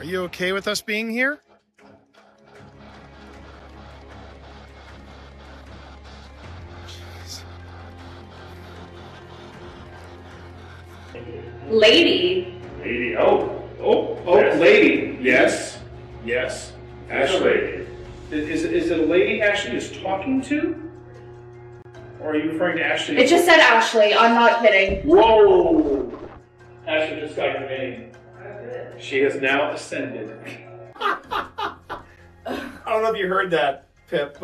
you okay with us being here? Lady. Lady, yes. Lady, yes, yes. Ashley. Is it a lady Ashley is talking to? Or are you referring to Ashley? It just said Ashley, I'm not kidding. Whoa! Ashley just got your name. She has now ascended. I don't know if you heard that, Pip,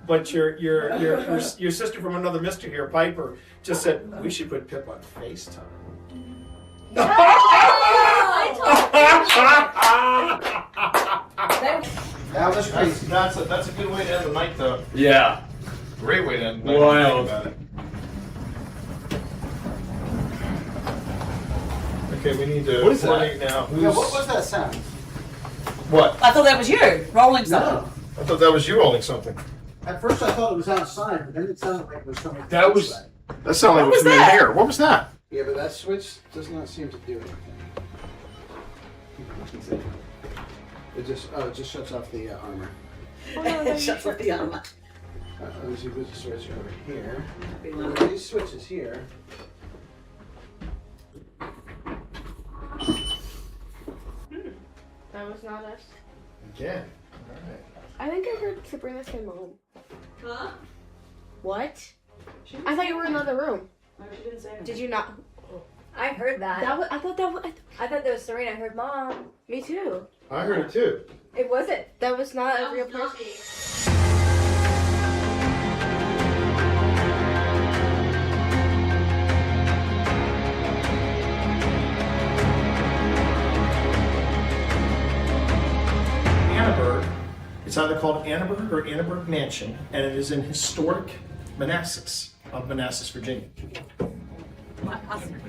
but your sister from another mister here, Piper, just said we should put Pip on FaceTime. That was crazy. That's a good way to end the night, though. Yeah. Great way to end the night. Wild. About it. Okay, we need to. What is that? coordinate now. Yeah, what was that sound? What? I thought that was you rolling something. No. I thought that was you rolling something. At first I thought it was outside, but then it sounded like it was something That was- outside. That sounded like What was from in that? here. What was that? Yeah, but that switch does not seem to do anything. It just shuts off the armor. It shuts off the armor. There's a switch over here. These switches here. That was not us. Again. Alright. I think I heard Sabrina say mom. Huh? What? I thought you were in another room. No, she didn't say anything. Did you not? I heard that. That was, I thought that was. I thought that was Serena. I heard mom. Me too. I heard it too. It wasn't. That was not a real person. Annaburg. It's either called Annaburg or Annaburg Mansion, and it is in historic Manassas of Manassas, Virginia.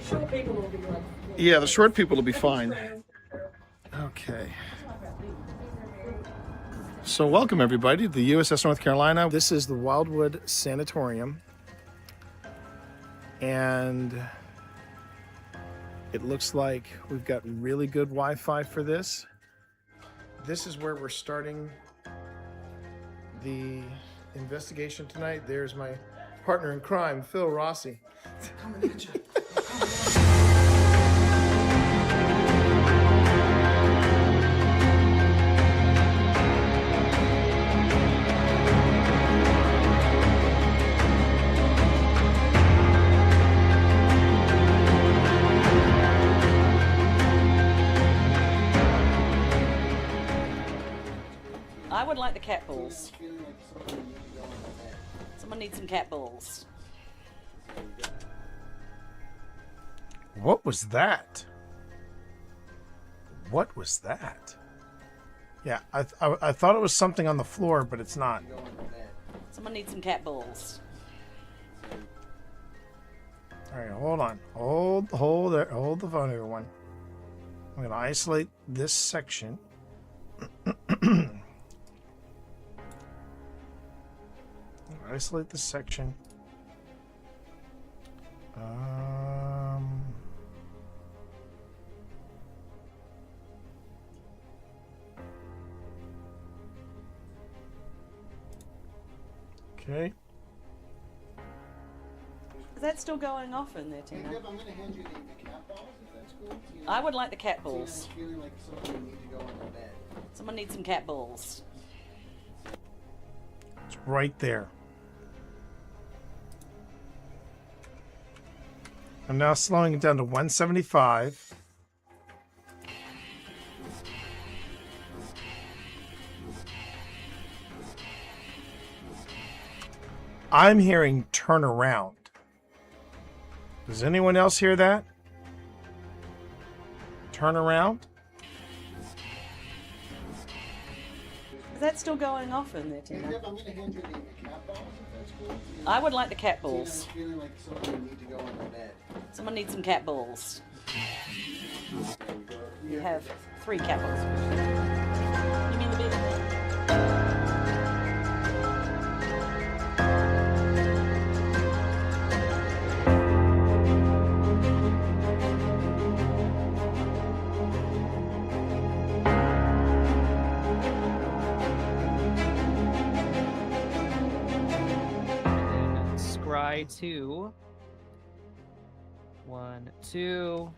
Sure, people will be like. Yeah, the short people will be fine. Okay. So welcome everybody to the USS North Carolina. This is the Wildwood Sanatorium. And it looks like we've got really good Wi-Fi for this. This is where we're starting the investigation tonight. There's my partner in crime, Phil Rossi. Coming at you. I would like the cat balls. Someone needs some cat balls. What was that? What was that? Yeah, I thought it was something on the floor, but it's not. Someone needs some cat balls. All right, hold on. Hold the phone, everyone. I'm gonna isolate this section. Isolate this section. Okay. Is that still going off in there, Tina? I'm going to hand you the cat balls, if that's cool. I would like the cat balls. Feeling like something you need to go on the bed. Someone needs some cat balls. It's right there. I'm now slowing it down to 175. I'm hearing turn around. Does anyone else hear that? Turn around? Is that still going off in there, Tina? I'm going to hand you the cat balls, if that's cool. I would like the cat balls. Feeling like something you need to go on the bed. Someone needs some cat balls. You have 3 cat balls. You mean the big one? try to 1, 2,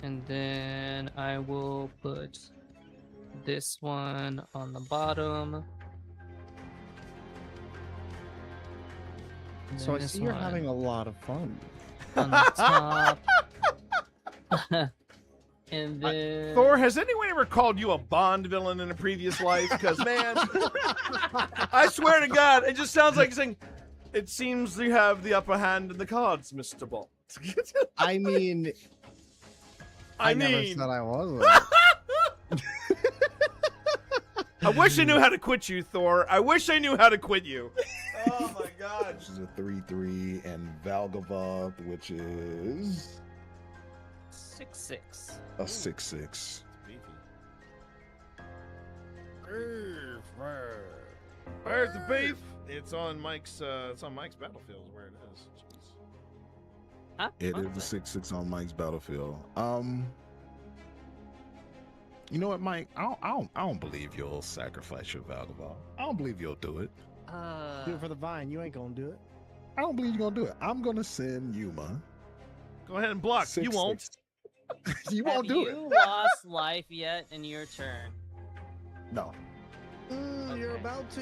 and then I will put this one on the bottom. And So I then this see you're one having a lot of fun. on the top. And then Thor, has anyone ever called you a Bond villain in a previous life? Because, man, I swear to God, it just sounds like saying, it seems you have the upper hand in the cards, Mr. Bond. I mean, I never mean, said I wasn't. I wish I knew how to quit you, Thor. I wish I knew how to quit you. Oh, my God. Which is a 3/3, and Valgavoth, which is 6/6. a 6/6. Where's the beef? It's on Mike's battlefield is where it is. Jeez. Huh? It is a 6/6 on Mike's battlefield. You know what, Mike? I don't believe you'll sacrifice your Valgavoth. I don't believe you'll do it. Do it for the vine. You ain't gonna do it. I don't believe you're gonna do it. I'm gonna send Yuma. Go ahead and block. You won't. 6/6. You won't do Have it. you lost life yet in your turn? No. You're about to.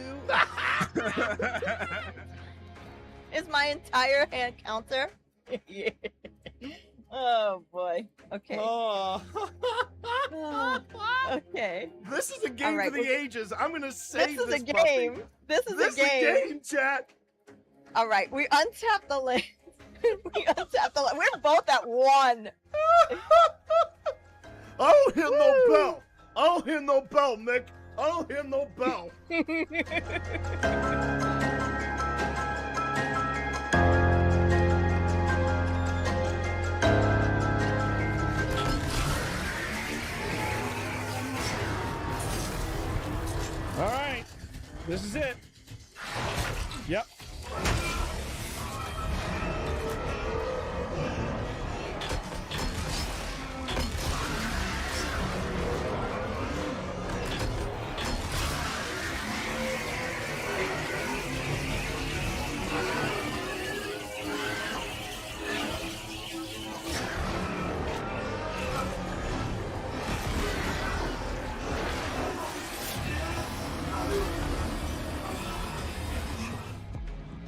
Is my entire hand counter? Yeah. Oh boy. Okay. Oh. Okay. This is a game All right, for the ages. I'm gonna save This is a puppy. game. This is This a game. is a game, chat. All right, we untap the land. We untap the land. We're both at 1. I don't hear no bell. I don't hear no bell, Nick. I don't hear no bell. All right, this is it. Yep.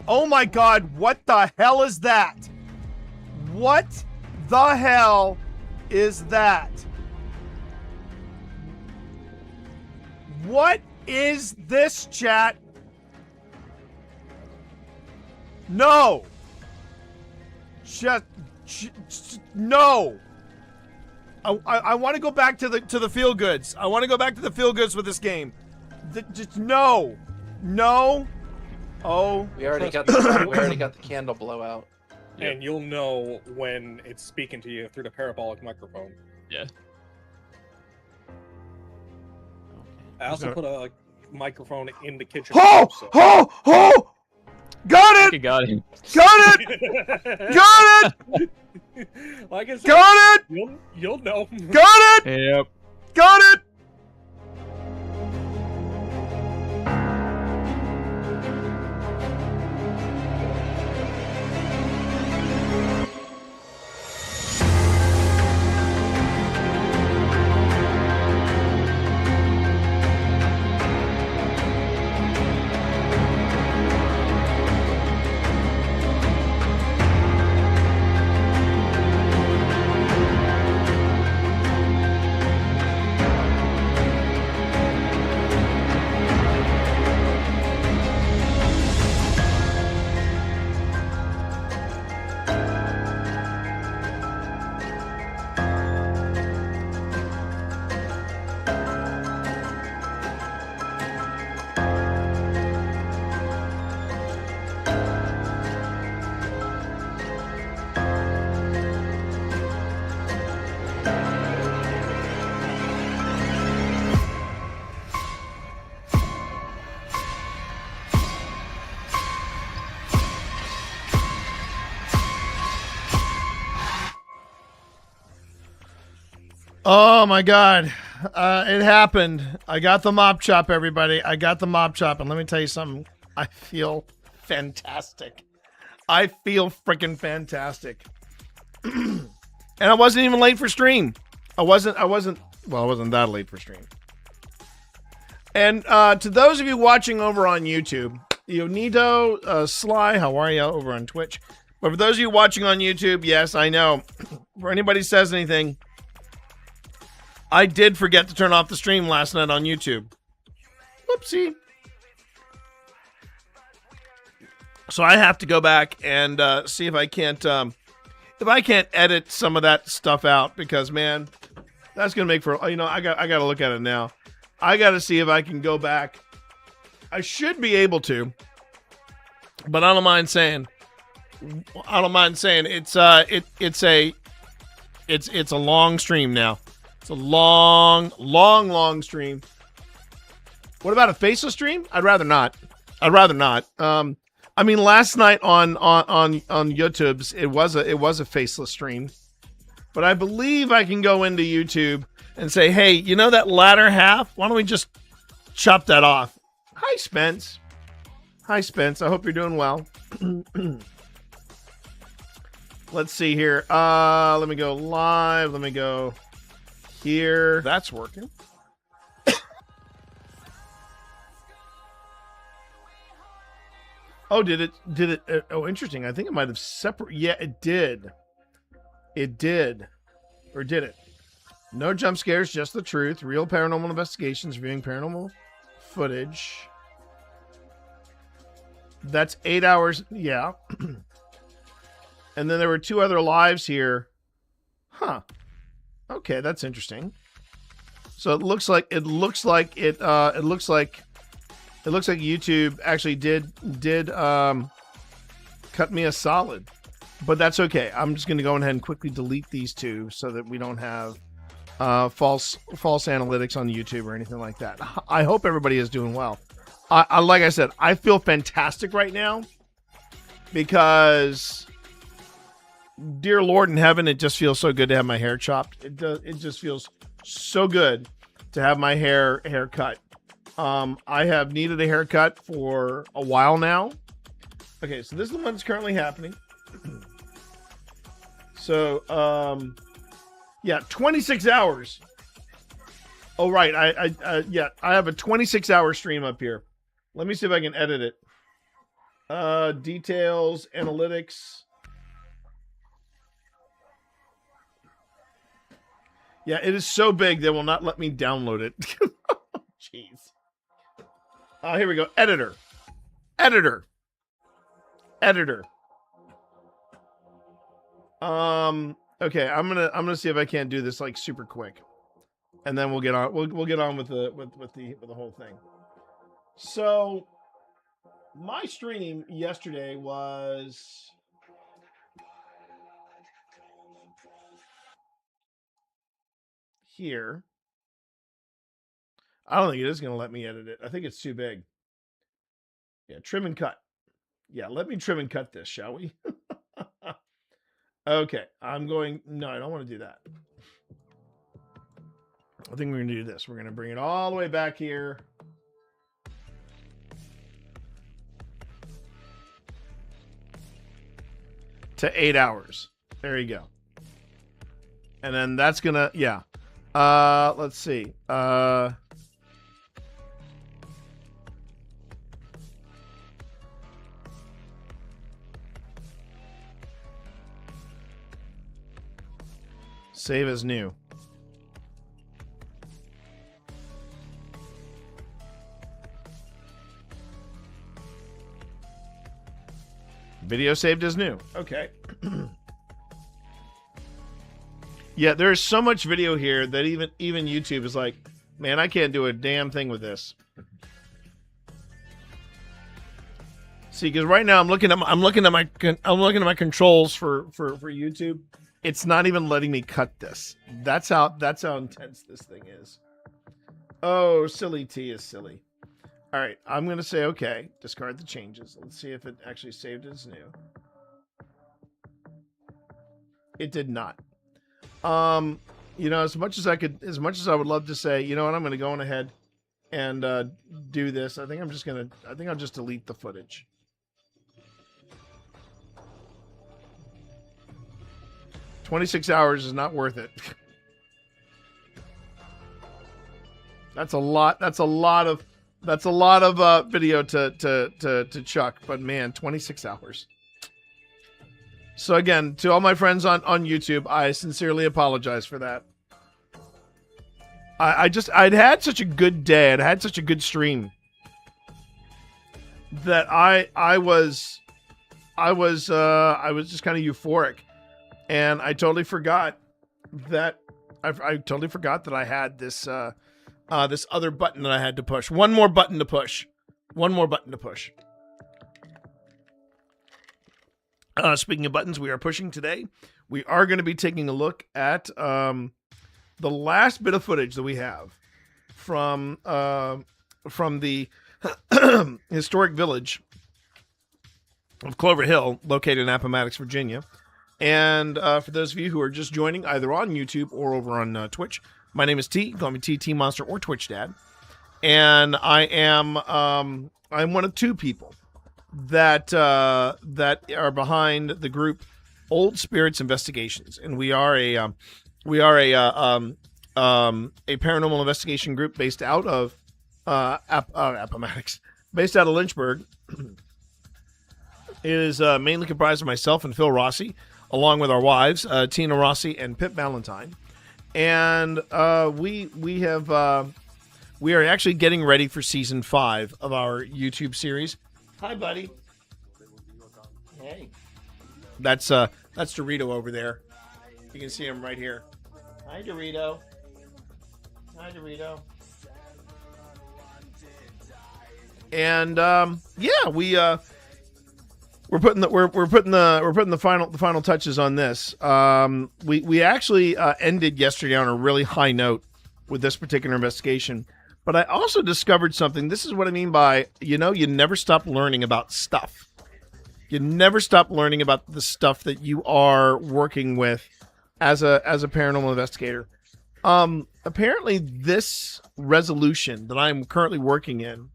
Oh my God, what the hell is that? What the hell is that? What is this, chat? No. Just no. I want to go back to the feel goods. I want to go back to the feel goods with this game. Just no. No. Oh, we already got the candle blowout. And you'll know when it's speaking to you through the parabolic microphone. Yeah. I also put a microphone in the kitchen. Ho! Ho! Ho! Got it! Got him. Got it! Got it! Like I said, Got it! You'll know. Got it! Yep. Got it! Oh my God. It happened. I got the mop chop, everybody. I got the mop chop. And let me tell you something. I feel fantastic. I feel freaking fantastic. And I wasn't even late for stream. I wasn't that late for stream. And to those of you watching over on YouTube, Nito, Sly, how are you over on Twitch? But for those of you watching on YouTube, yes, I know. For anybody says anything, I did forget to turn off the stream last night on YouTube. Whoopsie. So I have to go back and see if I can't edit some of that stuff out, because man, that's gonna make for, I gotta look at it now. I gotta see if I can go back. I should be able to, but I don't mind saying it's a long stream now. It's a long stream. What about a faceless stream? I'd rather not. I mean, last night on YouTube's, it was a faceless stream, but I believe I can go into YouTube and say, hey, you know that latter half? Why don't we just chop that off? Hi, Spence. I hope you're doing well. Let's see here. Let me go live. Let me go here. That's working. Oh, did it? Oh, interesting. I think it might have separated. Yeah, it did. Or did it? No jump scares, just the truth. Real paranormal investigations, viewing paranormal footage. That's 8 hours. Yeah. And then there were 2 other lives here. Huh. Okay, that's interesting. So it looks like YouTube actually did cut me a solid, but that's okay. I'm just going to go ahead and quickly delete these 2 so that we don't have false analytics on YouTube or anything like that. I hope everybody is doing well. Like I said, I feel fantastic right now because, dear Lord in heaven, it just feels so good to have my hair chopped. It just feels so good to have my hair cut. I have needed a haircut for a while now. Okay, so this is the one that's currently happening. So, yeah, 26 hours. Oh, right. I have a 26-hour stream up here. Let me see if I can edit it. Details, analytics. Yeah, it is so big they will not let me download it. Jeez. Here we go. Editor. Okay, I'm gonna see if I can't do this like super quick, and then we'll get on. We'll get on with the whole thing. So, my stream yesterday was here. I don't think it is going to let me edit it. I think it's too big. Yeah, trim and cut. Yeah, let me trim and cut this, shall we? Okay, no, I don't want to do that. I think we're going to do this. We're going to bring it all the way back here. To 8 hours. There you go. And then that's going to, yeah. Let's see. Save as new. Video saved as new. Okay. Yeah, there's so much video here that even YouTube is like, man, I can't do a damn thing with this. See, because right now I'm looking at my controls for YouTube. It's not even letting me cut this. That's how intense this thing is. Oh, silly T is silly. All right, I'm going to say, okay, discard the changes. Let's see if it actually saved it as new. It did not. As much as I would love to say, you know what, I'm going to go on ahead and do this. I think I'll just delete the footage. $26 hours is not worth it. That's a lot of video to chuck, but man, 26 hours. So again, to all my friends on YouTube, I sincerely apologize for that. I'd had such a good day, I'd had such a good stream that I was just kind of euphoric, and I totally forgot that I totally forgot that I had this this other button that I had to push. One more button to push. Speaking of buttons we are pushing today, we are going to be taking a look at the last bit of footage that we have from the historic village of Clover Hill, located in Appomattox, Virginia. And for those of you who are just joining, either on YouTube or over on Twitch, my name is T. Call me TT Monster or Twitch Dad, and I am I'm one of two people that are behind the group Old Spirits Investigations, and we are a paranormal investigation group based out of Appomattox, based out of Lynchburg. It is mainly comprised of myself and Phil Rossi, along with our wives, Tina Rossi and Pip Valentine. And we are actually getting ready for season 5 of our YouTube series. Hi, buddy. Hey. That's Dorito over there. You can see him right here. Hi, Dorito. Hi, Dorito. And yeah, we're putting the final touches on this. We actually ended yesterday on a really high note with this particular investigation, but I also discovered something. This is what I mean by, you never stop learning about stuff. You never stop learning about the stuff that you are working with as a paranormal investigator. Apparently this resolution that I'm currently working in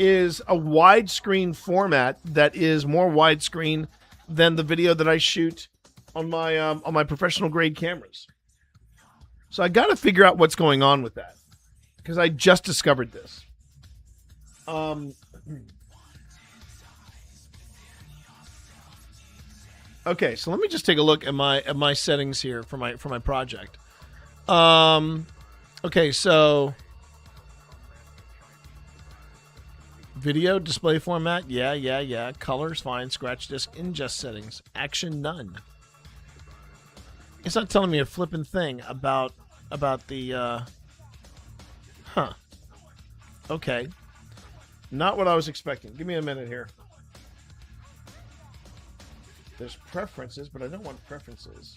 is a widescreen format that is more widescreen than the video that I shoot on my professional grade cameras. So I got to figure out what's going on with that, because I just discovered this. Okay, so let me just take a look at my settings here for my project. Okay, so video display format, yeah. Colors, fine. Scratch disk, ingest settings, action none. It's not telling me a flippin' thing about the huh. Okay. Not what I was expecting. Give me a minute here. There's preferences, but I don't want preferences.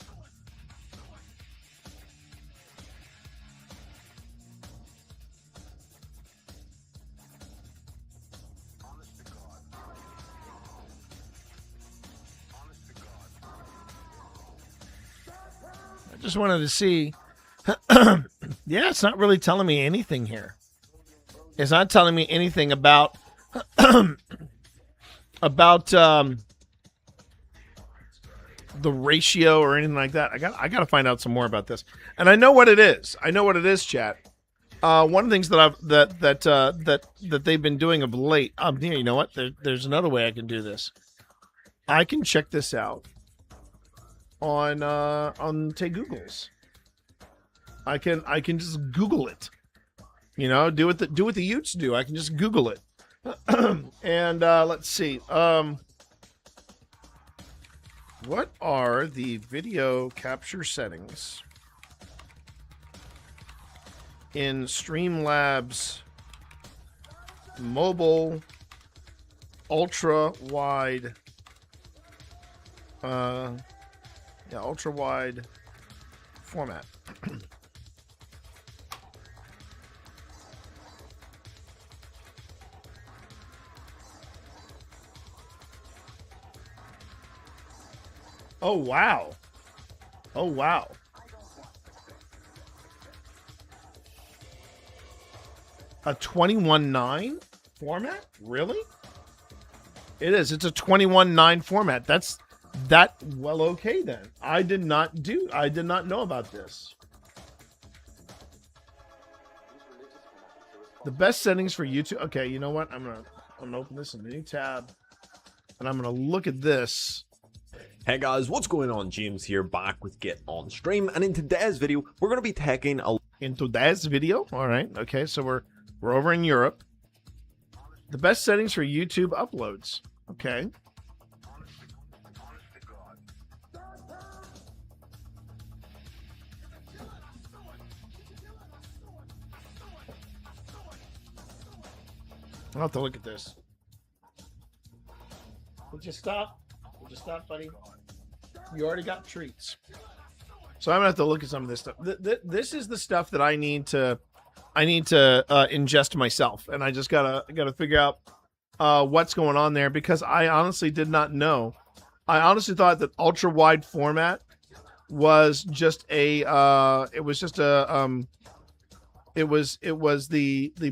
Just wanted to see. Yeah, it's not really telling me anything here. It's not telling me anything about about the ratio or anything like that. I got to find out some more about this. And I know what it is. Chat. One of the things that they've been doing of late. Here, you know what? There's another way I can do this. I can check this out on say Google's. I can just Google it. Do what the Utes do. I can just Google it. And let's see. What are the video capture settings in Streamlabs mobile ultra wide ultra wide format? Oh wow. A 21:9 format? Really? It is. It's a 21:9 format. That's well, okay then. I did not know about this. The best settings for YouTube. Okay, you know what? I'm gonna open this in a new tab, and I'm gonna look at this. Hey guys, what's going on? James here, back with Get On Stream, and in today's video, we're gonna be taking a All right. Okay, so we're over in Europe. The best settings for YouTube uploads. Okay. I'll have to look at this. Would you stop? Would you stop, buddy? You already got treats. So I'm gonna have to look at some of this stuff. This is the stuff that I need to ingest myself, and I just gotta figure out what's going on there, because I honestly did not know. I honestly thought that ultra wide format was just the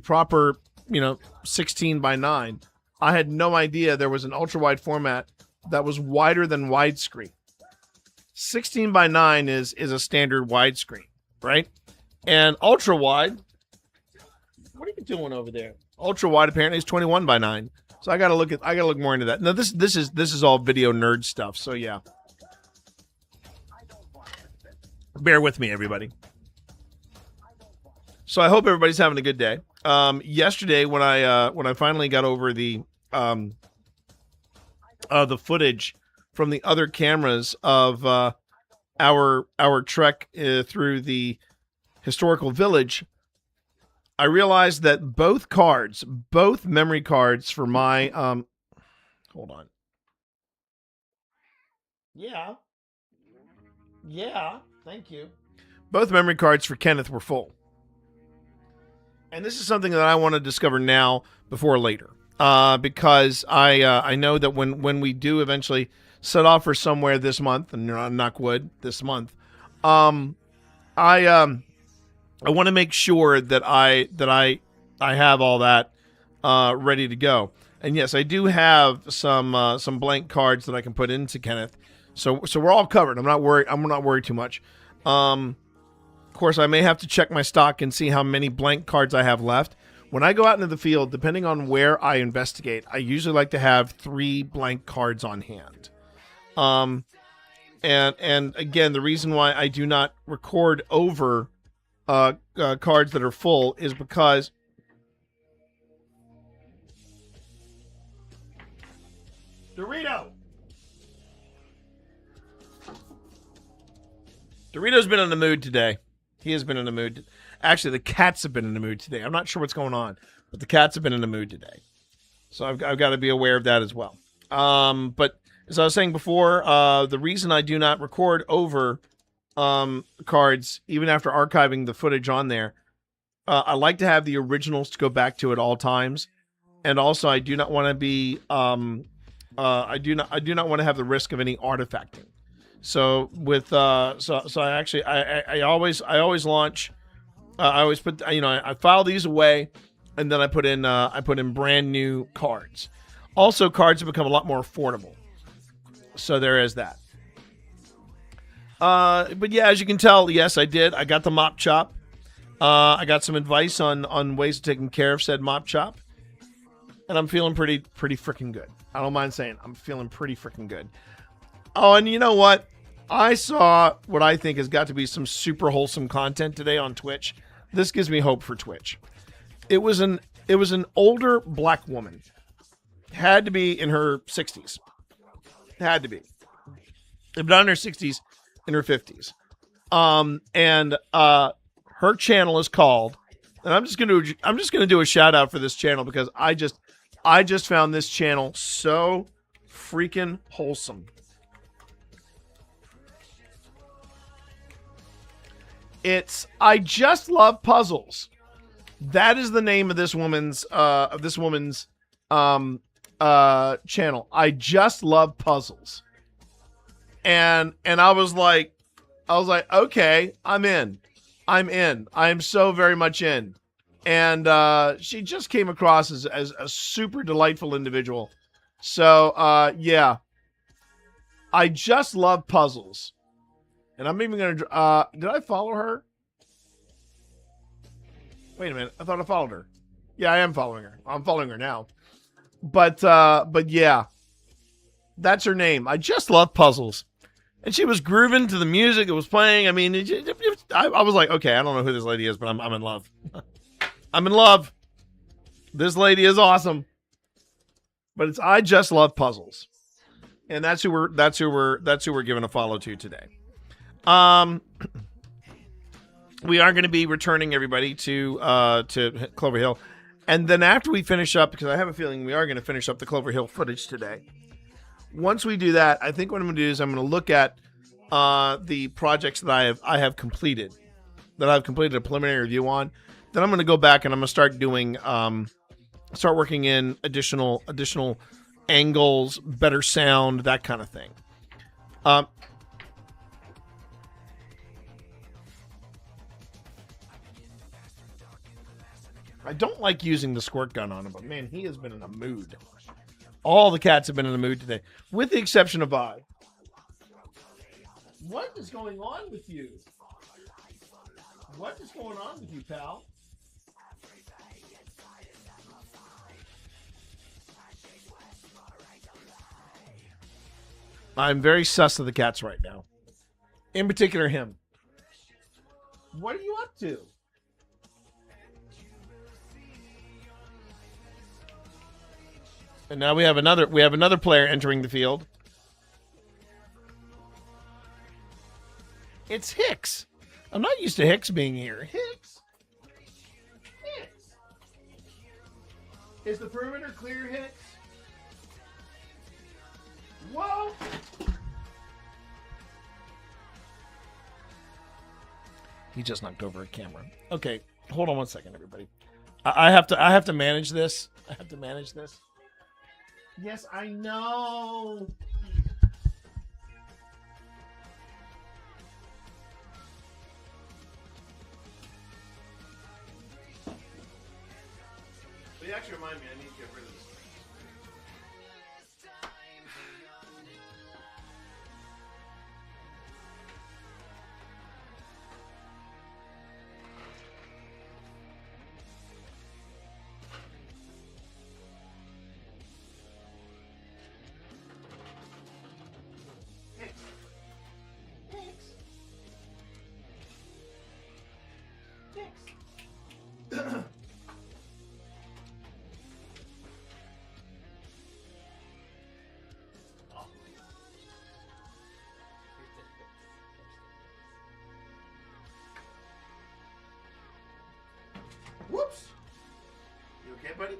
proper 16:9. I had no idea there was an ultra wide format that was wider than widescreen. 16:9 is a standard widescreen, right? And ultra wide. What are you doing over there? Ultra wide apparently is 21:9. So I gotta look more into that. Now this is all video nerd stuff. So yeah, bear with me, everybody. So I hope everybody's having a good day. Yesterday when I finally got over the footage from the other cameras of our trek through the historical village, I realized that both memory cards for my hold on. Yeah, thank you. Both memory cards for Kenneth were full. And this is something that I want to discover now before later. Because I know that when we do eventually set off for somewhere this month, and knock wood, this month, I want to make sure that I have all that ready to go. And yes, I do have some blank cards that I can put into Kenneth. So we're all covered. I'm not worried too much. Of course, I may have to check my stock and see how many blank cards I have left. When I go out into the field, depending on where I investigate, I usually like to have 3 blank cards on hand. And again, the reason why I do not record over cards that are full is because Dorito's been in the mood today. He has been in the mood. Actually, the cats have been in the mood today. I'm not sure what's going on, but the cats have been in the mood today. So I've got to be aware of that as well. But as I was saying before, the reason I do not record over cards, even after archiving the footage on there, I like to have the originals to go back to at all times. And also, I do not want to be, I do not want to have the risk of any artifacting. So with, so I always launch. I always put, I file these away, and then I put in brand new cards. Also, cards have become a lot more affordable. So there is that. But yeah, as you can tell, yes, I did. I got the mop chop. I got some advice on ways of taking care of said mop chop, and I'm feeling pretty freaking good. I don't mind saying I'm feeling pretty freaking good. Oh, and you know what? I saw what I think has got to be some super wholesome content today on Twitch. This gives me hope for Twitch. It was an older black woman. Had to be in her 60s. Had to be. If not in her 60s, in her 50s. And her channel is called, and I'm just gonna do a shout out for this channel because I just found this channel so freaking wholesome. It's I Just Love Puzzles. That is the name of this woman's channel. I Just Love Puzzles. And I was like, okay, I'm in. I'm so very much in. And she just came across as a super delightful individual. So, yeah. I just love puzzles. And I'm even going to... did I follow her? Wait a minute. I thought I followed her. Yeah, I am following her. I'm following her now. But yeah. That's her name. I just love puzzles. And she was grooving to the music that was playing. I mean, I was like, okay, I don't know who this lady is, but I'm in love. I'm in love. This lady is awesome. But it's I just love puzzles. And that's who we're giving a follow to today. We are going to be returning everybody to Clover Hill. And then after we finish up, because I have a feeling we are going to finish up the Clover Hill footage today. Once we do that, I think what I'm going to do is I'm going to look at the projects that I have completed, that I've completed a preliminary review on. Then I'm going to go back and I'm going to start doing, start working in additional angles, better sound, that kind of thing. I don't like using the squirt gun on him, but man, he has been in a mood. All the cats have been in a mood today, with the exception of Vi. What is going on with you? What is going on with you, pal? I'm very sus of the cats right now. In particular, him. What are you up to? And now we have another player entering the field. It's Hicks. I'm not used to Hicks being here. Hicks. Is the perimeter clear, Hicks? Whoa. He just knocked over a camera. Okay, hold on one second, everybody. I have to manage this. I have to manage this. Yes, I know. But you actually remind me, I need to get rid of this. Whoops. You okay, buddy?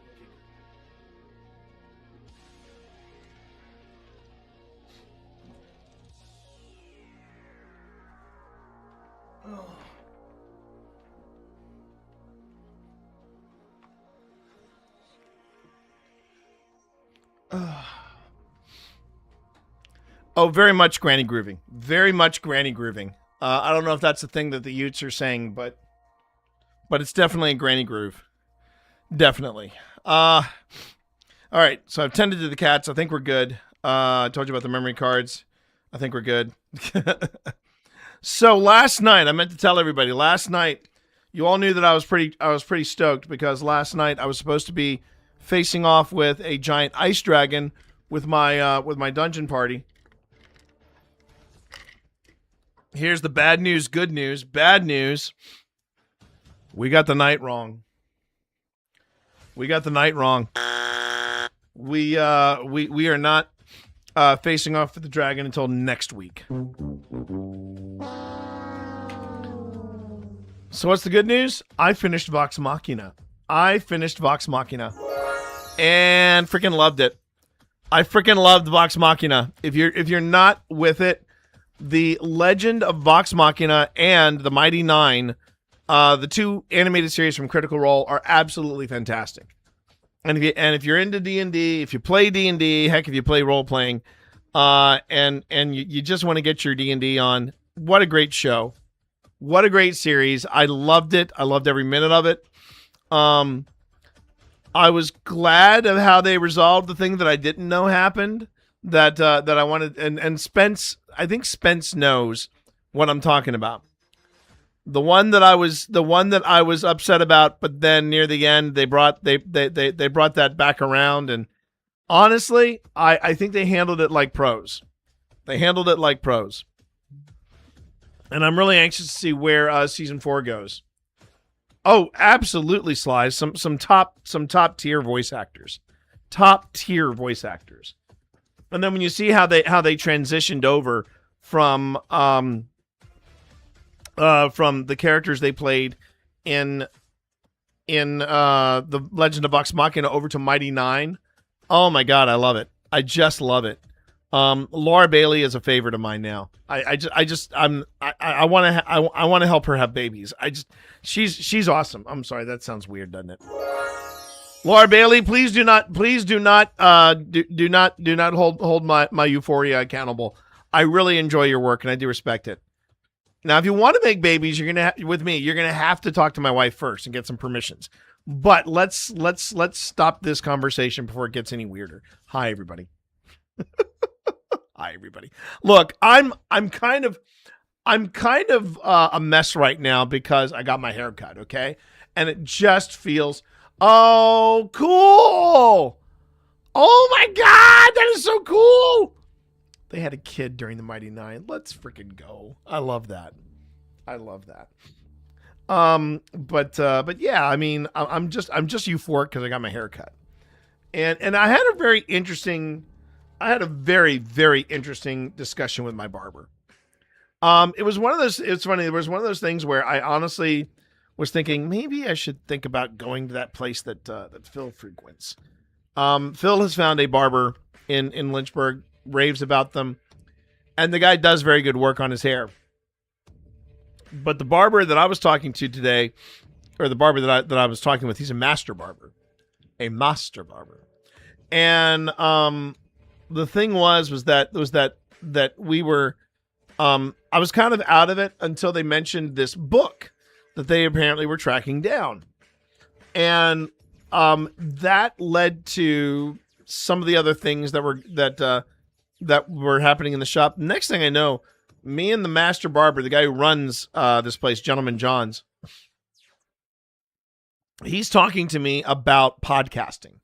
Oh, very much granny grooving. Very much granny grooving. I don't know if that's the thing that the Utes are saying, but it's definitely a granny groove. Definitely. All right, so I've tended to the cats. I think we're good. I told you about the memory cards. I think we're good. So last night, I meant to tell everybody, last night, you all knew that I was pretty stoked because last night I was supposed to be facing off with a giant ice dragon with my dungeon party. Here's the bad news, good news. Bad news. We got the night wrong. We are not facing off with the dragon until next week. So what's the good news? I finished Vox Machina. And freaking loved it. I freaking loved Vox Machina. If you're not with it, the Legend of Vox Machina and the Mighty Nine, the two animated series from Critical Role, are absolutely fantastic. And if you're into D&D, if you play D&D, heck, if you play role playing, and you just want to get your D&D on, what a great show. What a great series. I loved it. I loved every minute of it. I was glad of how they resolved the thing that I didn't know happened. That I wanted, and Spence. I think Spence knows what I'm talking about. The one that I was upset about, but then near the end they brought that back around, and honestly, I think they handled it like pros. They handled it like pros, and I'm really anxious to see where season 4 goes. Oh, absolutely, Sly. Some top tier voice actors, and then when you see how they transitioned over from the characters they played in the Legend of Vox Machina over to Mighty Nine. Oh my God, I love it. I just love it. Laura Bailey is a favorite of mine now. I want to help her have babies. She's awesome. I'm sorry, that sounds weird, doesn't it? Laura Bailey, please do not hold my euphoria accountable. I really enjoy your work and I do respect it. Now, if you want to make babies, you're gonna have to talk to my wife first and get some permissions. But let's stop this conversation before it gets any weirder. Hi, everybody. Hi, everybody. Look, I'm kind of a mess right now because I got my hair cut. Okay, and it just feels cool. Oh my God, that is so cool. They had a kid during the Mighty Nine. Let's freaking go. I love that. But yeah, I mean, I'm just euphoric because I got my hair cut. And I had a very very interesting discussion with my barber. It was one of those, it's funny, it was one of those things where I honestly was thinking maybe I should think about going to that place that Phil frequents. Phil has found a barber in Lynchburg, raves about them, and the guy does very good work on his hair. But the barber that I was talking to today, or the barber that I was talking with, he's a master barber. And the thing was that we were I was kind of out of it until they mentioned this book that they apparently were tracking down. And that led to some of the other things that were happening in the shop. Next thing I know, me and the master barber, the guy who runs this place, Gentleman John's, he's talking to me about podcasting.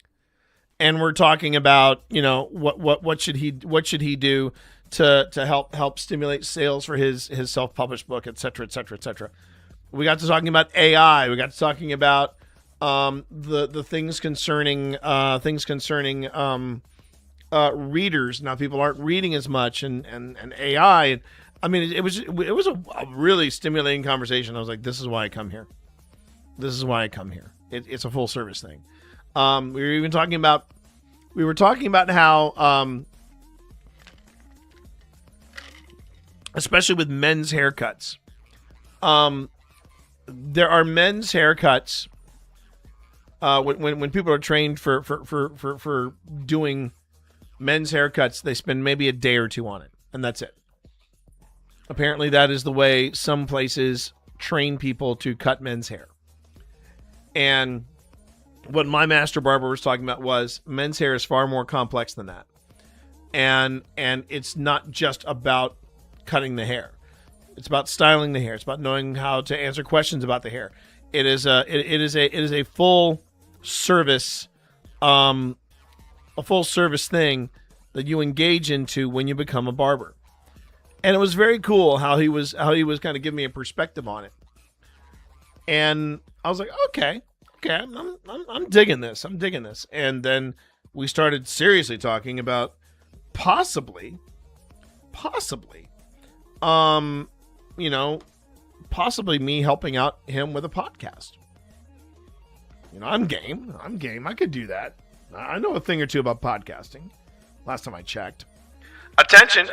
And we're talking about, what should he do to help stimulate sales for his self-published book, et cetera, et cetera, et cetera. We got to talking about AI. We got to talking about the things concerning readers. Now people aren't reading as much, and AI. I mean, it was a really stimulating conversation. I was like, this is why I come here. It's a full service thing. We were talking about how, especially with men's haircuts, there are men's haircuts. When people are trained for doing men's haircuts, they spend maybe a day or two on it, and that's it. Apparently, that is the way some places train people to cut men's hair. And what my master barber was talking about was men's hair is far more complex than that. And it's not just about cutting the hair. It's about styling the hair. It's about knowing how to answer questions about the hair. It is a full service thing that you engage into when you become a barber. And it was very cool how he was kind of giving me a perspective on it. And I was like, okay, I'm digging this. And then we started seriously talking about possibly, me helping out him with a podcast. I'm game. I could do that. I know a thing or two about podcasting. Last time I checked. Attention,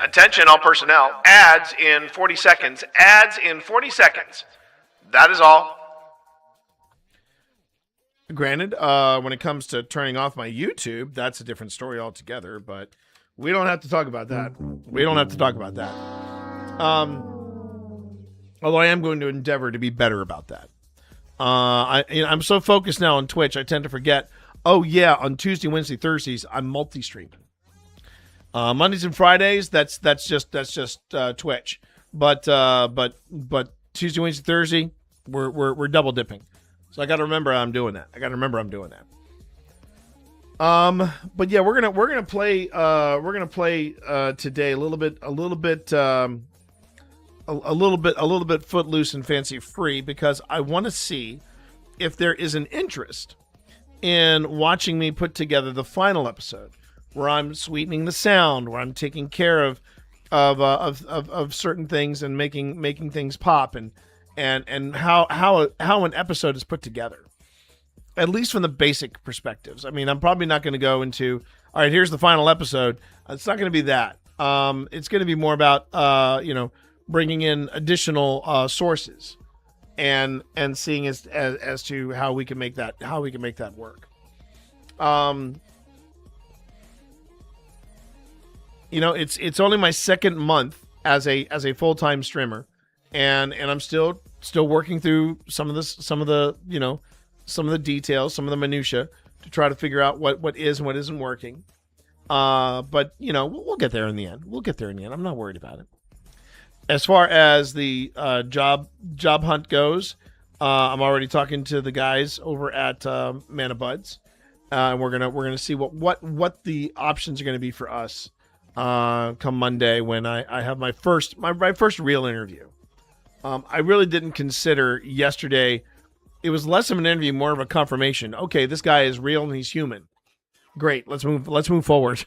all personnel. Ads in 40 seconds. That is all. Granted, when it comes to turning off my YouTube, that's a different story altogether, but we don't have to talk about that. Although I am going to endeavor to be better about that. I'm so focused now on Twitch, I tend to forget. Oh yeah, on Tuesday, Wednesday, Thursdays, I'm multi-streaming. Mondays and Fridays, that's just Twitch. But Tuesday, Wednesday, Thursday, we're double dipping. So I got to remember I'm doing that. But yeah, we're gonna play today a little bit footloose and fancy free, because I want to see if there is an interest in watching me put together the final episode, where I'm sweetening the sound, where I'm taking care of certain things and making things pop, and how an episode is put together, at least from the basic perspectives. I mean, I'm probably not going to go into, all right, here's the final episode. It's not going to be that. It's going to be more about bringing in additional sources and seeing as to how we can make that work. It's only my second month as a full-time streamer, and I'm still working through some of the details, some of the minutia, to try to figure out what is and what isn't working. But we'll get there in the end. I'm not worried about it. As far as the job hunt goes, I'm already talking to the guys over at Mana Buds, and we're gonna see what the options are gonna be for us come Monday, when I have my first real interview. I really didn't consider yesterday. It was less of an interview, more of a confirmation. Okay, this guy is real and he's human. Great, let's move forward.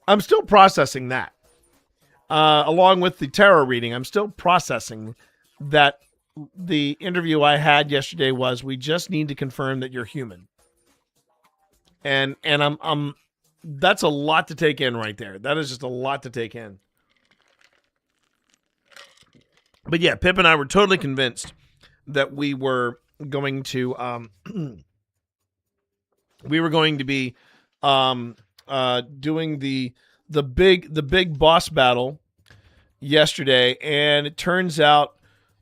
I'm still processing that. Along with the tarot reading, I'm still processing that the interview I had yesterday was, we just need to confirm that you're human. And I'm that's a lot to take in right there. That is just a lot to take in. But yeah, Pip and I were totally convinced that we were going to be doing the big boss battle yesterday, and it turns out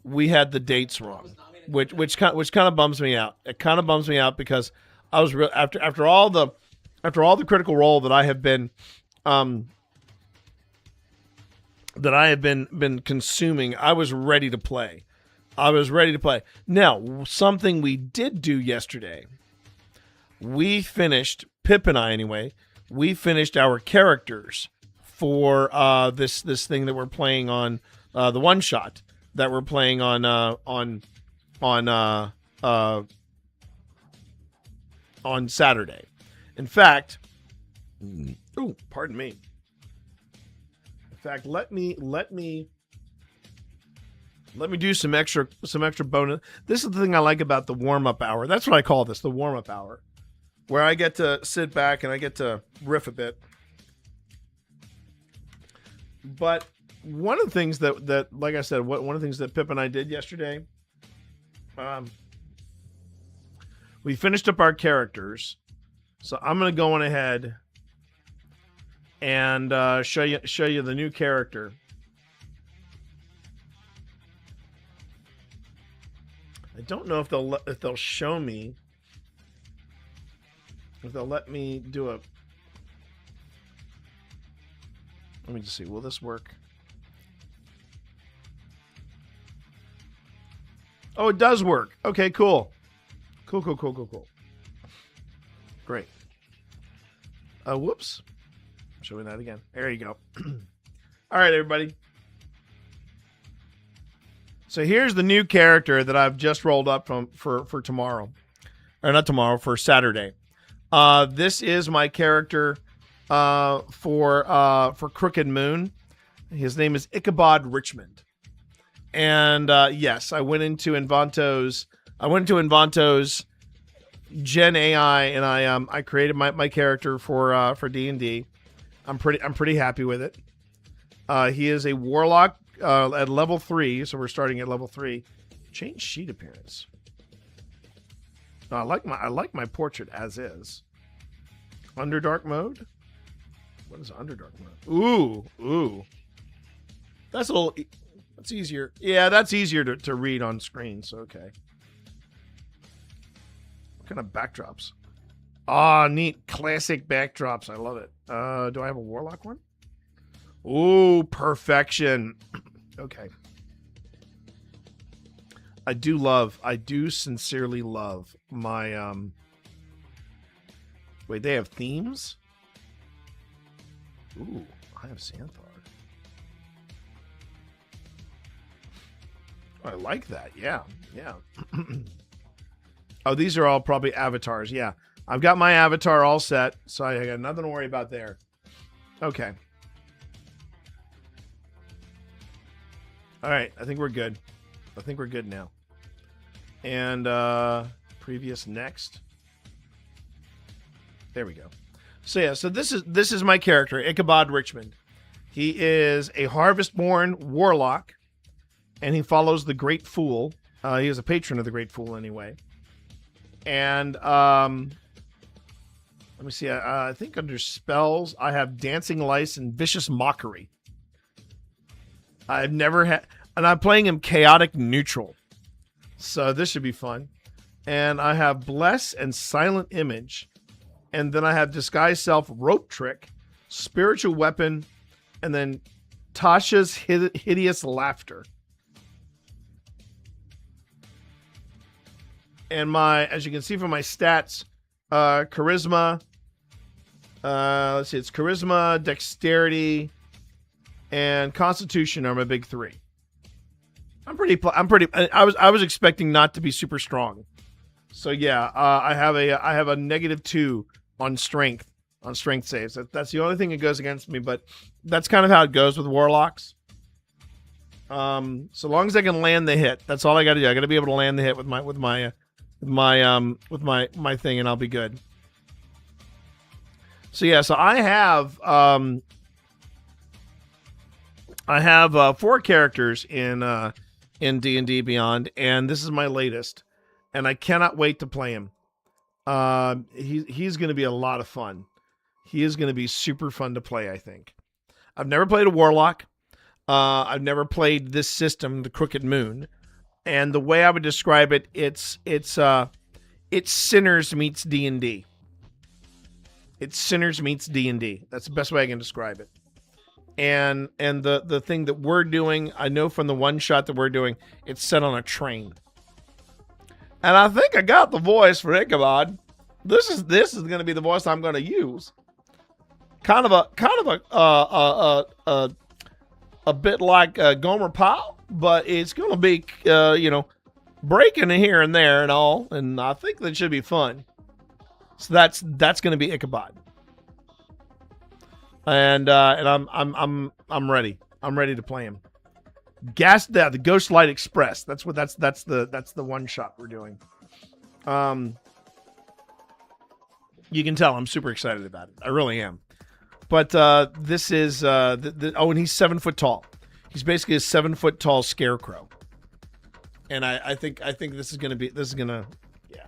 we had the dates wrong, which kind of bums me out. It kind of bums me out, because I was after all the Critical Role that I have been consuming, I was ready to play. Now, something we did do yesterday, we finished, Pip and I anyway, we finished our characters for this thing that we're playing on, the one shot that we're playing on Saturday. In fact, pardon me. In fact, let me do some extra bonus. This is the thing I like about the warm-up hour. That's what I call this, the warm-up hour, where I get to sit back and I get to riff a bit. But one of the things that like I said, one of the things that Pip and I did yesterday, we finished up our characters. So I'm going to go on ahead and show you the new character. I don't know if they'll show me, if they'll let me do a. Let me just see. Will this work? Oh, it does work. Okay, cool. Cool. Great. Whoops. Showing that again. There you go. All right, everybody. So here's the new character that I've just rolled up for tomorrow. Or not tomorrow, for Saturday. This is my character for Crooked Moon. His name is Ichabod Richmond. And yes, I went into Invanto's Gen AI, and I created my character for D&D. I'm pretty happy with it. He is a warlock at level 3, so we're starting at level 3. Change sheet appearance. I like my portrait as is. Underdark mode. What is Underdark mode? Ooh. That's a little. That's easier. Yeah, that's easier to read on screen. So okay. What kind of backdrops? Ah, neat. Classic backdrops. I love it. Do I have a warlock one? Ooh, perfection. Okay. I do sincerely love my, wait, they have themes? Ooh, I have Xanthar. I like that. Yeah, yeah. Oh, these are all probably avatars. Yeah. I've got my avatar all set, so I got nothing to worry about there. Okay. All right, I think we're good. I think we're good now. And previous next. There we go. So yeah, so this is my character, Ichabod Richmond. He is a Harvest-born warlock, and he follows the Great Fool. He is a patron of the Great Fool anyway. And let me see. I think under spells, I have Dancing Lice and Vicious Mockery. I've never had, and I'm playing him chaotic neutral. So this should be fun. And I have Bless and Silent Image. And then I have Disguise Self, Rope Trick, Spiritual Weapon, and then Tasha's Hideous Laughter. And my, as you can see from my stats, Charisma, let's see, it's Charisma, Dexterity, and Constitution are my big three. I was expecting not to be super strong. So yeah, I have a -2 on strength saves. That's the only thing that goes against me, but that's kind of how it goes with warlocks. So long as I can land the hit, that's all I got to do. I got to be able to land the hit with my thing, and I'll be good. So yeah, so I have 4 characters in D&D Beyond, and this is my latest, and I cannot wait to play him. He's going to be a lot of fun. He is going to be super fun to play, I think. I've never played a warlock. I've never played this system, the Crooked Moon, and the way I would describe it, it's Sinners meets D&D. It's Sinners meets D&D. That's the best way I can describe it. And the thing that we're doing, I know from the one shot that we're doing, it's set on a train. And I think I got the voice for Ichabod. This is going to be the voice I'm going to use. Kind of a bit like Gomer Pyle, but it's going to be breaking here and there and all, and I think that should be fun. So that's going to be Ichabod. And I'm ready. I'm ready to play him. The Ghostlight Express. That's the one shot we're doing. You can tell I'm super excited about it. I really am. But this is and he's 7 foot tall. He's basically a 7 foot tall scarecrow. And I think this is gonna yeah.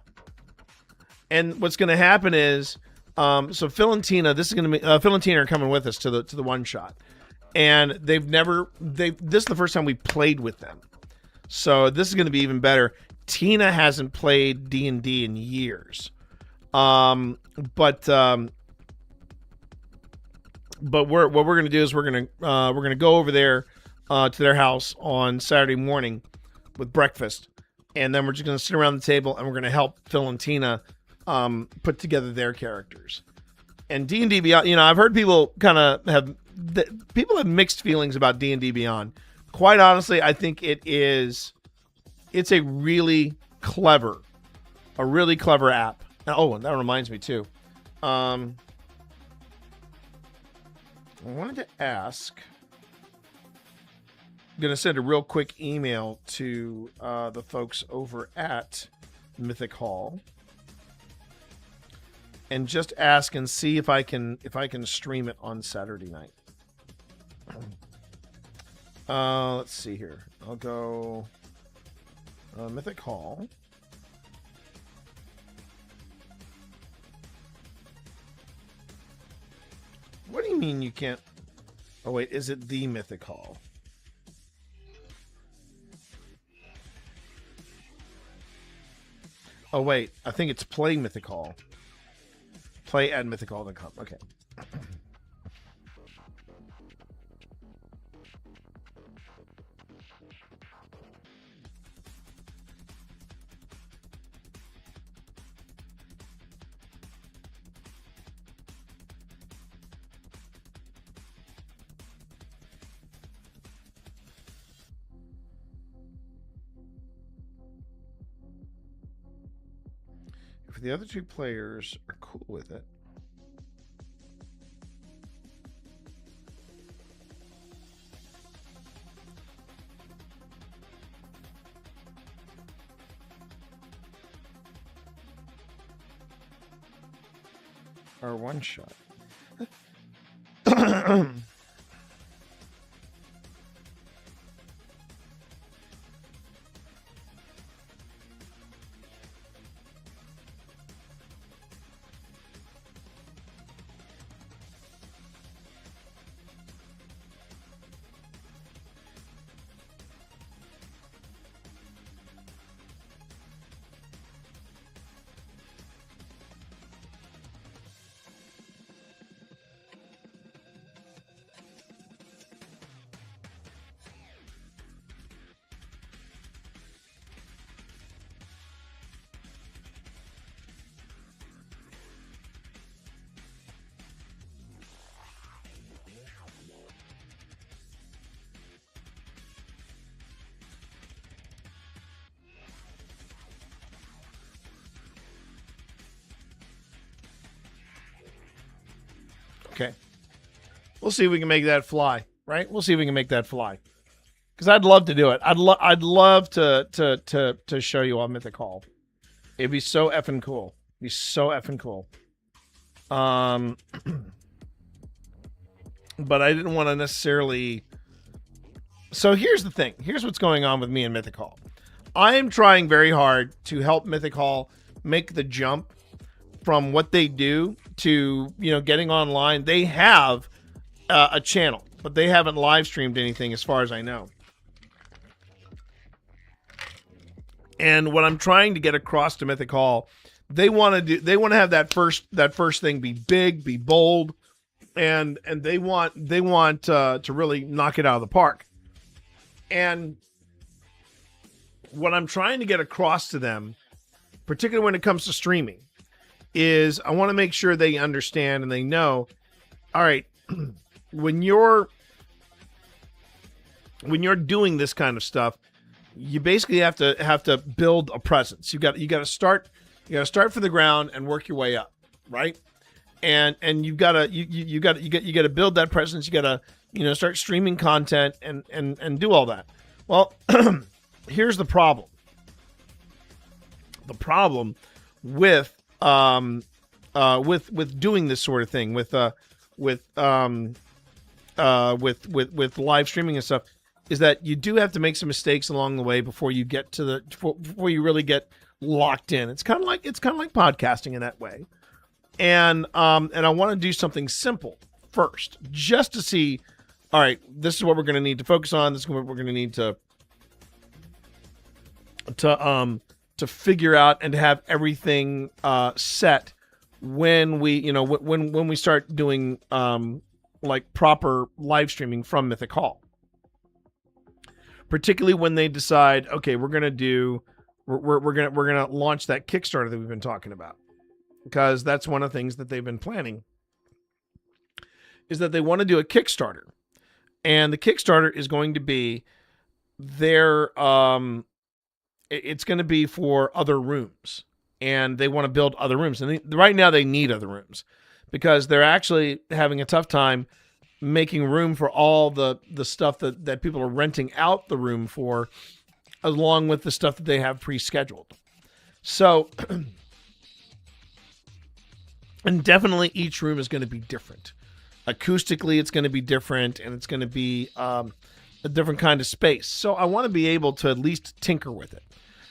And what's gonna happen is so Phil and Tina, Phil and Tina are coming with us to the one shot. And this is the first time we played with them. So this is going to be even better. Tina hasn't played D&D in years. But what we're going to do is we're going to go over there to their house on Saturday morning with breakfast. And then we're just going to sit around the table and we're going to help Phil and Tina put together their characters. And D&D Beyond, I've heard people have mixed feelings about D&D Beyond. Quite honestly, I think it's a really clever app. Oh, and that reminds me too. I wanted to ask. I'm going to send a real quick email to the folks over at Mythic Hall. And just ask and see if I can stream it on Saturday night. Let's see here. I'll go Mythic Hall. What do you mean you can't? Oh wait, is it the Mythic Hall? Oh wait, I think it's play Mythic Hall. Play at mythichall.com. Okay. If the other two players are cool with it. Or one shot. Okay. We'll see if we can make that fly, right? We'll see if we can make that fly. Because I'd love to do it. I'd love to show you on Mythic Hall. It'd be so effing cool. It'd be so effing cool. But I didn't want to necessarily. So here's the thing. Here's what's going on with me and Mythic Hall. I am trying very hard to help Mythic Hall make the jump from what they do to, you know, getting online. They have a channel, but they haven't live streamed anything as far as I know. And what I'm trying to get across to Mythic Hall, they want to have that first thing be big, be bold, and they want to really knock it out of the park. And what I'm trying to get across to them, particularly when it comes to streaming, is I want to make sure they understand and they know, all right, when you're doing this kind of stuff, you basically have to build a presence. You got to start from the ground and work your way up, right? And you got to build that presence. You got to, you know, start streaming content and do all that. Well, here's the problem. The problem with doing this sort of thing with live streaming and stuff is that you do have to make some mistakes along the way before you get to before you really get locked in. It's kind of like podcasting in that way. And I want to do something simple first, just to see, all right, this is what we're going to need to focus on. This is what we're going to need to figure out and to have everything set when we start doing like proper live streaming from Mythic Hall. Particularly when they decide, okay, we're gonna launch that Kickstarter that we've been talking about, because that's one of the things that they've been planning, is that they want to do a Kickstarter, and the Kickstarter is going to be it's going to be for other rooms, and they want to build other rooms, and right now they need other rooms because they're actually having a tough time making room for all the stuff that people are renting out the room for, along with the stuff that they have pre-scheduled. So, and definitely each room is going to be different. Acoustically, it's going to be different, and it's going to be a different kind of space. So I want to be able to at least tinker with it.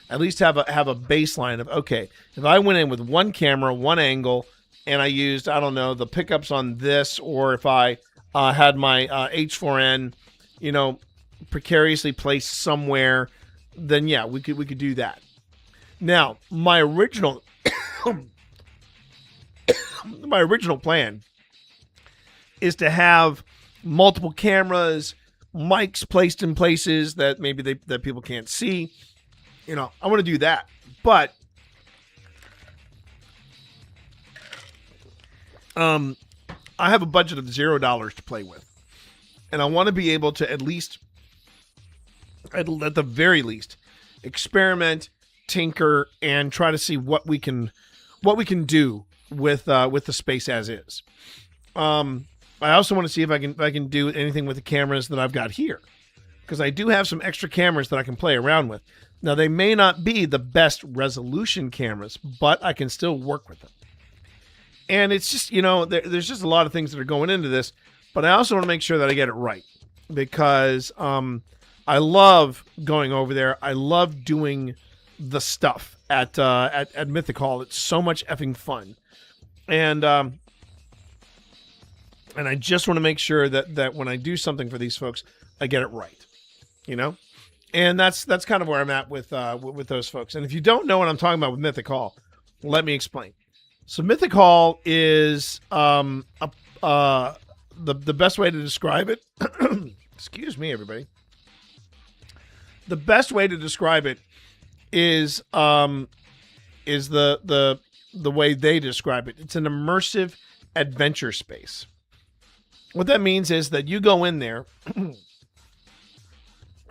At least have a baseline of, okay, if I went in with one camera, one angle, and I used, I don't know, the pickups on this, or if I had my H4n, you know, precariously placed somewhere, then yeah, we could do that. Now, my original plan is to have multiple cameras, mics placed in places that maybe that people can't see. You know, I want to do that. But I have a budget of $0 to play with. And I want to be able to at least, at the very least, experiment, tinker, and try to see what we can do with the space as is. I also want to see if I can do anything with the cameras that I've got here, because I do have some extra cameras that I can play around with. Now, they may not be the best resolution cameras, but I can still work with them. And it's just, you know, there's just a lot of things that are going into this, but I also want to make sure that I get it right, because I love going over there. I love doing the stuff at Mythic Hall. It's so much effing fun. And I just want to make sure that when I do something for these folks, I get it right, you know? And that's kind of where I'm at with those folks. And if you don't know what I'm talking about with Mythic Hall, let me explain. So Mythic Hall is the best way to describe it. Excuse me, everybody. The best way to describe it is the way they describe it. It's an immersive adventure space. What that means is that you go in there and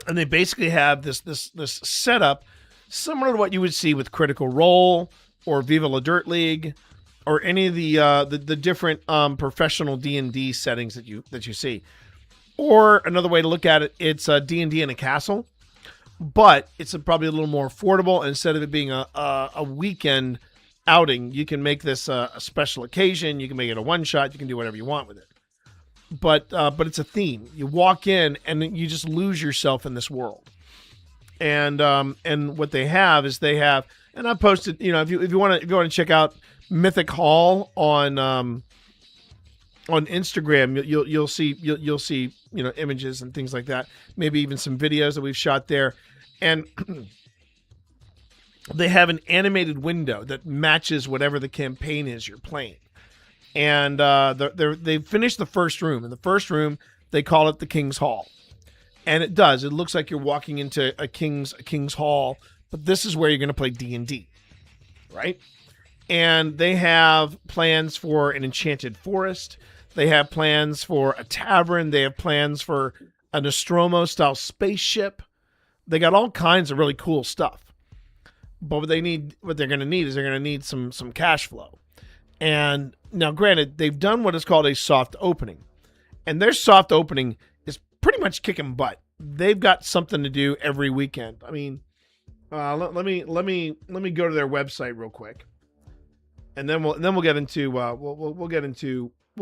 they basically have this setup similar to what you would see with Critical Role or Viva La Dirt League or any of the different professional D&D settings that you see. Or another way to look at it, it's D&D in a castle, but it's probably a little more affordable. Instead of it being a weekend outing, you can make this a special occasion. You can make it a one-shot. You can do whatever you want with it. But it's a theme. You walk in and you just lose yourself in this world. And what they have is and I posted, you know, if you want to check out Mythic Hall on Instagram, you'll see you know, images and things like that. Maybe even some videos that we've shot there. And they have an animated window that matches whatever the campaign is you're playing. And they've finished the first room. In the first room, they call it the King's Hall. And it does. It looks like you're walking into a King's Hall, but this is where you're going to play D&D, right? And they have plans for an enchanted forest. They have plans for a tavern. They have plans for a Nostromo-style spaceship. They got all kinds of really cool stuff. But what they're going to need is some cash flow. And now, granted, they've done what is called a soft opening, and their soft opening is pretty much kicking butt. They've got something to do every weekend. I mean, let me go to their website real quick, and then we'll get into we'll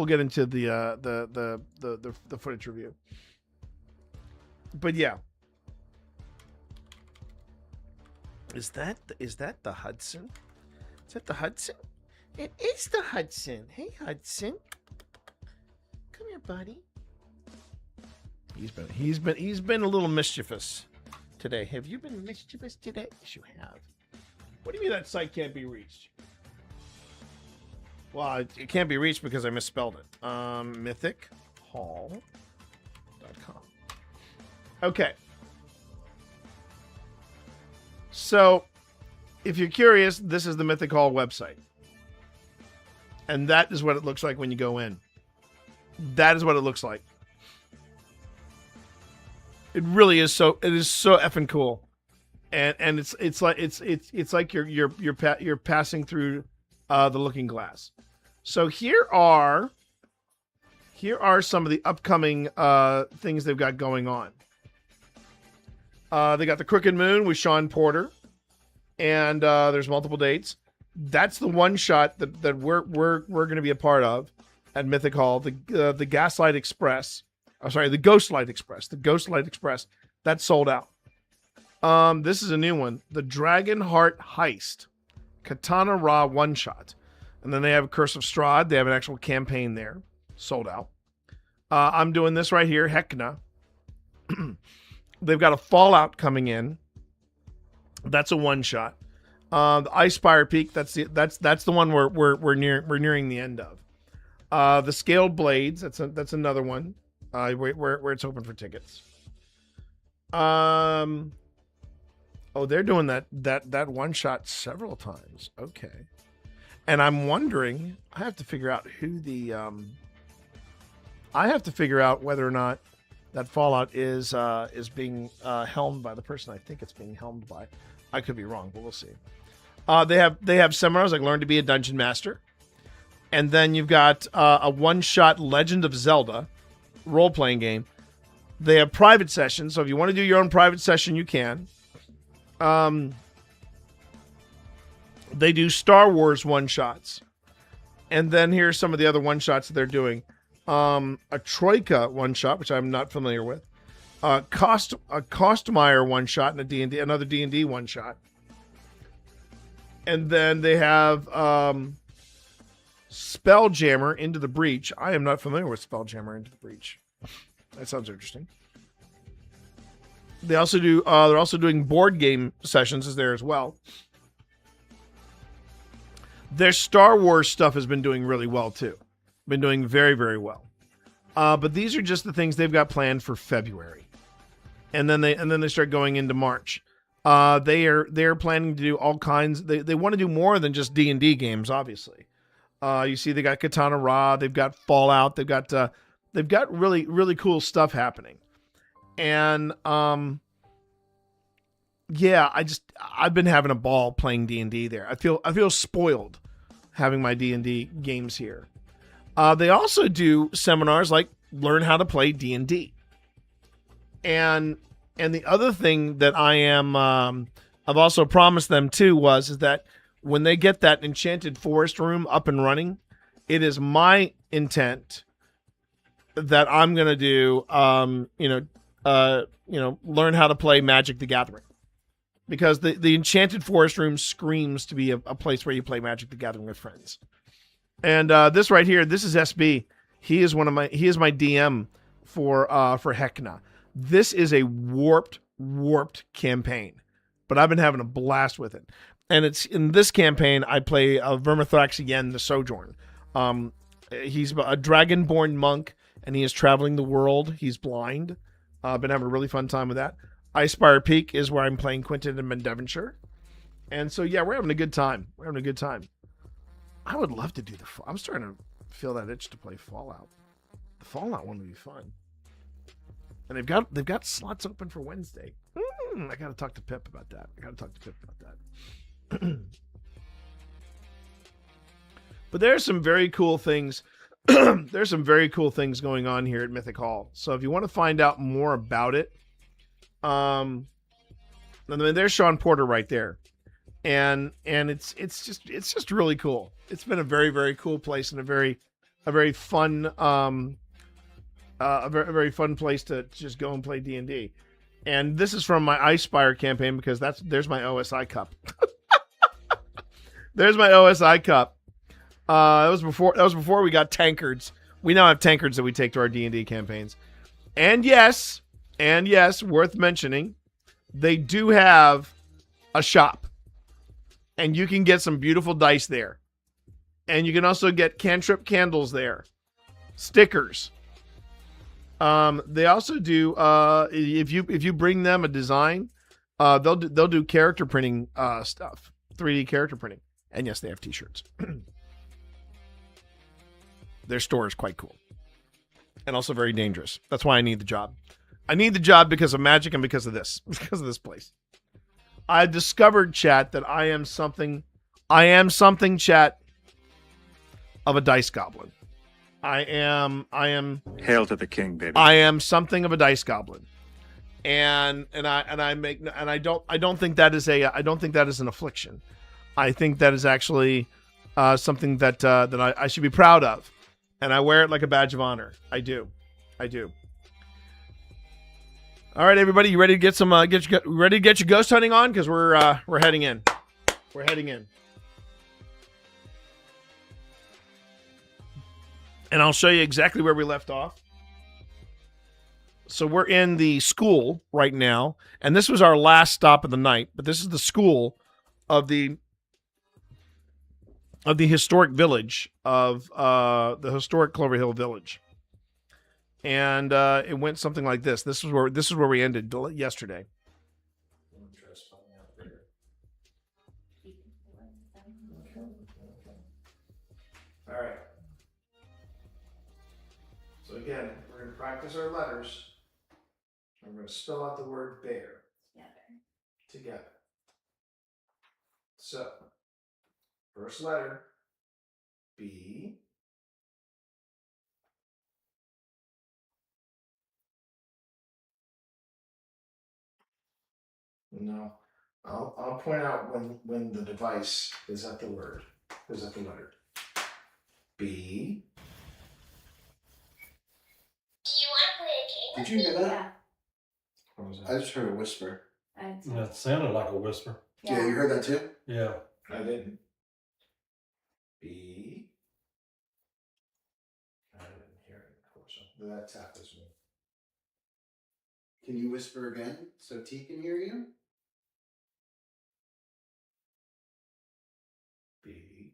get into the footage review. But yeah, is that the Hudson? Is that the Hudson? It is the Hudson. Hey, Hudson. Come here, buddy. He's been a little mischievous today. Have you been mischievous today? Yes, you have. What do you mean that site can't be reached? Well, it can't be reached because I misspelled it. MythicHall.com. Okay. So, if you're curious, this is the Mythic Hall website. And that is what it looks like when you go in. That is what it looks like. It really is so. It is so effing cool, and it's like you're passing through the Looking Glass. So here are some of the upcoming things they've got going on. They got the Crooked Moon with Sean Porter, and there's multiple dates. That's the one shot that we're going to be a part of at Mythic Hall. The Gaslight Express. I'm sorry, the Ghostlight Express. The Ghostlight Express. That's sold out. This is a new one. The Dragonheart Heist. Katana Ra one shot. And then they have Curse of Strahd. They have an actual campaign there. Sold out. I'm doing this right here. Hekna. They've got a Fallout coming in. That's a one shot. The Ice Spire Peak. That's the one we're nearing the end of. The Scaled Blades. That's another one. Where it's open for tickets. Oh, they're doing that one shot several times. Okay. And I'm wondering, I have to figure out who the I have to figure out whether or not that Fallout is being helmed by the person I think it's being helmed by. I could be wrong, but we'll see. They have seminars like Learn to be a Dungeon Master. And then you've got a one-shot Legend of Zelda role-playing game. They have private sessions, so if you want to do your own private session, you can. They do Star Wars one-shots. And then here's some of the other one-shots that they're doing. A Troika one-shot, which I'm not familiar with. A Costmeyer one-shot and another D&D one-shot. And then they have Spelljammer Into the Breach. I am not familiar with Spelljammer Into the Breach. That sounds interesting. They also do. They're also doing board game sessions is there as well. Their Star Wars stuff has been doing really well too. Been doing very, very well. But these are just the things they've got planned for February, and then they start going into March. They're planning to do all kinds. They want to do more than just D&D games, obviously. You see, they got Katana Ra, they've got Fallout, they've got really, really cool stuff happening. And yeah, I've been having a ball playing D&D there. I feel spoiled having my D&D games here. They also do seminars like learn how to play D&D. And the other thing that I've also promised them too is that when they get that Enchanted Forest room up and running, it is my intent that I'm going to do, learn how to play Magic the Gathering. Because the Enchanted Forest room screams to be a place where you play Magic the Gathering with friends. And this right here, this is SB. He is my DM for Hekna. This is a warped campaign, but I've been having a blast with it. And it's in this campaign, I play Vermithrax again, the Sojourn. He's a dragonborn monk, and he is traveling the world. He's blind. I've been having a really fun time with that. Icespire Peak is where I'm playing Quentin in Devonshire. And so, yeah, we're having a good time. I would love to do I'm starting to feel that itch to play Fallout. The Fallout one would be fun. And they've got slots open for Wednesday. I got to talk to Pip about that. But there's some very cool things. There's some very cool things going on here at Mythic Hall. So if you want to find out more about it, there's Sean Porter right there, and it's just really cool. It's been a very, very cool place and a very fun a very fun place to just go and play D&D. And this is from my Icespire campaign because there's my OSI cup. There's my OSI cup. That was before we got tankards. We now have tankards that we take to our D&D campaigns. And yes, worth mentioning, they do have a shop. And you can get some beautiful dice there. And you can also get cantrip candles there. Stickers. They also do if you bring them a design, they'll do character printing stuff. 3D character printing. And yes, they have t-shirts. Their store is quite cool. And also very dangerous. That's why I need the job. I need the job because of magic and because of this. Because of this place. I discovered, chat, that I am something, chat, of a dice goblin. I am Hail to the king, baby. I am something of a dice goblin. And I don't think that is an affliction. I think that is actually something that I should be proud of. And I wear it like a badge of honor. I do. All right, everybody, you ready to get some ready to get your ghost hunting on? Because we're heading in. We're heading in. And I'll show you exactly where we left off. So we're in the school right now, and this was our last stop of the night. But this is the school of the of the historic village of the historic Clover Hill village. And it went something like this. This is where we ended yesterday. All right. So again, we're going to practice our letters. I'm going to spell out the word bear. Together. So, first letter, B. No, I'll point out when the device is at the word, is at the letter. B. Did you hear that? Yeah. What was that? I just heard a whisper. That sounded like a whisper. Yeah, you heard that too? Yeah. I didn't. B. I didn't hear it, of course. That tap is me. Can you whisper again so T can hear you? B.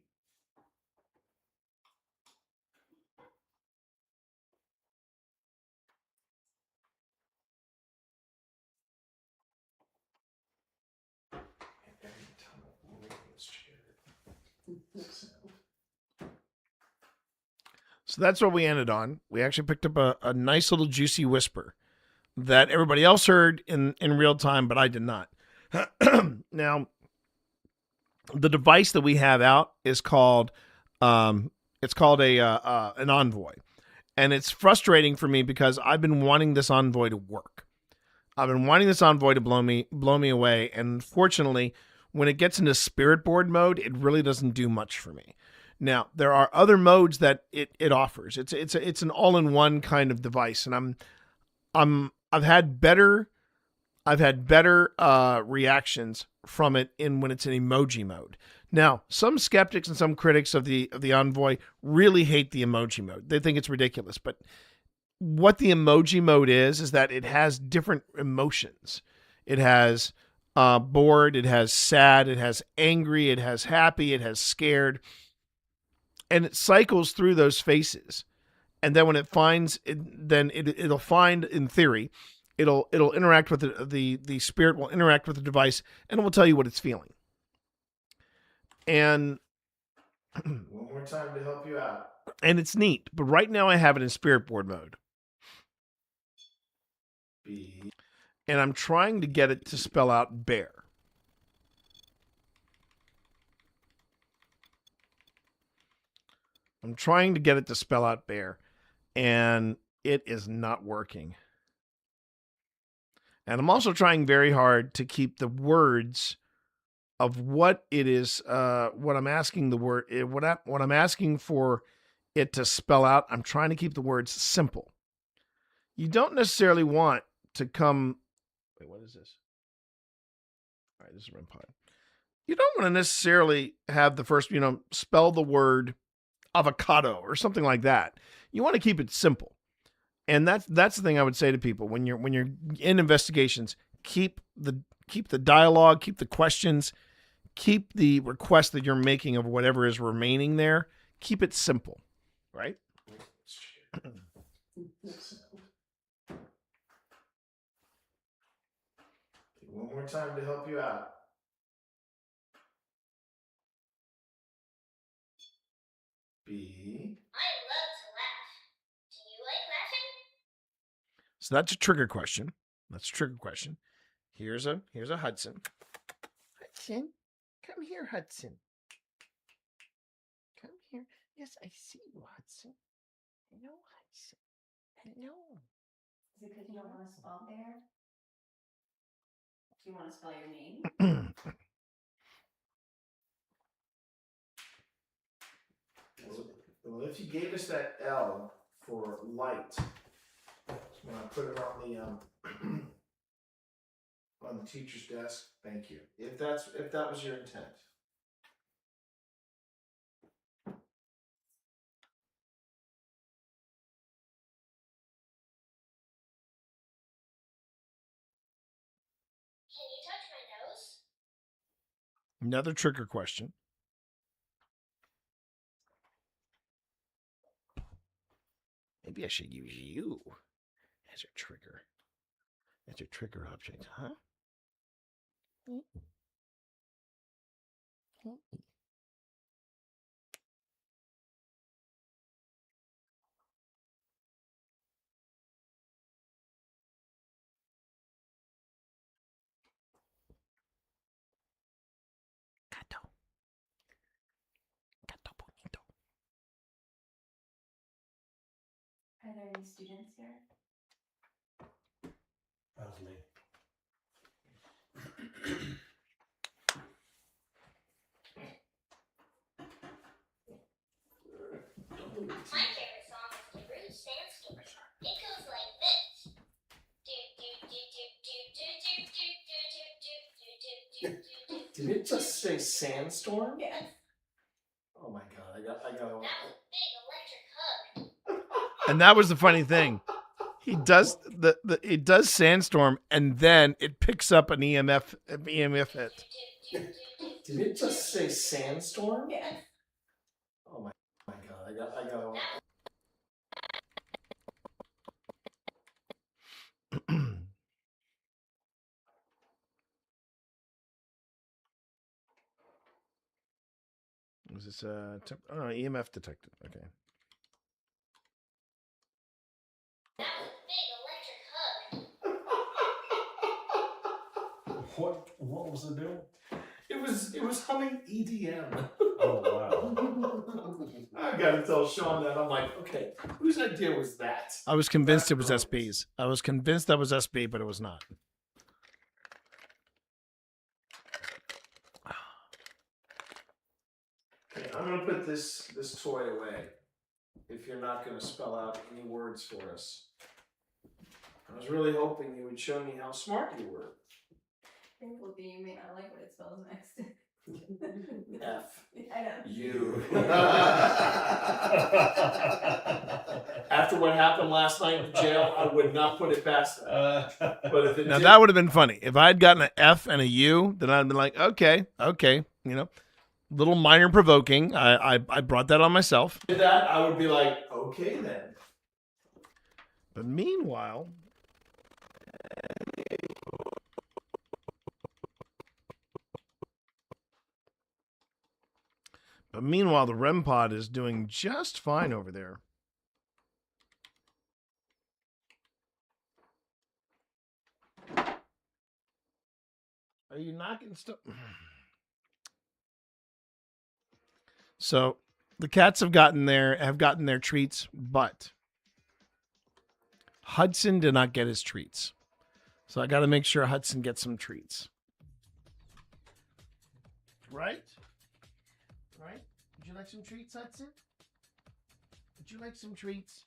So that's what we ended on. We actually picked up a nice little juicy whisper that everybody else heard in real time, but I did not. Now, the device that we have out is called it's called an envoy, and it's frustrating for me because I've been wanting this envoy to work. I've been wanting this envoy to blow me away, and unfortunately, when it gets into spirit board mode, it really doesn't do much for me. Now, there are other modes that it offers. It's an all-in-one kind of device, and I've had better reactions from it when it's in emoji mode. Now, some skeptics and some critics of the Envoy really hate the emoji mode. They think it's ridiculous, but what the emoji mode is that it has different emotions. It has bored, it has sad, it has angry, it has happy, it has scared, and it cycles through those faces. And then when it finds it, then it'll find, in theory, it'll interact with the spirit will interact with the device, and it will tell you what it's feeling. And one more time to help you out. And it's neat, but right now I have it in spirit board mode. B. And I'm trying to get it to spell out bear. I'm trying to get it to spell out bear, and it is not working. And I'm also trying very hard to keep the words of what it is, what I'm asking the word, what I'm asking for it to spell out. I'm trying to keep the words simple. You don't necessarily want to come. Wait, what is this? All right, this is REM pod. You don't want to necessarily have the first, spell the word avocado or something like that. You want to keep it simple. And that's the thing I would say to people when you're in investigations, keep the dialogue, keep the questions, keep the request that you're making of whatever is remaining there, keep it simple, right? One more time to help you out. B. I love to laugh. Do you like laughing? So that's a trigger question. Here's a Hudson. Hudson, come here, Hudson. Come here. Yes, I see you, Hudson. Hello, Hudson. Hello. Is it because you don't want to spell bear? Do you want to spell your name? Well, if you gave us that L for light, when I put it on the teacher's desk, thank you. If that was your intent. Can you touch my nose? Another trigger question. Maybe I should use you as a trigger. As a trigger object, huh? Are there any students here? That was me. My favorite song is the Rude Sandstorm. It goes like this. Did it just say sandstorm? Yes. Oh my god, I got. That was a big electric hug. And that was the funny thing. He does it does sandstorm, and then it picks up an EMF hit. Did it just say sandstorm? Yes. Oh my god, I got. Was this EMF detected? Okay. That was a big electric hug. What was it doing? It was humming EDM. Oh wow. I gotta tell Sean that. I'm like, okay, whose idea was that? I was convinced it was SB's. I was convinced that was SB, but it was not. Okay, I'm gonna put this toy away. If you're not gonna spell out any words for us, I was really hoping you would show me how smart you were. I think you may not like what it spells next. F. I know. You. After what happened last night in jail, I would not put it past them. But if it Now did, that would have been funny. If I had gotten an F and a U, then I'd have been like, okay, you know, little minor provoking. I brought that on myself. did that, I would be like, okay then. But meanwhile, the REM pod is doing just fine over there. Are you knocking stuff? So the cats have gotten their treats, but Hudson did not get his treats. So I got to make sure Hudson gets some treats. Right? Right? Would you like some treats, Hudson? Would you like some treats?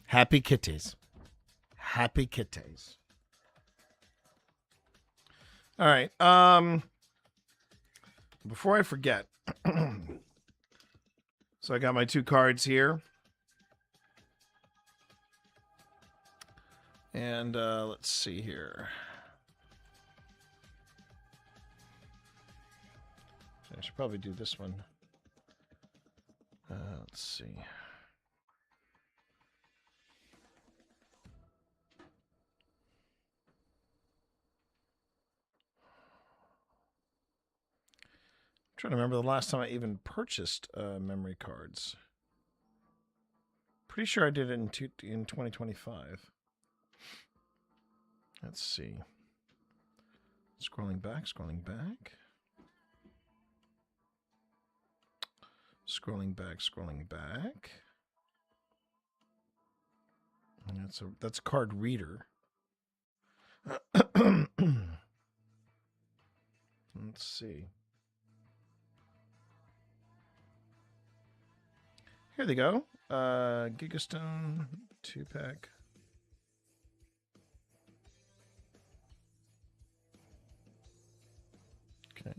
Happy kitties. Happy kitties. All right. Before I forget, so I got my 2 cards here, and let's see here. I should probably do this one. Let's see. I'm trying to remember the last time I even purchased memory cards. Pretty sure I did it in 2025. Let's see. Scrolling back, scrolling back. Scrolling back, scrolling back. And that's a card reader. Let's see. Here they go. Gigastone 2-pack. Okay.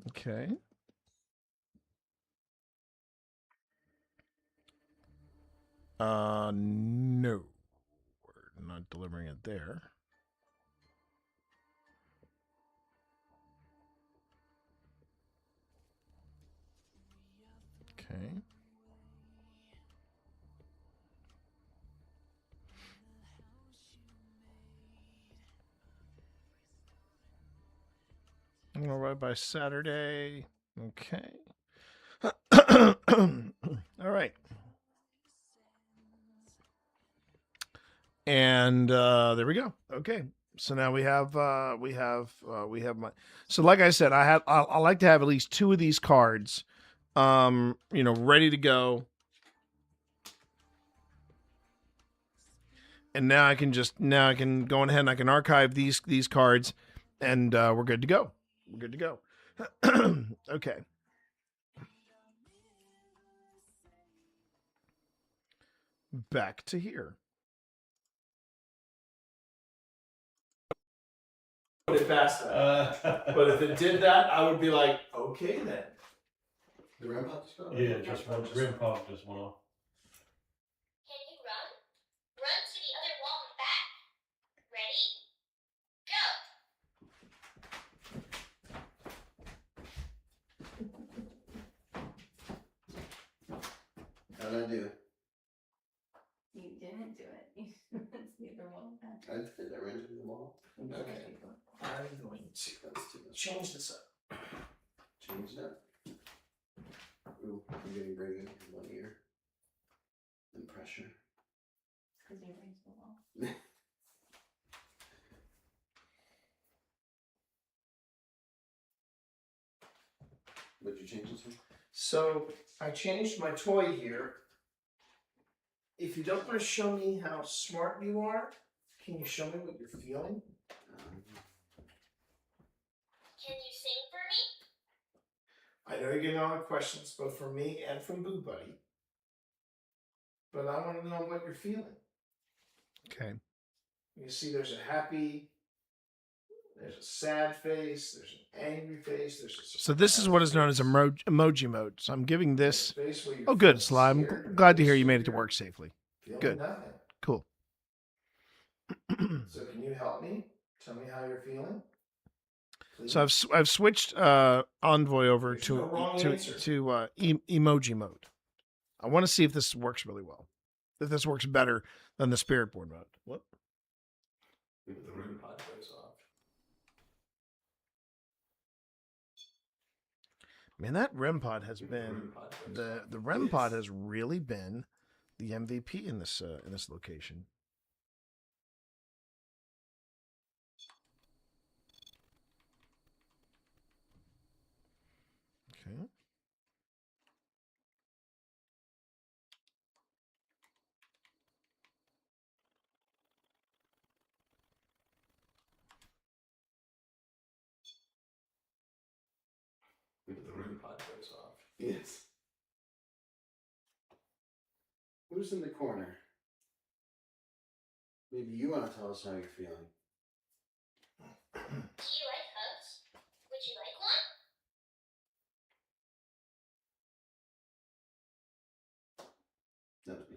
Okay. No. We're not delivering it there. Okay. I'm gonna write by Saturday. Okay. All right. And there we go. Okay. So now we have my. So like I said, I like to have at least 2 of these cards, ready to go. And now I can go ahead and I can archive these cards, and we're good to go. We're good to go. Okay. Back to here. Put it past that. But if it did that, I would be like, okay then. The REM pod just go? Yeah, just one. REM pod just went off. Can you run? Run to the other wall and back. Ready? Go! How'd I do? You didn't do it. It's the other wall back. I did. I ran into the wall. Okay. I'm going to change this up. Change it up. Ooh, I'm getting very good in one ear. And pressure. It's because you're against the wall. What'd you change it to? So I changed my toy here. If you don't want to show me how smart you are, can you show me what you're feeling? Can you sing for me? I know you're getting all the questions, both from me and from Boo Buddy. But I want to know what you're feeling. Okay. You see there's a happy, there's a sad face, there's an angry face, there's a So this is what is known as emoji mode. So I'm giving this. face where you're Oh, good, feeling Sly. I'm scared, glad to hear you so made it to you're work safely. feeling Good. nothing. Cool. So can you help me? Tell me how you're feeling. Please? So I've switched Envoy over There's no wrong answer. to emoji mode. I want to see if this works really well. If this works better than the Spirit Board mode. What? The REM pod goes off. Man, that REM pod has been the REM pod has really been the MVP in this location. Okay. The pod goes off. Yes. Who's in the corner? Maybe you want to tell us how you're feeling. Do you like hugs? Would you like one? That was me.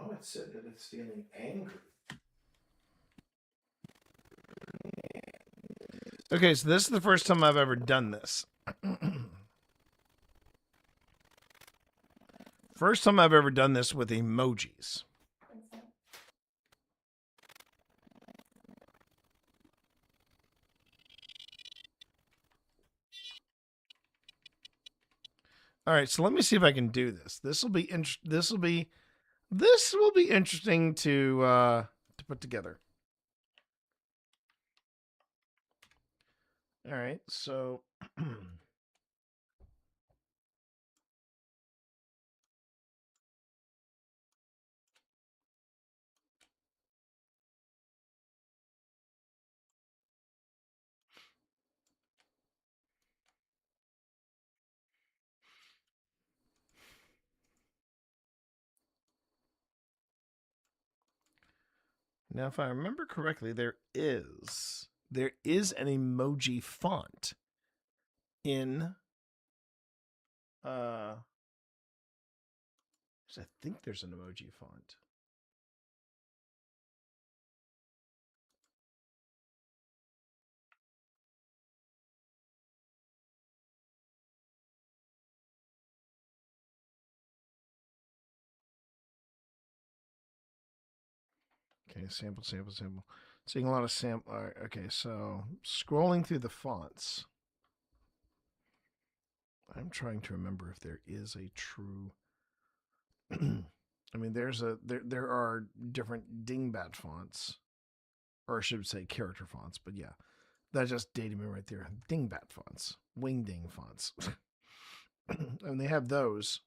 Oh, it said that it's feeling angry. Okay, so this is the first time I've ever done this. First time I've ever done this with emojis. All right, so let me see if I can do this. This will be interesting to put together. All right, so now if I remember correctly, there is an emoji font in I think there's an emoji font. Okay, sample. Seeing a lot of sample. All right, okay, so scrolling through the fonts. I'm trying to remember if there is a true. I mean, there are different dingbat fonts, or I should say character fonts. But yeah, that just dated me right there. Dingbat fonts, wingding fonts, and they have those.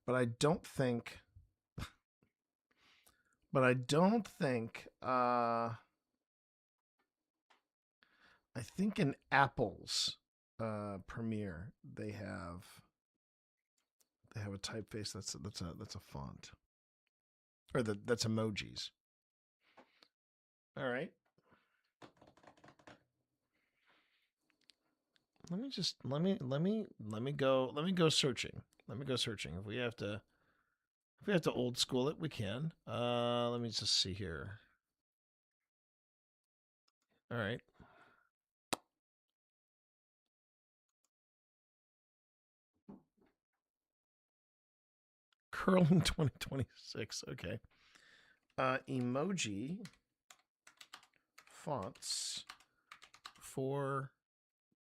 But I don't think. I think in Apple's Premiere they have a typeface that's a font, or that's emojis. All right. Let me go searching. Let me go searching. If we have to old school it, we can. Let me just see here. All right. Curling 2026. Okay. Emoji fonts for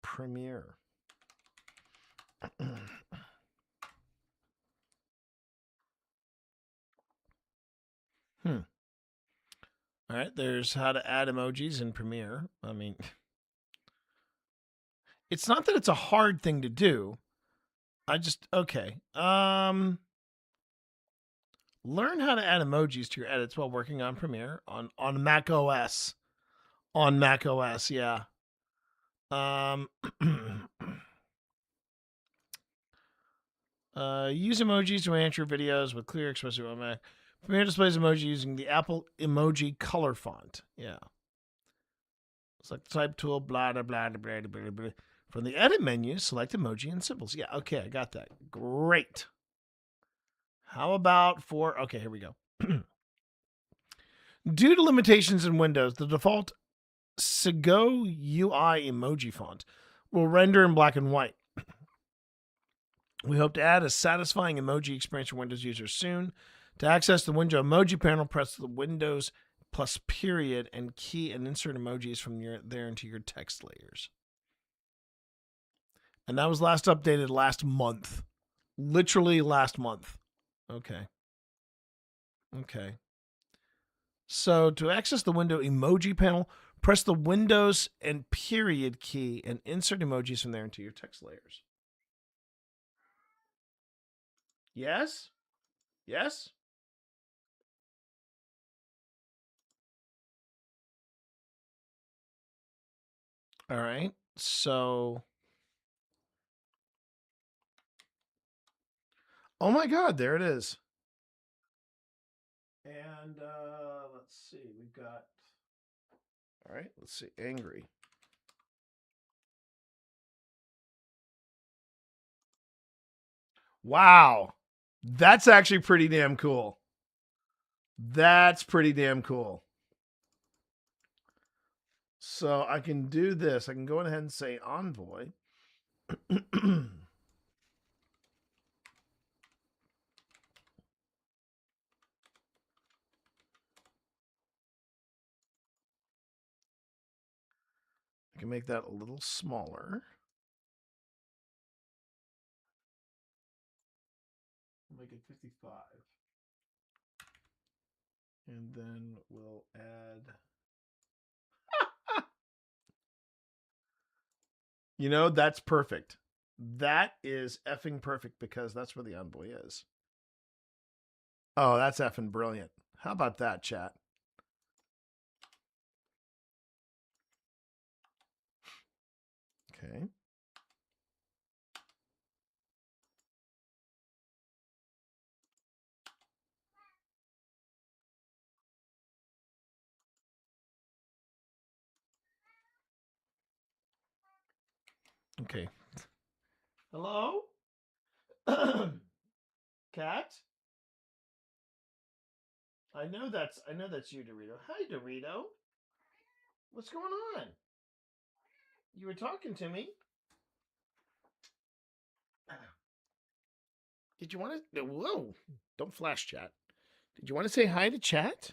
Premiere. All right, there's how to add emojis in Premiere. I mean, it's not that it's a hard thing to do. Okay. Learn how to add emojis to your edits while working on Premiere on Mac OS. On Mac OS, yeah. Use emojis to enhance your videos with clear, expressive on Mac. Premiere displays emoji using the Apple emoji color font. Yeah. Select the type tool, blah, blah, blah, blah, blah, blah. From the edit menu, select emoji and symbols. Yeah, okay, I got that. Great. How about okay, here we go. Due to limitations in Windows, the default Segoe UI emoji font will render in black and white. We hope to add a satisfying emoji experience for Windows users soon. To access the Windows emoji panel, press the Windows plus period and key and insert emojis from there into your text layers. And that was last updated last month. Literally last month. Okay. Okay. So to access the window emoji panel, press the Windows and period key and insert emojis from there into your text layers. Yes? Yes? All right. So, oh my God, there it is. And let's see, we've got, all right, let's see, angry. Wow. That's actually pretty damn cool. That's pretty damn cool. So I can do this. I can go ahead and say envoy. I can make that a little smaller. Make it 55. And then we'll add. You know, that's perfect. That is effing perfect because that's where the envoy is. Oh, that's effing brilliant. How about that, chat? Okay. Okay. Hello? Cat? I know that's you, Dorito. Hi, Dorito. What's going on? You were talking to me. Did you want to? Whoa! Don't flash chat. Did you want to say hi to chat?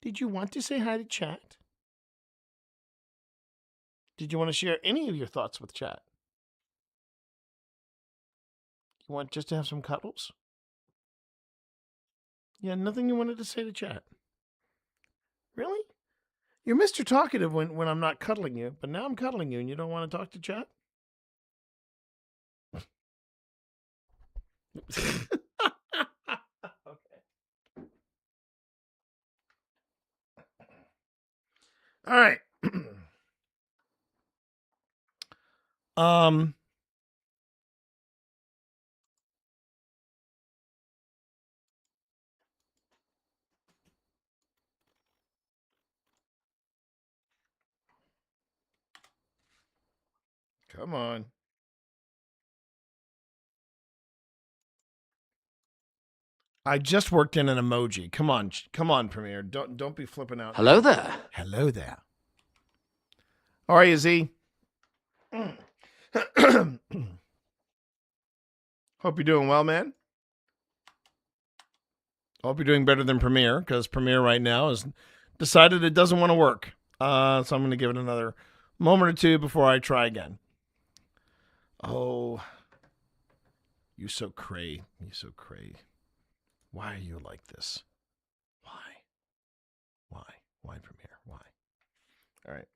Did you want to say hi to chat? Did you want to share any of your thoughts with chat? You want just to have some cuddles? Yeah, nothing you wanted to say to chat. Really? You're Mr. Talkative when I'm not cuddling you, but now I'm cuddling you and you don't want to talk to chat? Okay. All right. um Come on. I just worked in an emoji. Come on, Premiere. Don't be flipping out. Hello there. Hello there. How are you, Z? Hope you're doing well, man. Hope you're doing better than Premiere, because Premiere right now has decided it doesn't want to work. So I'm going to give it another moment or two before I try again. Oh, you so cray. You so cray. Why are you like this? Why? Why, Premiere? Why? All right.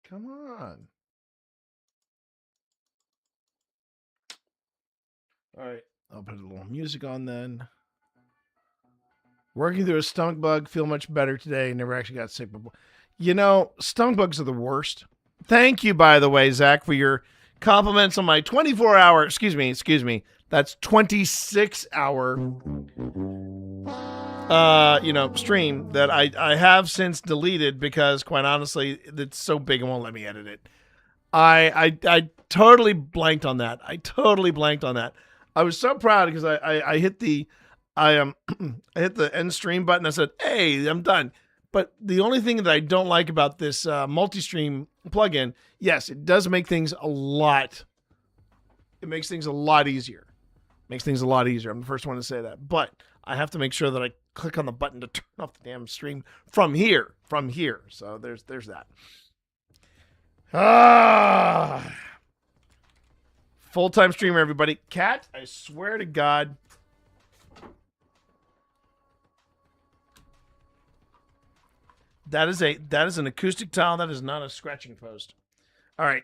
Come on. All right. I'll put a little music on then. Working through a stomach bug. Feel much better today. Never actually got sick before. You know, stomach bugs are the worst. Thank you, by the way, Zach, for your compliments on my 24-hour, excuse me, that's 26-hour, stream that I have since deleted because, quite honestly, it's so big it won't let me edit it. I totally blanked on that. I was so proud because I hit the I hit the end stream button. I said, "Hey, I'm done." But the only thing that I don't like about this multi-stream plugin, yes, it does make things a lot. It makes things a lot easier. I'm the first one to say that. But I have to make sure that I click on the button to turn off the damn stream from here. So there's that. Full-time streamer, everybody. Cat, I swear to God. That is an acoustic tile. That is not a scratching post. All right.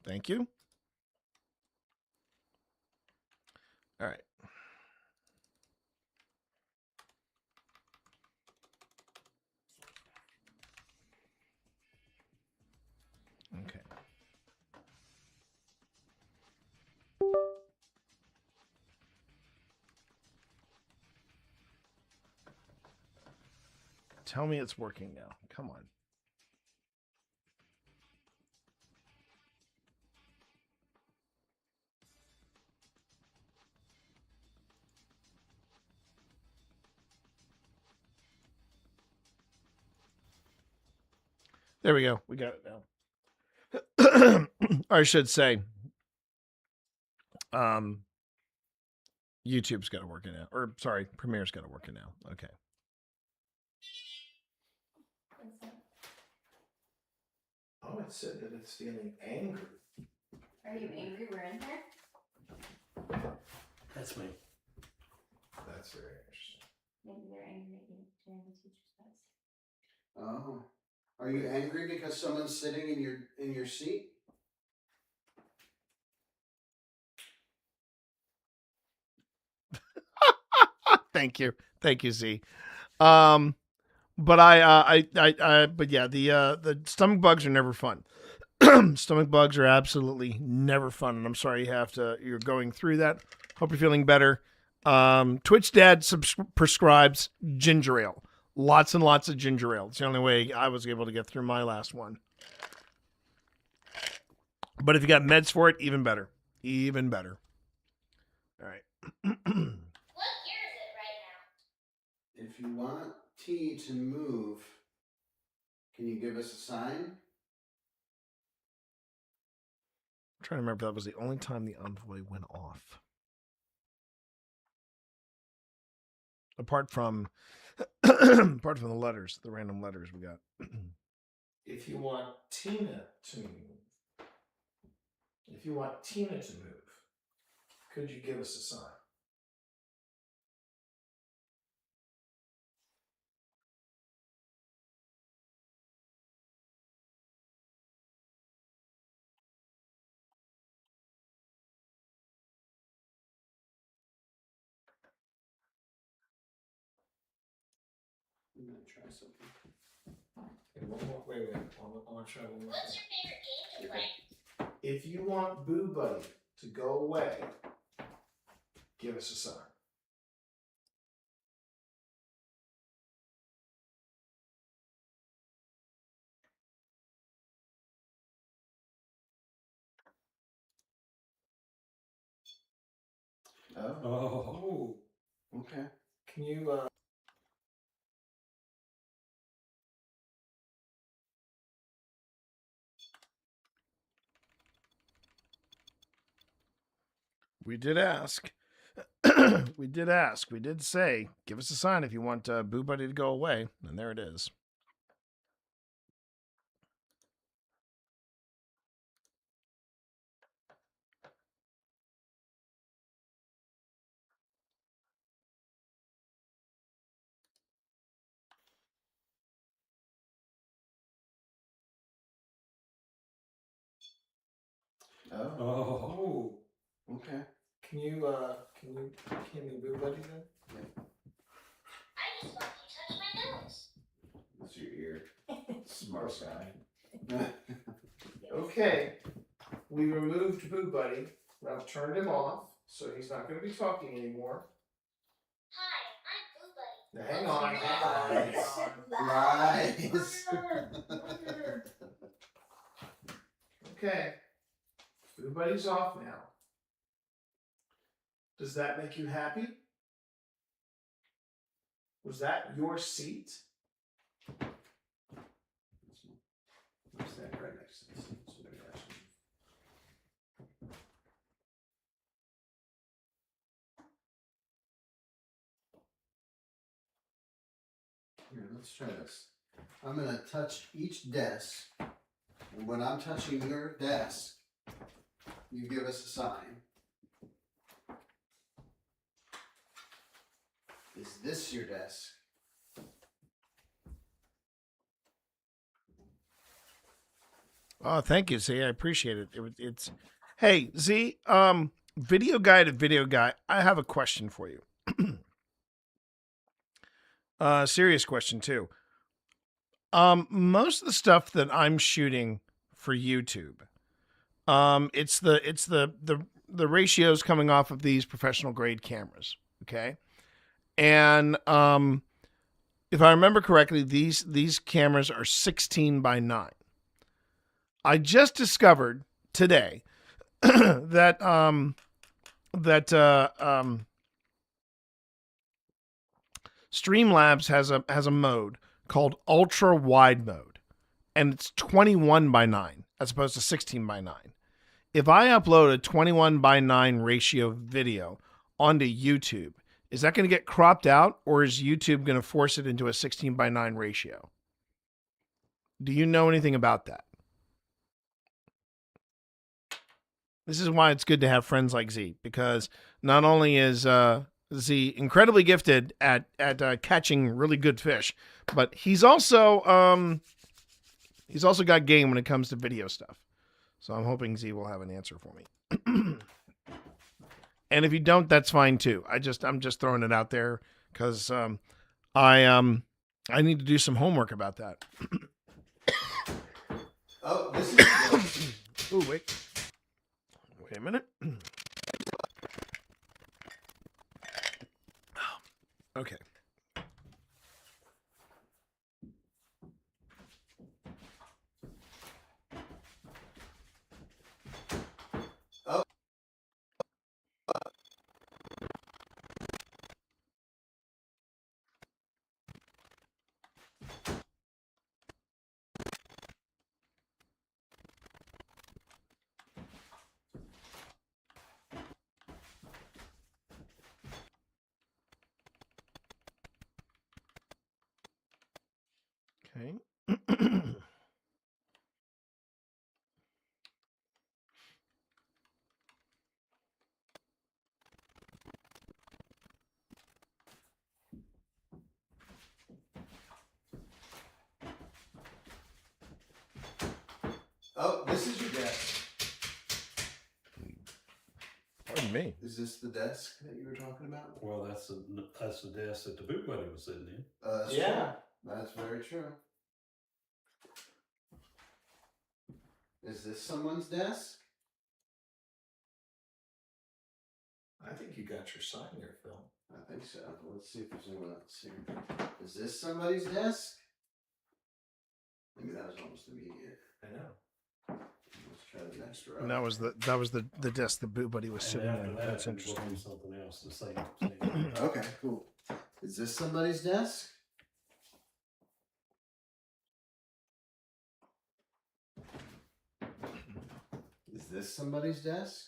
Thank you. All right. Okay. Tell me it's working now. Come on. There we go. We got it now. Or I should say, YouTube's got to work it out. Or sorry, Premiere's got to work it out. Okay. Oh, it said that it's feeling angry. Are you angry we're in here? That's me. That's very interesting. Maybe they're angry at you during the teacher's class. Oh. Are you angry because someone's sitting in your seat? Thank you, Z. But but yeah, the stomach bugs are never fun. Stomach bugs are absolutely never fun, and I'm sorry you're going through that. Hope you're feeling better. Twitch Dad prescribes ginger ale, lots and lots of ginger ale. It's the only way I was able to get through my last one. But if you got meds for it, even better, even better. All right. What year is it right now? If you want T to move, can you give us a sign? I'm trying to remember if that was the only time the envoy went off. Apart from the letters, the random letters we got. If you want Tina to move, could you give us a sign? I'm gonna try something. Okay, wait. I want to try one more. What's your favorite game to play? If you want Boo Buddy to go away, give us a sign. Oh. Okay. Can you We did ask. We did say, give us a sign if you want Boo Buddy to go away. And there it is. Oh. Okay. Can you Boo Buddy then? I just want you to touch my nose. That's your ear. Smart guy. Okay. We removed Boo Buddy. I've turned him off, so he's not going to be talking anymore. Hi, I'm Boo Buddy. Now, hang on. Lies. Okay. Boo Buddy's off now. Does that make you happy? Was that your seat? I'm standing right next to this. Here, let's try this. I'm going to touch each desk. And when I'm touching your desk, you give us a sign. Is this your desk? Oh, thank you, Z. I appreciate it. It's hey, Z. Video guy to video guy. I have a question for you. Serious question too. Most of the stuff that I'm shooting for YouTube, it's the ratios coming off of these professional grade cameras. Okay, and if I remember correctly, these cameras are 16:9. I just discovered today that Streamlabs has a mode called ultra wide mode, and it's 21:9 as opposed to 16:9. If I upload a 21:9 ratio video onto YouTube, is that going to get cropped out, or is YouTube going to force it into a 16:9 ratio? Do you know anything about that? This is why it's good to have friends like Z, because not only is Z incredibly gifted at catching really good fish, but he's also got game when it comes to video stuff. So I'm hoping Z will have an answer for me. And if you don't, that's fine too. I'm just throwing it out there because I need to do some homework about that. Oh, this is. Ooh, wait a minute. Okay. Oh. Okay. Oh, this is your desk. Pardon me. Is this the desk that you were talking about? Well, that's the desk that the boot buddy was sitting in. That's Yeah. true. That's very true. Is this someone's desk? I think you got your sign there, Phil. I think so. Let's see if there's anyone else here. Is this somebody's desk? Maybe that was almost immediate. I know. Let's try the next row. And that was the desk the boot buddy was sitting in. That's we'll interesting. do something else to say. Okay, cool. Is this somebody's desk? Is this somebody's desk?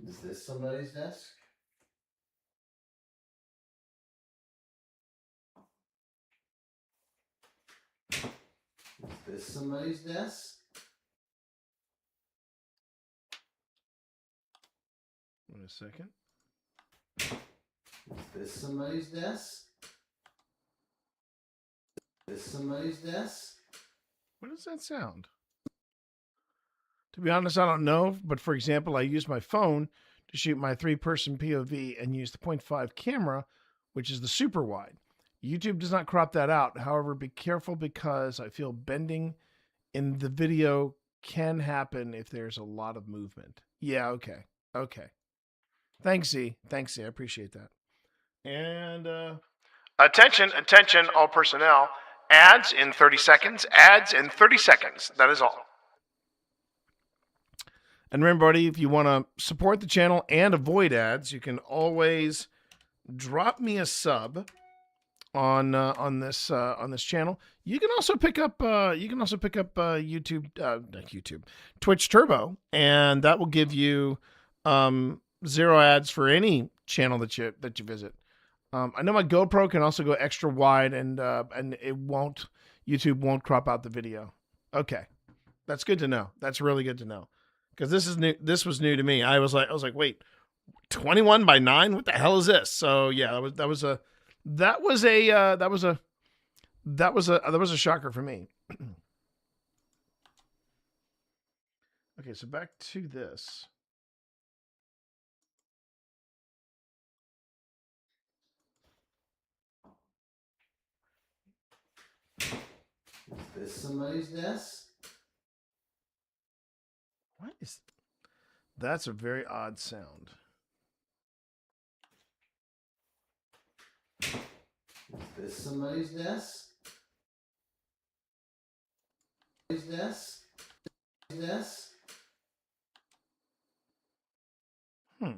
Is this somebody's desk? Is this somebody's desk? Wait a second. Is this somebody's desk? Is this somebody's desk? What does that sound? To be honest, I don't know. But for example, I use my phone to shoot my 3-person POV and use the 0.5 camera, which is the super wide. YouTube does not crop that out. However, be careful because I feel bending in the video can happen if there's a lot of movement. Yeah, okay. Okay. Thanks, Z. Thanks, Z. I appreciate that. And attention, all personnel. Ads in 30 seconds. Ads in 30 seconds. That is all. And remember, buddy, if you want to support the channel and avoid ads, you can always drop me a sub on this channel. You can also pick up YouTube Twitch Turbo, and that will give you 0 ads for any channel that you visit. I know my GoPro can also go extra wide, and YouTube won't crop out the video. Okay, that's good to know. That's really good to know, because this is new. This was new to me. I was like, wait, 21:9? What the hell is this? So yeah, that was a shocker for me. Okay, so back to this. Is this somebody's desk? What is? That's a very odd sound. Is this somebody's desk? Desk? Desk? All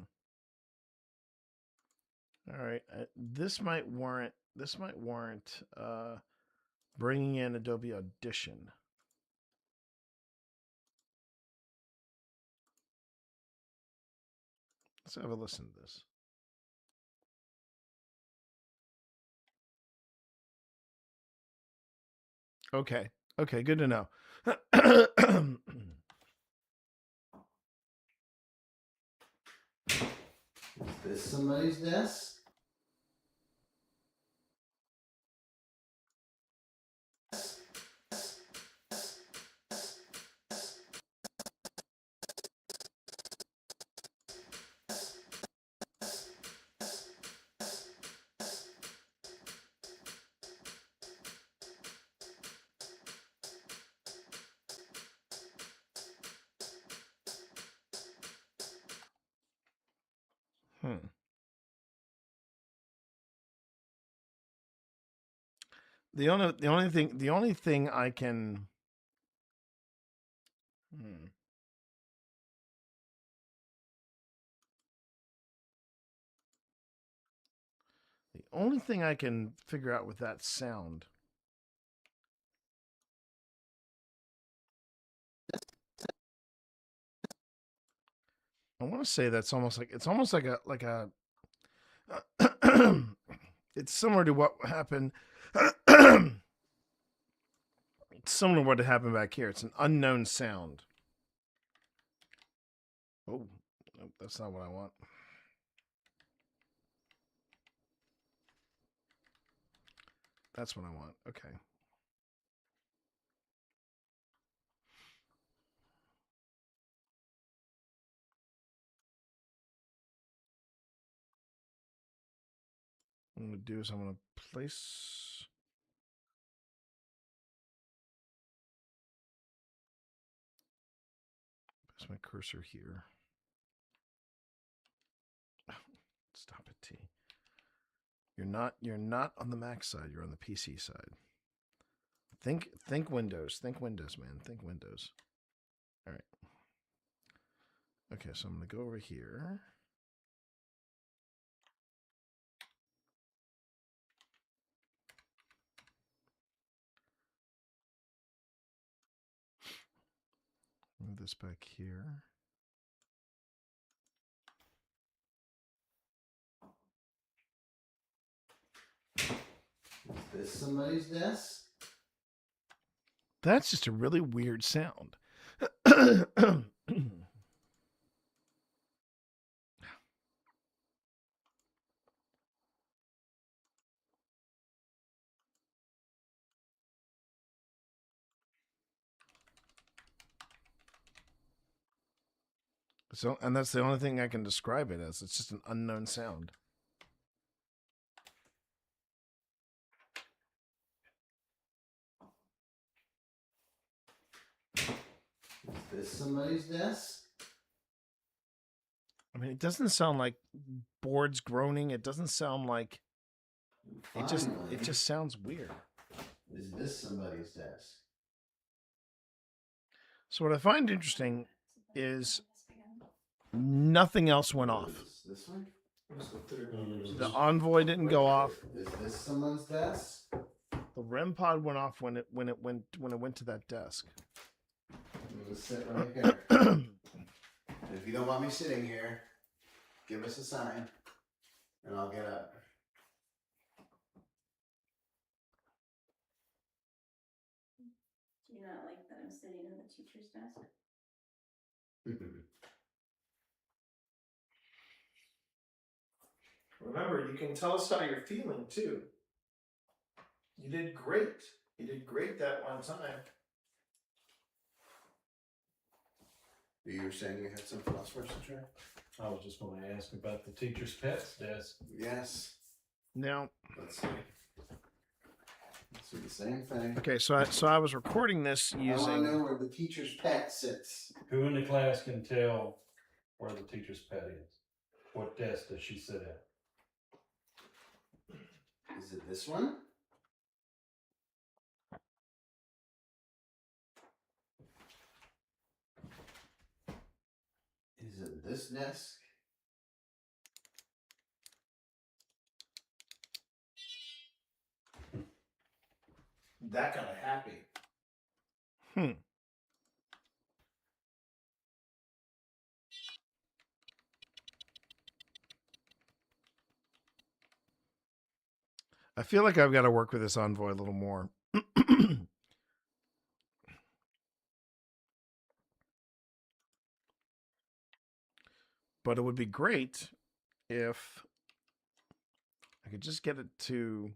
right, this might warrant bringing in Adobe Audition. Let's have a listen to this. Okay, good to know. Is this somebody's desk? The only thing I can. The only thing I can figure out with that sound. I want to say that's almost like a it's similar to what happened. It's similar to what happened back here. It's an unknown sound. Oh, nope, that's not what I want. That's what I want. Okay. What I'm going to do is I'm going to place my cursor here. Stop it, T. You're not on the Mac side. You're on the PC side. Think Windows. Think Windows, man. Think Windows. All right. Okay, so I'm going to go over here. Move this back here. Is this somebody's desk? That's just a really weird sound. So, and that's the only thing I can describe it as. It's just an unknown sound. Is this somebody's desk? I mean, it doesn't sound like boards groaning. It doesn't sound like it just sounds weird. Is this somebody's desk? So what I find interesting is nothing else went off. This one? The Envoy didn't go off. Is this someone's desk? The REM pod went off when it went to that desk. I'm gonna sit right here. And if you don't want me sitting here, give us a sign, and I'll get up. Do you not like that I'm sitting in the teacher's desk? Remember, you can tell us how you're feeling too. You did great. You did great that one time. You were saying you had something else for us to try? I was just going to ask about the teacher's pet's desk. Yes. Now, let's see. Let's do the same thing. Okay, so I was recording this I want to using. know where the teacher's pet sits. Who in the class can tell where the teacher's pet is? What desk does she sit at? Is it this one? Is it this desk? That kind of happy. I feel like I've got to work with this envoy a little more. But it would be great if I could just get it to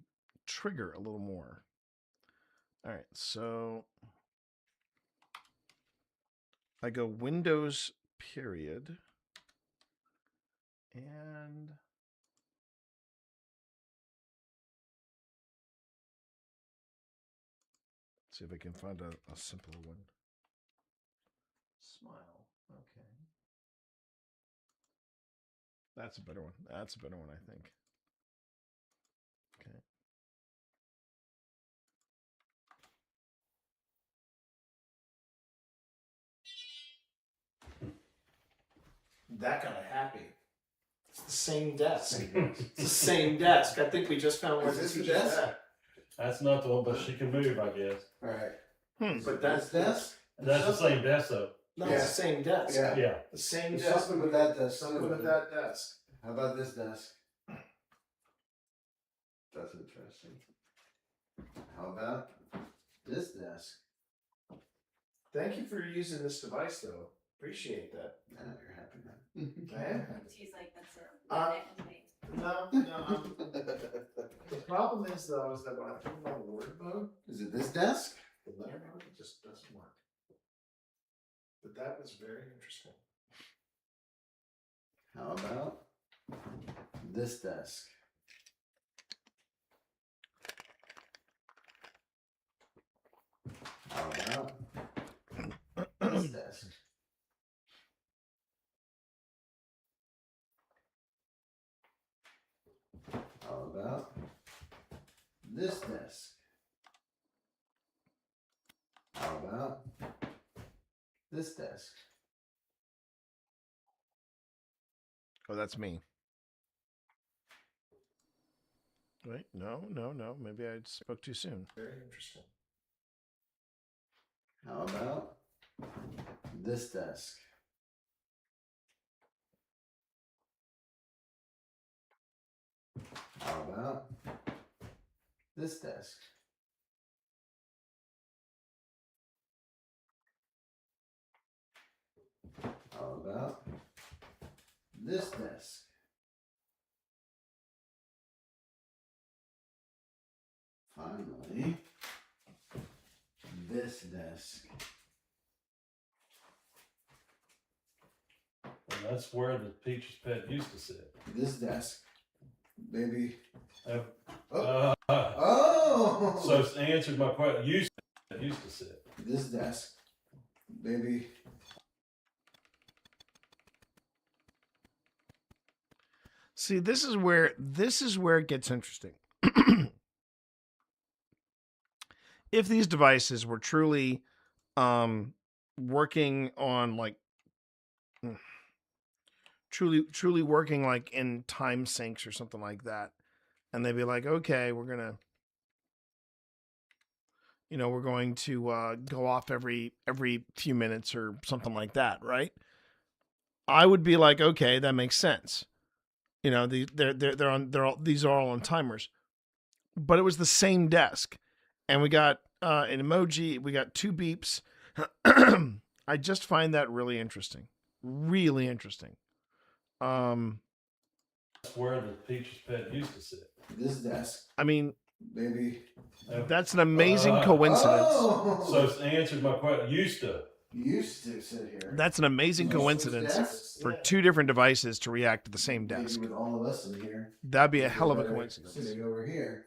trigger a little more. All right, so I go Windows period and see if I can find a simpler one. Smile. Okay. That's a better one. That's a better one, I think. Okay. That kind of happy. It's the same desk. It's the same desk. I think we just found where Is this the the teacher's desk? at. That's not the one, but she can move, I guess. All right. But that's This desk? That's the same desk, though. No, it's the same desk. Yeah. Yeah. The same There's desk. something with that desk. Something with that desk. How about this desk? That's interesting. How about this desk? Thank you for using this device, though. Appreciate that. I know you're happy now. I am happy. She's like, that's her. No. The problem is, though, is that when I put it on word mode, Is it this desk? the letter mode just doesn't work. But that was very interesting. How about this desk? How about this desk? How about this desk? How about this desk? Oh, that's me. Wait, no. Maybe I spoke too soon. Very interesting. How about this desk? How about this desk? How about this desk? Finally, this desk. And that's where the teacher's pet used to sit. This desk. Baby. Oh. Oh! So it's answered my question. Used to sit. This desk. Baby. See, this is where it gets interesting. If these devices were truly working on like truly working like in time sinks or something like that, and they'd be like, okay, we're going to go off every few minutes or something like that, right? I would be like, okay, that makes sense. You know, these are all on timers. But it was the same desk, and we got an emoji. We got 2 beeps. I just find that really interesting. Really interesting. That's where the teacher's pet used to sit. This desk, I mean, baby. that's an amazing coincidence. So it's answered my question. Used to. Used to sit here. That's an amazing coincidence for 2 different devices to react to the same desk. With all of us in here. That'd be a hell of a coincidence. Sitting over here.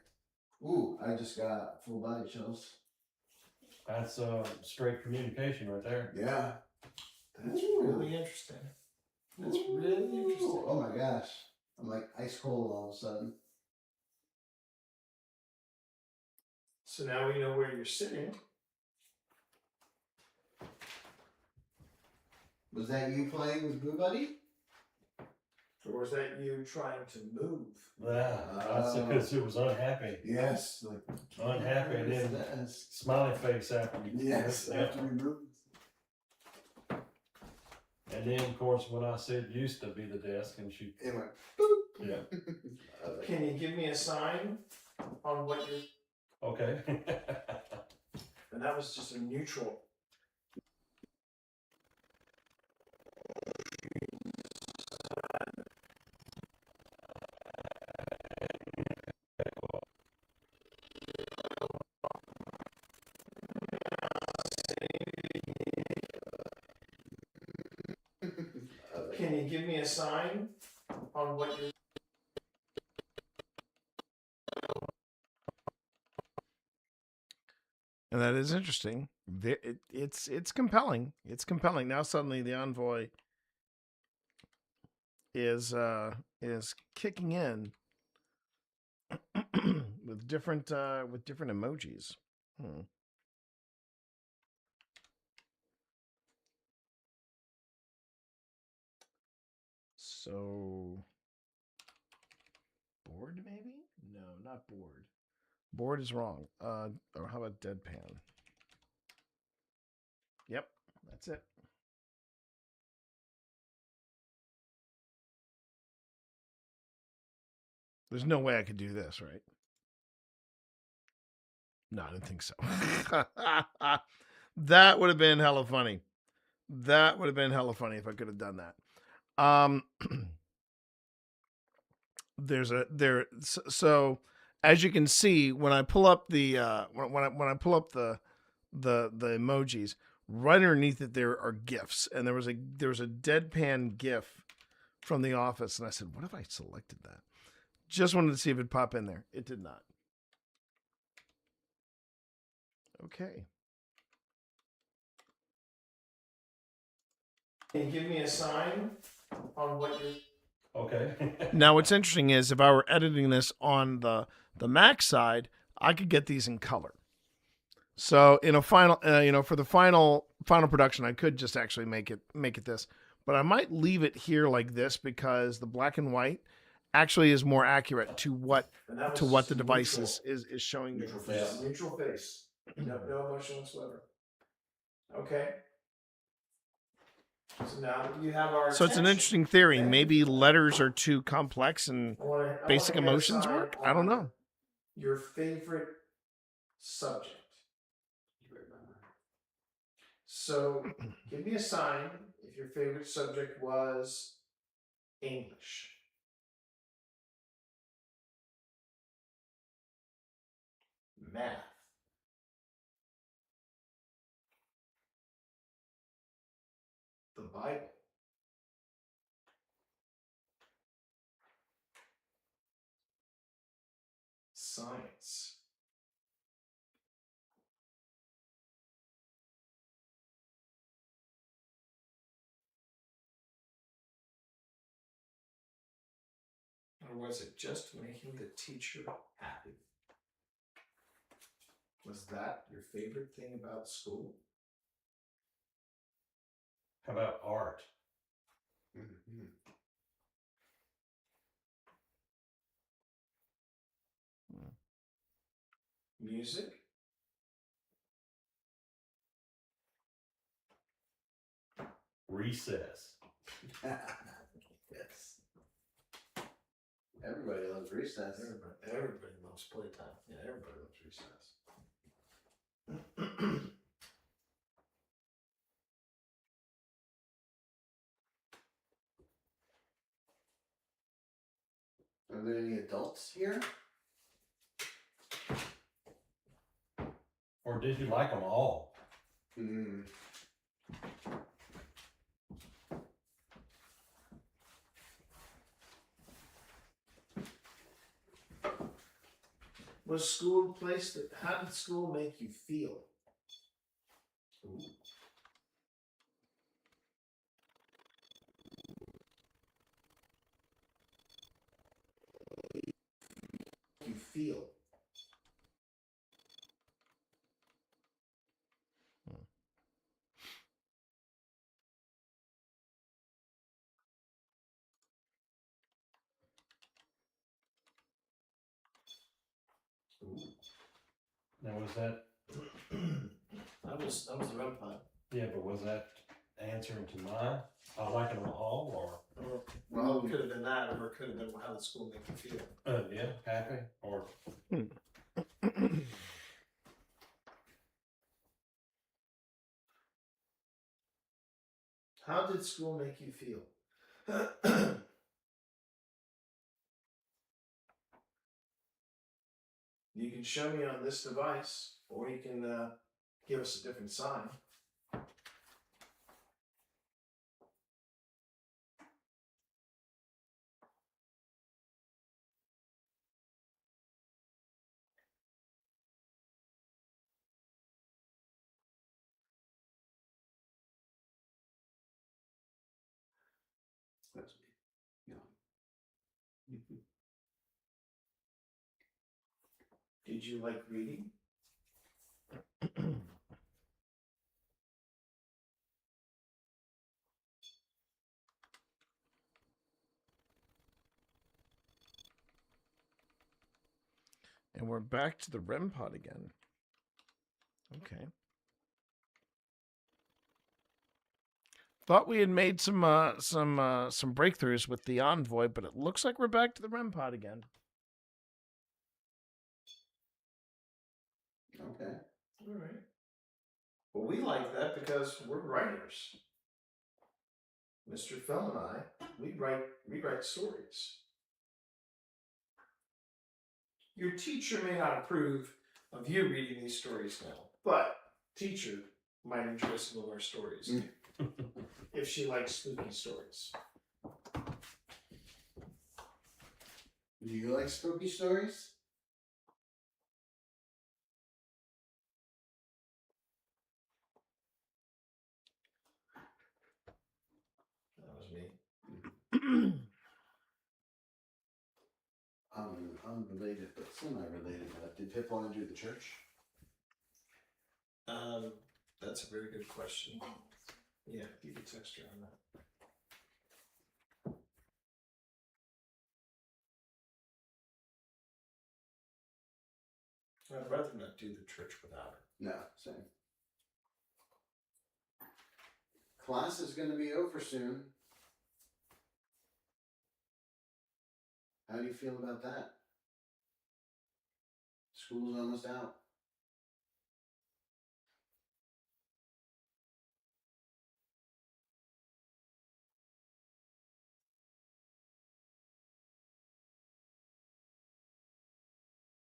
Ooh, I just got full body chills. That's straight communication right there. Yeah. That's really interesting. That's really interesting. Oh my gosh. I'm like ice cold all of a sudden. So now we know where you're sitting. Was that you playing with Boo Buddy? Or was that you trying to move? Yeah, that's because it was unhappy. Yes. Like, unhappy, and then smiley face after you. Yes, after we moved. And then, of course, when I said used to be the desk, and she. It went boop. Yeah. Can you give me a sign on what you're. Okay. And that was just a neutral. Can you give me a sign on what you're. And that is interesting. It's compelling. It's compelling. Now suddenly the envoy is kicking in with different emojis. So bored maybe? No, not bored. Bored is wrong. Or how about deadpan? Yep, that's it. There's no way I could do this, right? No, I didn't think so. That would have been hella funny. That would have been hella funny if I could have done that. So as you can see, when I pull up the when I pull up the emojis, right underneath it there are GIFs, and there was a deadpan GIF from The Office, and I said, what if I selected that? Just wanted to see if it'd pop in there. It did not. Okay. Can you give me a sign on what you're. Okay. Now, what's interesting is if I were editing this on the Mac side, I could get these in color. So in a final, for the final production, I could just actually make it this, but I might leave it here like this because the black and white actually is more accurate to what the device is showing Neutral me. face. Yeah. Neutral face. No emotion whatsoever. Okay. So now you have our. So it's an interesting theory. Maybe letters are too complex and basic emotions work. I don't know. Your favorite subject. So give me a sign if your favorite subject was English. Math. The Bible. Science. Or was it just making the teacher happy? Was that your favorite thing about school? How about art? Mm-hmm. Music? Recess. Yes. Everybody loves recess. Everybody loves playtime. Yeah, everybody loves recess. Are there any adults here? Or did you like them all? Mm. Was school a place that? How did school make you feel? Ooh. You feel. Ooh. Now was that? That was the rum pod. Yeah, but was that answering to mine? I liking them all, or? Well, it could have been that, or it could have been how the school made you feel. Yeah, happy, or? How did school make you feel? You can show me on this device, or you can give us a different sign. That's me. Yeah. Did you like reading? And we're back to the REM pod again. Okay. Thought we had made some breakthroughs with the envoy, but it looks like we're back to the REM pod again. Okay. All right. Well, we like that because we're writers. Mr. Phil and I, we write stories. Your teacher may not approve of you reading these stories now, but teacher might enjoy some of our stories if she likes spooky stories. Do you like spooky stories? That was me. Unrelated, but semi-related. Did Pip want to do the church? That's a very good question. Yeah, you could text her on that. I'd rather not do the church without her. No, same. Class is going to be over soon. How do you feel about that? School's almost out.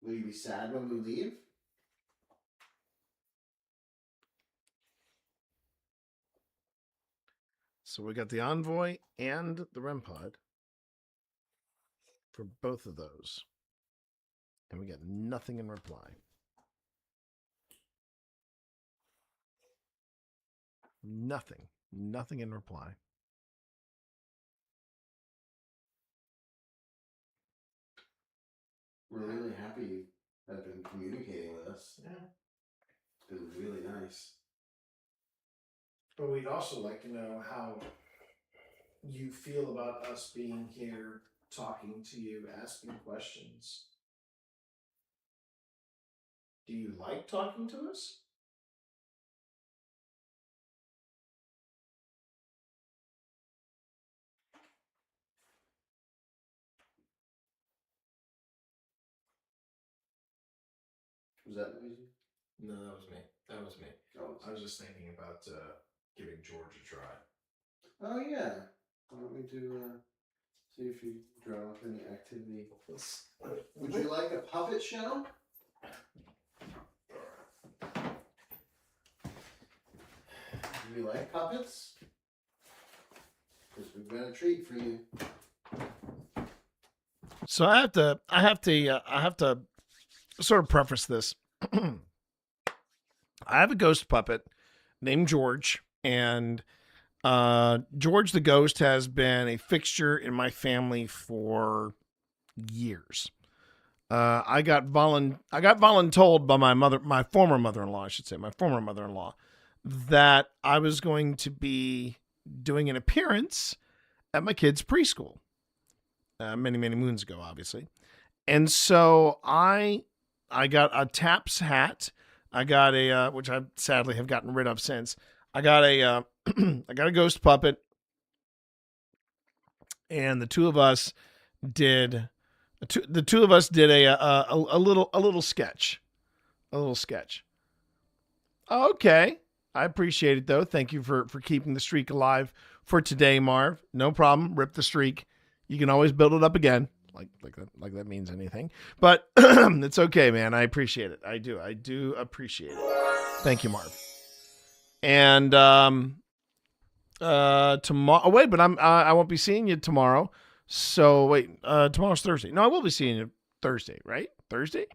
Will you be sad when we leave? So we got the envoy and the REM pod for both of those. And we get nothing in reply. Nothing. Nothing in reply. We're really happy you have been communicating with us. Yeah. It's been really nice. But we'd also like to know how you feel about us being here, talking to you, asking questions. Do you like talking to us? Was that noisy? No, that was me. That was me. Oh, I was just thinking about giving George a try. oh yeah. Why don't we do, see if you draw up any activity. Would you like a puppet show? Do you like puppets? Because we've got a treat for you. So I have to sort of preface this. I have a ghost puppet named George, and George the ghost has been a fixture in my family for years. I got voluntold by my former mother-in-law, I should say, that I was going to be doing an appearance at my kid's preschool. Many moons ago, obviously, and so I got a Taps hat. I got a which I sadly have gotten rid of since. I got a I got a ghost puppet, and the two of us did a little sketch. Okay. I appreciate it though. Thank you for keeping the streak alive for today, Marv. No problem. Rip the streak. You can always build it up again. Like that means anything. But it's okay, man. I appreciate it. I do appreciate it. Thank you, Marv. And tomorrow. Oh, wait, but I won't be seeing you tomorrow. So wait, tomorrow's Thursday. No, I will be seeing you Thursday, right? Thursday.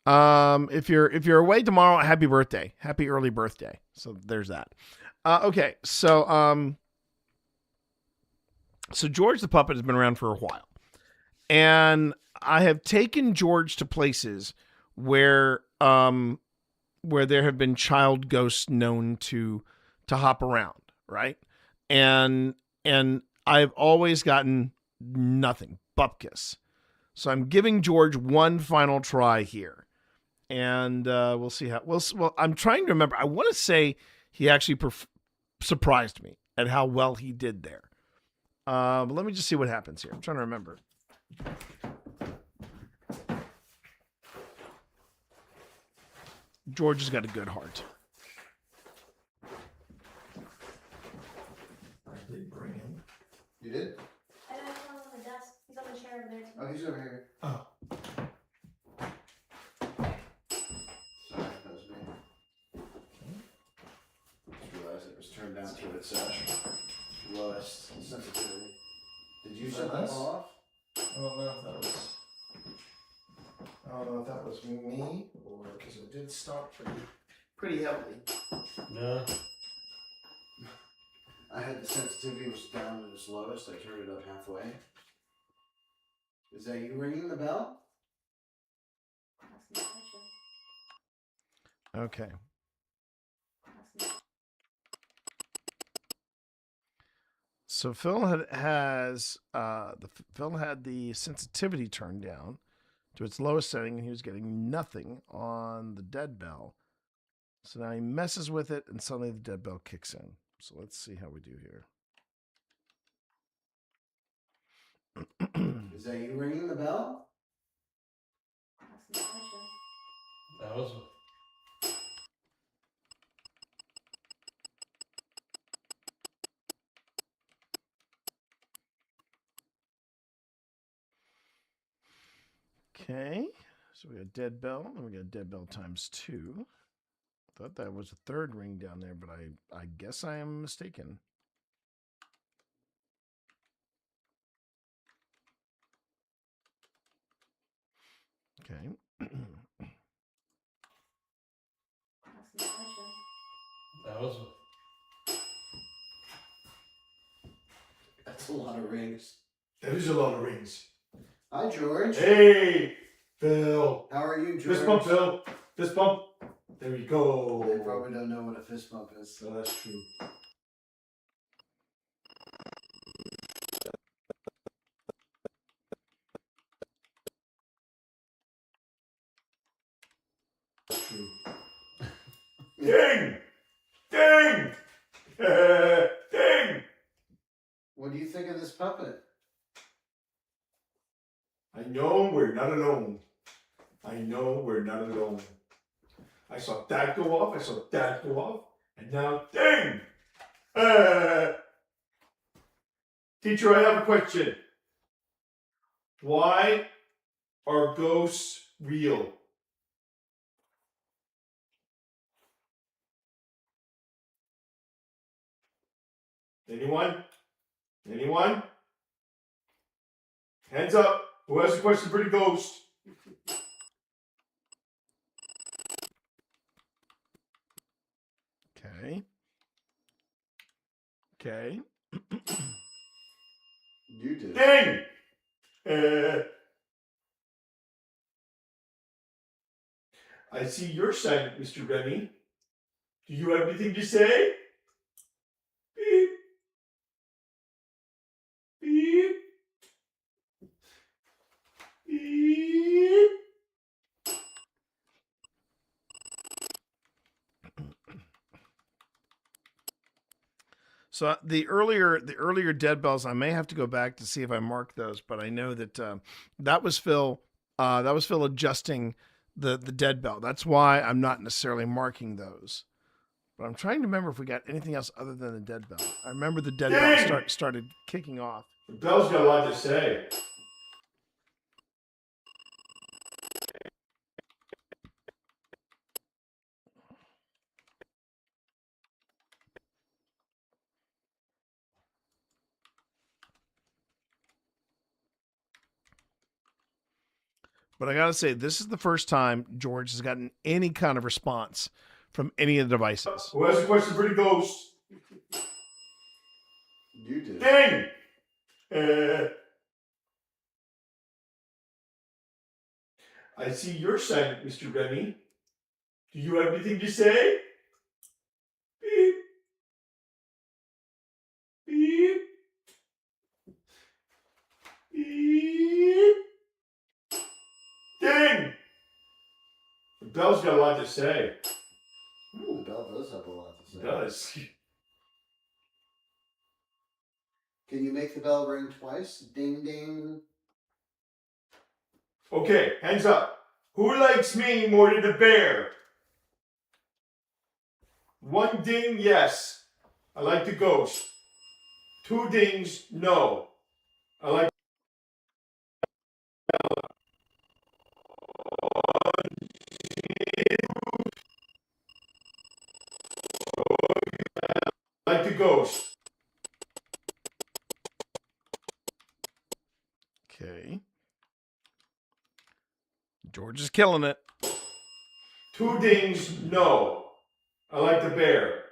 If you're away tomorrow, happy birthday, happy early birthday. So there's that. Okay, so George the puppet has been around for a while, and I have taken George to places where there have been child ghosts known to hop around, right? And I've always gotten nothing, bupkis. So I'm giving George one final try here. And we'll see how. Well, I'm trying to remember. I want to say he actually surprised me at how well he did there. But let me just see what happens here. I'm trying to remember. George has got a good heart. I did bring him. You did? I don't have one on the desk. He's on the chair over there. Oh, he's over here. Oh. Sorry, that was me. Just realized it was turned down to its lowest sensitivity. Did you shut that off? I don't know if that was me or because it did stop pretty heavily. No. I had the sensitivity was down to its lowest. I turned it up halfway. Is that you ringing the bell? Okay. So Phil had the sensitivity turned down to its lowest setting, and he was getting nothing on the dead bell. So now he messes with it, and suddenly the dead bell kicks in. So let's see how we do here. Is that you ringing the bell? That was. Okay, so we got dead bell, and we got dead bell times 2. Thought that was a third ring down there, but I guess I am mistaken. Okay. That was. That's a lot of rings. That is a lot of rings. Hi, George. Hey, Phil. How are you, George? Fist bump, Phil. Fist bump. There you go. They probably don't know what a fist bump is. So that's true. That's true. Ding! Ding! Ding! What do you think of this puppet? I know we're not alone. I know we're not alone. I saw that go off. I saw that go off. And now, ding! Teacher, I have a question. Why are ghosts real? Anyone? Anyone? Hands up. Who has a question for the ghost? Okay. Okay. You did. Ding! I see your sign, Mr. Remy. Do you have anything to say? Beep. Beep. Beep. So the earlier dead bells, I may have to go back to see if I marked those, but I know that that was Phil. That was Phil adjusting the dead bell. That's why I'm not necessarily marking those. But I'm trying to remember if we got anything else other than the dead bell. I remember the dead bell started kicking off. The bell's got a lot to say. But I gotta say, this is the first time George has gotten any kind of response from any of the devices. Who has a question for the ghost? You did. Ding! I see your sign, Mr. Remy. Do you have anything to say? Beep. Beep. Beep. Ding! The bell's got a lot to say. Ooh, the bell does have a lot to say. It does. Can you make the bell ring twice? Ding, ding. Okay, hands up. Who likes me more than the bear? One ding, yes. I like the ghost. Two dings, no. I like the ghost. Okay. George is killing it. Two dings, no. I like the bear.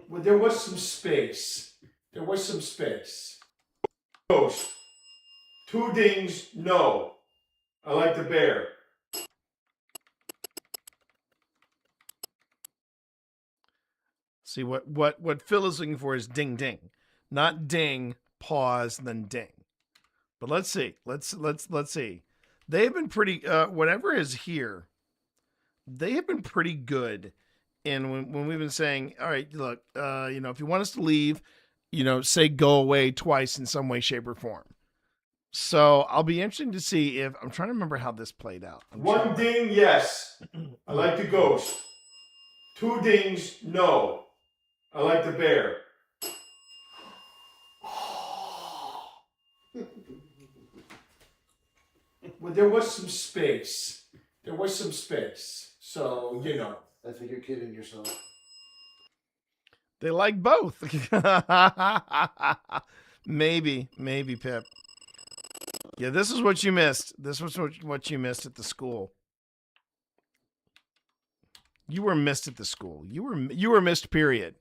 Well, there was some space. There was some space. Ghost. Two dings, no. I like the bear. See what Phil is looking for is ding ding, not ding, pause, then ding. But let's see. Let's see. They've been pretty. Whatever is here, they have been pretty good. And when we've been saying, all right, look, if you want us to leave, say go away twice in some way, shape, or form. So I'll be interested to see if I'm trying to remember how this played out. One ding, yes. I like the ghost. Two dings, no. I like the bear. Well, there was some space. There was some space. So, I think you're kidding yourself. They like both. maybe, Pip. Yeah, this is what you missed. This was what you missed at the school. You were missed at the school. You were missed, period.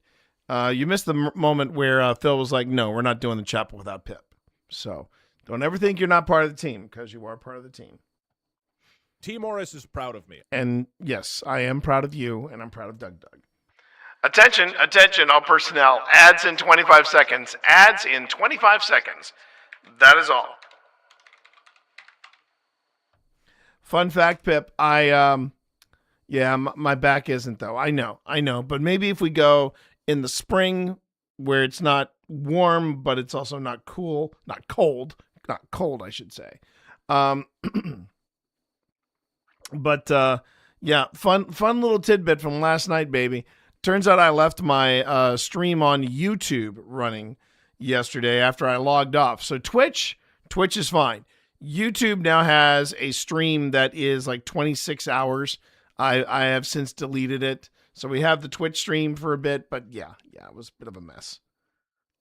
You missed the moment where Phil was like, no, we're not doing the chapel without Pip. So don't ever think you're not part of the team, because you are part of the team. T. Morris is proud of me. And yes, I am proud of you, and I'm proud of Doug. Attention, all personnel. Ads in 25 seconds. Ads in 25 seconds. That is all. Fun fact, Pip, my back isn't, though. I know. But maybe if we go in the spring where it's not warm, but it's also not cold, not cold, I should say. But yeah, fun little tidbit from last night, baby. Turns out I left my stream on YouTube running yesterday after I logged off. So Twitch is fine. YouTube now has a stream that is like 26 hours. I have since deleted it. So we have the Twitch stream for a bit, but yeah, it was a bit of a mess.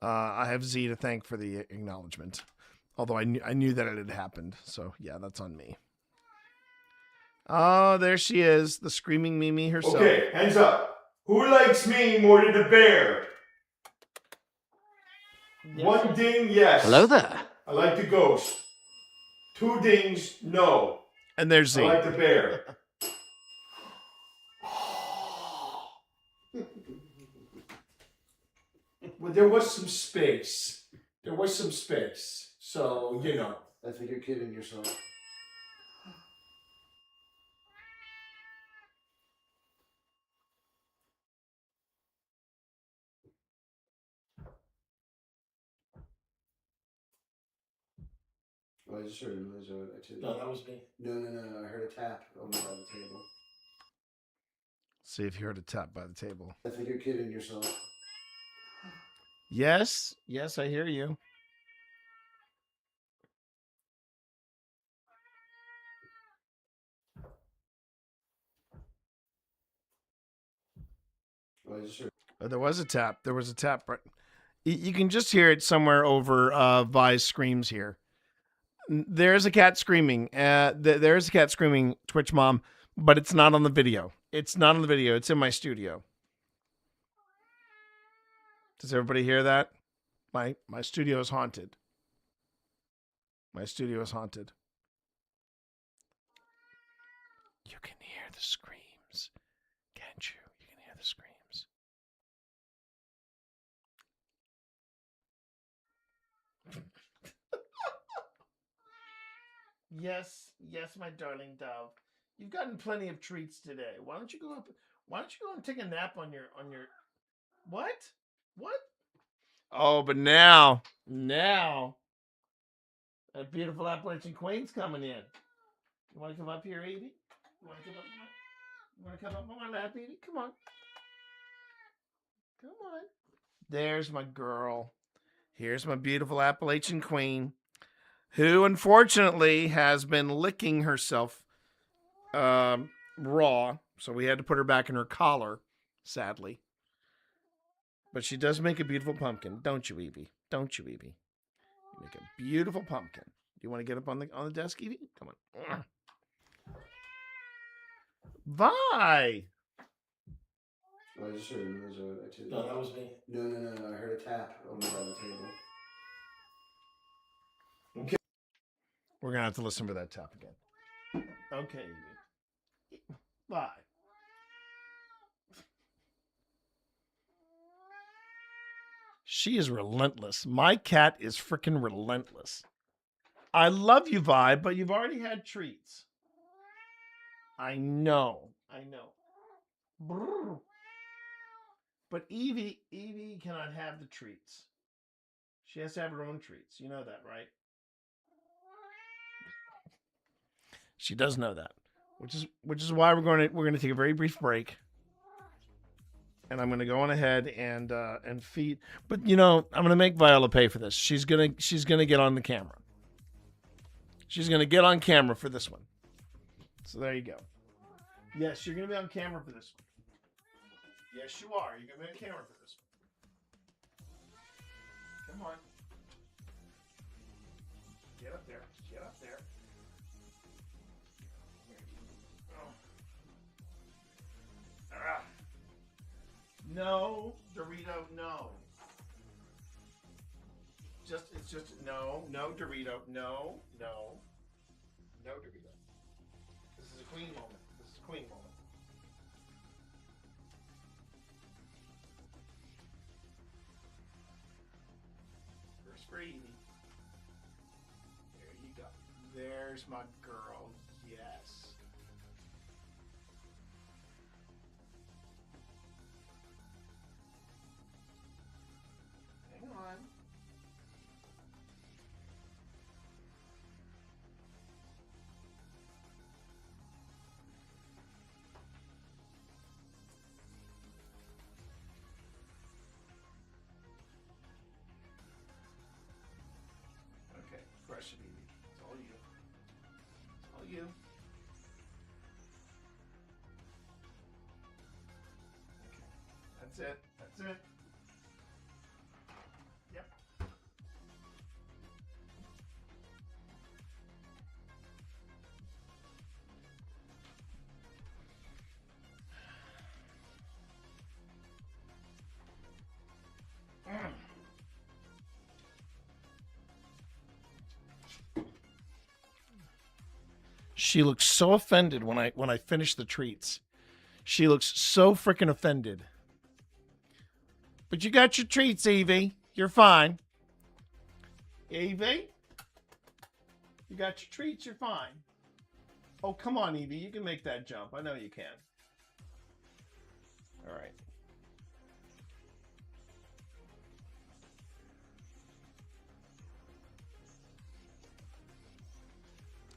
I have Z to thank for the acknowledgement. Although I knew that it had happened. So yeah, that's on me. Oh, there she is, the screaming Mimi herself. Okay, hands up. Who likes me more than the bear? One ding, yes. Hello there. I like the ghost. 2 dings, no. And there's Z. I like the bear. Well, there was some space. So, you know. I think you're kidding yourself. Oh, I just heard a noise over there too. No, that was me. No. I heard a tap over by the table. See if you heard a tap by the table. I think you're kidding yourself. Yes, I hear you. Oh, I just heard. There was a tap. But you can just hear it somewhere over Vi's screams here. There's a cat screaming. There's a cat screaming, Twitch mom, but it's not on the video. It's in my studio. Does everybody hear that? My studio is haunted. You can hear the screams, can't you? You can hear the screams. Yes, my darling dove. You've gotten plenty of treats today. Why don't you go and take a nap on your What? Oh, but now that beautiful Appalachian Queen's coming in. You want to come up here, Edie? You want to come up on my lap, Edie? Come on. There's my girl. Here's my beautiful Appalachian Queen, who unfortunately has been licking herself raw. So we had to put her back in her collar, sadly. But she does make a beautiful pumpkin, don't you, Evie? You make a beautiful pumpkin. Do you want to get up on the desk, Evie? Come on. Vi! Oh, I just heard a noise over there too. No, that was me. No. I heard a tap over by the table. Okay. We're going to have to listen for that tap again. Okay. Bye. She is relentless. My cat is freaking relentless. I love you, Vi, but you've already had treats. I know. Brrr. But Evie cannot have the treats. She has to have her own treats. You know that, right? She does know that, which is why we're going to take a very brief break, and I'm going to go on ahead and feed. But I'm going to make Viola pay for this. She's gonna get on the camera. She's going to get on camera for this one. So there you go. Yes, you're going to be on camera for this one. Yes, you are. You're going to be on camera for this one. Come on. Get up there. No, Dorito, no. It's just no, Dorito, no, Dorito. This is a queen moment. First for Edie. There you go. There's my girl. Yes. Hang on. question, Evie. It's all you. It's all you. Okay. That's it. That's it. Yep. She looks so offended when I finish the treats. She looks so freaking offended. But you got your treats, Evie. You're fine. Evie? You got your treats, you're fine. Oh, come on, Evie. You can make that jump. I know you can. All right.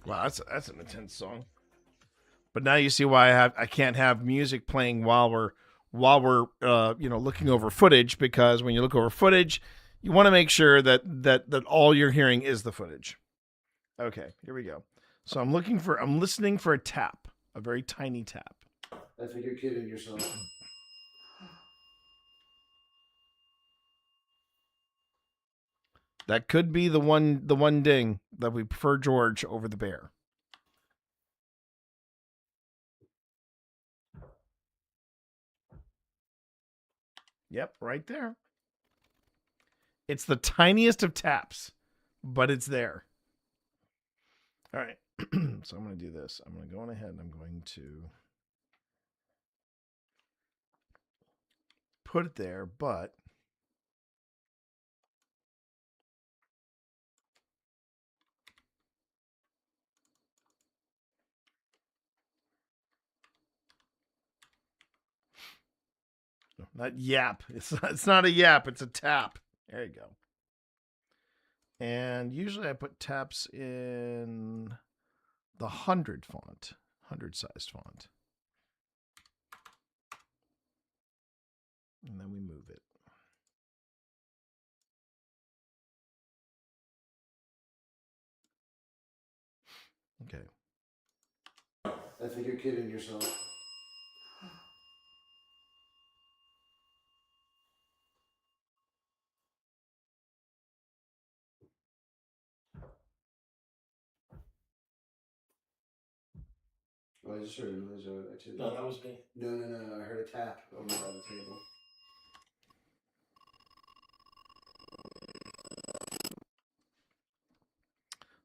Wow, that's an intense song. But now you see why I can't have music playing while we're looking over footage, because when you look over footage, you want to make sure that all you're hearing is the footage. Okay, here we go. So I'm listening for a tap, a very tiny tap. I think you're kidding yourself. That could be the one ding that we prefer George over the bear. Yep, right there. It's the tiniest of taps, but it's there. All right. So I'm going to do this. I'm going to go on ahead and I'm going to put it there, but not yap. It's not a yap. It's a tap. There you go. And usually I put taps in the 100 font, 100 sized font. And then we move it. Okay. I think you're kidding yourself. Oh, I just heard a noise over there too. No, that was me. No. I heard a tap over by the table.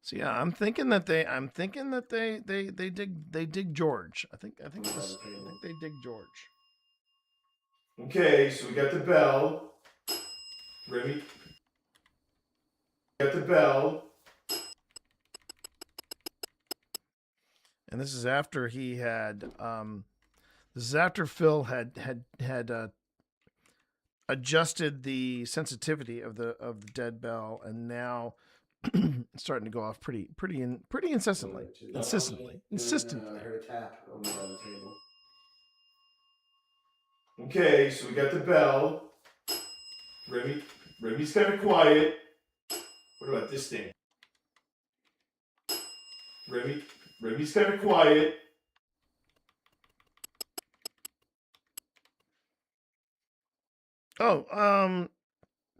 So yeah, I'm thinking that they dig George. I think they dig George. Okay, so we got the bell. Remy. Got the bell. And this is after he had this is after Phil had adjusted the sensitivity of the dead bell, and now it's starting to go off pretty incessantly. Insistently. No, I heard a tap over by the table. Okay, so we got the bell. Remy's kind of quiet. What about this thing? Remy's kind of quiet. Oh,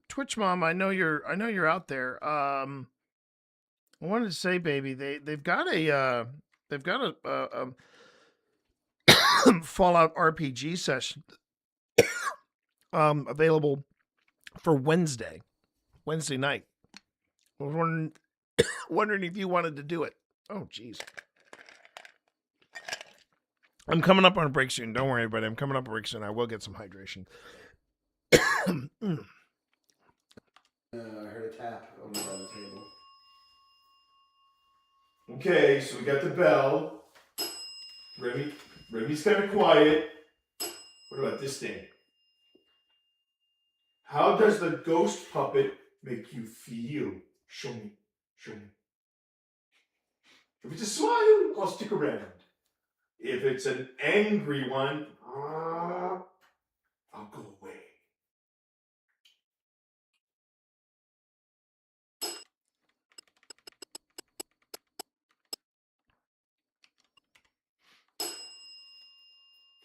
Twitch Mom, I know you're out there. I wanted to say, baby, they've got a Fallout RPG session available for Wednesday night. I was wondering if you wanted to do it. Oh, jeez. I'm coming up on a break soon. Don't worry, everybody. I'm coming up on a break soon. I will get some hydration. I heard a tap over by the table. Okay, so we got the bell. Remy's kind of quiet. What about this thing? How does the ghost puppet make you feel? Show me. If it's a smile, I'll stick around. If it's an angry one, I'll go away.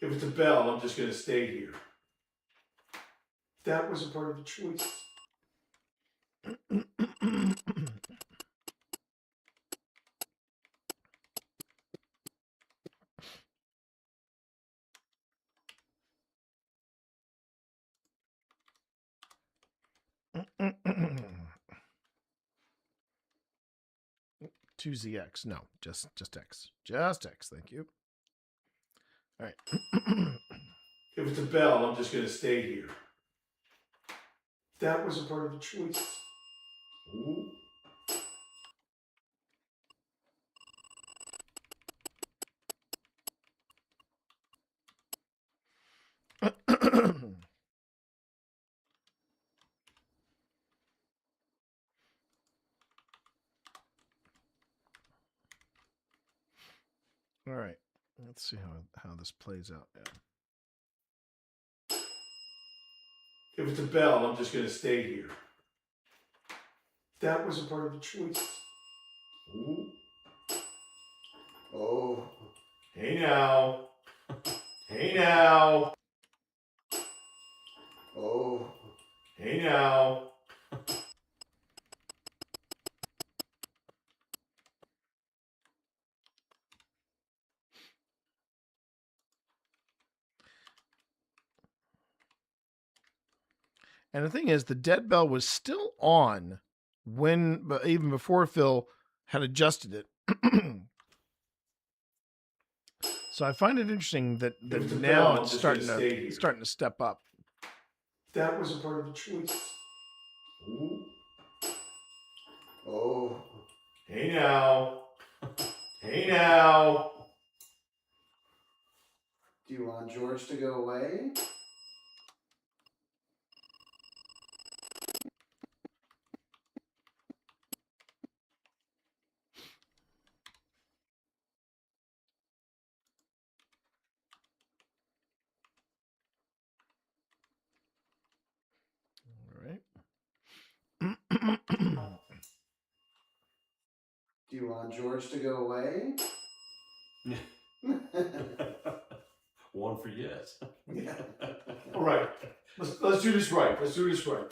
If it's a bell, I'm just going to stay here. That was a part of the choice. Two ZX. No, just X. Just X. Thank you. All right. If it's a bell, I'm just going to stay here. That was a part of the choice. Ooh. All right. Let's see how this plays out. Yeah. If it's a bell, I'm just going to stay here. That was a part of the choice. Ooh. Oh. Hey now. Hey now. Oh. Hey now. And the thing is, the dead bell was still on even before Phil had adjusted it. So I find it interesting that now it's starting to step up. That was a part of the choice. Ooh. Oh. Hey now. Hey now. Do you want George to go away? All right. Do you want George to go away? One for yes. Yeah. All right. Let's do this right. Let's do this right.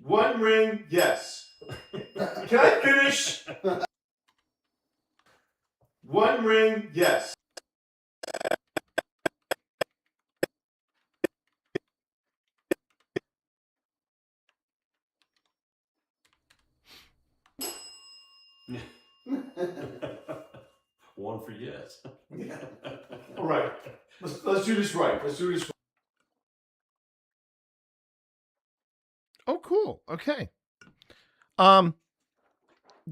One ring, yes. Can I finish? One ring, yes. One for yes. Yeah. All right. Let's do this right. Let's do this right. Oh, cool. Okay.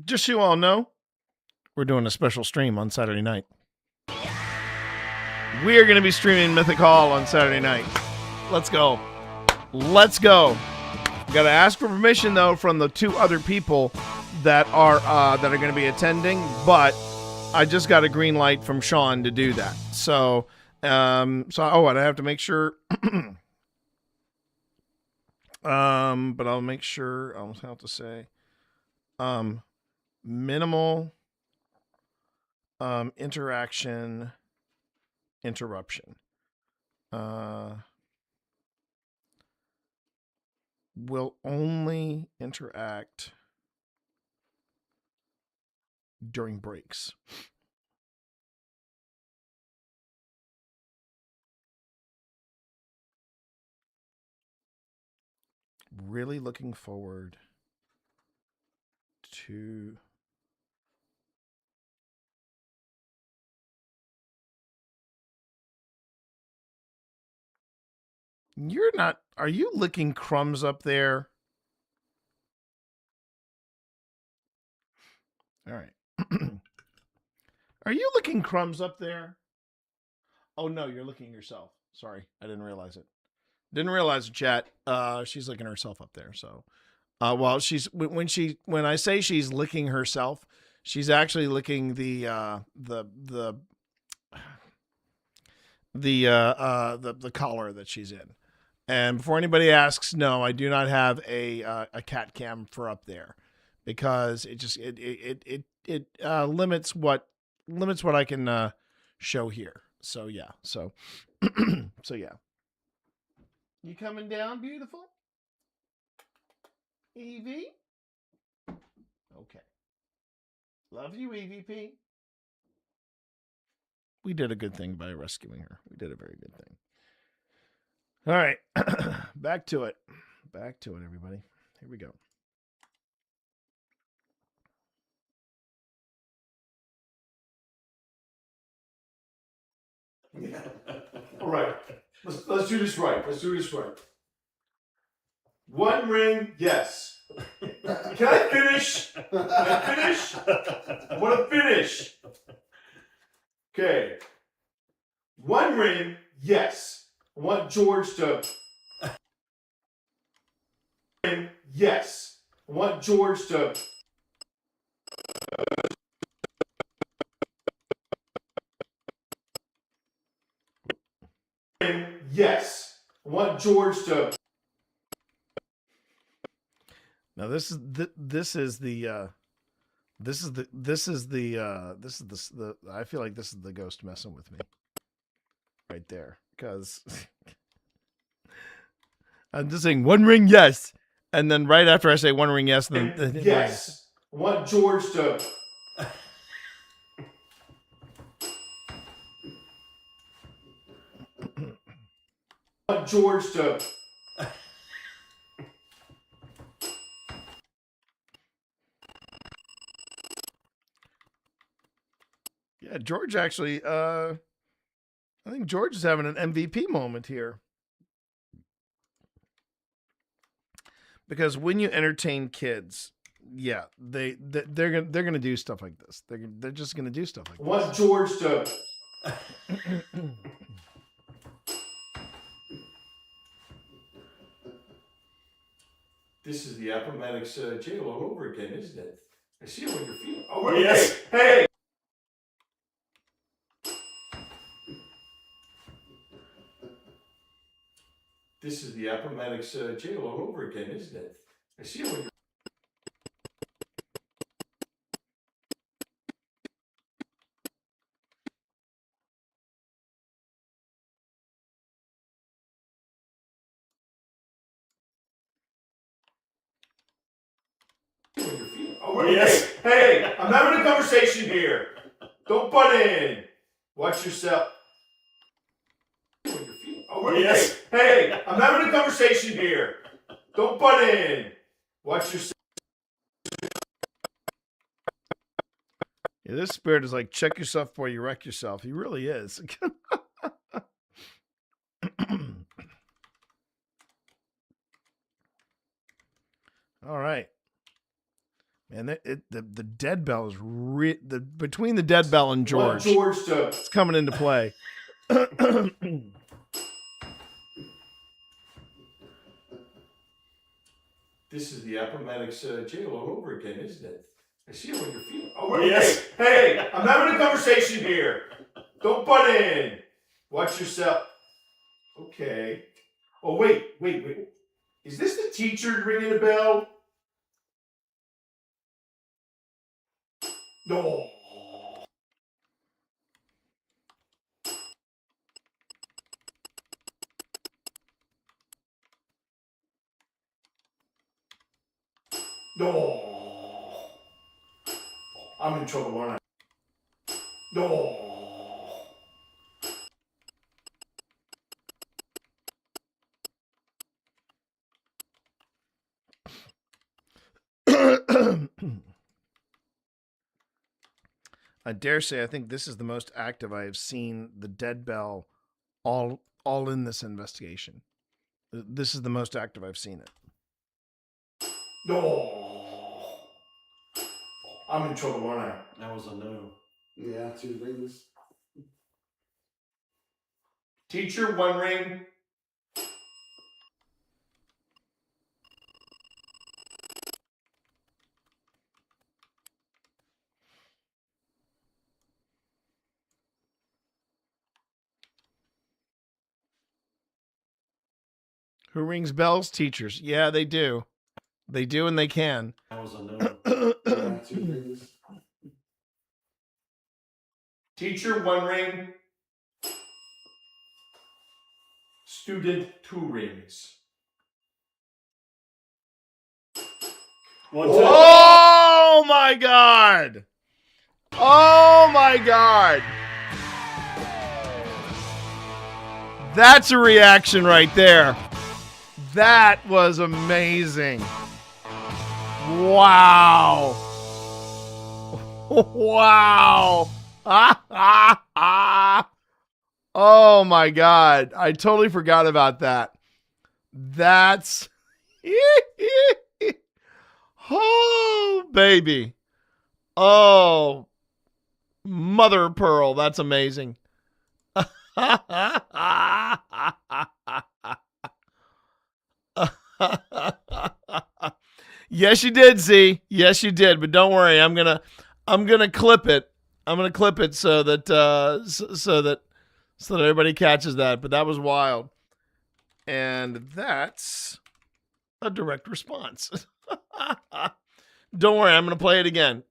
Just so you all know, we're doing a special stream on Saturday night. We are going to be streaming Mythic Hall on Saturday night. Let's go. Let's go. Got to ask for permission though from the two other people that are going to be attending, but I just got a green light from Sean to do that. So and I have to make sure but I'll make sure I'll have to say minimal interaction interruption. Will only interact during breaks. Really looking forward to You're not. Are you licking crumbs up there? All right. Are you licking crumbs up there? Oh no, you're licking yourself. Sorry, I didn't realize it. Didn't realize it, chat. She's licking herself up there. So, well, when I say she's licking herself, she's actually licking the collar that she's in. And before anybody asks, no, I do not have a cat cam for up there because it limits what I can show here. So yeah. So so yeah. You coming down, beautiful? Evie? Okay. Love you, EVP. We did a good thing by rescuing her. We did a very good thing. All right. Back to it. Back to it, everybody. Here we go. All right. Let's do this right. Let's do this right. One ring, yes. Can I finish? Can I finish? I want to finish. Okay. One ring, yes. I want George to. Yes. I want George to. Yes. I want George to. Now this is the I feel like this is the ghost messing with me right there, because I'm just saying one ring yes, and then right after I say one ring yes, then Yes. I want George to. I want George to. Yeah, George actually, I think George is having an MVP moment here. Because when you entertain kids, yeah, they're gonna do stuff like this. They're just gonna do stuff like this. I want George to. This is the Appomattox jail all over again, isn't it? I see what you're feeling. Oh, yes. Hey. This is the Appomattox jail all over again, isn't it? I see what you're. Oh, yes. Hey, I'm having a conversation here. Don't butt in. Watch yourself. Oh, yes. Hey, I'm having a conversation here. Don't butt in. Watch yourself. Yeah, this spirit is like, check yourself before you wreck yourself. He really is. All right. Man, the dead bell is between the dead bell and George. It's coming into play. This is the Appomattox jail all over again, isn't it? I see what you're feeling. Oh, yes. Hey, I'm having a conversation here. Don't butt in. Watch yourself. Okay. Oh, wait. Is this the teacher ringing the bell? No. No. I'm in trouble, aren't I? No. I dare say I think this is the most active I have seen the dead bell all in this investigation. This is the most active I've seen it. No. I'm in trouble, aren't I? That was a no. Yeah, 2 rings. Teacher, 1 ring. Who rings bells? Teachers. Yeah, they do. They do and they can. That was a no. Yeah, 2 rings. Teacher, 1 ring. Student 2 rings. Oh my God! Oh my God! That's a reaction right there. That was amazing. Wow. Wow. Oh my God. I totally forgot about that. That's. Oh, baby. Oh, mother of pearl. That's amazing. Yes, you did, Z. Yes, you did. But don't worry, I'm gonna clip it. I'm gonna clip it so that so that everybody catches that. But that was wild, and that's a direct response. Don't worry, I'm gonna play it again.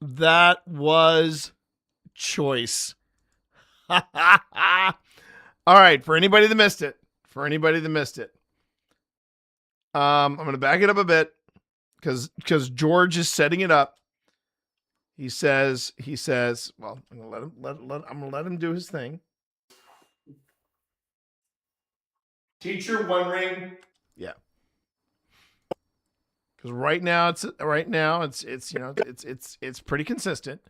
That was choice. All right, for anybody that missed it. I'm going to back it up a bit because George is setting it up. He says, well, I'm going to let him do his thing. Teacher 1 ring. Yeah. Because right now it's it's pretty consistent.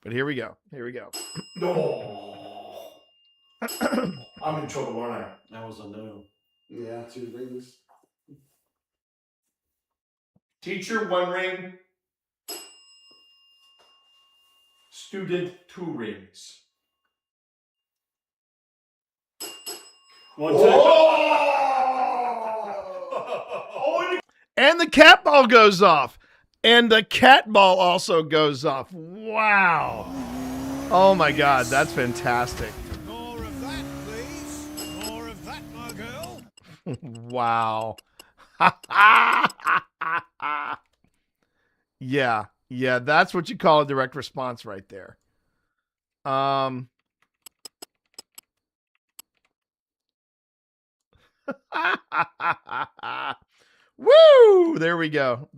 But here we go. No. I'm in trouble, aren't I? That was a no. Yeah, 2 rings. Teacher 1 ring. Student 2 rings. And the cat ball goes off. And the cat ball also goes off. Wow. Oh my God, that's fantastic. More of that, please. More of that, my girl. Wow. Yeah, that's what you call a direct response right there. Woo! There we go.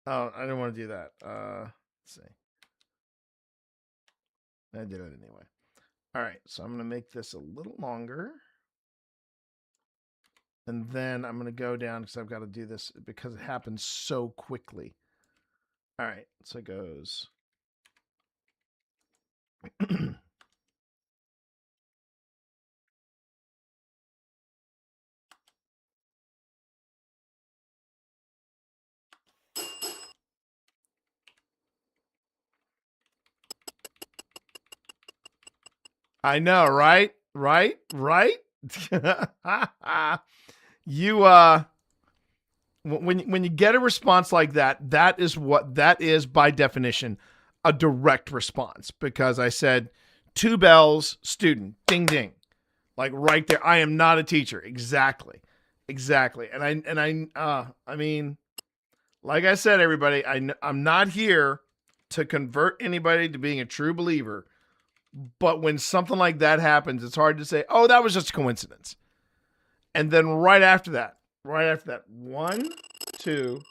Oh, I didn't want to do that. Let's see. I did it anyway. All right, so I'm going to make this a little longer. And then I'm going to go down because I've got to do this because it happens so quickly. All right, so it goes. I know, right? You when you get a response like that, that is by definition a direct response because I said 2 bells, student, ding ding. Like right there. I am not a teacher. Exactly. And I mean, like I said, everybody, I'm not here to convert anybody to being a true believer. But when something like that happens, it's hard to say, oh, that was just a coincidence. And then right after that, 1, 2,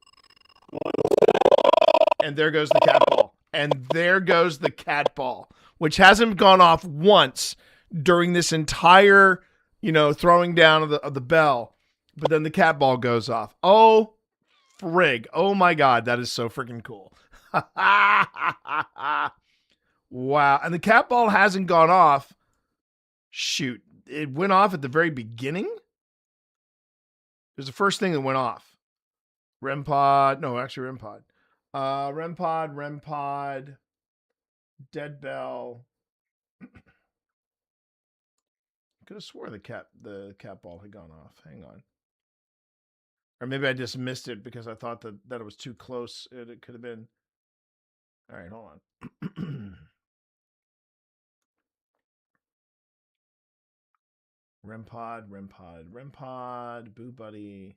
and there goes the cat ball. Which hasn't gone off once during this entire, throwing down of the bell. But then the cat ball goes off. Oh, frig. Oh my God, that is so freaking cool. Wow. And the cat ball hasn't gone off. Shoot. It went off at the very beginning. It was the first thing that went off. REM pod. No, actually REM pod. REM pod. Dead bell. Could have swore the cat ball had gone off. Hang on. Or maybe I just missed it because I thought that it was too close. It could have been. All right, hold on. REM pod. Boo buddy.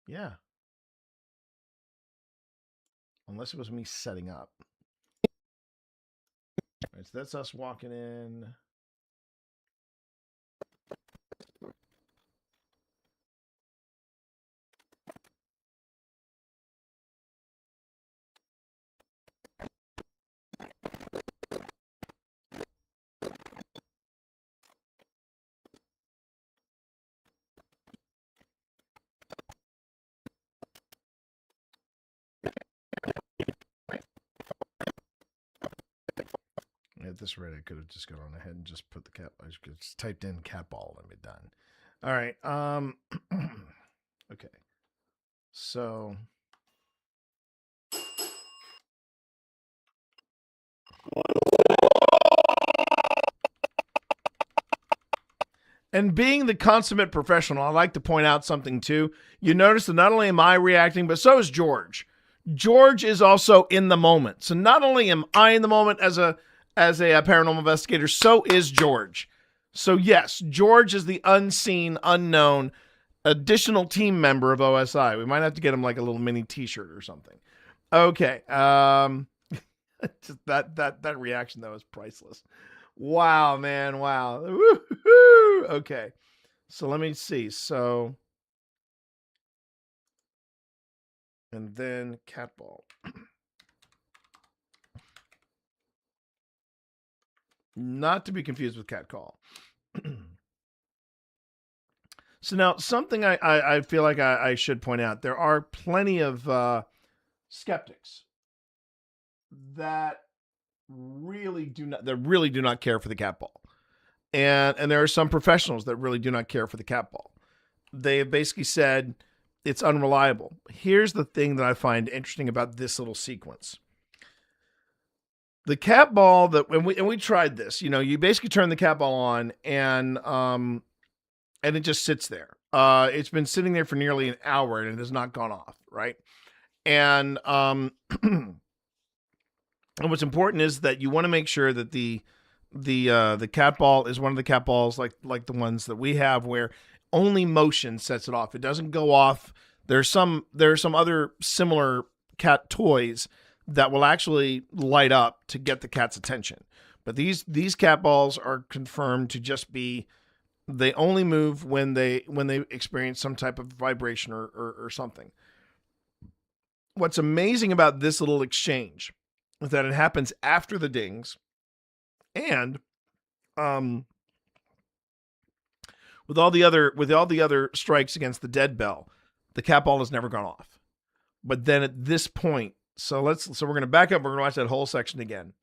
Yeah. Unless it was me setting up. All right, so that's us walking in. At this rate, I could have just gone ahead and just put the cat. I could just typed in cat ball and be done. All right. Okay. So. And being the consummate professional, I like to point out something too. You notice that not only am I reacting, but so is George. George is also in the moment. So not only am I in the moment as a paranormal investigator, so is George. So yes, George is the unseen, unknown, additional team member of OSI. We might have to get him like a little mini T-shirt or something. Okay. Just that reaction though is priceless. Wow, man. Wow. Woo-hoo. Okay. So let me see. So, and then cat ball. Not to be confused with cat call. So now something I feel like I should point out. There are plenty of skeptics that really do not care for the cat ball. And there are some professionals that really do not care for the cat ball. They have basically said it's unreliable. Here's the thing that I find interesting about this little sequence. The cat ball that when we tried this, you basically turn the cat ball on and it just sits there. It's been sitting there for nearly an hour and it has not gone off, right? And and what's important is that you want to make sure that the cat ball is one of the cat balls like the ones that we have where only motion sets it off. It doesn't go off. There are some other similar cat toys that will actually light up to get the cat's attention. But these cat balls are confirmed to just be, they only move when they experience some type of vibration or something. What's amazing about this little exchange is that it happens after the dings, and with all the other strikes against the dead bell, the cat ball has never gone off. But then at this point, so we're going to back up. We're going to watch that whole section again.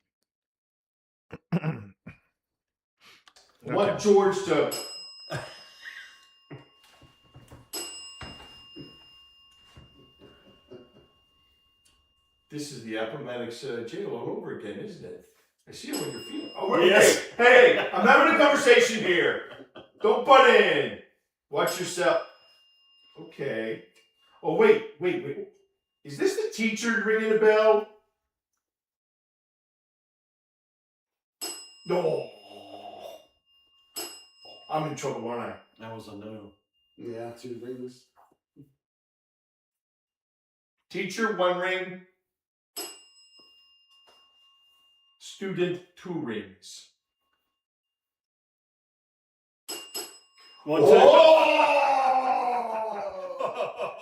Want George to. This is the Appomattox jail all over again, isn't it? I see what you're feeling. Oh, Yes. Hey, I'm having a conversation here. Don't butt in. Watch yourself. Okay. Oh, wait. Is this the teacher ringing the bell? No. I'm in trouble, aren't I? That was a no. Yeah, 2 rings. Teacher, 1 ring. Student, 2 rings. One Oh!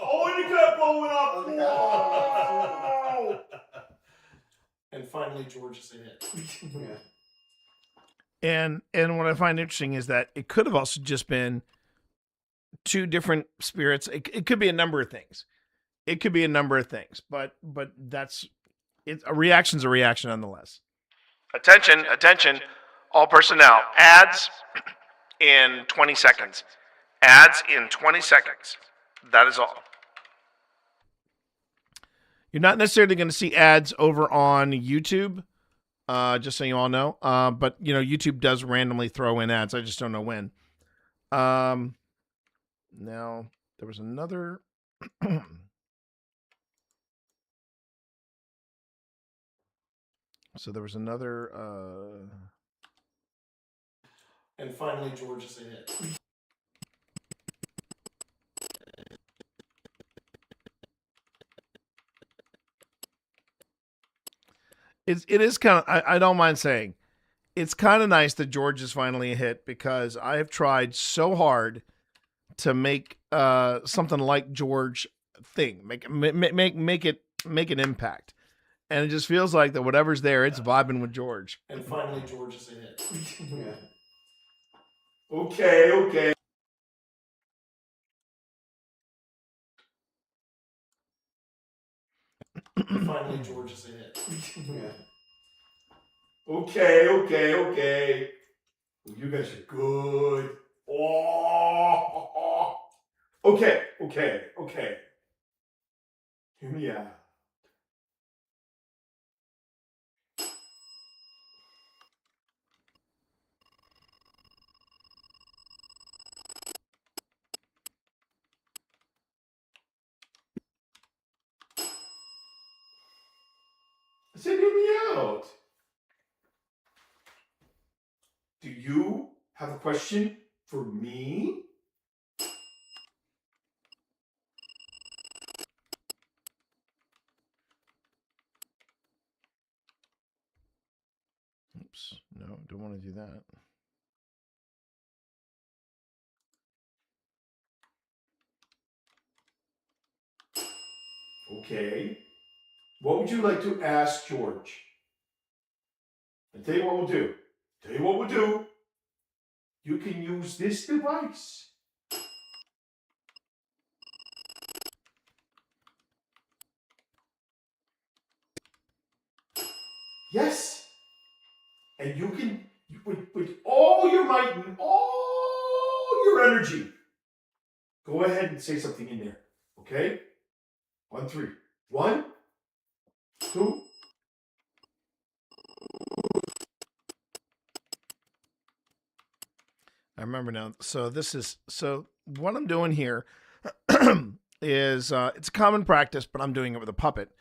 Oh, and the cat ball went up. Whoa! And finally, George is a hit. Yeah. And what I find interesting is that it could have also just been 2 different spirits. It could be a number of things. But that's it. A reaction's a reaction nonetheless. Attention, all personnel. Ads in 20 seconds. Ads in 20 seconds. That is all. You're not necessarily going to see ads over on YouTube. Just so you all know. But YouTube does randomly throw in ads. I just don't know when. Now there was another. So there was another. And finally, George is a hit. it is kind of, I don't mind saying, it's kind of nice that George is finally a hit because I have tried so hard to make something like George thing, make an impact, and it just feels like that whatever's there, it's vibing with George. And finally, George is a hit. Yeah. Okay. Finally, George is a hit. Yeah. Okay. You guys are good. Oh. Okay. Hear me out. I said, hear me out. Do you have a question for me? Oops, no, don't want to do that. Okay. What would you like to ask George? I'll tell you what we'll do. You can use this device. Yes. And you can, with all your might and all your energy, go ahead and say something in there. Okay? On 3. 1, 2. I remember now. So what I'm doing here is it's a common practice, but I'm doing it with a puppet,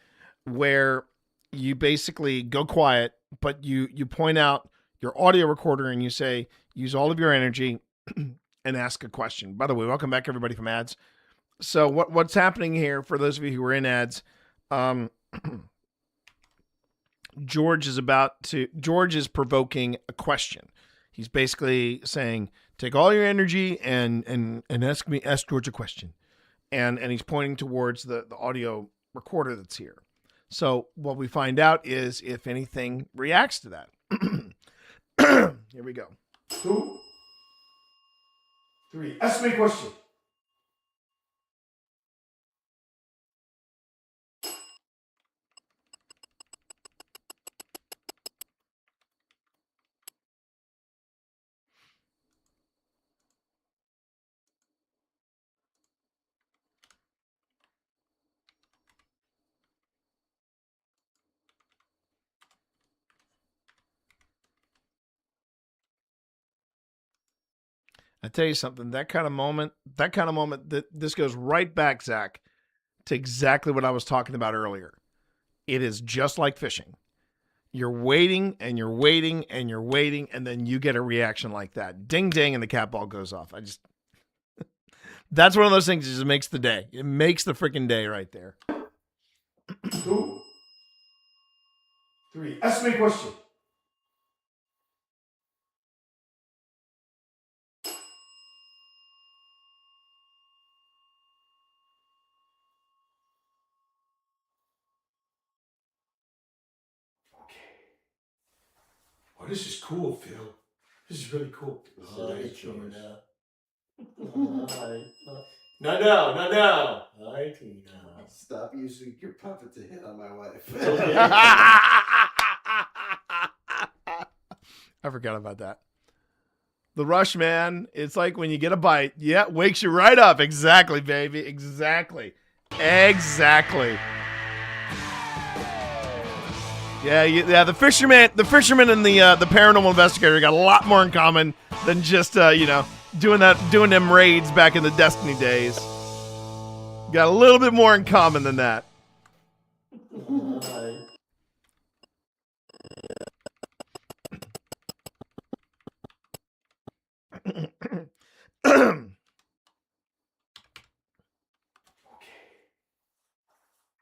where you basically go quiet, but you point out your audio recorder and you say use all of your energy and ask a question. By the way, welcome back everybody from ads. So what's happening here for those of you who are in ads? George is provoking a question. He's basically saying, take all your energy and ask George a question. And he's pointing towards the audio recorder that's here. So what we find out is if anything reacts to that. Here we go. 2, 3. Ask me a question. I tell you something, that kind of moment, this goes right back, Zach, to exactly what I was talking about earlier. It is just like fishing. You're waiting and you're waiting and you're waiting, and then you get a reaction like that. Ding, ding, and the cat ball goes off. That's one of those things that just makes the day. It makes the freaking day right there. 2, 3. Ask me a question. Oh, this is cool, Phil. This is really cool. Hi, Tina. Hi. No. Hi, Tina. Stop using your puppet to hit on my wife. I forgot about that. The rush, man. It's like when you get a bite. Yeah, wakes you right up. Exactly, baby. Exactly. Yeah. The fisherman and the paranormal investigator got a lot more in common than just doing them raids back in the Destiny days. Got a little bit more in common than that.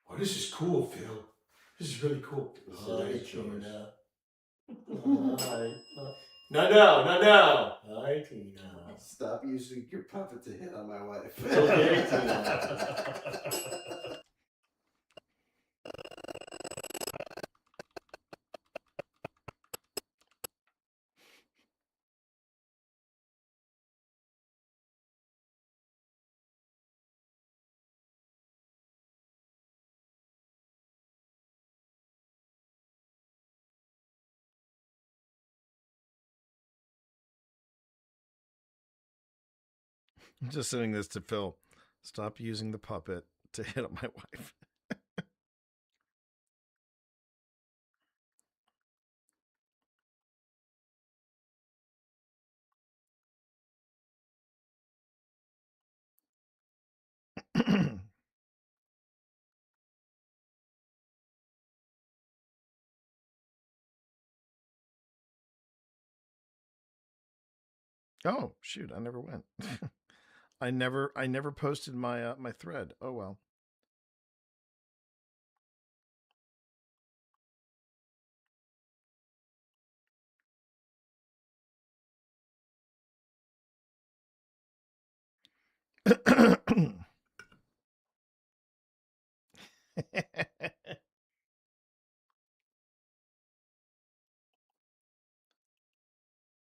Oh, this is cool, Phil. This is really cool. Hi, Tina. Hi. Not now, not now. Hi, Tina. Stop using your puppet to hit on my wife. Okay, Tina. I'm just sending this to Phil. Stop using the puppet to hit on my wife. Oh, shoot, I never went. I never posted my my thread. Oh well.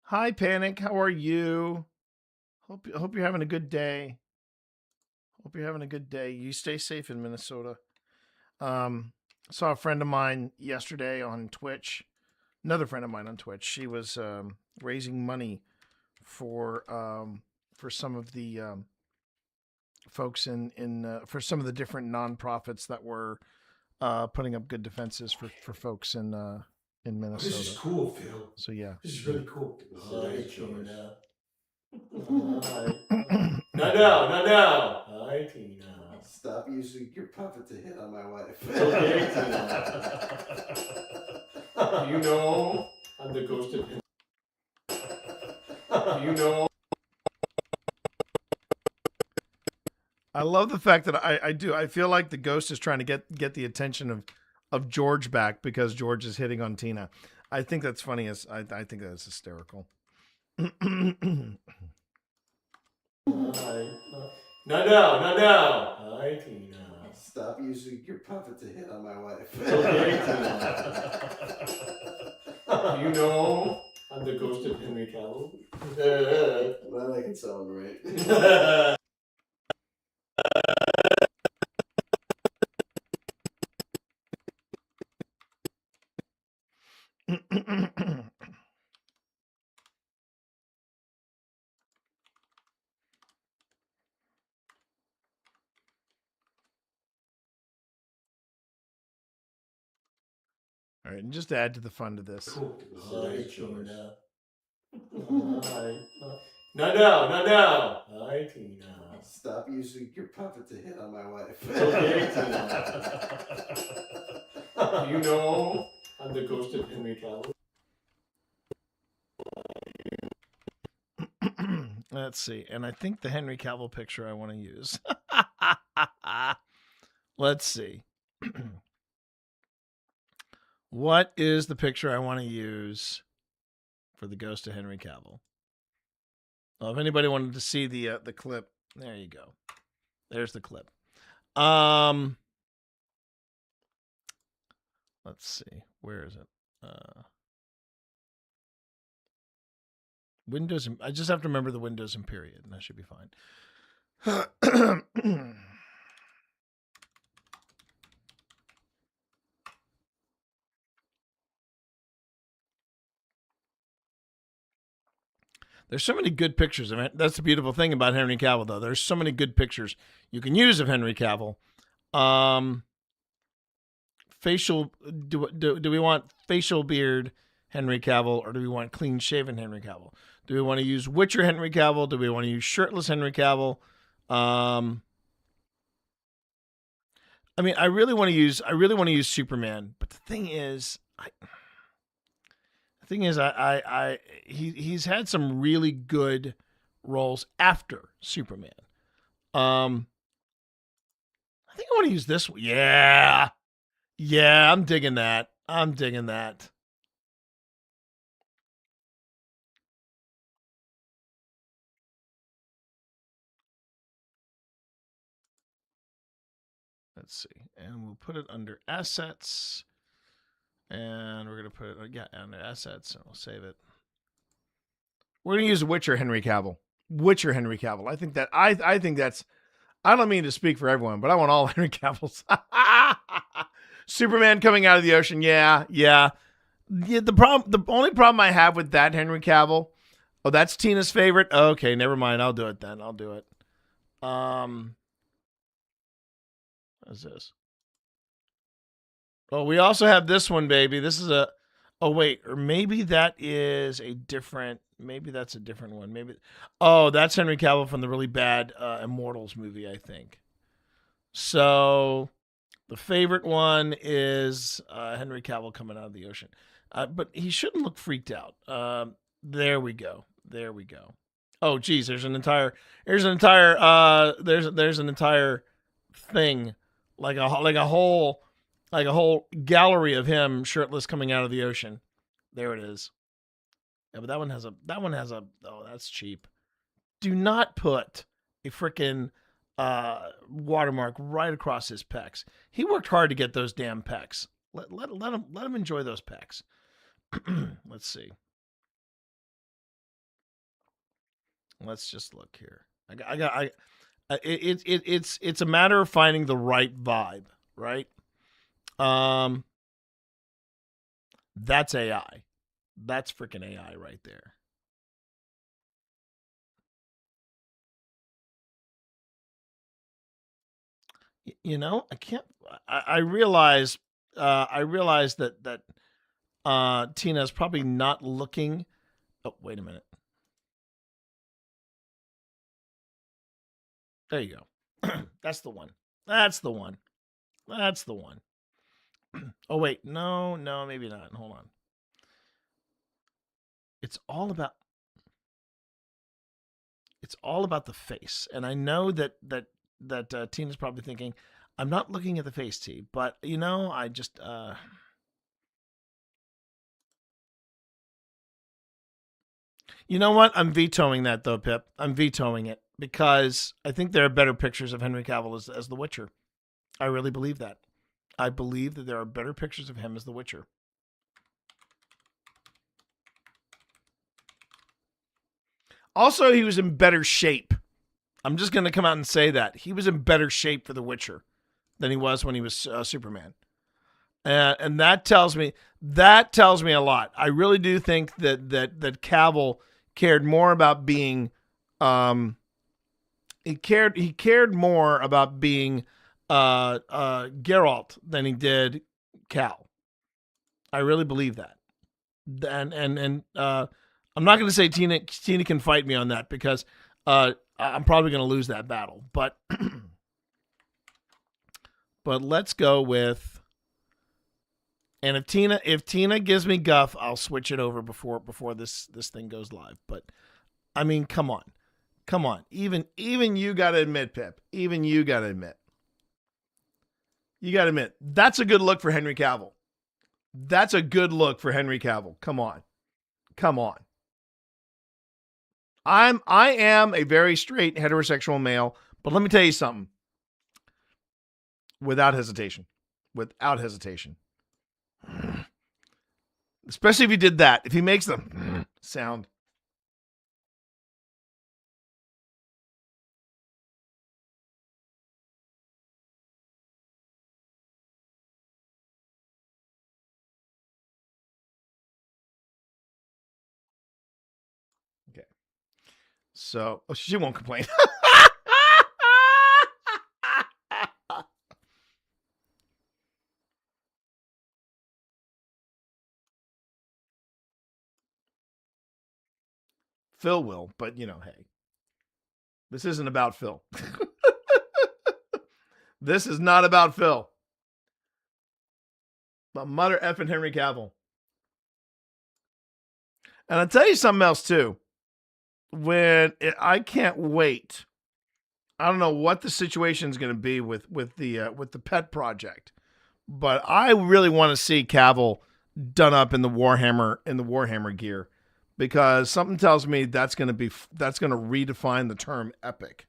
Hi, Panic. How are you? Hope you're having a good day. Hope you're having a good day. You stay safe in Minnesota. Saw a friend of mine yesterday on Twitch. Another friend of mine on Twitch. She was raising money for some of the folks in for some of the different nonprofits that were putting up good defenses for folks in Minnesota. This is cool, Phil. So yeah, This is really cool. Hi, Tina. Hi. Not now, not now. Hi, Tina. Stop using your puppet to hit on my wife. Okay, Tina. Do you know I'm the ghost of him? Do you know? I love the fact that I feel like the ghost is trying to get the attention of George back because George is hitting on Tina. I think that's funny. I think that's hysterical. Hi. Not now, not now. Hi, Tina. Stop using your puppet to hit on my wife. Okay, Tina. Do you know I'm the ghost of Henry Cavill? Well, that can sound right. All right, and just to add to the fun to this. Cool. Hi, Tina. Hi. Not now, not now. Hi, Tina. Stop using your puppet to hit on my wife. Okay, Tina. Do you know I'm the ghost of Henry Cavill? Let's see. And I think the Henry Cavill picture I want to use. Let's see. What is the picture I want to use for the ghost of Henry Cavill? Well, if anybody wanted to see the clip, there you go. There's the clip. Let's see. Where is it? Windows. I just have to remember the Windows and period, and that should be fine. There's so many good pictures of it. That's the beautiful thing about Henry Cavill, though. There's so many good pictures you can use of Henry Cavill. Facial. Do we want facial beard Henry Cavill, or do we want clean shaven Henry Cavill? Do we want to use Witcher Henry Cavill? Do we want to use shirtless Henry Cavill? I mean, I really want to use Superman, but the thing is, he's had some really good roles after Superman. I think I want to use this one. Yeah, Yeah, I'm digging that. I'm digging that. Let's see. And we'll put it under assets. And we're going to put it, under assets, and we'll save it. We're going to use Witcher Henry Cavill. Witcher Henry Cavill. I think that's, I don't mean to speak for everyone, but I want all Henry Cavills. Superman coming out of the ocean. Yeah. The only problem I have with that Henry Cavill. Oh, that's Tina's favorite. Okay, never mind. I'll do it then. I'll do it. What's this? Oh, we also have this one, baby. This is a. Oh wait, or maybe that is a different. Maybe that's a different one. Maybe. Oh, that's Henry Cavill from the really bad Immortals movie, I think. So, the favorite one is Henry Cavill coming out of the ocean, but he shouldn't look freaked out. There we go. There we go. Oh, geez, there's an entire thing, like a whole gallery of him shirtless coming out of the ocean. There it is. Yeah, but that one has a. Oh, that's cheap. Do not put a freaking watermark right across his pecs. He worked hard to get those damn pecs. Let him enjoy those pecs. Let's see. Let's just look here. It's a matter of finding the right vibe, right? That's AI. That's freaking AI right there. You know, I can't. I realize. I realize that Tina's probably not looking. Oh, wait a minute. There you go. That's the one. That's the one. That's the one. Oh wait, no, maybe not. Hold on. It's all about the face, and I know that Tina's probably thinking, I'm not looking at the face, T, but you know, I just you know what? I'm vetoing that though, Pip. I'm vetoing it because I think there are better pictures of Henry Cavill as the Witcher. I really believe that. I believe that there are better pictures of him as the Witcher. Also, he was in better shape. I'm just going to come out and say that. He was in better shape for The Witcher than he was when he was Superman. And that tells me a lot. I really do think that Cavill cared more about being he cared more about being Geralt than he did Cal. I really believe that. And I'm not going to say Tina can fight me on that because I'm probably going to lose that battle. But let's go with. And if Tina gives me guff, I'll switch it over before this thing goes live. But I mean, come on. Even you got to admit, Pip. Even you got to admit. You got to admit that's a good look for Henry Cavill. That's a good look for Henry Cavill. Come on. I am a very straight heterosexual male, but let me tell you something. Without hesitation. Especially if he did that. If he makes the sound. Okay. So, she won't complain. Phil will, but hey. This isn't about Phil. This is not about Phil. But mother effing Henry Cavill. And I'll tell you something else too. I can't wait. I don't know what the situation is going to be with the pet project, But I really want to see Cavill done up in the Warhammer gear, because something tells me that's going to redefine the term epic.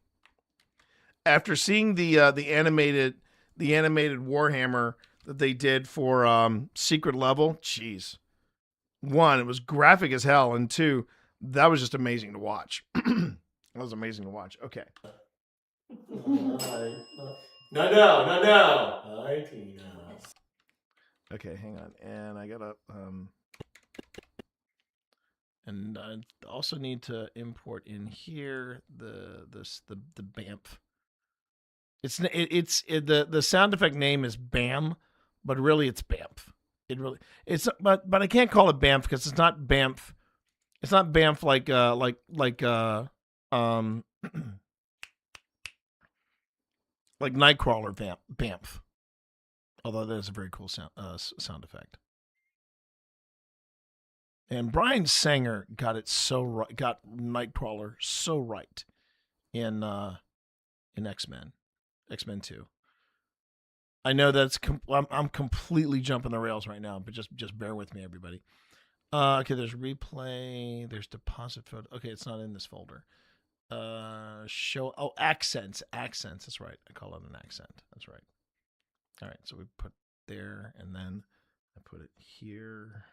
After seeing the animated Warhammer that they did for Secret Level, jeez. One, it was graphic as hell, and two, that was just amazing to watch. That was amazing to watch. Okay. No. Hi, Tina. Okay, hang on. And I gotta and I also need to import in here the BAMF. The sound effect name is BAM, but really it's BAMF. But I can't call it BAMF because it's not BAMF. It's not BAMF like like Nightcrawler BAMF. Although that is a very cool sound effect. And Brian Sanger got it so right, got Nightcrawler so right in X-Men 2. I know that's I'm completely jumping the rails right now, but just bear with me, everybody. Okay, there's replay, there's deposit photo. Okay, it's not in this folder. Accents. That's right. I call it an accent. That's right. All right, so we put there, and then I put it here.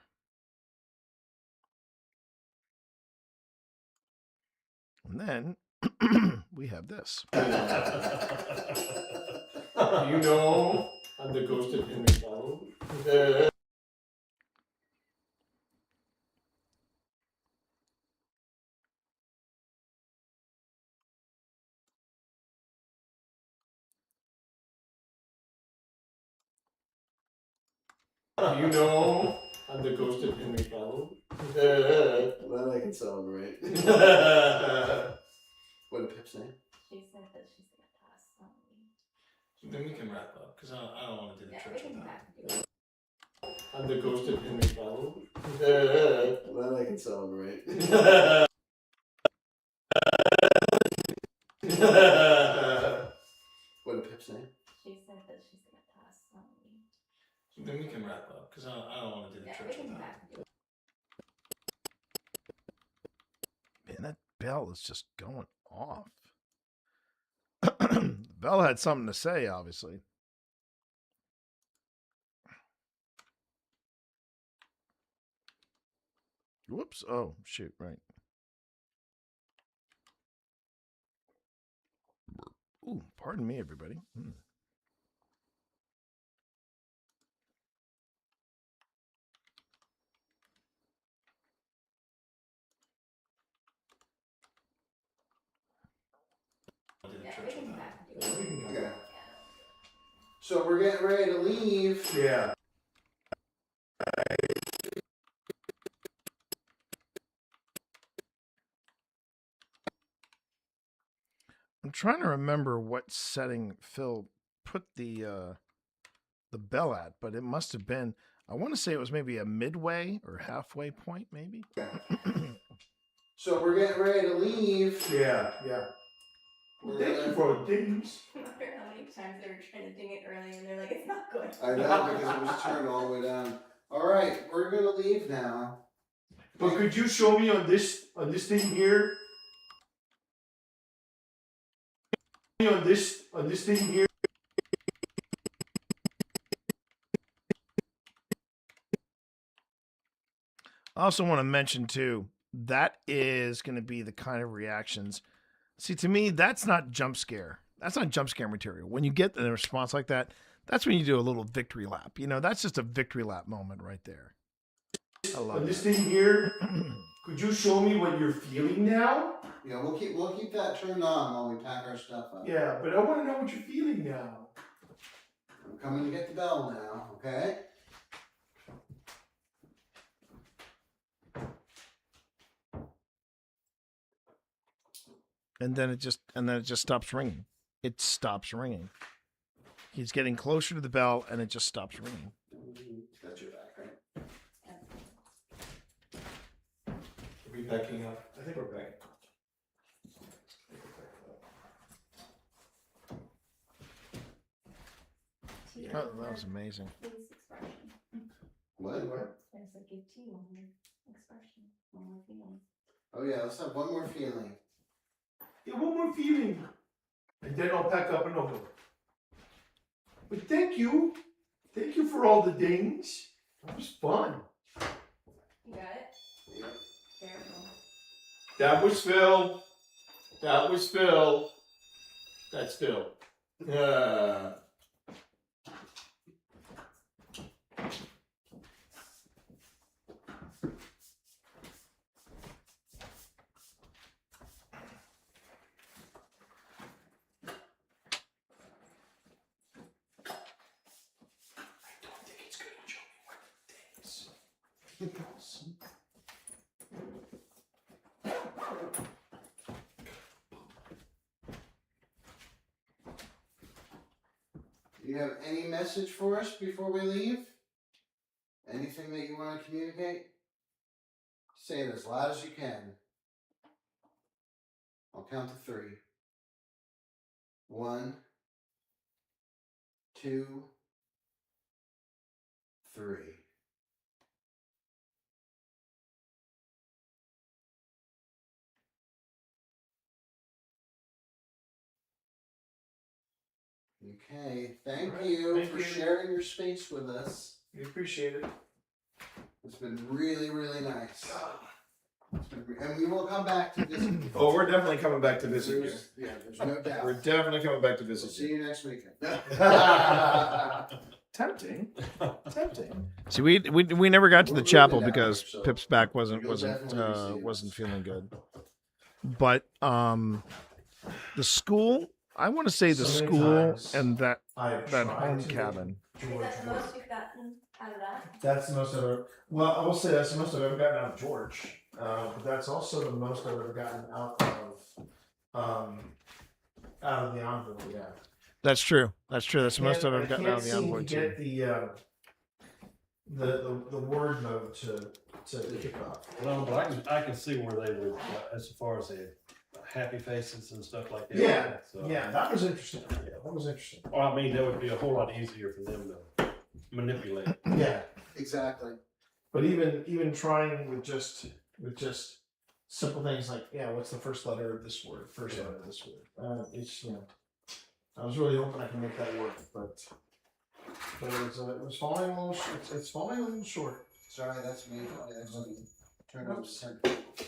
And then we have this. Do you know I'm the ghost of Henry Fallon? Do you know I'm the ghost of Henry Fallon? Then I can celebrate. What did Pip's name? She said that she's gonna pass on me. Then we can wrap up, because I don't want to do the Yeah, we church can without back it. I'm the ghost of Henry Fallon. Then I can celebrate. What did Pip's name? She said that she's gonna pass on me. Then we can wrap up, because I don't want to do the Yeah, church we can without back it. Man, that bell is just going off. The bell had something to say, obviously. Whoops. Oh, shoot. Right. Ooh, pardon me, everybody. Yeah, we can back Okay. So we're getting ready to leave. Yeah. I'm trying to remember what setting Phil put the bell at, but it must have been, I want to say it was maybe a midway or halfway point, maybe. Okay. So we're getting ready to leave. Yeah. Thank you for the dings. I wonder how many times they were trying to ding it earlier and they're like, it's not going. I know, because it was turned all the way down. All right, we're gonna leave now. But could you show me on this thing here? On this thing here. I also want to mention, too, that is going to be the kind of reactions. See, to me, that's not jump scare. That's not jump scare material. When you get a response like that, that's when you do a little victory lap. You know, that's just a victory lap moment right there. I love On this thing here, could you show me what you're feeling now? Yeah, we'll keep that turned on while we pack our stuff up. Yeah, but I want to know what you're feeling now. I'm coming to get the bell now, okay? And then it just stops ringing. It stops ringing. He's getting closer to the bell, and it just stops ringing. Got your back, right? Are we backing up? I think we're backing up. Yeah. Oh, that was amazing. Face expression. What? There's like give tea one more expression. One more feeling. Oh yeah, let's have one more feeling. Yeah, one more feeling. And then I'll pack up and I'll go. But thank you. Thank you for all the dings. That was fun. You got it? Yep. Careful. That was Phil. That was Phil. That's Phil. Do you have any message for us before we leave? Anything that you want to communicate? Say it as loud as you can. I'll count to 3. 1, 2, 3. Okay, thank you Thank for you. sharing your space with us. We appreciate it. It's been really, really nice. And we will come back to visit you. Oh, we're definitely coming back to visit you. There's no doubt. We're definitely coming back to We'll visit see you. you next weekend. Tempting. Tempting. See, we never got to the chapel because Pip's back wasn't feeling good. But the school, I want to say the So many school times and that I've that tried home to cabin. Is that the most you've gotten out of that? That's the most I've ever. Well, I will say that's the most I've ever gotten out of George, but that's also the most I've ever gotten out of the envoy. Yeah. That's true. That's true. That's the most I've ever I gotten can't out of the seem envoy to too. get the word mode to kick off. Well, but I can see where they would, as far as the happy faces and stuff like that. Yeah, So, yeah, that was interesting. Yeah, that was interesting. Well, I mean, that would be a whole lot easier for them to manipulate. Yeah, Exactly. but even trying with just simple things like, yeah, what's the first letter of this word? First letter of this word. It's I was really hoping I could make that work, but it was falling a little. It's falling a little short. Sorry, that's me. I accidentally turned on the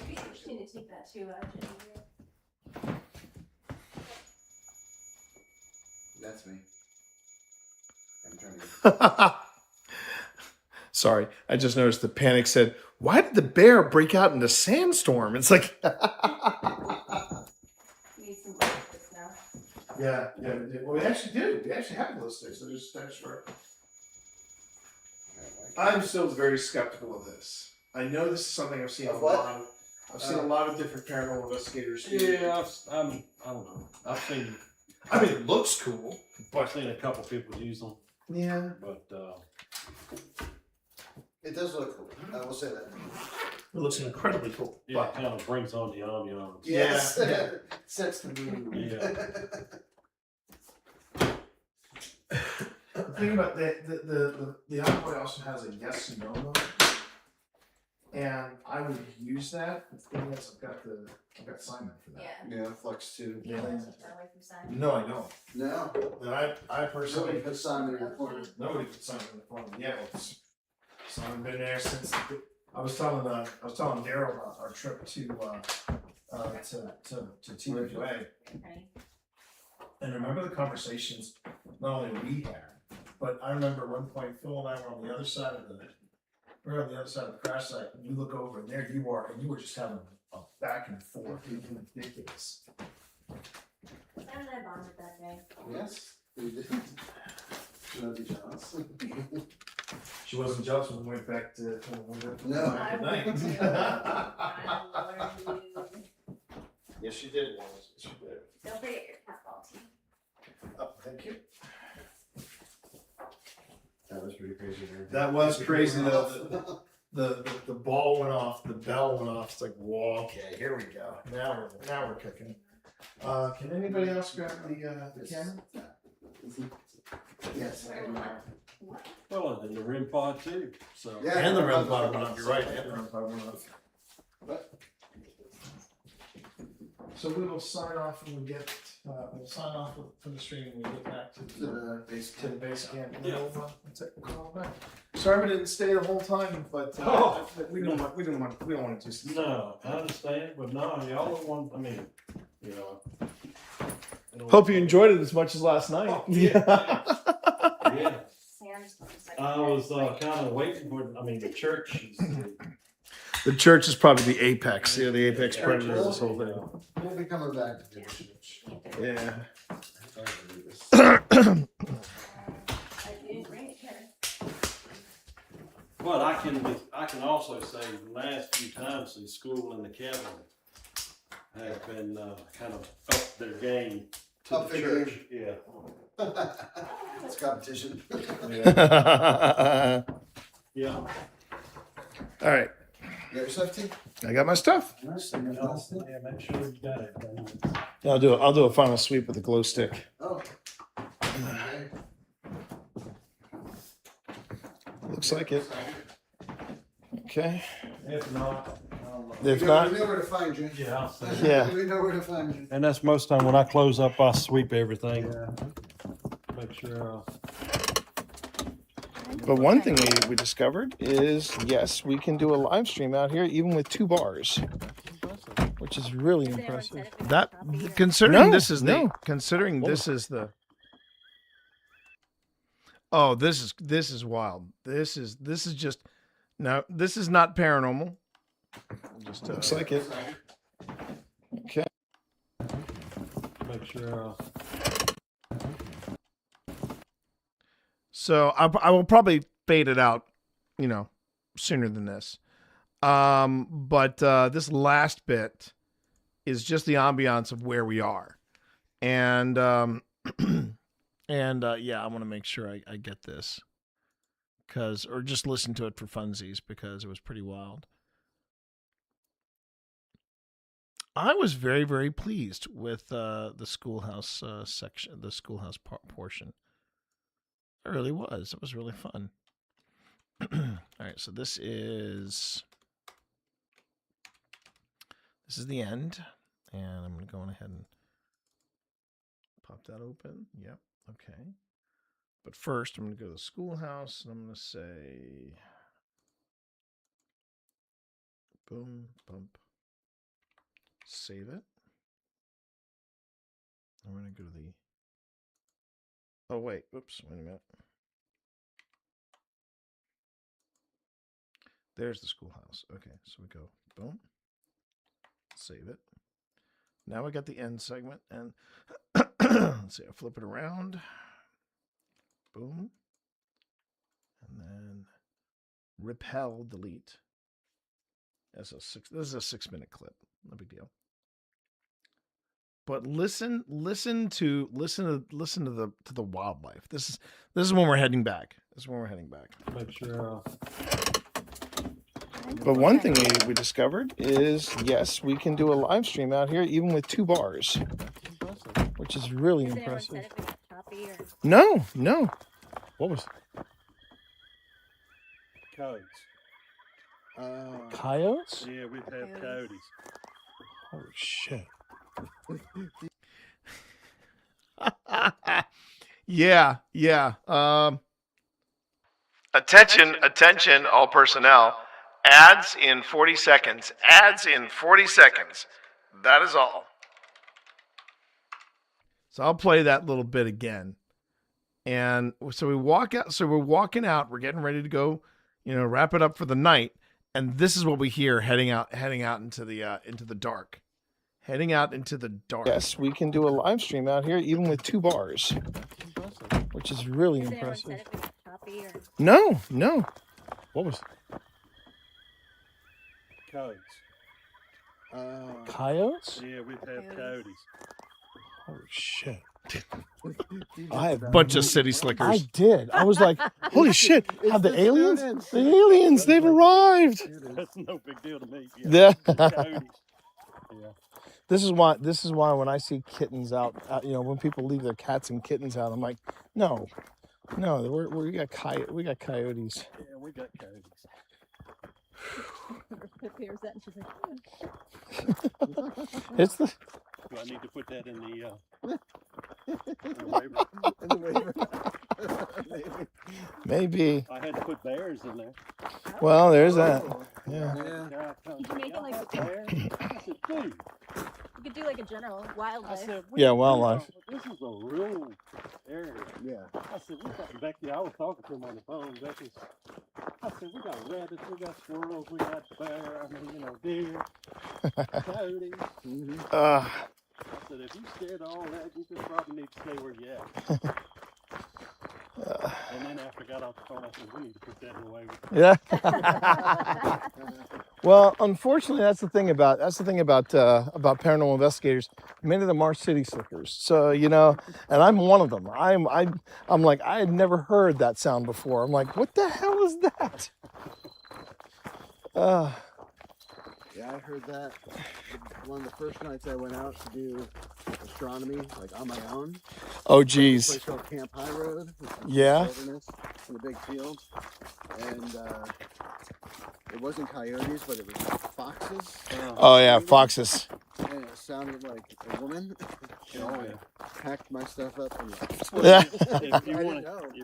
You should need to take that too, Jenny. That's me. I'm turning. Sorry, I just noticed the panic said, "Why did the bear break out into sandstorm?" It's like, Need some breakfast now. Yeah. Well, we actually do. We actually have those sticks. They're just for. I'm still very skeptical of this. I know this is something I've seen Of what? I've seen a lot of different paranormal investigators do. Yeah, I don't know. I've seen. I mean, it looks cool. I've seen a couple people use them. Yeah. But It does look cool. I will say that. It looks incredibly cool. yeah, it kind of brings on the ambiance. Yes. Yeah. Sets the mood. Yeah. The thing about the envoy also has a yes and no mode, and I would use that. The thing is, I've got Simon for that. Yeah. Yeah, Flux 2. Yeah. Far away from Simon. No, I don't. No. But I personally Somebody put Simon in the corner. Nobody put Simon in the corner. Yeah, well, Simon been there since. I was telling Daryl about our trip to TWA. Okay. And remember the conversations not only we had, but I remember at one point Phil and I were on the other side of the crash site, and you look over and there you are, and you were just having a back and forth. It was ridiculous. Simon and I bonded that day. Yes, we did. Should not be jealous. She wasn't jealous when we went back to No. back at night. I love you. Yes, she did. Wallace. Yes, she did. Don't forget your cat ball tea. Oh, thank you. That was pretty crazy. Man. that was crazy though. The ball went off, the bell went off. It's like, whoa, okay, here we go. Now we're cooking. Can anybody else grab the camera? Yes. Well, and the REM pod too. So. Yeah, And the REM pod went up. You're right. And the REM pod went up. So we will sign off when we get. We'll sign off from the stream when we get back to the base camp. Yeah. That's it. We'll call it back. Sorry we didn't stay the whole time, but we don't want to do. No, I understand, but no, y'all don't want. I mean, you know. Hope you enjoyed it as much as last night. Oh, yeah. Yeah. I was kind of waiting for. I mean, the church is. The church is probably the apex. Yeah, the apex predator of this whole thing. We'll be coming back to the church. Yeah. But I can also say the last few times the school and the cabin have been kind of up their game to Up the their church. game. Yeah. It's competition. Yeah. All right. You got your stuff, T? I got my stuff. Yeah, make sure you got it. I'll do a final sweep with the glow stick. Oh. Okay. Looks like it. Okay. If not, If We not, know where to find you. yeah, I'll say. Yeah. We know where to find you. And that's most time when I close up, I sweep everything. Make sure. but one thing we discovered is yes, we can do a live stream out here even with 2 bars, which is really impressive. That considering this is the oh, this is wild. This is just no. This is not paranormal. Just looks like it. Okay. Make sure. So I will probably fade it out, sooner than this. But this last bit is just the ambiance of where we are, and yeah, I want to make sure I get this, or just listen to it for funsies because it was pretty wild. I was very, very pleased with the schoolhouse section, the schoolhouse portion. It really was. It was really fun. All right, so this is the end, and I'm going to go on ahead and pop that open. Yep. Okay. But first, I'm going to go to the schoolhouse, and I'm going to say, boom, bump, save it. I'm going to go to the. Oh wait, oops, wait a minute. There's the schoolhouse. Okay, so we go boom, save it. Now we got the end segment, and let's see, I flip it around, boom, and then repel, delete. This is a 6-minute clip. No big deal. But listen to the wildlife. This is when we're heading back. Make sure. But one thing we discovered is yes, we can do a live stream out here even with 2 bars, which is really impressive. No. What was Coyotes. coyotes? Yeah, we've had coyotes. Holy shit. Yeah. Attention, all personnel. Ads in 40 seconds. That is all. So I'll play that little bit again. And so we walk out. So we're walking out. We're getting ready to go, wrap it up for the night. And this is what we hear heading out into the dark. Yes, we can do a live stream out here even with 2 bars, which is really impressive. No. What was Coyotes. coyotes? Yeah, we've had coyotes. Holy shit. I have a bunch of city slickers. I did. I was like, holy shit, have the aliens? The aliens, they've arrived. That's no big deal to me. Yeah. Coyotes. Yeah. This is why when I see kittens out, when people leave their cats and kittens out, I'm like, no, No, we got coyotes. Yeah, we got coyotes. Pip hears that and she's like, It's the. Do I need to put that in the waiver? In the waiver. Maybe. I had to put bears in there. Well, there's that. Yeah. you can make it like bear. I said, dude. You could do like a general wildlife. Yeah, wildlife. This is a real area. Yeah. I said, we got Becky. I was talking to him on the phone. Becky. I said, we got rabbits, we got squirrels, we got bear. I mean, deer, coyotes. I said, if you scared of all that, you just probably need to stay where you at. And then after I got off the phone, I said, we need to put that in the waiver. Yeah. Well, unfortunately, that's the thing about paranormal investigators. Many of them are city slickers. So and I'm one of them. I'm like, I had never heard that sound before. I'm like, what the hell is that? Yeah, I heard that one of the first nights I went out to do astronomy, like on my own. Oh, geez. A place called Camp High Road. Yeah. Wilderness in a big field, and it wasn't coyotes, but it was foxes. Oh yeah, foxes. And it sounded like a woman. Packed my stuff up and if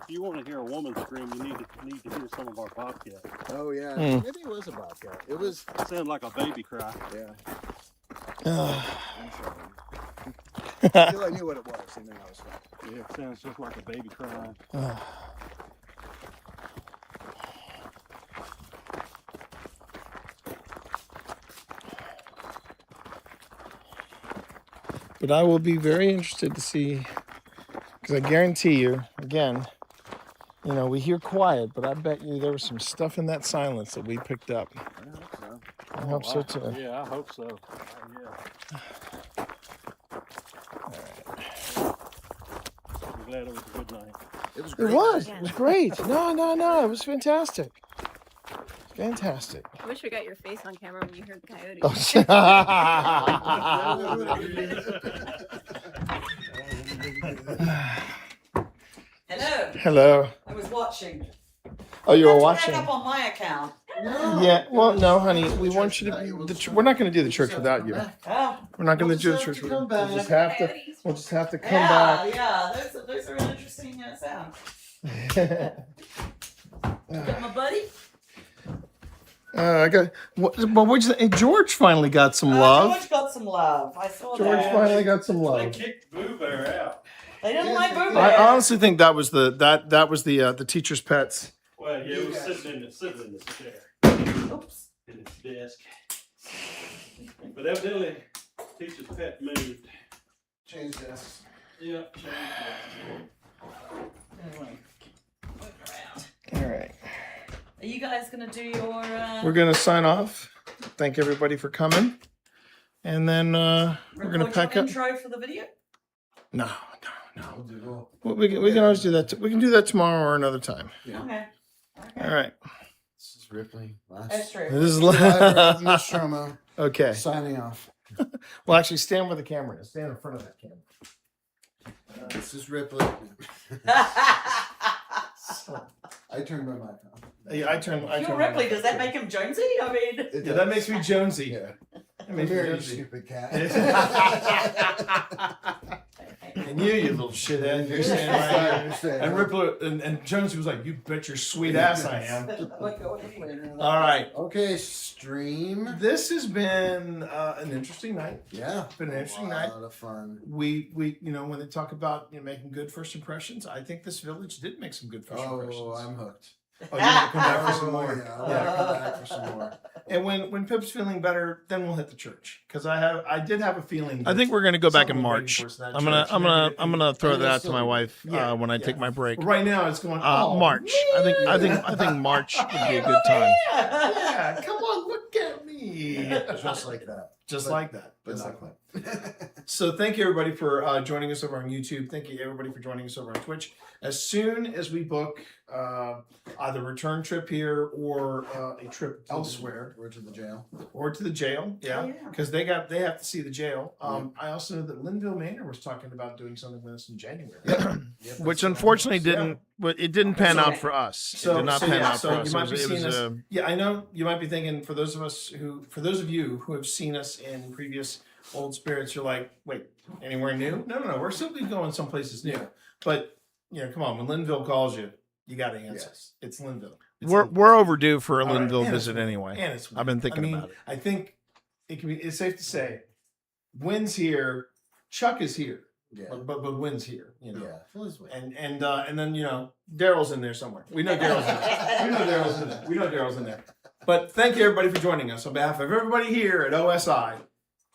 you want to hear a woman scream, you need to hear some of our bobcats. Oh yeah, maybe it was a bobcat. It sounded like a baby cry. Yeah. Until I knew what it was, and then I was fine. Yeah, it sounds just like a baby crying. But I will be very interested to see, because I guarantee you, again, we hear quiet, but I bet you there was some stuff in that silence that we picked up. I hope so too. Yeah, I hope so. I'm glad it was a good night. It was It great. was. It was great. No. It was fantastic. Fantastic. I wish we got your face on camera when you heard the coyotes. Hello. Hello. I was watching. Oh, you were That's watching? Back up on my account. Yeah. Well, no, honey. We want you to be. We're not going to do the church without you. Oh. We're not going to do the church without you. We'll just have to. We'll just have to come back. Yeah. Those are an interesting sound. Got my buddy. I got. But what'd you say? George finally got some love. George got some love. I saw that. George finally got some love. They kicked Boo Bear out. They didn't like Boo I Bear. honestly think that was the teacher's pets. Well, yeah, it was sitting in the chair. Oops. In its desk. But evidently, teacher's pet moved. Change desks. Yeah, changed Anyway, look around. All right. Are you guys gonna do your? We're gonna sign off. Thank everybody for coming, and then we're gonna pack up. Intro for the video. No. Well, we can always do that. We can do that tomorrow or another time. Yeah. Okay. All right. This is Ripley. That's true. This is Miss Sharma. Okay. Signing off. Well, actually, stand where the camera is. Stand in front of that camera. This is Ripley. I turned my mic on. Yeah, I turn. You're Ripley. Does that make him Jonesy? I mean. Yeah, that makes me Jonesy. Yeah. That makes me Very Jonesy. stupid cat. And you little shithead, you're standing right here. And Ripley and Jonesy was like, "You bet your sweet ass I am." All right. Okay, stream. This has been an interesting night. Yeah. It's been an interesting night. A lot of fun. We when they talk about making good first impressions, I think this village did make some good first impressions. Oh, I'm hooked. Oh, you're gonna come back for some more. Yeah, I'm gonna come back for some more. And when Pip's feeling better, then we'll hit the church because I did have a feeling. I think we're gonna go back in March. I'm gonna throw that out to my wife when I take my break. Right now it's going March. Man. I think March would be a good time. Yeah, come on, look at me. Just like that. Just like that. But Just not like quite. that. So thank you everybody for joining us over on YouTube. Thank you everybody for joining us over on Twitch. As soon as we book either a return trip here or a trip elsewhere, Or to the jail. or to the jail, yeah, Oh, yeah. because they have to see the jail. I also know that Linville Manor was talking about doing something with us in January, which unfortunately didn't. But it didn't pan out for us. So- it did not so pan yeah, out so for you us. might be it seeing was, us- yeah, I know you might be thinking for those of you who have seen us in previous Old Spirits, you're like, wait, anywhere new? No. We're simply going some places new. But come on, when Linville calls you, you got to answer. Yes. It's Linville. We're overdue for a All right, Linville and it's visit winter, anyway. and it's I've been winter. thinking I mean, about it. I think it's safe to say, Wynn's here, Chuck is here, Yeah. but Wynn's here, Yeah. Phil's way. and then Daryl's in there somewhere. We know Daryl's in there. We know Daryl's in there. But thank you everybody for joining us on behalf of everybody here at OSI.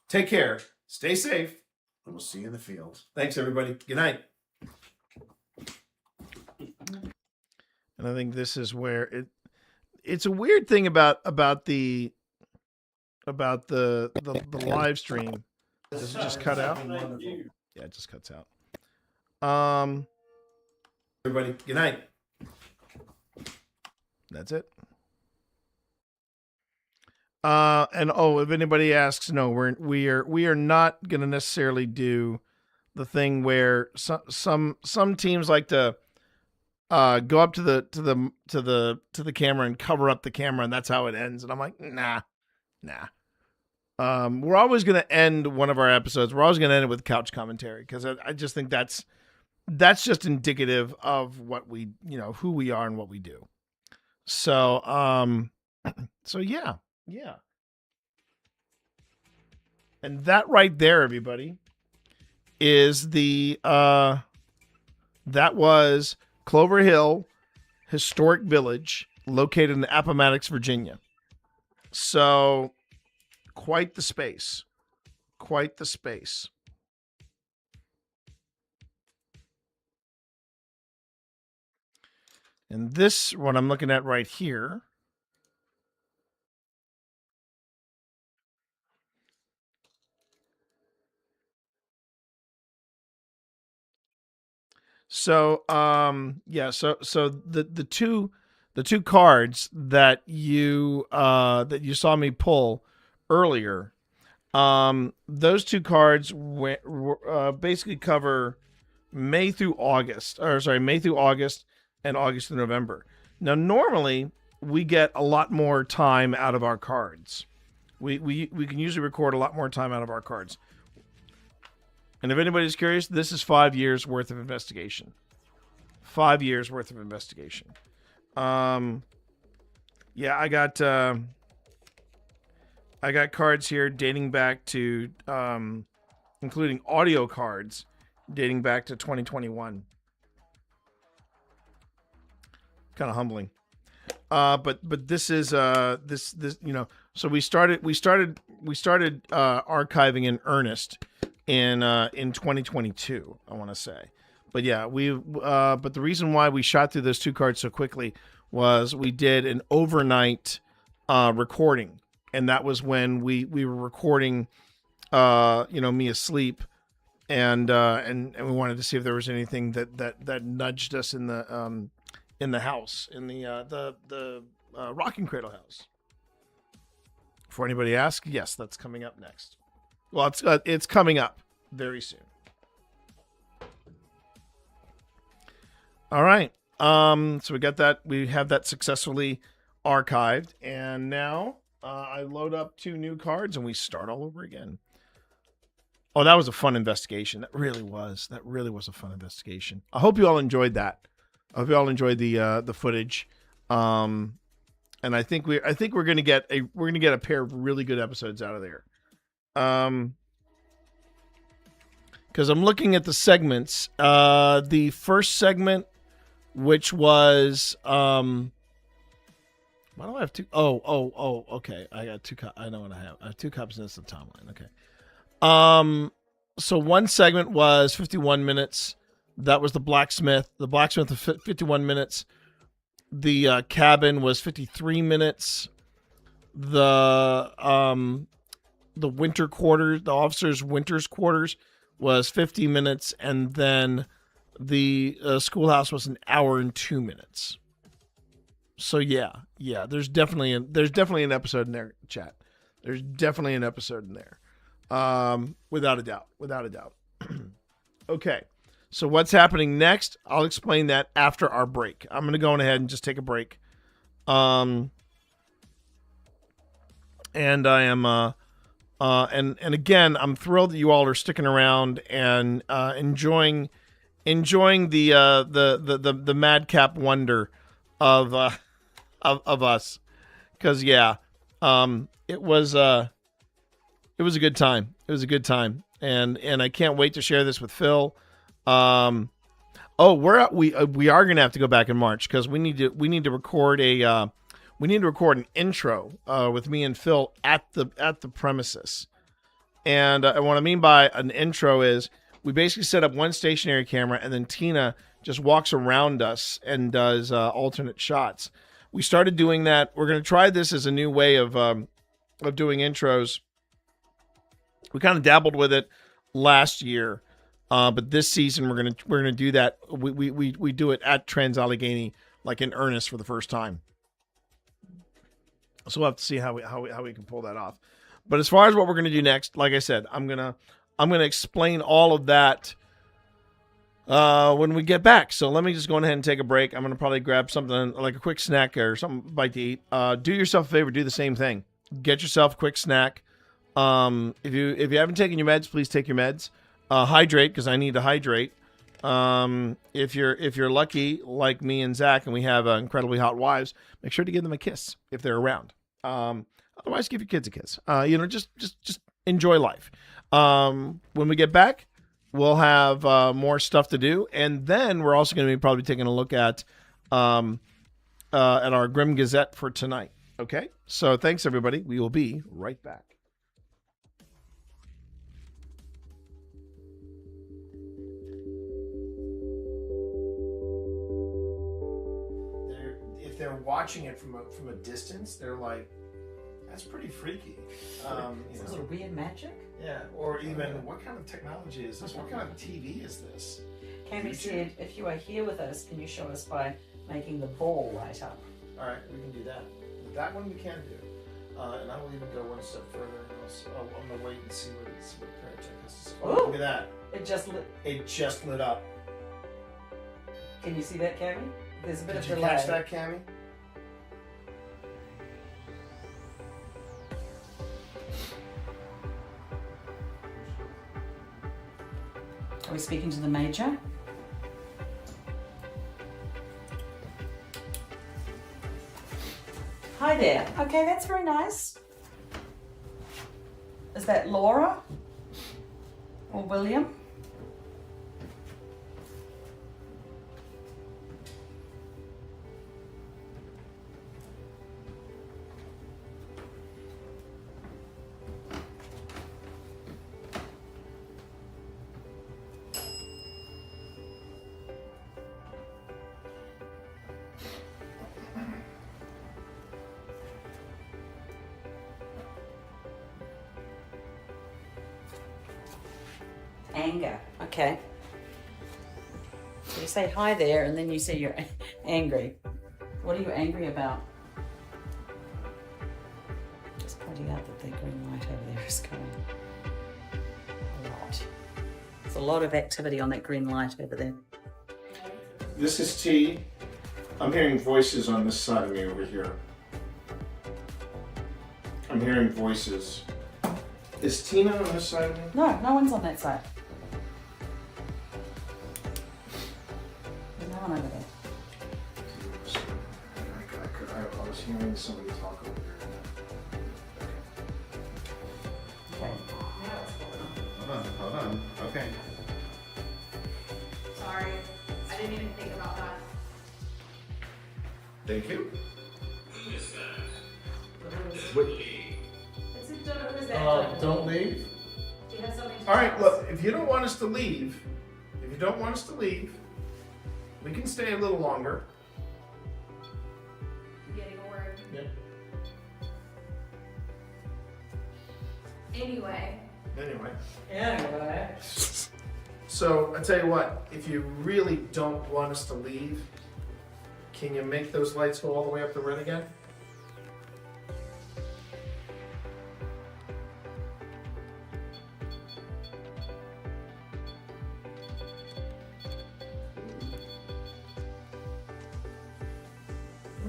Take care, stay safe, And we'll see you in the field. Thanks everybody. Good night. And I think this is where it's a weird thing about the live stream. Does it just cut out? Yeah, it just cuts out. Everybody, good night. That's it. And if anybody asks, no, we are not going to necessarily do the thing where some teams like to go up to the camera and cover up the camera, and that's how it ends. And I'm like, nah. We're always going to end one of our episodes. We're always going to end it with couch commentary because I just think that's just indicative of what we, who we are and what we do. So, yeah. And that right there, everybody, is that was Clover Hill Historic Village, located in Appomattox, Virginia. So, quite the space. And this, what I'm looking at right here, so the two cards that you saw me pull earlier, those two cards basically cover May through August and August to November. Now, normally we get a lot more time out of our cards. We can usually record a lot more time out of our cards. And if anybody's curious, this is 5 years worth of investigation. 5 years worth of investigation. Yeah, I got cards here dating back to, including audio cards dating back to 2021. Kind of humbling. But this is this so we started archiving in earnest in 2022, I want to say. But yeah, but the reason why we shot through those two cards so quickly was we did an overnight recording, and that was when we were recording me asleep, and we wanted to see if there was anything that nudged us in the house, in the rocking cradle house. Before anybody asks, yes, that's coming up next. Well, it's coming up very soon. All right. So we got that. We have that successfully archived, and now I load up 2 new cards, and we start all over again. Oh, that was a fun investigation. That really was. That really was a fun investigation. I hope you all enjoyed that. I hope you all enjoyed the footage. And I think we're gonna get a pair of really good episodes out of there. Because I'm looking at the segments. The first segment, which was why do I have 2? Oh, okay. I got 2. I know what I have. I have 2 copies in this timeline. Okay. So one segment was 51 minutes. That was the blacksmith. The blacksmith was 51 minutes. The cabin was 53 minutes. The the winter quarters, the officers' winter's quarters was 50 minutes, and then the schoolhouse was an hour and 2 minutes. So yeah, there's definitely an episode in there, chat. There's definitely an episode in there, without a doubt. Okay, so what's happening next? I'll explain that after our break. I'm gonna go on ahead and just take a break. And I am and again, I'm thrilled that you all are sticking around and enjoying the madcap wonder of us, because it was a good time. It was a good time, and I can't wait to share this with Phil. We are gonna have to go back in March because we need to record an intro with me and Phil at the premises. And what I mean by an intro is we basically set up one stationary camera, and then Tina just walks around us and does alternate shots. We started doing that. We're going to try this as a new way of doing intros. We kind of dabbled with it last year, but this season we're gonna do that. We do it at Trans Allegheny, like in earnest, for the first time. So we'll have to see how we can pull that off. But as far as what we're gonna do next, like I said, I'm gonna explain all of that when we get back. So let me just go ahead and take a break. I'm gonna probably grab something like a quick snack or something bite to eat. Do yourself a favor, do the same thing. Get yourself a quick snack. If you haven't taken your meds, please take your meds. Hydrate, because I need to hydrate. If you're lucky like me and Zach, and we have incredibly hot wives, make sure to give them a kiss if they're around. Otherwise, give your kids a kiss. Just enjoy life. When we get back, we'll have more stuff to do, and then we're also going to be probably taking a look at our Grim Gazette for tonight. Okay, so thanks everybody. We will be right back. If they're watching it from a distance, they're like, that's pretty freaky. Is this a weird magic? Yeah, or even, what kind of technology is this? What kind of TV is this? Cammy said, if you are here with us, can you show us by making the ball light up? All right, we can do that. That one we can do. And I will even go one step further. I'm going to wait and see what Paratech has to say. Oh, look at that. It just lit. It just lit up. Can you see that, Cammy? There's a bit of delay. Did you catch that, Cammy? Are we speaking to the Major? Hi there. Okay, that's very nice. Is that Laura? Or William? Anger. Okay. So you say hi there, and then you say you're angry. What are you angry about? Just pointing out that the green light over there is going a lot. There's a lot of activity on that green light over there. This is T. I'm hearing voices on this side of me over here. I'm hearing voices. Is Tina on this side of me? No, no one's on that side. There's no one over there. I was hearing somebody talk over there. Okay. Hold on. Okay. Sorry, I didn't even think about that. Thank you. Don't leave. Do you have something to All right, tell us? look, if you don't want us to leave, we can stay a little longer. Getting a word. Yeah. Anyway. Anyway. So I tell you what, if you really don't want us to leave, can you make those lights go all the way up the red again?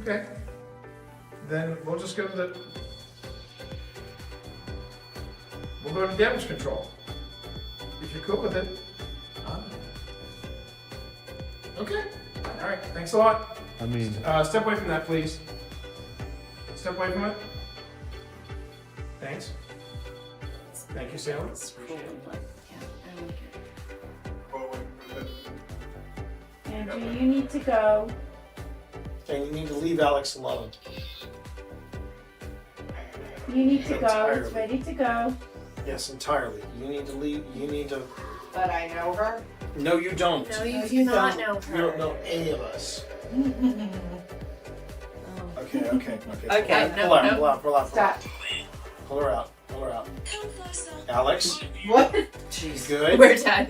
Okay. Then we'll just go to the. We'll go to damage control. If you're cool with it. Okay. All right. Thanks a lot. I mean, Step away from that, please. Step away from it. Thanks. Thank you, Salem. Andrew, you need to go. And you need to leave Alex alone. You need to go. Entirely. It's ready to go. Yes, entirely. You need to leave. You need to. But I know her. No, you don't. No, you do not know You don't her. know any of us. Okay. Okay, Pull out. Stop. Pull her out. Alex, What? you good? We're done.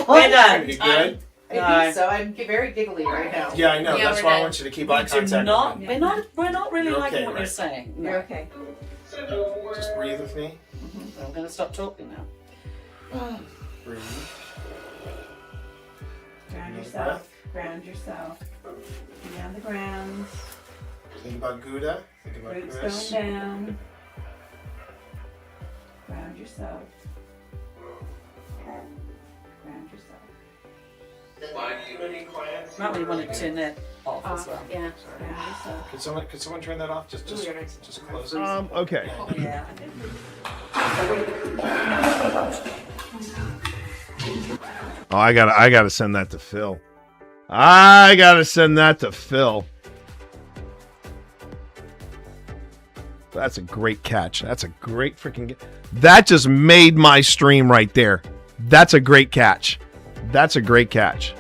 We're done. You good? I think so. I'm very giggly right now. Yeah, I know. Yeah, That's we're why I done. want you to keep eye We do contact not. with me. We're not really You're liking okay, what you're right? saying. You're okay. Just breathe with me. I'm going to stop talking now. Breathe. Ground Another yourself. Ground yourself. Be on the ground. Think about Gouda. Think about Roots Chris. going down. Ground yourself. Ground yourself. Might really want to turn that off as well. Yeah. Ground yourself. Could someone turn that off? Just close it. Okay. Yeah. Oh, I gotta send that to Phil. I gotta send that to Phil. That's a great catch. That's a great freaking. That just made my stream right there. That's a great catch. That's a great catch.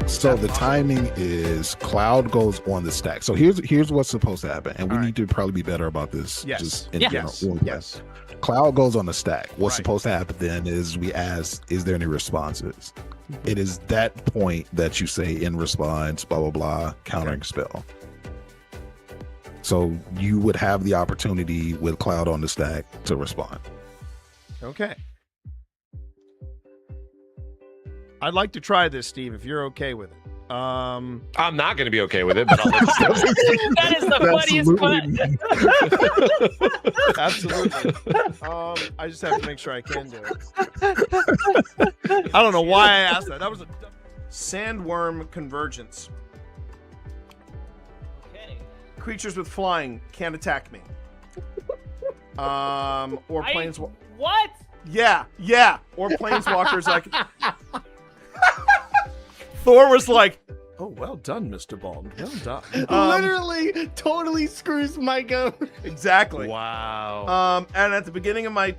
so the timing is Cloud goes on the stack. So here's what's supposed to happen, and we need to probably be better about this. Yes. Just in Yes. general. Yes. Cloud goes on the stack. What's Right. supposed to happen then is we ask, is there any responses? Mm-hmm. It is that point that you say in response, blah, blah, blah, countering spell. So you would have the opportunity with Cloud on the stack to respond. Okay. I'd like to try this, Steve, if you're okay with it. I'm not going to be okay with it, but I'll let you know. That is the funniest part. Absolutely. I just have to make sure I can do it. I don't know why I asked that. That was a sandworm convergence. Okay. Creatures with flying can't attack me. Or planes. What? Yeah. Or planeswalkers like. Thor was like, "Oh, well done, Mr. Bond. Well done." Literally, totally screws Mike up. Exactly. Wow. And at the beginning of my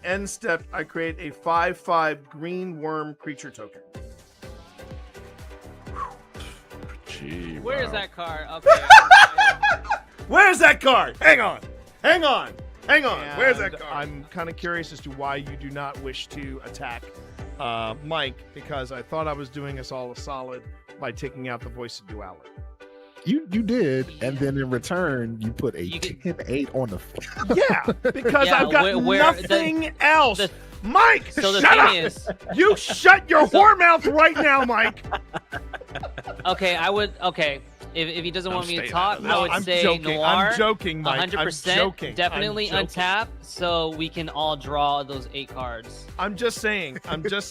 end step, I create a 5/5 green worm creature token. Gee, Where is wow. that card? Okay. Where's that card? Hang on. Where's that And card? I'm kind of curious as to why you do not wish to attack Mike, because I thought I was doing us all a solid by taking out the voice of duality. You did, and then in return, you put a 10-8 on the. Yeah, because Yeah, I've got where- nothing else. Mike, So the shut thing up! is- You shut your whore mouth right now, Mike. Okay, I would. Okay, if he doesn't want me to staying talk, out of I this. would I'm say joking. Noir. I'm joking, Mike. I'm 100%. joking. Definitely I'm joking. untap, so we can all draw those 8 cards. I'm just saying. I'm down to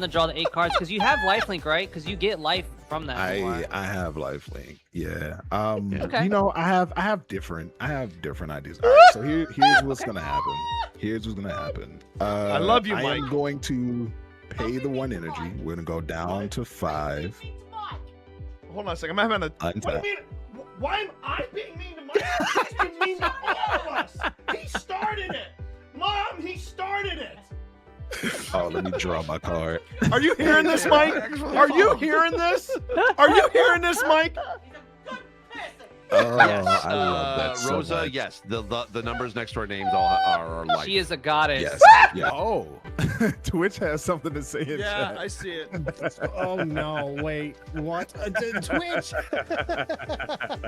draw the 8 cards because you have lifelink, right? Because you get life from that. Noir. I have lifelink. Yeah. Okay. You know, I have different ideas. All right. So here's what's gonna happen. I love you, I Mike. am going to pay the 1 energy. We're gonna go down to 5. Hold on a second. I'm having a. What do you Untap. mean? Why am I being mean to Mike? He's been mean to all of us. He started it. Mom, he started it. Oh, let me draw my card. Are you hearing this, Mike? Are you hearing this? Are you hearing this, Mike? Oh, Yes, I love that so Rosa, much. yes. The numbers next to our names all are like. She is a goddess. Yes. Yeah. Oh, Twitch has something to say in Yeah, chat. I see it. Oh no! Wait, what? Twitch.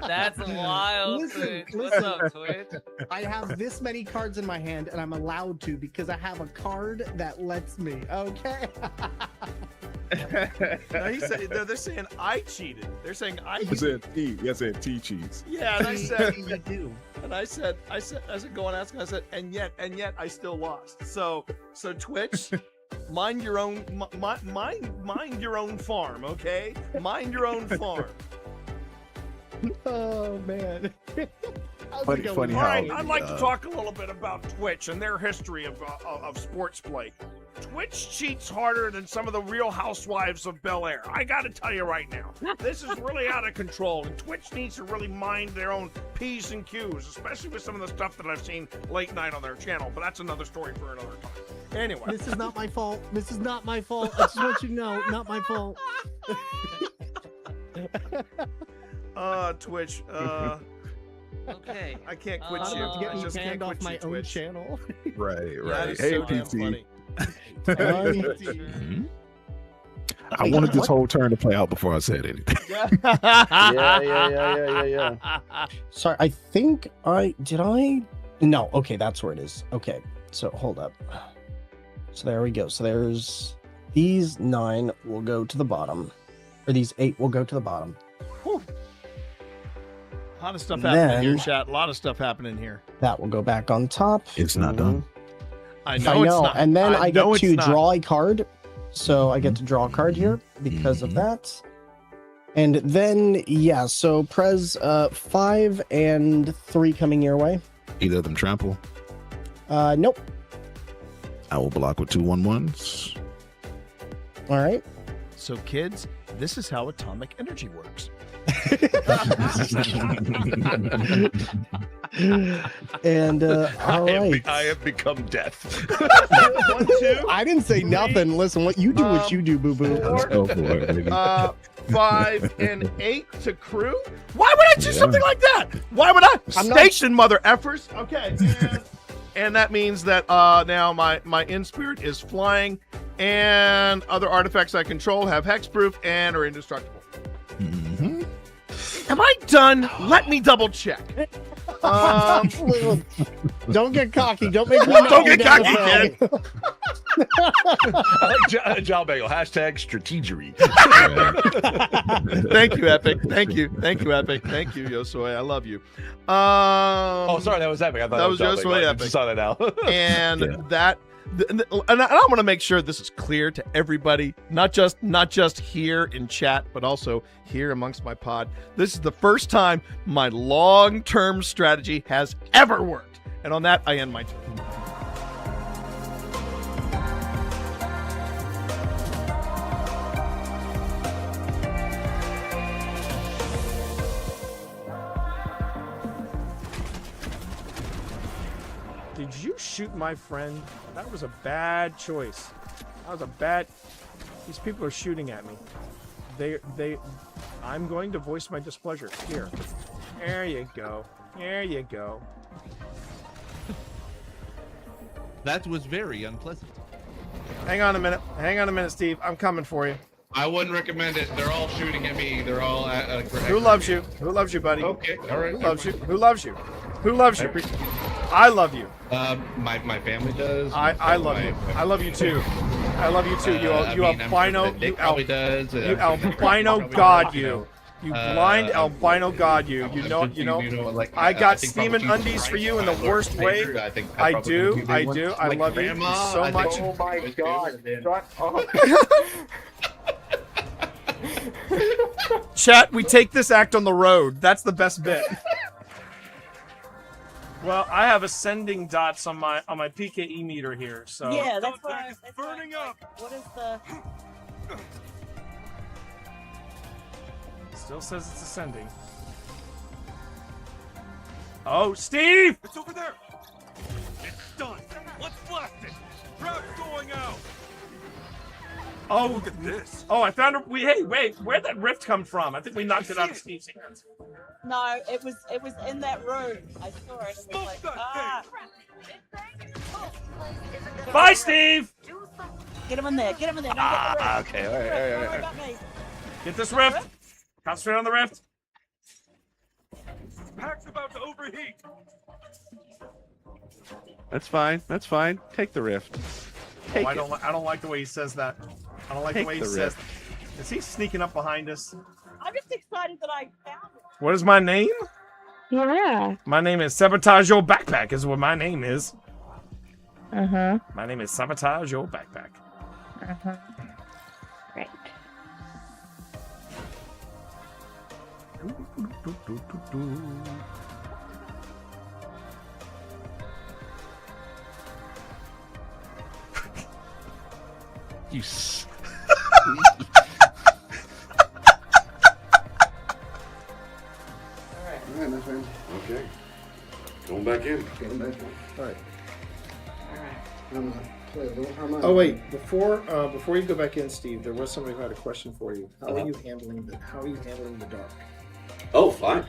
That's wild. Listen, Twitch. What's up, Twitch? I have this many cards in my hand, and I'm allowed to because I have a card that lets me. Okay. No, he said, they're saying I cheated. They're saying I I said T. Yes, I said T cheese. Yeah, and I said, you do. and I said, go and ask him. I said, and yet I still lost. So Twitch, mind your own, mind your own farm, okay? Mind your own farm. Oh man. Funny All how. right, I'd like to talk a little bit about Twitch and their history of sports play. Twitch cheats harder than some of the Real Housewives of Bel Air. I got to tell you right now, this is really out of control, and Twitch needs to really mind their own P's and Q's, especially with some of the stuff that I've seen late night on their channel. But that's another story for another time. Anyway, This is not my fault. This is not my fault. I just want you to know, not my fault. Twitch. Okay. I can't quit I you. don't have to get I me just banned can't off quit my you, own Twitch. channel. Right, That right. is Hey, so damn PT. funny. I wanted this whole turn to play out before I said anything. Yeah. Sorry, I think did I? No, okay, that's where it is. Okay, so hold up. So there we go. So there's these 9 will go to the bottom, or these 8 will go to the bottom. Whew. A lot of stuff Then- happening here, chat. A lot of stuff happening here. That will go back on top. It's not done. I know it's not. And then I know get it's to not. draw a card. So I get to draw a card here because of that. And then, yeah, so Prez 5 and 3 coming your way. Either of them trample. Nope. I will block with 2/1/1s. All right. So, kids, this is how atomic energy works. And all right. I have become death. 1, 2. I didn't say nothing. Listen, what you do, what you do, boo boo. Let's go for it, baby. 5 and 8 to crew. Why would I do something like that? Why would I? I'm not- Station mother effers. Okay. And that means that now my in spirit is flying, and other artifacts I control have hexproof and are indestructible. Mm-hmm. Am I done? Let me double check. Don't get cocky. Don't make me Don't get cocky, kid. I like John Bagel. Hashtag strategery. Thank you, Epic. Thank you, Epic. Thank you, Yosoi. I love you. Oh, sorry, that was Epic. I thought That was John Yosoi Bagel. I Epic. just saw that now. And Yeah. that, and I want to make sure this is clear to everybody, not just here in chat, but also here amongst my pod. This is the first time my long-term strategy has ever worked. And on that, I end my turn. Did you shoot my friend? That was a bad choice. That was a bad... These people are shooting at me. I'm going to voice my displeasure. Here. There you go. There you go. That was very unpleasant. Hang on a minute. Hang on a minute, Steve. I'm coming for you. I wouldn't recommend it. They're all shooting at me. They're all at Who loves you? Who loves you, buddy? Okay, all right. Who loves you? Who loves you? Who loves you? I love you. My family does. I love you. I love you too. I love you too. You albino. You albino god. You. You blind albino god. You. You know. Like, I got think steaming probably undies for you in my the Lord worst way. Savior, I think I probably do. would be I one. do. I Like love grandma, you so I think much. oh my God! Chat, we take this act on the road. That's the best bit. Well, I have ascending dots on my PKE meter here, so Yeah, that's why it's burning up. What is the? Still says it's ascending. Oh, Steve! It's over there. It's done. Let's going out. Oh, look at this. Oh, I found a. Hey, wait, where'd that rift come from? I think we knocked it out of Steve's hands. No, it was in that room. I saw it. It was like, ah. Bye, Steve. Get him in there. Get him in there. Don't get the rift. Okay, all Don't right. worry about me. Get this rift. Concentrate on the rift. Pack's about to overheat. That's fine. That's fine. Take the rift. Take I it. don't like the way he says that. I don't like Take the way he the says. rift. Is he sneaking up behind us? I'm just excited that I found it. What is my name? Yeah. My name is Sabotage Your Backpack. Is what my name is. Uh-huh. My name is Sabotage Your Backpack. Uh-huh. Right. You. S- All right, my friend. Okay. Going back in. Getting back in. All right. I'm gonna play a little harmonica. Oh wait, before you go back in, Steve, there was somebody who had a question for you. How are you handling the dark? Oh, fine.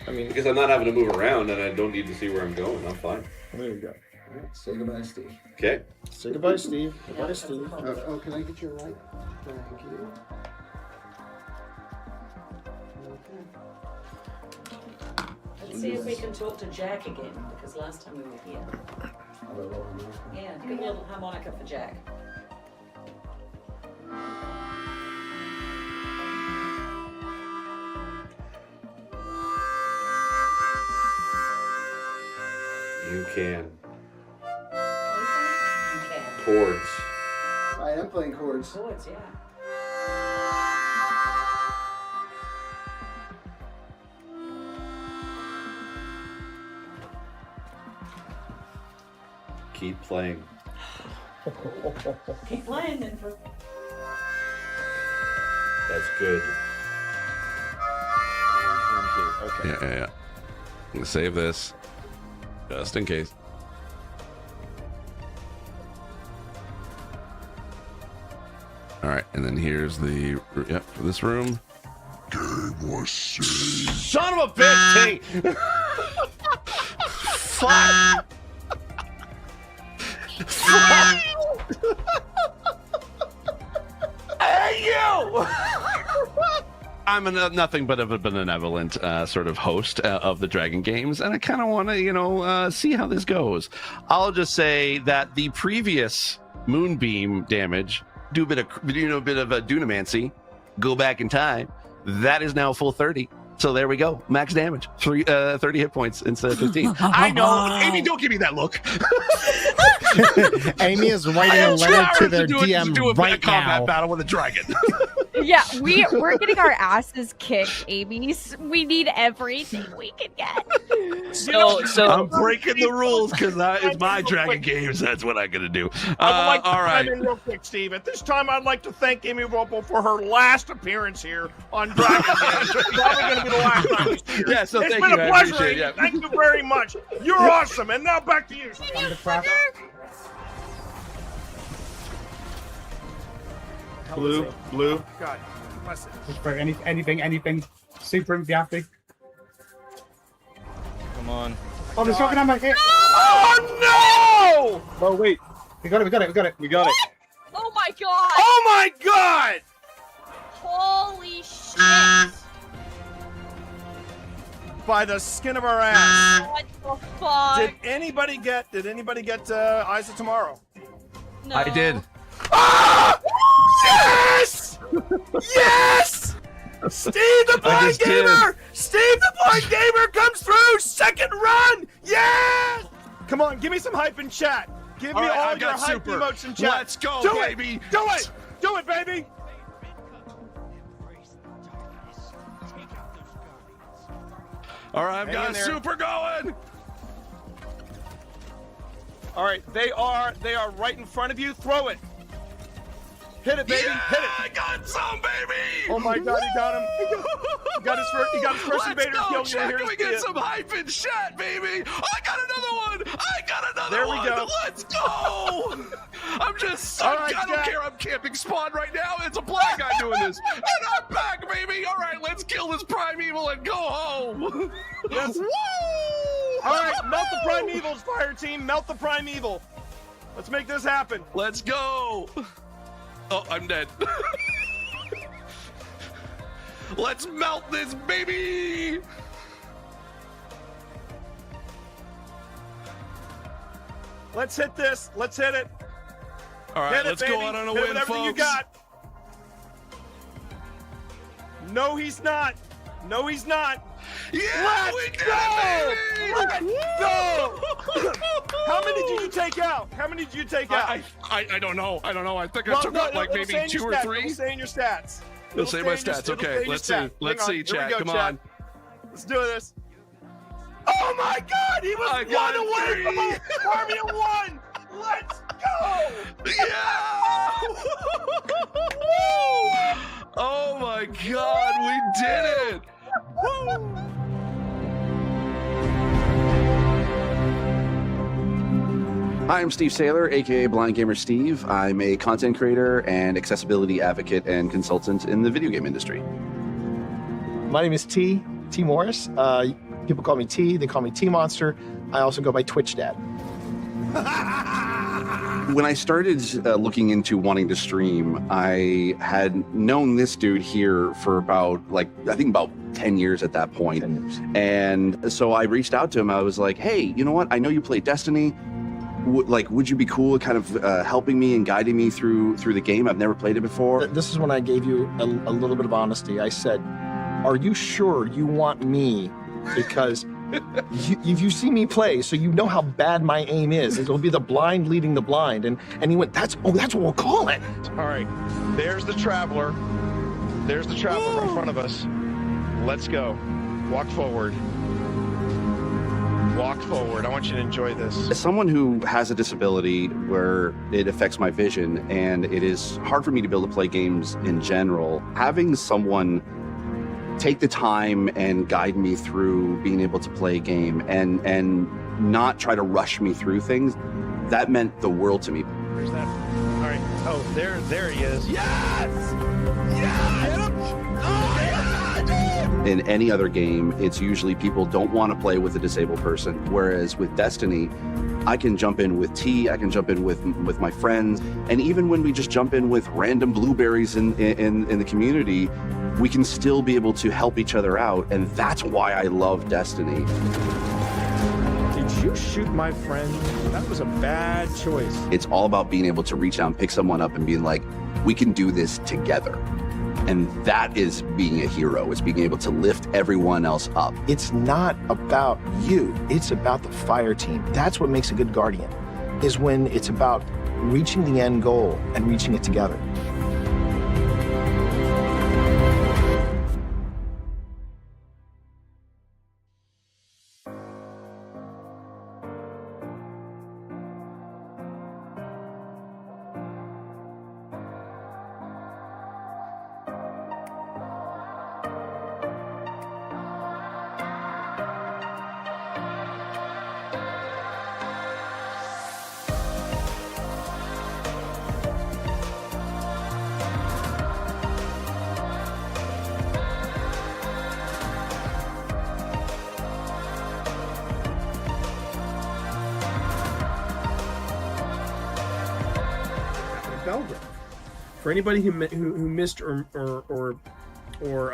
I mean, because I'm not having to move around and I don't need to see where I'm going. I'm fine. There you go. All right, say goodbye, Steve. Okay. Say goodbye, Steve. Goodbye, Steve. Oh, can I get your light? Thank you. Let's see if we can talk to Jack again, because last time we were here. Yeah, give a little harmonica for Jack. You can. You can. Chords. I am playing chords. Chords, yeah. Keep playing. Keep playing then. That's good. Okay. Yeah. I'm gonna save this just in case. All right, and then here's the for this room. Son of a bitch, T! Fuck! Hey, you! I'm nothing but a benevolent sort of host of the Dragon Games, and I kind of want to, see how this goes. I'll just say that the previous Moonbeam damage, do a bit of dunamancy, go back in time. That is now full 30. So there we go. Max damage. 30 hit points instead of 15. I know. Amy, don't give me that look. Amy is writing a letter to their DM right combat now. battle with a dragon. Yeah, we're getting our asses kicked, Amy. We need everything we can get. So I'm breaking the rules because it's my Dragon Games. That's what I'm gonna do. I would like to all right. chime in real quick, Steve. At this time, I'd like to thank Amy Voelpel for her last appearance here on Dragon Games. It's probably going to be the last time she's here. Yeah, so it's thank been you, a I pleasure, appreciate Amy. it, yeah. Thank you very much. You're awesome. And now back to you. Blue. God, bless it. Just for anything super emphatic. Come on. Oh, there's something on my head. Oh no! Oh wait, we got it. Oh my god! Oh my God! Holy shit! By the skin of our ass. What the fuck? Did anybody get Eyes of Tomorrow? No. I did. Ah! Yes! Yes! Steve the Blind Gamer! Steve the Blind Gamer comes through! Second run! Yes! Come on, give me some hype in chat. Give me All right, all I've your got hype super. emotes in chat. Let's go, Do baby. It. Do it! Do it, baby! All right, I've Hang got in there. super going. All right, they are right in front of you. Throw it. Hit it, baby. Yeah, Hit it. I got some, baby. Oh my God, he got him. He got his first Let's invader go, kill. Jack. Here Can we to see get it. some hype in chat, baby? Oh, I got another one. I got another There we one. go. Let's go. I'm just. All right, I don't Jack. care. I'm camping spawn right now. It's a black guy doing this, and I'm back, baby. All right, let's kill this primeval and go home. Yes. Woo! All right, melt the primevals, fire team. Melt the primeval. Let's make this happen. Let's go. Oh, I'm dead. Let's melt this, baby. Let's hit this. Let's hit it. All right, Hit it, let's go baby. out on a Hit win, whatever folks. you got. No, he's not. No, he's not. Yeah, we did it, baby! Let's go! How many did you take out? How many did you take out? I don't know. I don't know. I think I Well, took no, out like it'll say maybe in your 2 or stats. 3. It'll say in your stats. It'll say my in your- stats. it'll say Okay, in your let's see. stats. Let's Hang see, on. chat. Here we go, Come chat. on. Let's do this. Oh my God! He was I got one away 3. from Army 1. Let's go! Yeah! Oh my God, we did it! Hi, I'm Steve Saylor, aka Blind Gamer Steve. I'm a content creator and accessibility advocate and consultant in the video game industry. My name is T Morris. People call me T. They call me T Monster. I also go by Twitch Dad. When I started looking into wanting to stream, I had known this dude here for about, I think about 10 years at that point. 10 years. And so I reached out to him. I was like, hey, you know what? I know you play Destiny. Would you be cool at kind of helping me and guiding me through the game? I've never played it before. This is when I gave you a little bit of honesty. I said, are you sure you want me? Because you see me play, so you know how bad my aim is. It'll be the blind leading the blind. And he went, that's what we'll call it. All right, there's the Traveler. There's the Traveler in front of us. Let's go. Walk forward. Walk forward. I want you to enjoy this. As someone who has a disability where it affects my vision and it is hard for me to be able to play games in general, having someone take the time and guide me through being able to play a game and not try to rush me through things, that meant the world to me. Where's that? All right. Oh, there he is. Yes! Yes! Oh, yeah! In any other game, it's usually people don't want to play with a disabled person. Whereas with Destiny, I can jump in with T, I can jump in with my friends, and even when we just jump in with random blueberries in the community, we can still be able to help each other out, and that's why I love Destiny. Did you shoot my friend? That was a bad choice. It's all about being able to reach out and pick someone up and being like, we can do this together. And that is being a hero. It's being able to lift everyone else up. It's not about you. It's about the fire team. That's what makes a good guardian, is when it's about reaching the end goal and reaching it together. Belgrove. For anybody who missed or were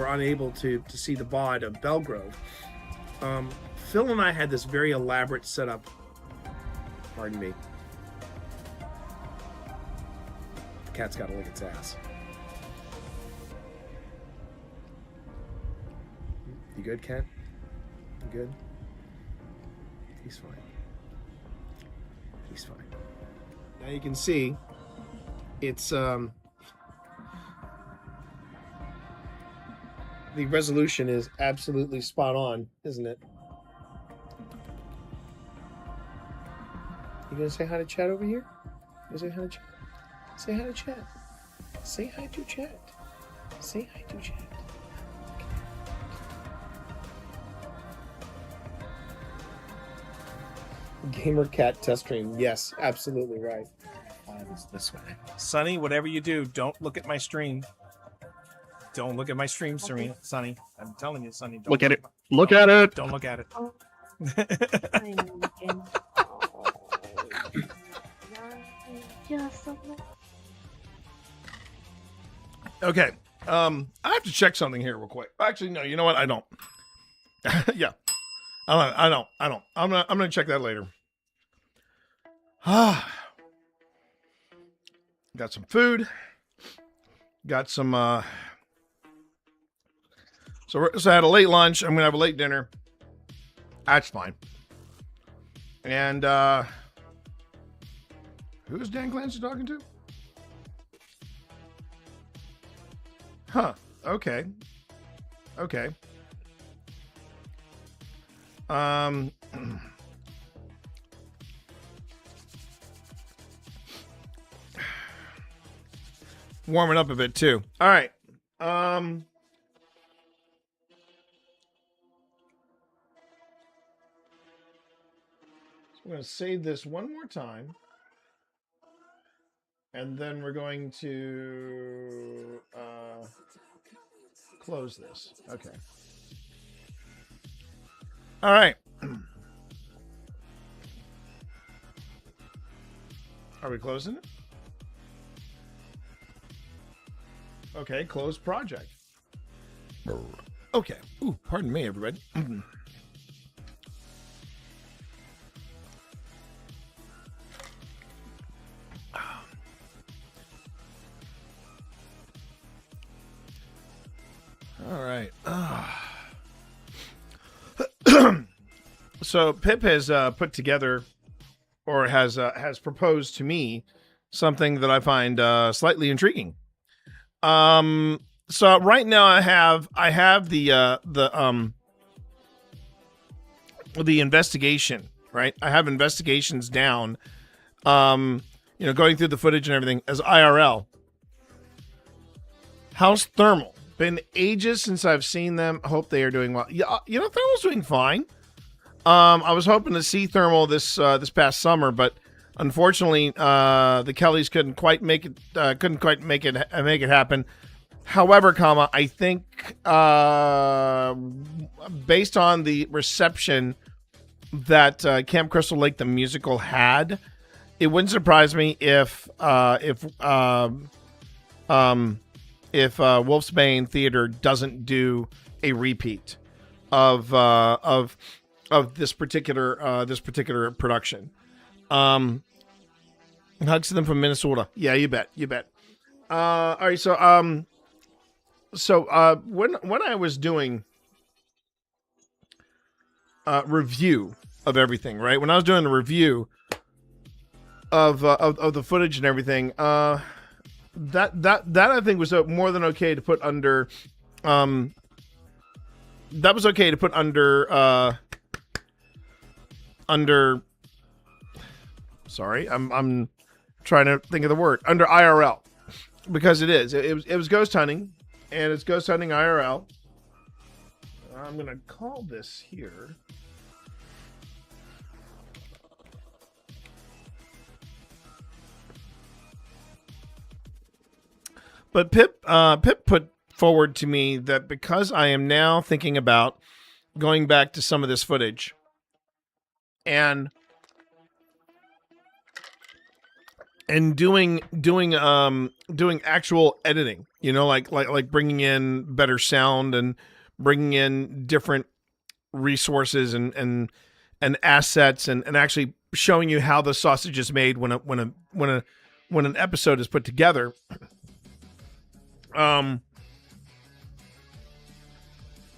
unable to see the VOD of Belgrove, Phil and I had this very elaborate setup. Pardon me. The cat's got to lick its ass. You good, cat? You good? He's fine. He's fine. Now you can see it's the resolution is absolutely spot on, isn't it? You gonna say hi to chat over here? You say hi to chat? Say hi to chat. Say hi to chat. Say hi to chat. Gamer cat test stream. Yes, absolutely right. It's this way. Sonny, whatever you do, don't look at my stream. Don't look at my stream, Serena. Sonny. I'm telling you, Sonny. Don't Look at it. my- Look don't- at it. Don't look at it. Okay. I have to check something here real quick. Actually, no. You know what? I don't. Yeah. I don't. I'm gonna check that later. Got some food. Got some. So I had a late lunch. I'm gonna have a late dinner. That's fine. And who's Dan Clancy talking to? Huh. Okay. Okay. Warming up a bit too. All right. I'm going to save this one more time. And then we're going to close this. Okay. All right. Are we closing it? Okay, close project. Okay. Ooh, pardon me, everybody. All right. So Pip has put together, or has proposed to me, something that I find slightly intriguing. So right now I have the investigation, right? I have investigations down, going through the footage and everything as IRL. How's Thermal? Been ages since I've seen them. Hope they are doing well. Yeah, Thermal's doing fine. I was hoping to see Thermal this past summer, but unfortunately, the Kellys couldn't quite make it happen. However, I think based on the reception that Camp Crystal Lake the musical had, it wouldn't surprise me if Wolfsbane Theater doesn't do a repeat of this particular production. Hugs to them from Minnesota. Yeah, you bet. All right, so when I was doing review of everything, right? When I was doing a review of the footage and everything, that I think was more than okay to put under. That was okay to put under. Sorry, I'm trying to think of the word. Under IRL, because it was ghost hunting, and it's ghost hunting IRL. I'm gonna call this here. But Pip put forward to me that because I am now thinking about going back to some of this footage and doing actual editing, like bringing in better sound and bringing in different resources and assets and actually showing you how the sausage is made when an episode is put together. What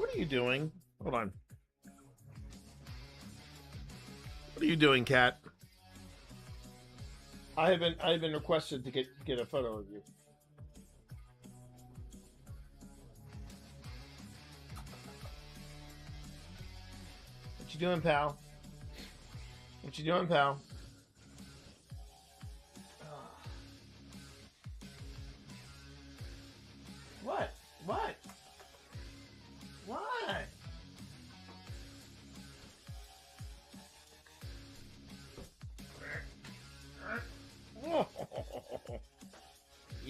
are you doing? Hold on. What are you doing, Kat? I have been requested to get a photo of you. What you doing, pal? What you doing, pal? What? What? What?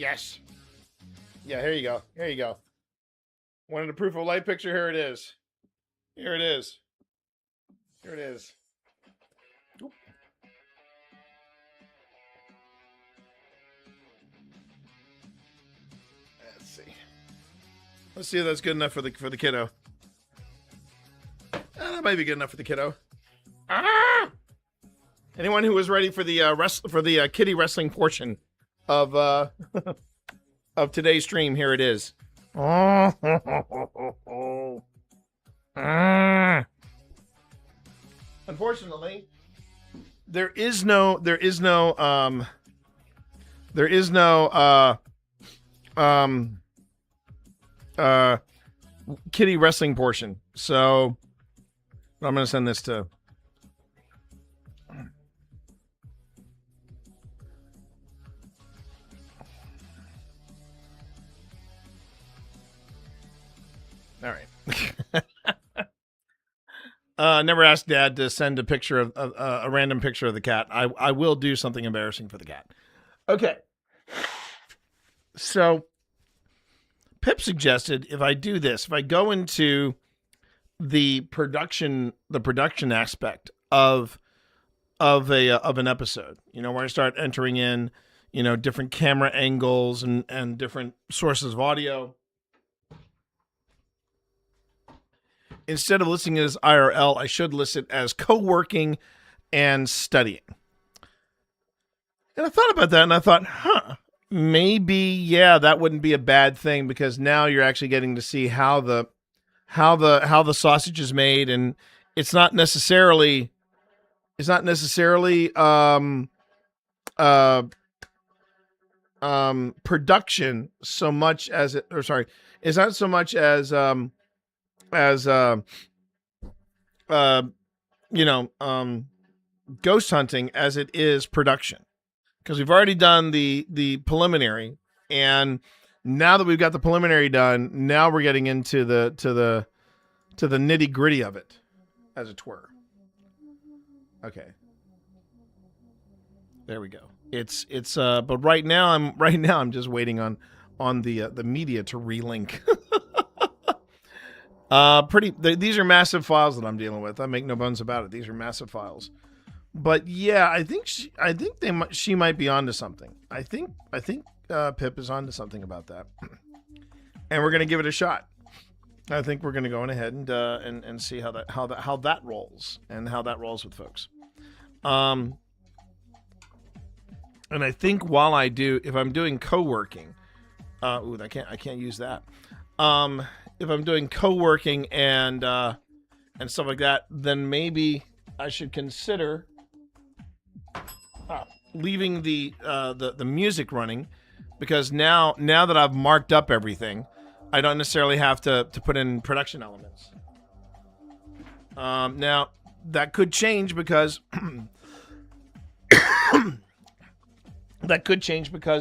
Yes. Yeah, here you go. Here you go. Wanted a proof of light picture? Here it is. Here it is. Here it is. Oop. Let's see. Let's see if that's good enough for the kiddo. That might be good enough for the kiddo. Ah! Anyone who was ready for the kitty wrestling portion of of today's stream, here it is. Unfortunately, there is no kitty wrestling portion. So I'm going to send this to all right. Never asked Dad to send a picture of a random picture of the cat. I will do something embarrassing for the cat. Okay. So Pip suggested if I do this, if I go into the production aspect of an episode, where I start entering in, different camera angles and different sources of audio. Instead of listing it as IRL, I should list it as co-working and studying. And I thought about that and I thought, maybe, yeah, that wouldn't be a bad thing because now you're actually getting to see how the sausage is made, and it's not necessarily production so much as it's not so much as ghost hunting as it is production, because we've already done the preliminary, and now that we've got the preliminary done, now we're getting into the nitty gritty of it, as it were. Okay, there we go. It's but right now I'm just waiting on the media to relink. These are massive files that I'm dealing with. I make no bones about it. These are massive files. But yeah, I think she might be onto something. I think Pip is onto something about that, and we're gonna give it a shot. I think we're gonna go on ahead and see how that rolls and how that rolls with folks. And I think while if I'm doing co-working, I can't use that. If I'm doing co-working and stuff like that, then maybe I should consider leaving the music running, because now that I've marked up everything, I don't necessarily have to put in production elements. Now that could change because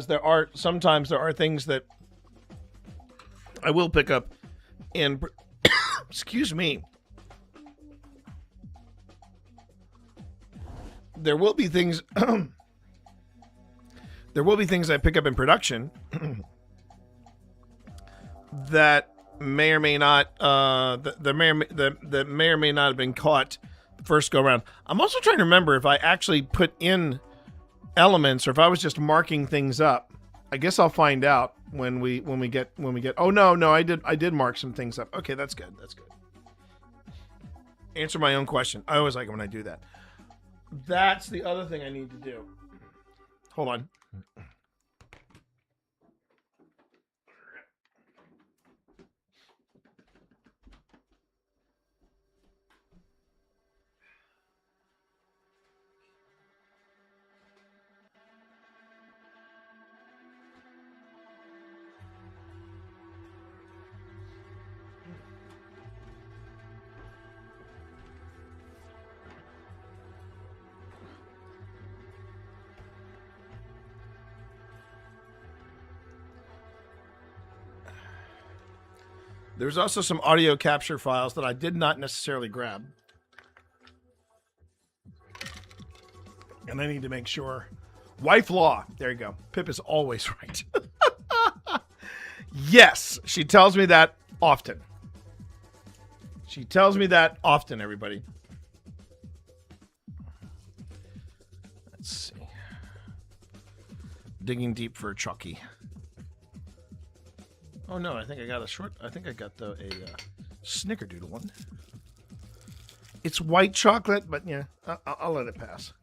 there are things that I will pick up in. Excuse me. There will be things. There will be things I pick up in production that may or may not that may or may not have been caught first go around. I'm also trying to remember if I actually put in elements or if I was just marking things up. I guess I'll find out when we get. Oh no, I did mark some things up. Okay, that's good. That's good. Answer my own question. I always like it when I do that. That's the other thing I need to do. Hold on. There's also some audio capture files that I did not necessarily grab. And I need to make sure. Wife law. There you go. Pip is always right. Yes, she tells me that often. She tells me that often, everybody. Let's see. Digging deep for a Chucky. Oh no, I think I got a Snickerdoodle one. It's white chocolate, but yeah, I'll let it pass.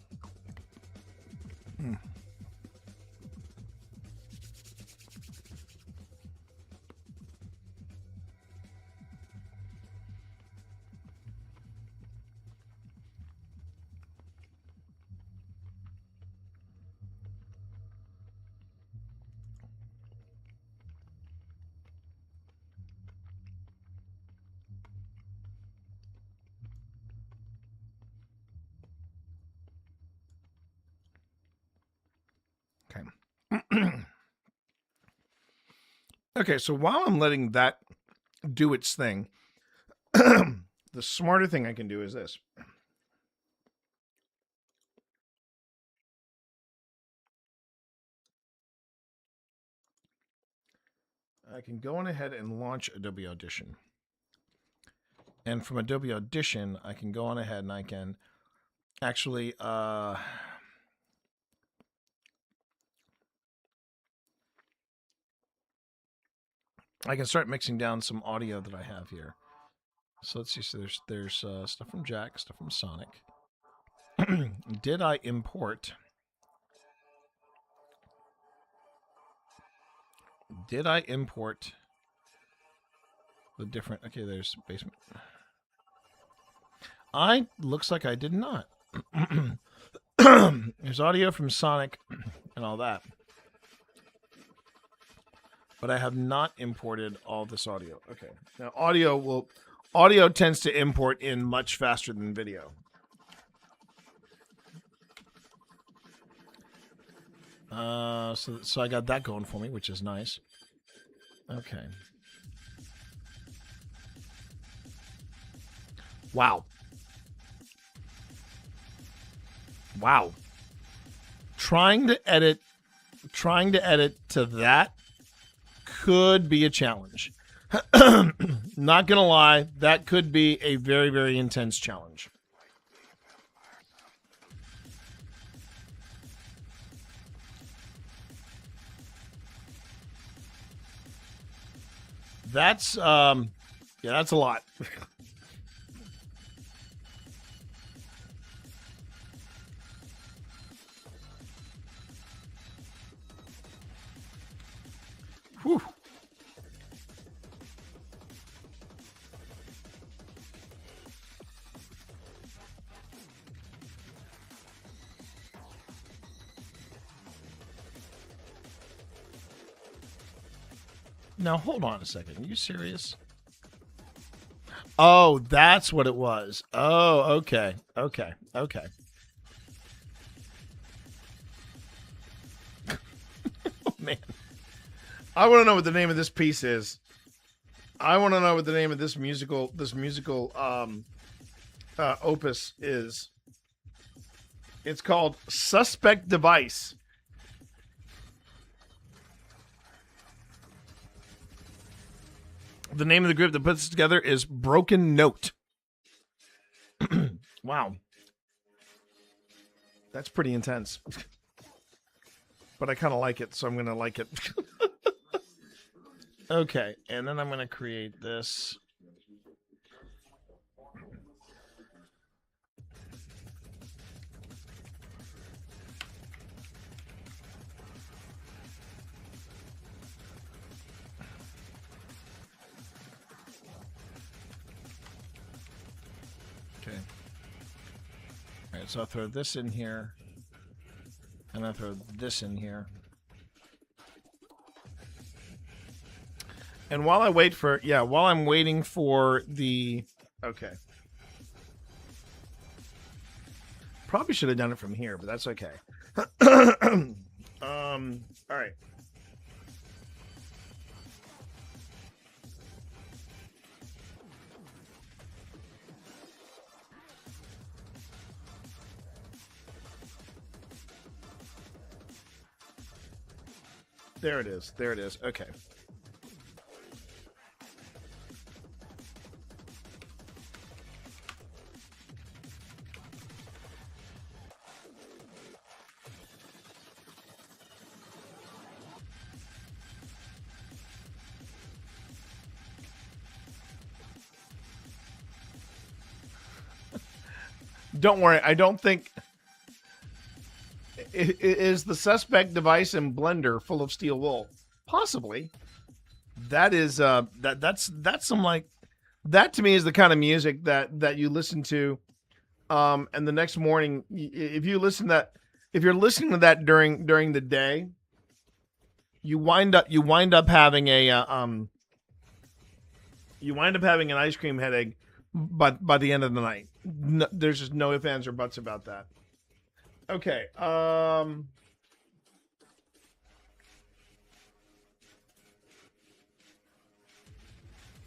Okay. Okay, so while I'm letting that do its thing, the smarter thing I can do is this. I can go on ahead and launch Adobe Audition. And from Adobe Audition, I can go on ahead and I can actually I can start mixing down some audio that I have here. So let's see. So there's stuff from Jack, stuff from Sonic. Did I import? Did I import the different? Okay, there's basement. Looks like I did not. There's audio from Sonic and all that. But I have not imported all this audio. Okay. Now audio tends to import in much faster than video. So I got that going for me, which is nice. Okay. Wow. Wow. Trying to edit to that could be a challenge. Not gonna lie, that could be a very, very intense challenge. That's that's a lot. Whew. Now, hold on a second. Are you serious? Oh, that's what it was. Oh, okay. Okay. Okay. Oh, man. I want to know what the name of this piece is. I want to know what the name of this musical opus is. It's called Suspect Device. The name of the group that puts it together is Broken Note. Wow. That's pretty intense. But I kind of like it, so I'm going to like it. Okay, and then I'm going to create this. Okay. All right, so I'll throw this in here. And I'll throw this in here. And while I wait for, while I'm waiting for the, okay. Probably should have done it from here, but that's okay. All right. There it is. There it is. Okay. Don't worry. I don't think is the suspect device and blender full of steel wool. Possibly. That is that's some like that to me is the kind of music that you listen to, and the next morning if you're listening to that during the day, you wind up having an ice cream headache by the end of the night. No, there's just no ifs, ands, or buts about that. Okay.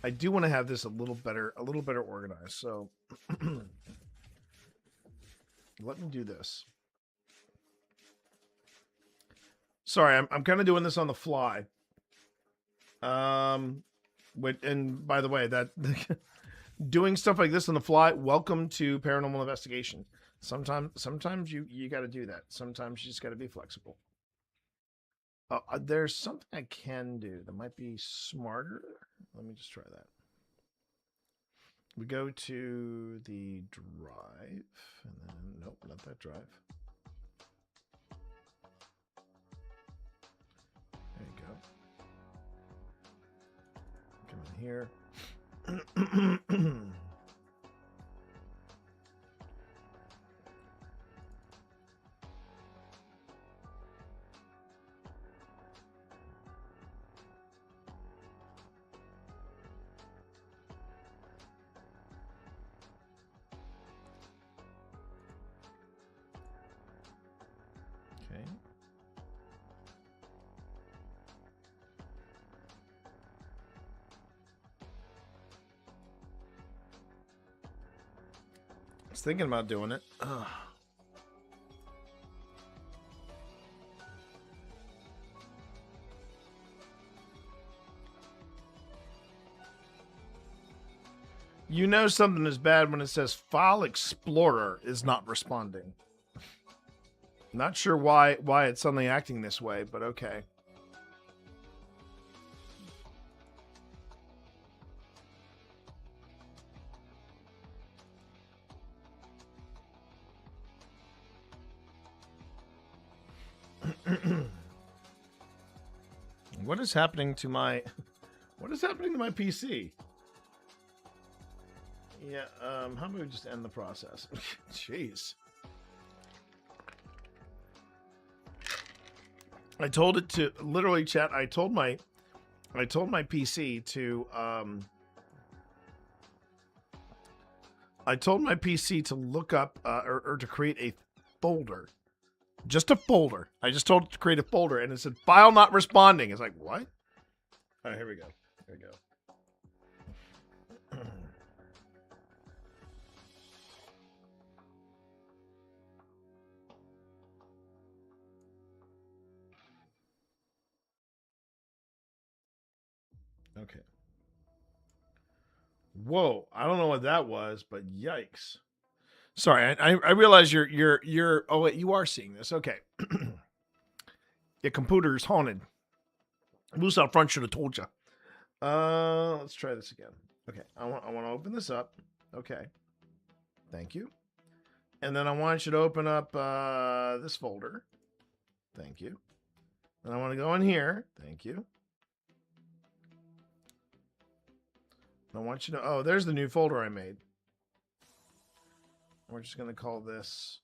I do want to have this a little better organized. So let me do this. Sorry, I'm kind of doing this on the fly. And by the way, that doing stuff like this on the fly, welcome to Paranormal Investigation. Sometimes you got to do that. Sometimes you just got to be flexible. There's something I can do that might be smarter. Let me just try that. We go to the drive, and then nope, not that drive. There you go. Come in here. Okay. I was thinking about doing it. Ugh. You know something is bad when it says File Explorer is not responding. Not sure why it's suddenly acting this way, but okay. What is happening to my PC? Yeah, how about we just end the process? Jeez. I told it to literally chat. I told my PC to look up or to create a folder. Just a folder. I just told it to create a folder and it said file not responding. It's like, what? All right, here we go. Here we go. Okay. Whoa, I don't know what that was, but yikes. Sorry, I realize you're oh wait, you are seeing this. Okay. Your computer is haunted. Moose out front should have told you. Let's try this again. Okay, I want to open this up. Okay. Thank you. And then I want you to open up this folder. Thank you. And I want to go in here. Thank you. I want you to, oh, there's the new folder I made. We're just going to call this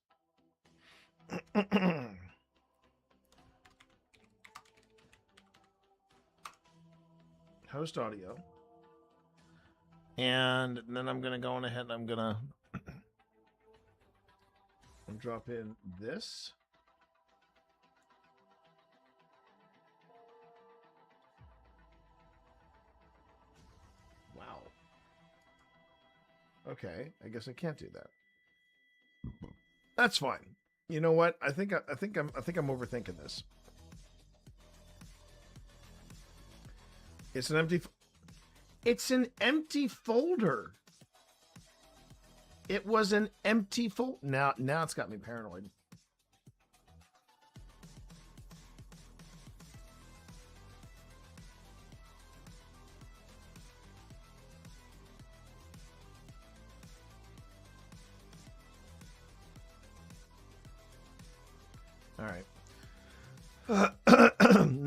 host audio. And then I'm going to go on ahead and I'm going to drop in this. Wow. Okay, I guess I can't do that. That's fine. You know what? I think I'm overthinking this. It's an empty folder. It was an empty folder. Now it's got me paranoid.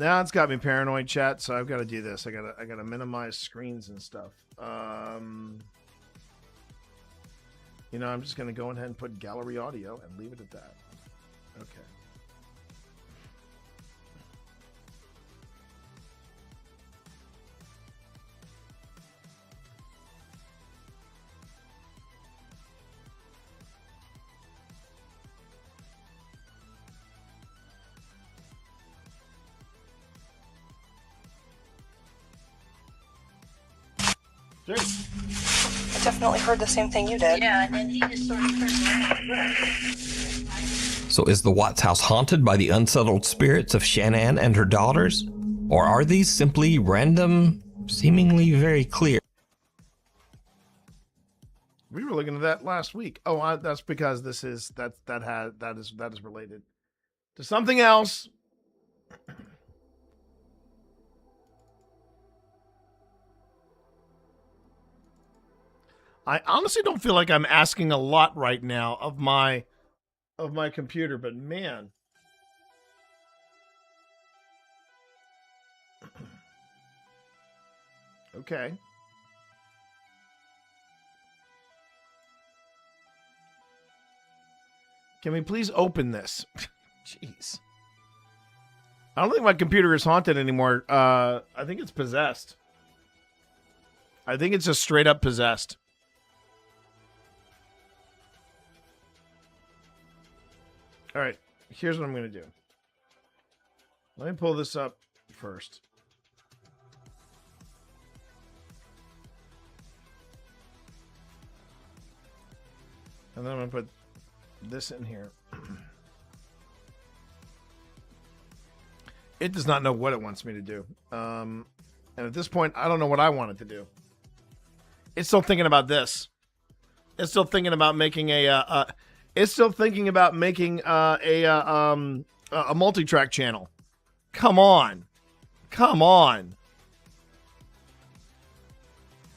Now it's got me paranoid, chat. So I've got to do this. I gotta minimize screens and stuff. You know, I'm just gonna go ahead and put gallery audio and leave it at that. Okay. I definitely heard the same thing you did. Yeah, and then he just sort of turned around. So is the Watts house haunted by the unsettled spirits of Shanann and her daughters? Or are these simply random, seemingly very clear? We were looking at that last week. Oh, that's because that is related to something else. I honestly don't feel like I'm asking a lot right now of my computer, but man. Okay. Can we please open this? Jeez. I don't think my computer is haunted anymore. I think it's possessed. I think it's just straight up possessed. All right, here's what I'm going to do. Let me pull this up first. And then I'm going to put this in here. It does not know what it wants me to do. And at this point, I don't know what I want it to do. It's still thinking about this. It's still thinking about making a multi-track channel. Come on.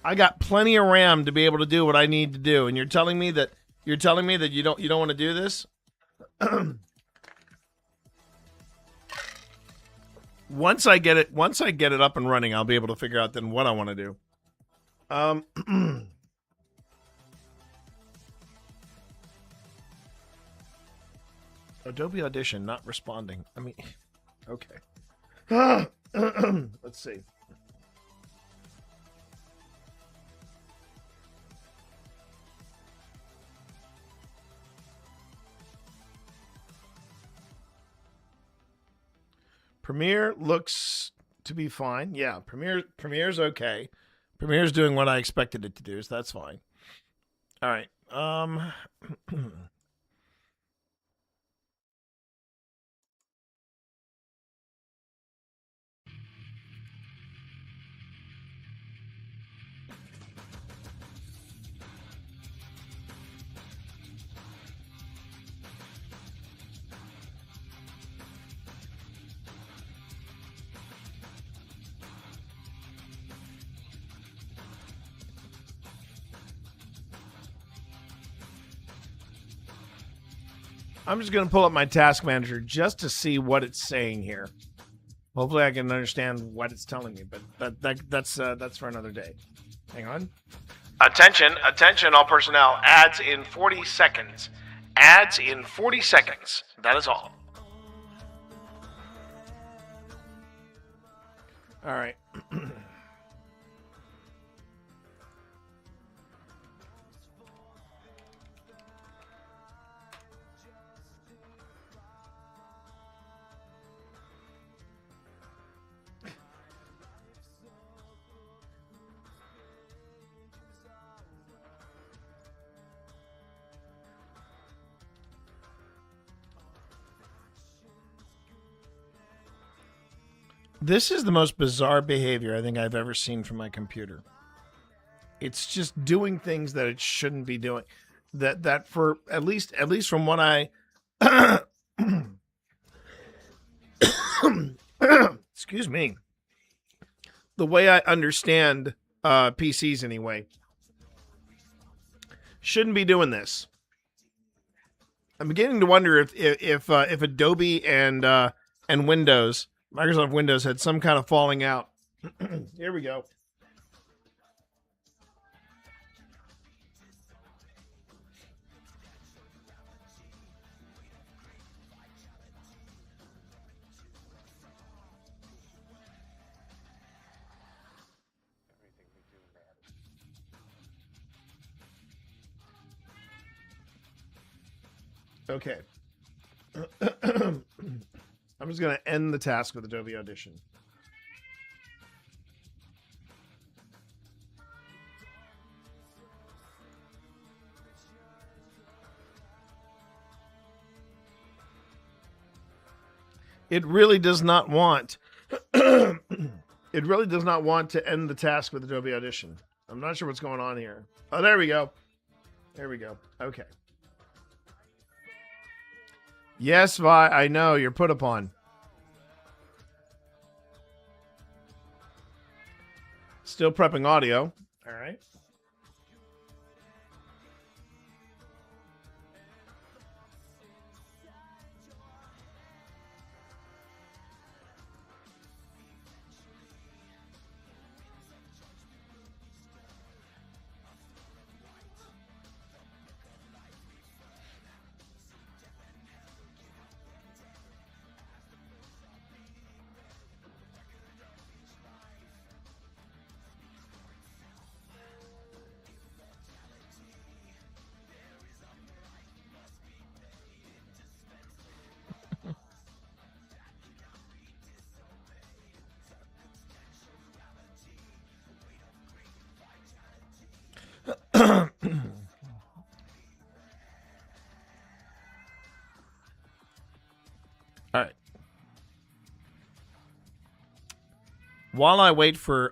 I got plenty of RAM to be able to do what I need to do, and you're telling me that you don't want to do this? Once I get it up and running, I'll be able to figure out then what I want to do. Adobe Audition not responding. I mean, okay. Let's see. Premiere looks to be fine. Yeah, Premiere's okay. Premiere's doing what I expected it to do, so that's fine. All right. I'm just going to pull up my task manager just to see what it's saying here. Hopefully I can understand what it's telling me, but that's for another day. Hang on. Attention, all personnel. Ads in 40 seconds. Ads in 40 seconds. That is all. All right. This is the most bizarre behavior I think I've ever seen from my computer. It's just doing things that it shouldn't be doing. That for at least from what I excuse me. The way I understand PCs anyway. Shouldn't be doing this. I'm beginning to wonder if Adobe and Windows Microsoft Windows had some kind of falling out. Here we go. Okay. I'm just going to end the task with Adobe Audition. It really does not want it really does not want to end the task with Adobe Audition. I'm not sure what's going on here. Oh, there we go. There we go. Okay. Yes, Vi, I know you're put upon. Still prepping audio. All right. All right. While I wait for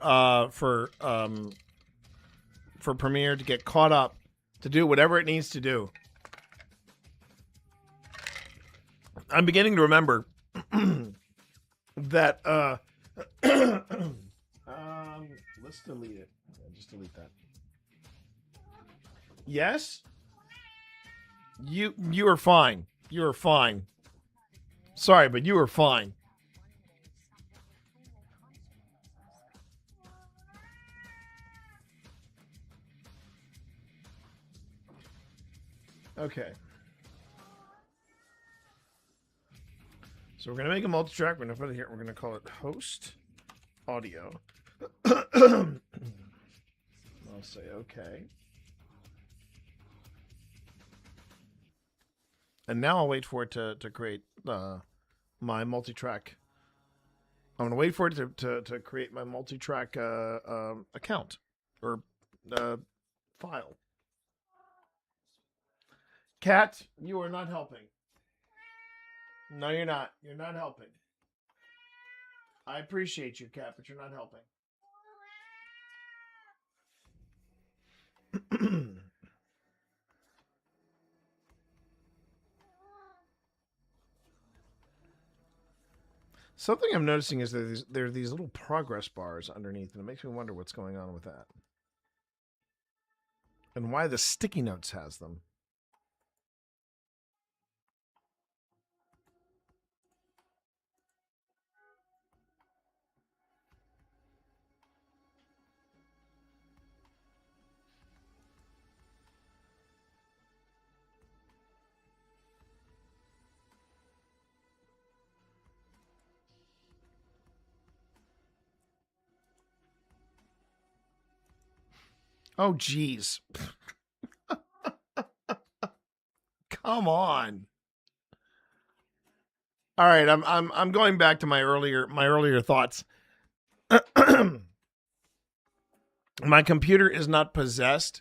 Premiere to get caught up to do whatever it needs to do, I'm beginning to remember that let's delete it. Just delete that. Yes? You are fine. You are fine. Sorry, but you are fine. Okay. So we're going to make a multi-track. We're going to put it here. We're going to call it host audio. I'll say okay. And now I'll wait for it to create my multi-track. I'm going to wait for it to create my multi-track account or file. Kat, you are not helping. No, you're not. You're not helping. I appreciate you, Kat, but you're not helping. Something I'm noticing is that there are these little progress bars underneath, and it makes me wonder what's going on with that. And why the sticky notes has them. Oh, geez. Come on. All right, I'm going back to my earlier thoughts. My computer is not possessed.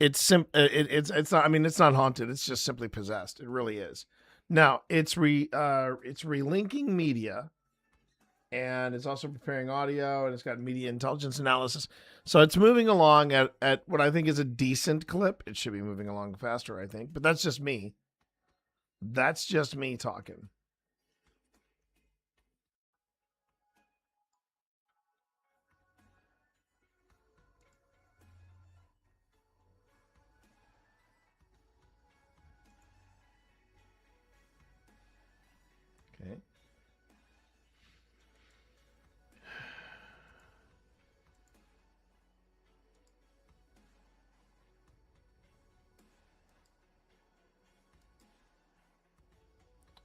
It's not. I mean, it's not haunted. It's just simply possessed. It really is. Now it's relinking media, and it's also preparing audio, and it's got media intelligence analysis. So it's moving along at what I think is a decent clip. It should be moving along faster, I think, but that's just me. That's just me talking. Okay.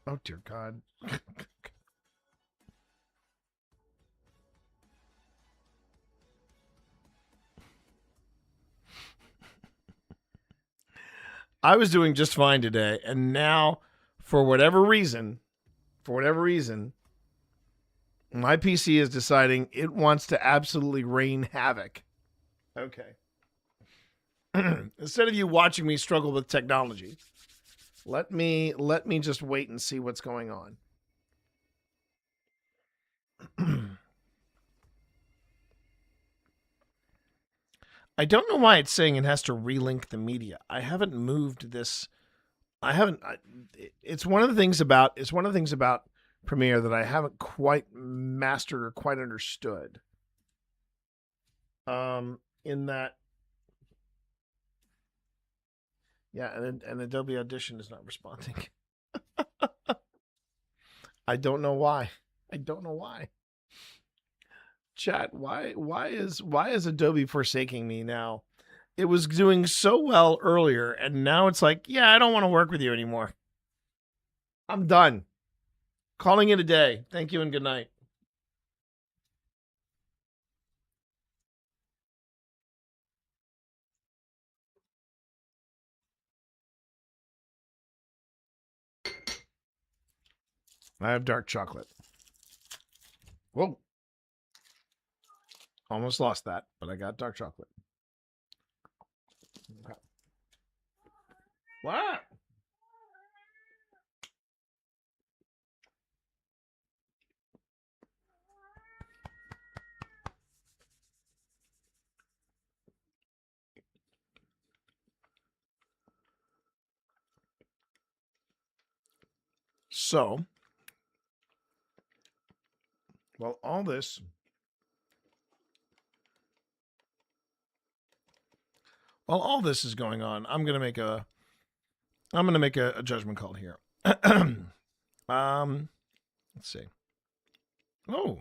Oh dear God. I was doing just fine today, and now, for whatever reason, my PC is deciding it wants to absolutely rain havoc. Okay. Instead of you watching me struggle with technology, let me just wait and see what's going on. I don't know why it's saying it has to relink the media. I haven't moved this. It's one of the things about Premiere that I haven't quite mastered or quite understood. In that, yeah, and Adobe Audition is not responding. I don't know why. Chat, why is Adobe forsaking me now? It was doing so well earlier, and now it's like, yeah, I don't want to work with you anymore. I'm done. Calling it a day. Thank you and good night. I have dark chocolate. Whoa. Almost lost that, but I got dark chocolate. Okay. What? So, well, all this while all this is going on, I'm gonna make a judgment call here. Let's see. Oh,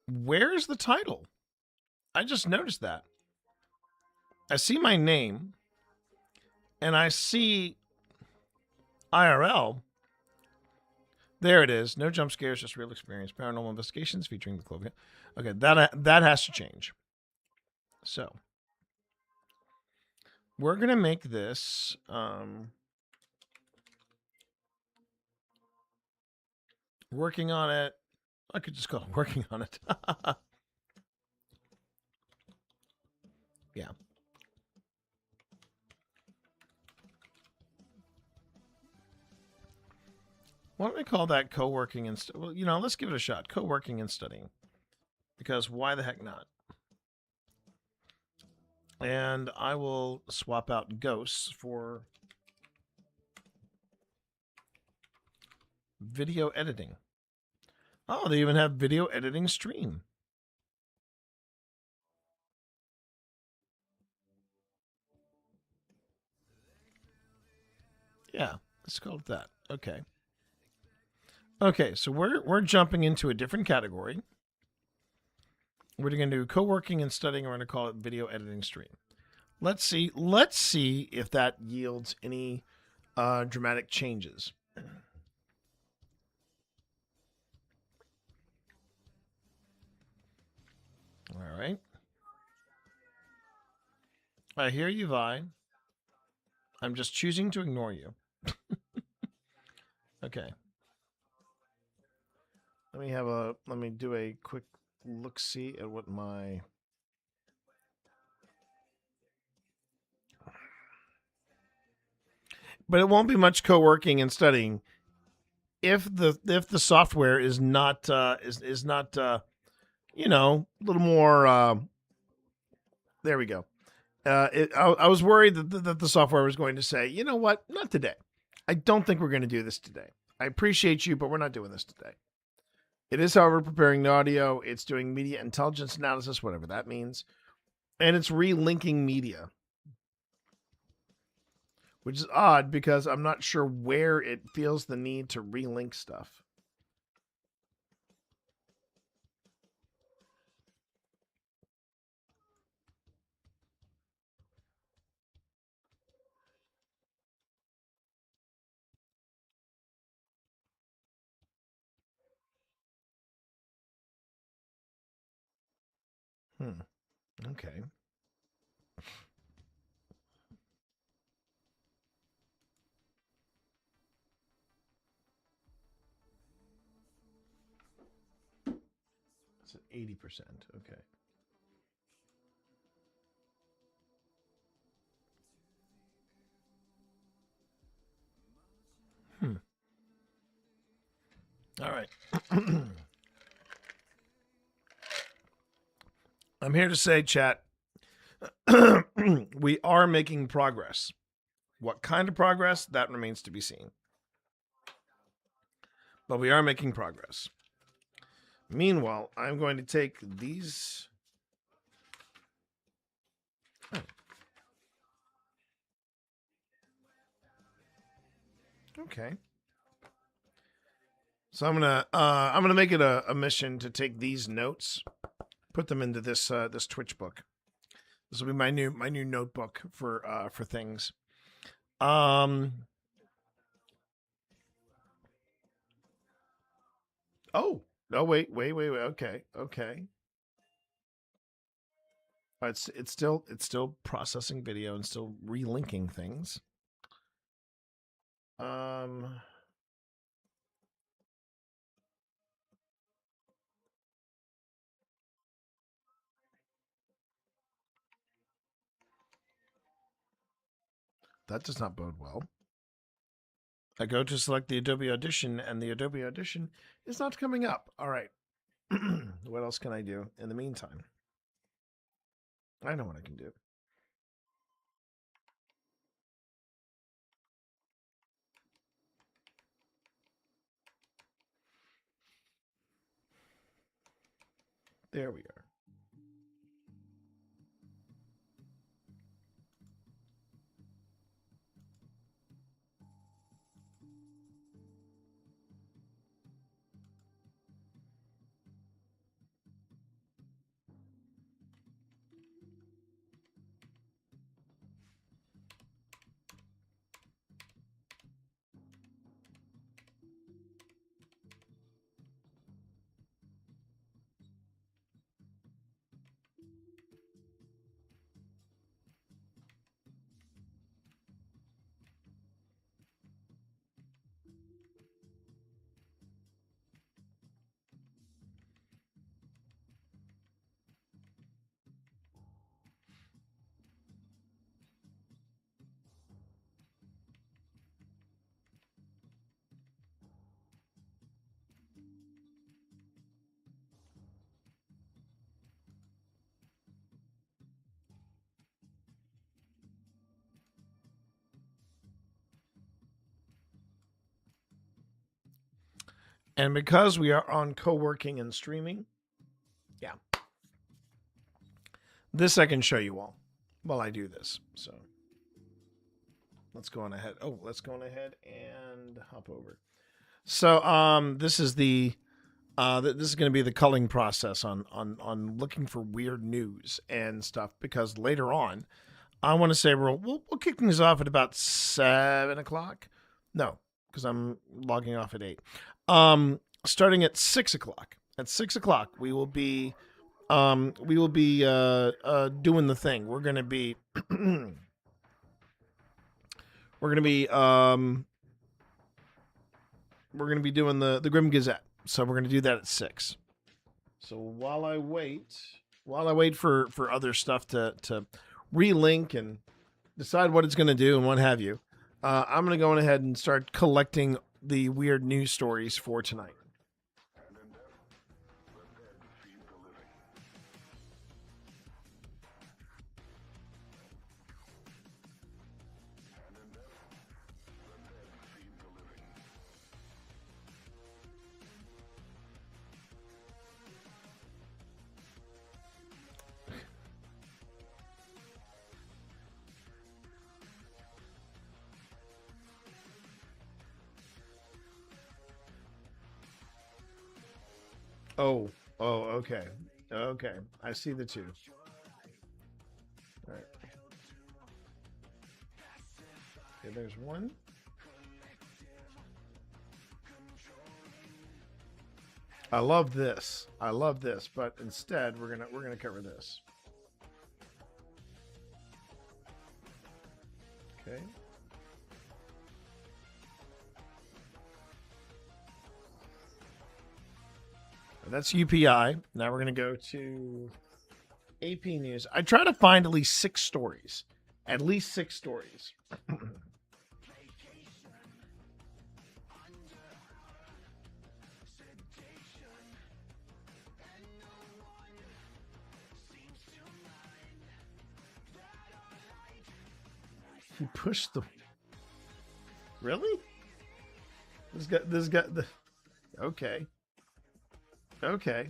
where's the title? I just noticed that. I see my name, and I see IRL. There it is. No jump scares, just real experience. Paranormal investigations featuring the Clover Hill. Okay, that has to change. So we're gonna make this. Working on it. I could just call it working on it. Yeah. Why don't we call that co-working and well, let's give it a shot. Co-working and studying. Because why the heck not? And I will swap out ghosts for video editing. Oh, they even have video editing stream. Yeah, let's call it that. Okay. Okay, so we're jumping into a different category. We're going to do co-working and studying. We're going to call it video editing stream. Let's see if that yields any dramatic changes. All right. I hear you, Vi. I'm just choosing to ignore you. Okay. Let me do a quick look-see at what my but it won't be much co-working and studying if the software is not is not a little more there we go. I was worried that the software was going to say, you know what, not today. I don't think we're going to do this today. I appreciate you, but we're not doing this today. It is, however, preparing the audio. It's doing media intelligence analysis, whatever that means. And it's relinking media. Which is odd because I'm not sure where it feels the need to relink stuff. Okay. It's at 80%. Okay. All right. I'm here to say, chat, we are making progress. What kind of progress? That remains to be seen. But we are making progress. Meanwhile, I'm going to take these. Oh. Okay. So I'm gonna make it a mission to take these notes, put them into this this Twitch book. This will be my new notebook for things. Oh no! Wait. Okay. It's still processing video and still relinking things. That does not bode well. I go to select the Adobe Audition, and the Adobe Audition is not coming up. All right. What else can I do in the meantime? I know what I can do. There we are. And because we are on co-working and streaming, yeah, this I can show you all while I do this. So let's go on ahead. Oh, let's go on ahead and hop over. So this is the this is going to be the culling process on looking for weird news and stuff, because later on, I want to say we'll kick things off at about 7:00. No, because I'm logging off at 8. Starting at 6:00. At 6:00, we will be doing the thing. We're gonna be we're gonna be doing the Grim Gazette. So we're gonna do that at 6. So while I wait for other stuff to relink and decide what it's gonna do and what have you, I'm gonna go ahead and start collecting the weird news stories for tonight. Oh, okay. Okay. I see the two. All right. Okay, there's one. I love this. I love this, but instead we're gonna cover this. Okay. That's UPI. Now we're gonna go to AP News. I try to find at least 6 stories. At least 6 stories. He pushed the. Really? This got the. Okay. Okay.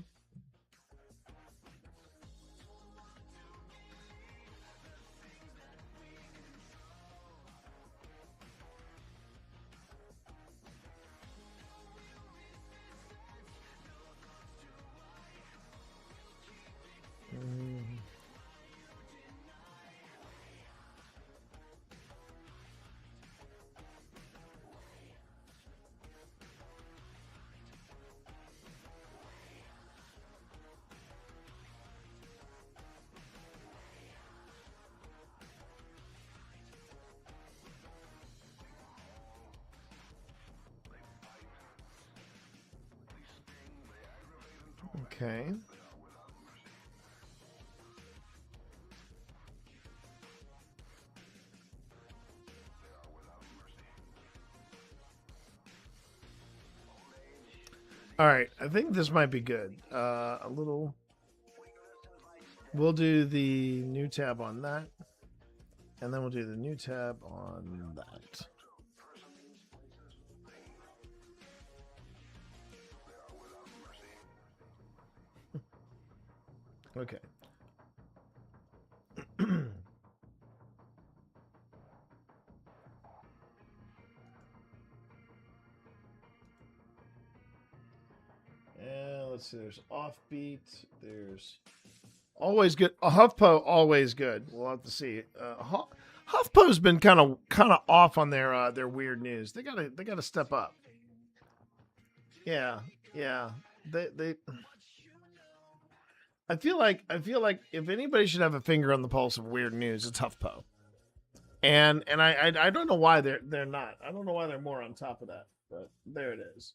Okay. All right, I think this might be good. A little. We'll do the new tab on that, and then we'll do the new tab on that. Okay. Let's see. There's offbeat. There's always good. HuffPo always good. We'll have to see. HuffPo's been kind of off on their weird news. They gotta step up. Yeah. They. I feel like if anybody should have a finger on the pulse of weird news, it's HuffPo. And I don't know why they're not. I don't know why they're more on top of that. But there it is.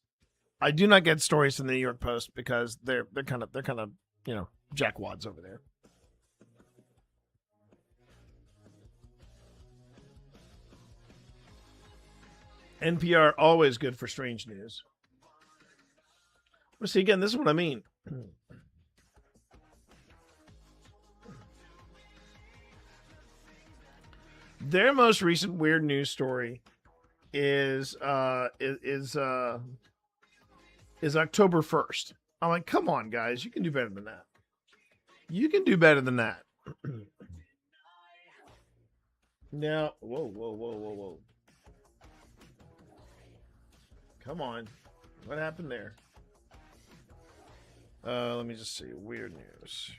I do not get stories from the New York Post because they're kind of jackwads over there. NPR always good for strange news. Well, see, again, this is what I mean. Their most recent weird news story is October 1st. I'm like, come on, guys, you can do better than that. You can do better than that. Now, whoa. Come on. What happened there? Let me just see. Weird news.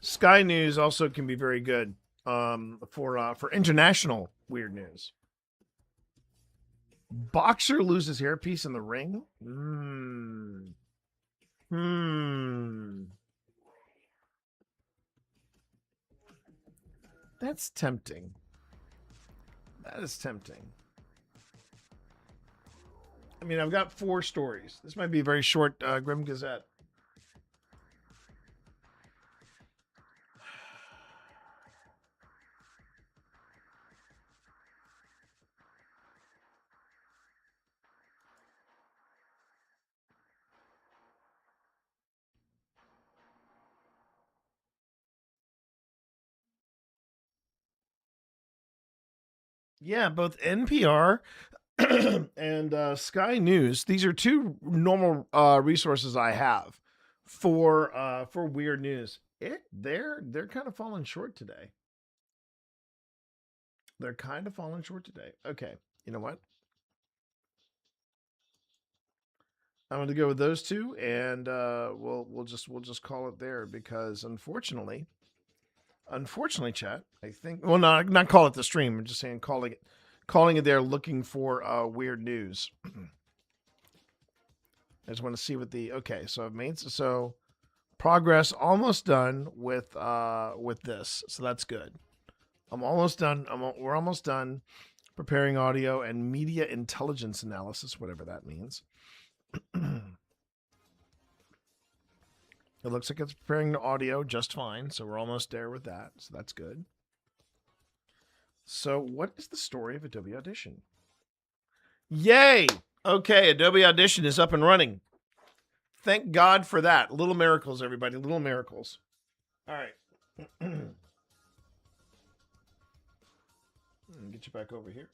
Sky News also can be very good for international weird news. Boxer loses hairpiece in the ring. That's tempting. That is tempting. I mean, I've got 4 stories. This might be a very short Grim Gazette. Yeah, both NPR and Sky News. These are 2 normal resources I have for weird news. They're kind of falling short today. They're kind of falling short today. Okay, you know what? I'm going to go with those 2, and we'll just call it there because unfortunately, chat. I think not call it the stream. I'm just saying calling calling it there looking for weird news. I just want to see what the okay. So progress almost done with this. So that's good. I'm almost done. We're almost done preparing audio and media intelligence analysis, whatever that means. It looks like it's preparing the audio just fine, so we're almost there with that. So that's good. So what is the story of Adobe Audition? Yay! Okay, Adobe Audition is up and running. Thank God for that. Little miracles, everybody. Little miracles. All right. Get you back over here.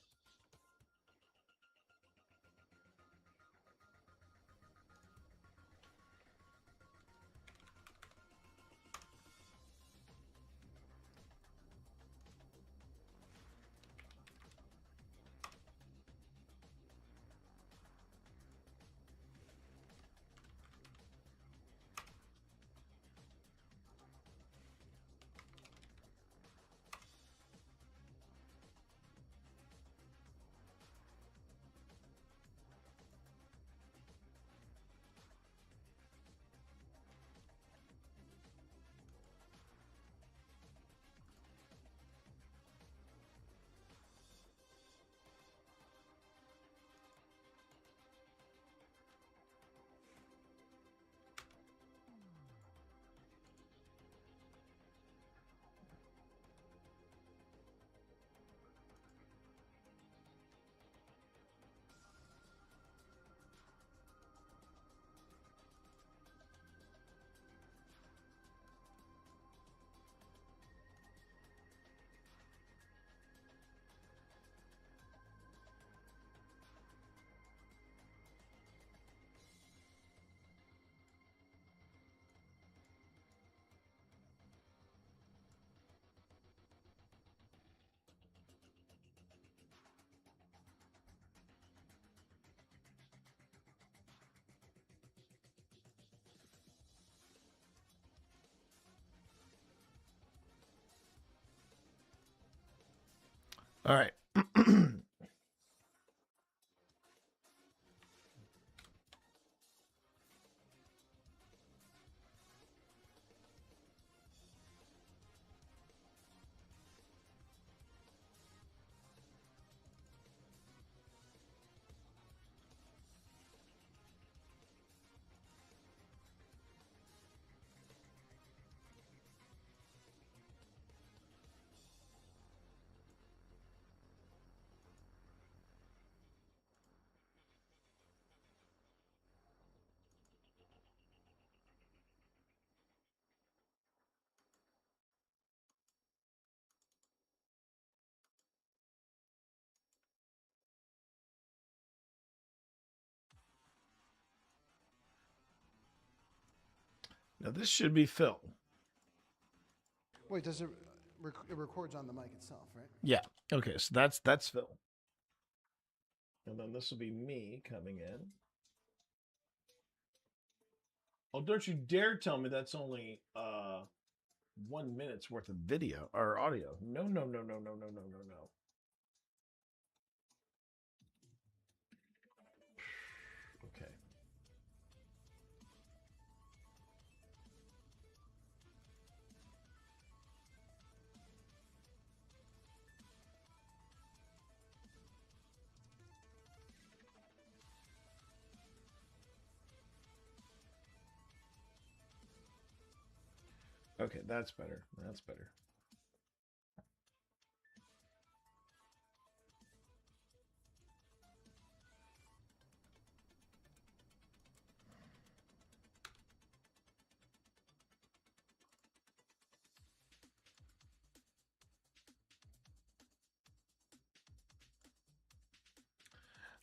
All right. Now this should be Phil. Wait, does it records on the mic itself, right? Yeah. Okay, so that's Phil. And then this will be me coming in. Oh, don't you dare tell me that's only 1 minute's worth of video or audio. No. Okay. Okay, that's better. That's better.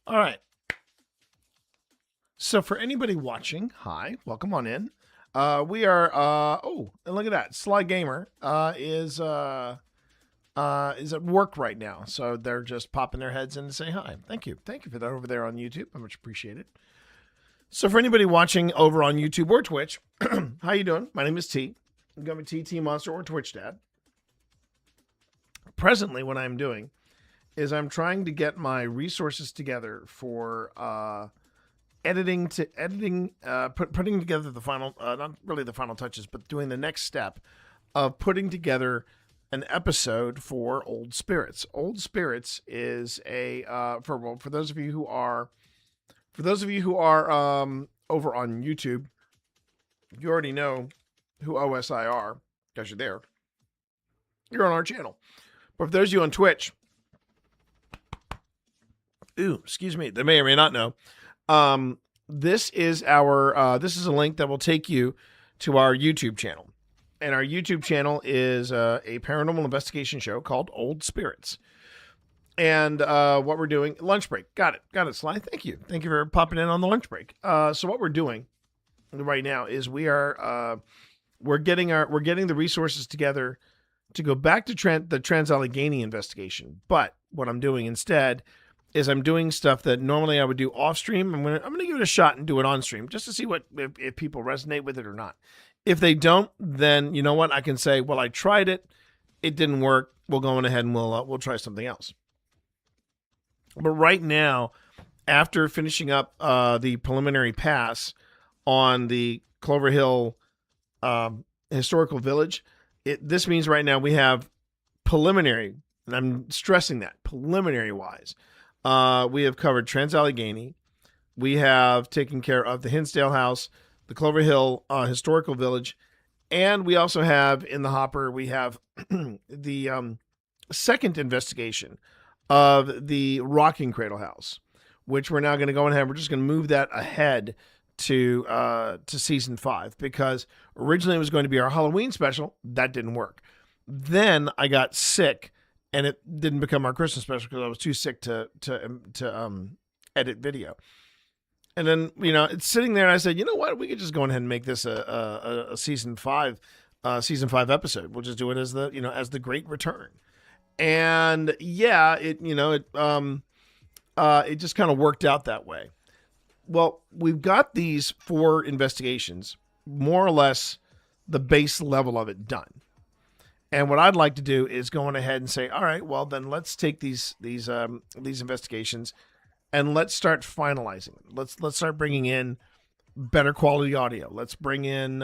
All right. So for anybody watching, hi, welcome on in. We are oh, and look at that. Sly Gamer is at work right now. So they're just popping their heads in to say hi. Thank you. Thank you for that over there on YouTube. I much appreciate it. So for anybody watching over on YouTube or Twitch, how you doing? My name is T. I'm going to be TT Monster or Twitch Dad. Presently, what I'm doing is I'm trying to get my resources together for putting together the final, not really the final touches, but doing the next step of putting together an episode for Old Spirits. Old Spirits is a for those of you who are over on YouTube, you already know who OSI are because you're there. You're on our channel. But for those of you on Twitch, excuse me, they may or may not know. This is a link that will take you to our YouTube channel. And our YouTube channel is a paranormal investigation show called Old Spirits. And what we're doing, lunch break. Got it, Sly. Thank you for popping in on the lunch break. So what we're doing right now is we're getting the resources together to go back to the Trans-Allegheny investigation. But what I'm doing instead is I'm doing stuff that normally I would do off stream. I'm gonna give it a shot and do it on stream just to see if people resonate with it or not. If they don't, then you know what? I can say, well, I tried it. It didn't work. We'll go on ahead and we'll try something else. But right now, after finishing up the preliminary pass on the Clover Hill historical village, this means right now we have preliminary, and I'm stressing that, preliminary-wise. We have covered Trans-Allegheny. We have taken care of the Hinsdale House, the Clover Hill historical village, and we also have in the hopper, we have the second investigation of the Rocking Cradle House, which we're now going to go ahead. We're just going to move that ahead to season 5 because originally it was going to be our Halloween special. That didn't work. Then I got sick, and it didn't become our Christmas special because I was too sick to edit video. And then, it's sitting there and I said, you know what? We could just go ahead and make this a season 5 episode. We'll just do it as the Great Return. And yeah, it just kind of worked out that way. Well, we've got these 4 investigations, more or less the base level of it done. And what I'd like to do is go on ahead and say, all right, well then let's take these investigations and let's start finalizing them. Let's start bringing in better quality audio. Let's bring in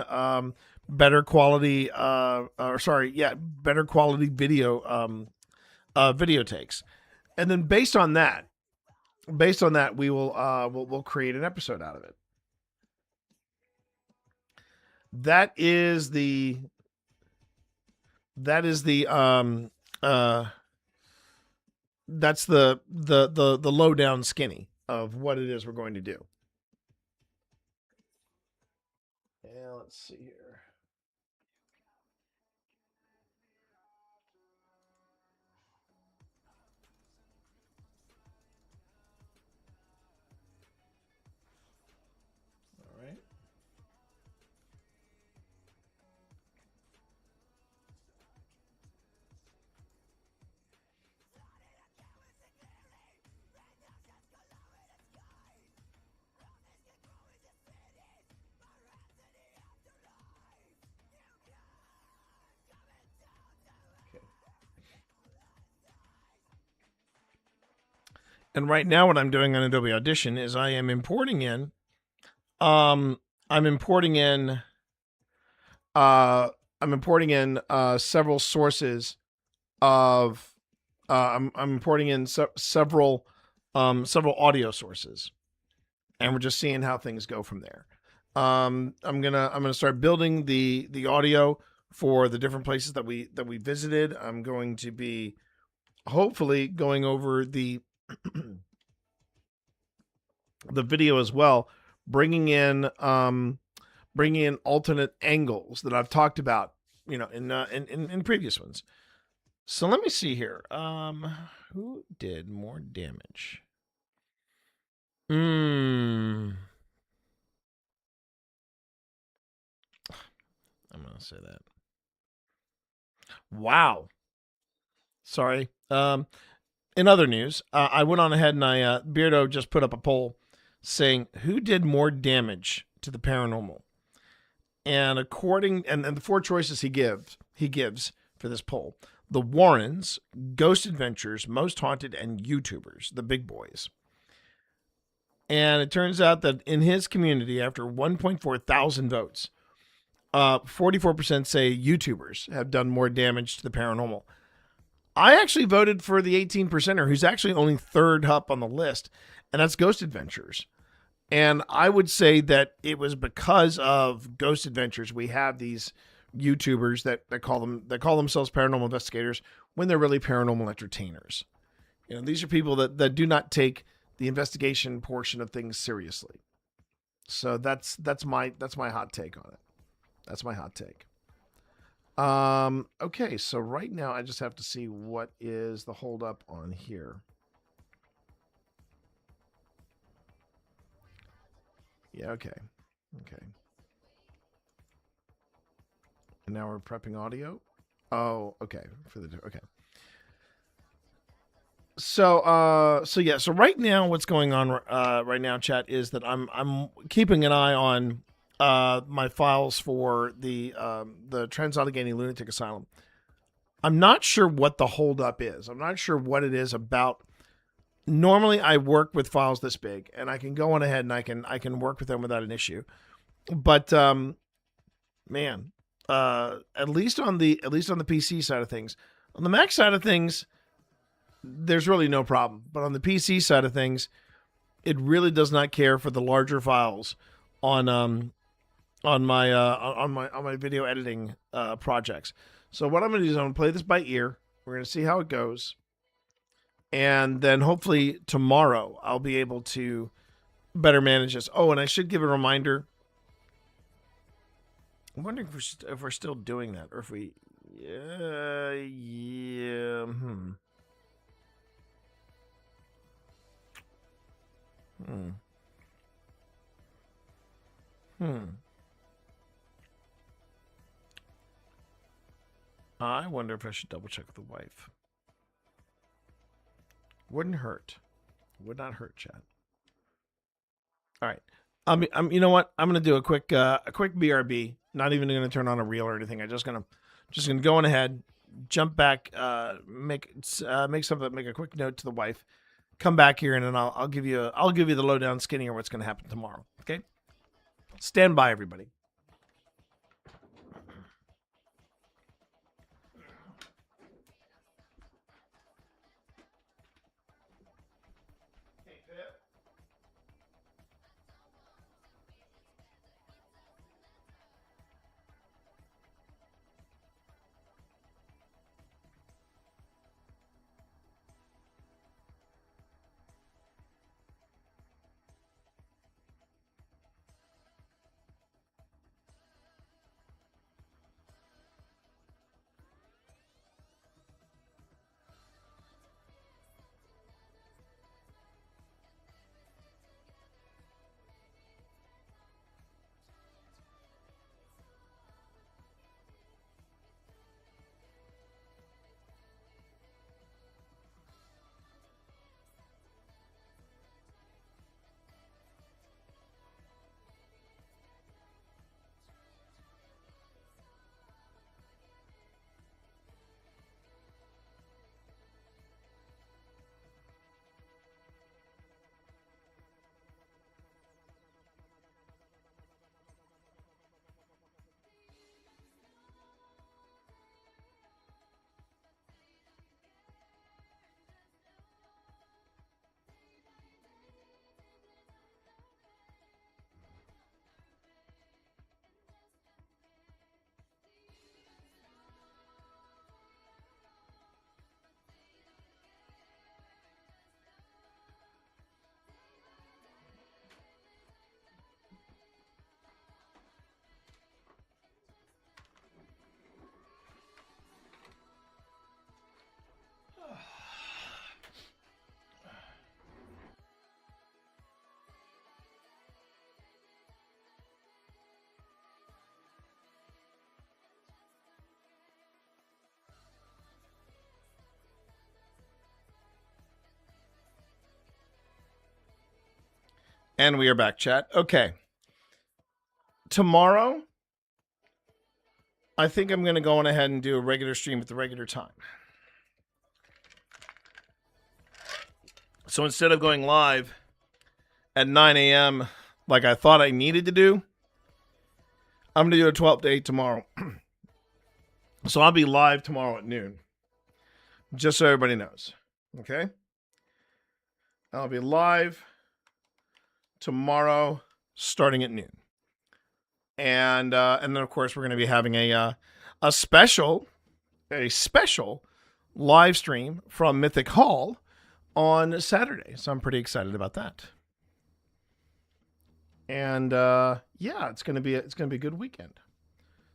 better quality better quality video video takes. And then based on that, we will we'll create an episode out of it. That's the lowdown skinny of what it is we're going to do. Yeah, let's see here. All right. And right now what I'm doing on Adobe Audition is I am importing in several sources of I'm importing in several audio sources, and we're just seeing how things go from there. I'm gonna start building the audio for the different places that we visited. I'm going to be hopefully going over the the video as well, bringing in alternate angles that I've talked about, in previous ones. So let me see here. Who did more damage? I'm gonna say that. Wow. Sorry. In other news, I went on ahead and Beardo just put up a poll saying who did more damage to the paranormal. And according and the 4 choices he gives for this poll. the Warrens, Ghost Adventures, Most Haunted, and YouTubers, the big boys. And it turns out that in his community, after 1.4 thousand votes, 44% say YouTubers have done more damage to the paranormal. I actually voted for the 18%er, who's actually only third up on the list, and that's Ghost Adventures. And I would say that it was because of Ghost Adventures we have these YouTubers that call themselves paranormal investigators when they're really paranormal entertainers. You know, these are people that do not take the investigation portion of things seriously. So that's my hot take on it. That's my hot take. Okay, so right now I just have to see what is the holdup on here. Yeah, okay. And now we're prepping audio. Oh, okay. Okay. So right now what's going on right now, chat, is that I'm keeping an eye on my files for the Trans-Allegheny Lunatic Asylum. I'm not sure what the holdup is. I'm not sure what it is about. Normally I work with files this big and I can go on ahead and I can work with them without an issue. But man, at least on the PC side of things. On the Mac side of things, there's really no problem. But on the PC side of things, it really does not care for the larger files on my video editing projects. So what I'm going to do is I'm going to play this by ear. We're going to see how it goes. And then hopefully tomorrow I'll be able to better manage this. Oh, and I should give a reminder. I'm wondering if we're still doing that, or if we, yeah. I wonder if I should double check with the wife. Wouldn't hurt. Would not hurt, chat. All right. You know what? I'm gonna do a quick BRB. Not even gonna turn on a reel or anything. I'm just gonna go on ahead, jump back, make a quick note to the wife, come back here, and then I'll give you the lowdown skinny or what's gonna happen tomorrow. Okay? Stand by, everybody. And we are back, chat. Okay. Tomorrow, I think I'm going to go on ahead and do a regular stream at the regular time. So instead of going live at 9 a.m. like I thought I needed to do, I'm going to do a 12 to 8 tomorrow. So I'll be live tomorrow at noon. Just so everybody knows. Okay? I'll be live tomorrow starting at noon. And then of course we're going to be having a special live stream from Mythic Hall on Saturday. So I'm pretty excited about that. And yeah, it's going to be a good weekend.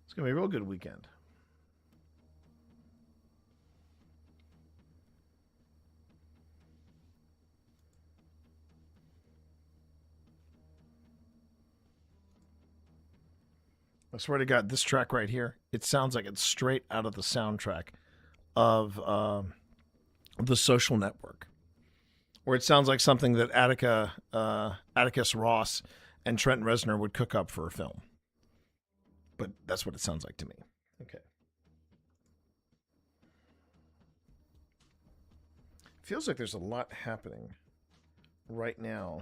It's going to be a real good weekend. I swear to God, this track right here, it sounds like it's straight out of the soundtrack of The Social Network. Or it sounds like something that Atticus Ross and Trent Reznor would cook up for a film. But that's what it sounds like to me. Okay. Feels like there's a lot happening right now.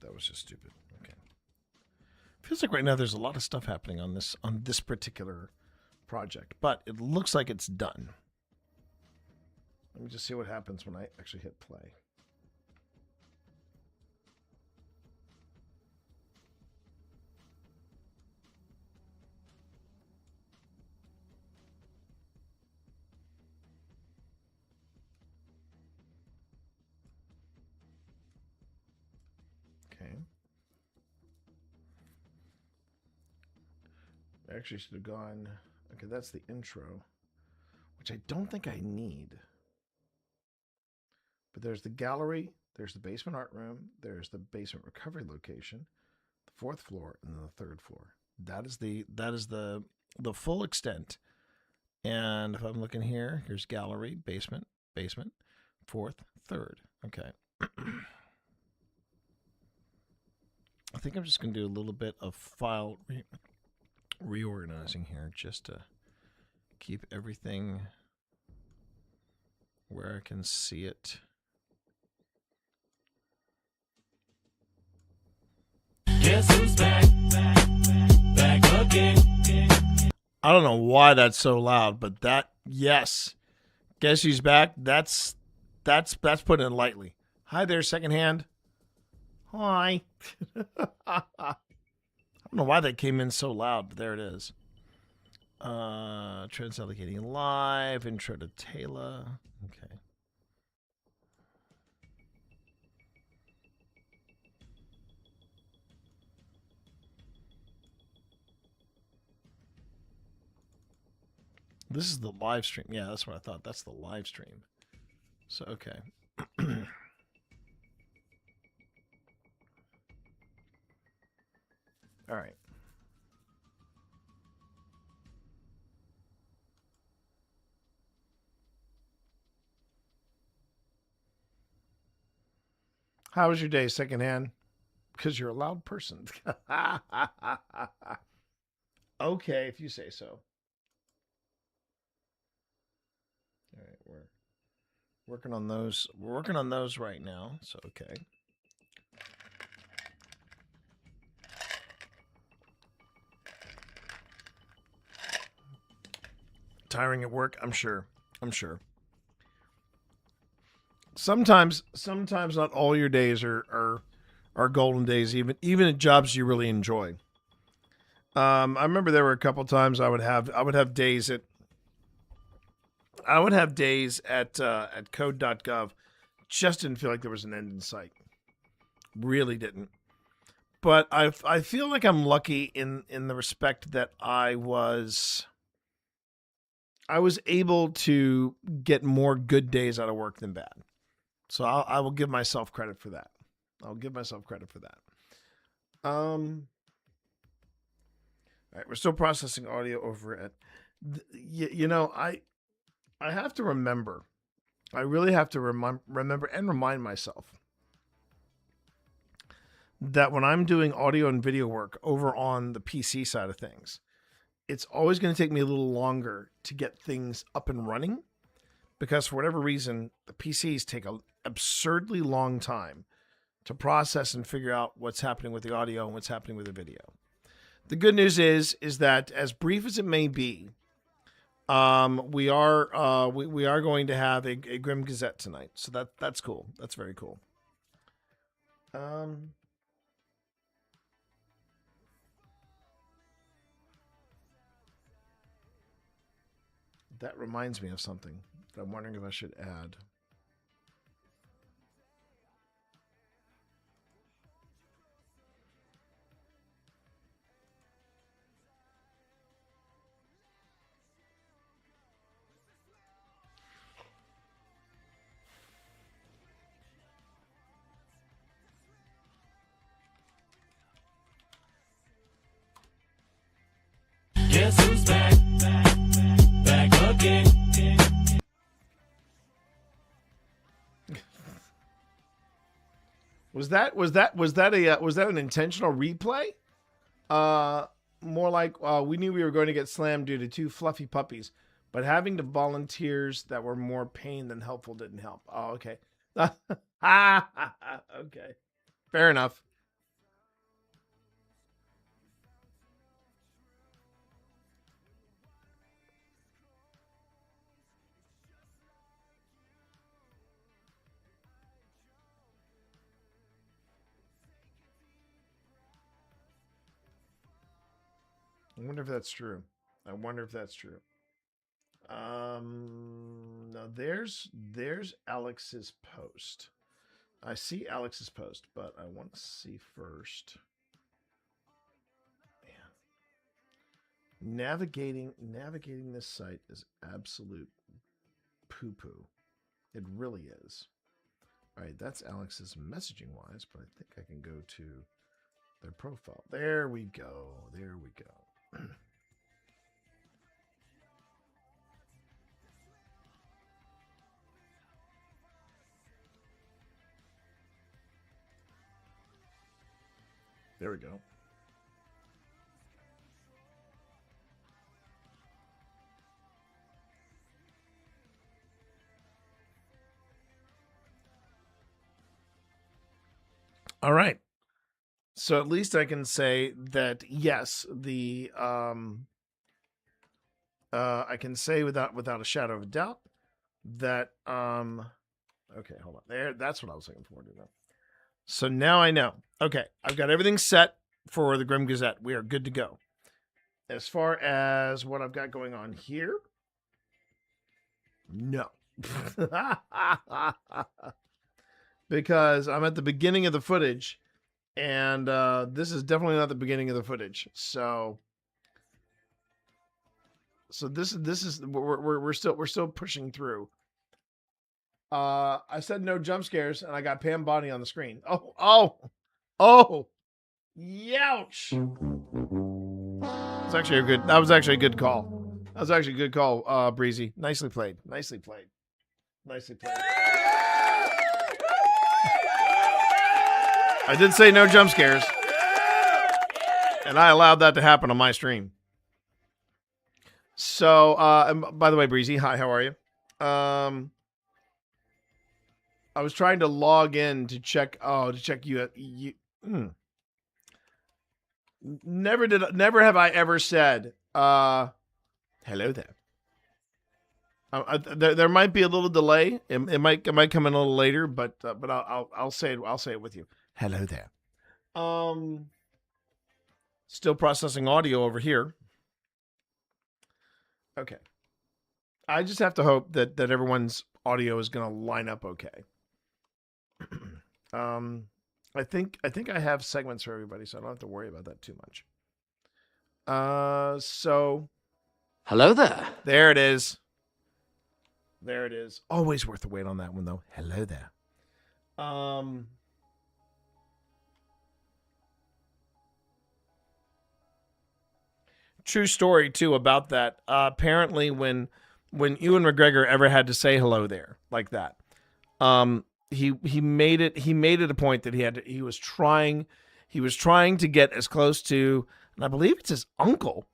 That was just stupid. Okay. Feels like right now there's a lot of stuff happening on this particular project, but it looks like it's done. Let me just see what happens when I actually hit play. Okay. I actually should have gone. Okay, that's the intro, which I don't think I need. But there's the gallery, there's the basement art room, there's the basement recovery location, the 4th floor, and then the 3rd floor. That is the full extent. And if I'm looking here, here's gallery, basement, 4th, 3rd. Okay. I think I'm just going to do a little bit of file reorganizing here just to keep everything where I can see it. Guess who's back again. I don't know why that's so loud, but yes. Guess who's back? That's putting it lightly. Hi there, secondhand. Hi. I don't know why that came in so loud, but there it is. Transallocating live, intro to Taylor. Okay. This is the live stream. Yeah, that's what I thought. That's the live stream. So, okay. All right. How was your day, secondhand? Because you're a loud person. Okay, if you say so. All right, we're working on those. We're working on those right now. So, okay. Tiring at work? I'm sure. Sometimes not all your days are golden days, even at jobs you really enjoy. I remember there were a couple times I would have days at code.gov. Just didn't feel like there was an end in sight. Really didn't. But I feel like I'm lucky in the respect that I was able to get more good days out of work than bad. So I will give myself credit for that. All right, we're still processing audio over at, I have to remember. I really have to remember and remind myself that when I'm doing audio and video work over on the PC side of things, it's always going to take me a little longer to get things up and running because for whatever reason, the PCs take an absurdly long time to process and figure out what's happening with the audio and what's happening with the video. The good news is that as brief as it may be, we are going to have a Grim Gazette tonight, so that's cool. That's very cool. That reminds me of something that I'm wondering if I should add. Guess who's back? Back again. Was that an intentional replay? More like we knew we were going to get slammed due to two fluffy puppies, but having the volunteers that were more pain than helpful didn't help. Oh, okay. Okay. Fair enough. I wonder if that's true. Now there's Alex's post. I see Alex's post, but I want to see first. Man. Navigating this site is absolute poo-poo. It really is. All right, that's Alex's messaging wise, but I think I can go to their profile. There we go. There we go. All right. So at least I can say that yes, the I can say without a shadow of a doubt that okay, hold on. There, that's what I was looking forward to now. So now I know. Okay, I've got everything set for the Grim Gazette. We are good to go. As far as what I've got going on here, no. Because I'm at the beginning of the footage, and this is definitely not the beginning of the footage. So this is we're still pushing through. I said no jump scares, and I got Pam Bonnie on the screen. Oh, youch! That was actually a good call. Breezy. Nicely played. I did say no jump scares, and I allowed that to happen on my stream. So, and by the way, Breezy, hi, how are you? I was trying to log in to check. You. Never have I ever said, hello there. There might be a little delay. It might come in a little later, but I'll say it with you. Hello there. Still processing audio over here. Okay. I just have to hope that everyone's audio is going to line up okay. I think I have segments for everybody, so I don't have to worry about that too much. So hello there. There it is. Always worth the wait on that one though. Hello there. True story too about that. Apparently when Ewan McGregor ever had to say hello there like that, he made it a point that he was trying He was trying to get as close to, and I believe it's his uncle.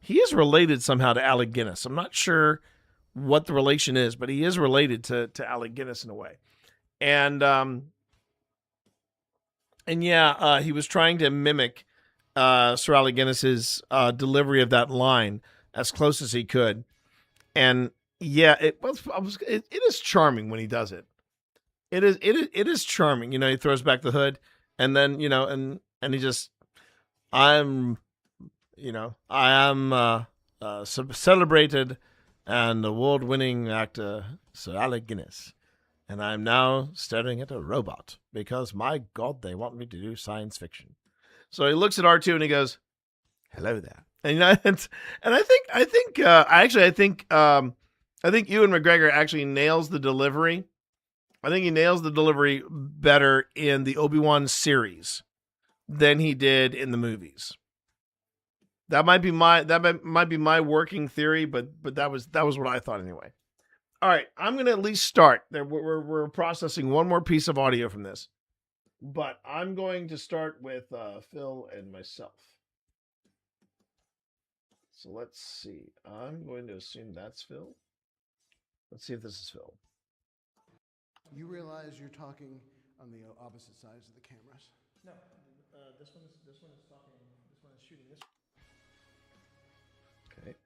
He is related somehow to Alec Guinness. I'm not sure what the relation is, but he is related to Alec Guinness in a way. And yeah, he was trying to mimic Sir Alec Guinness's delivery of that line as close as he could. And yeah, it is charming when he does it. It is charming. You know, he throws back the hood, and then and he just, I am celebrated and award-winning actor Sir Alec Guinness, and I'm now staring at a robot because, my God, they want me to do science fiction. So he looks at R2 and he goes, "Hello there." And I think Ewan McGregor actually nails the delivery. I think he nails the delivery better in the Obi-Wan series than he did in the movies. That might be my working theory, but that was what I thought anyway. All right, I'm going to at least start. We're processing one more piece of audio from this, but I'm going to start with Phil and myself. So let's see. I'm going to assume that's Phil. Let's see if this is Phil. You realize you're talking on the opposite sides of the cameras. No, this one is talking. This one is shooting this. Okay.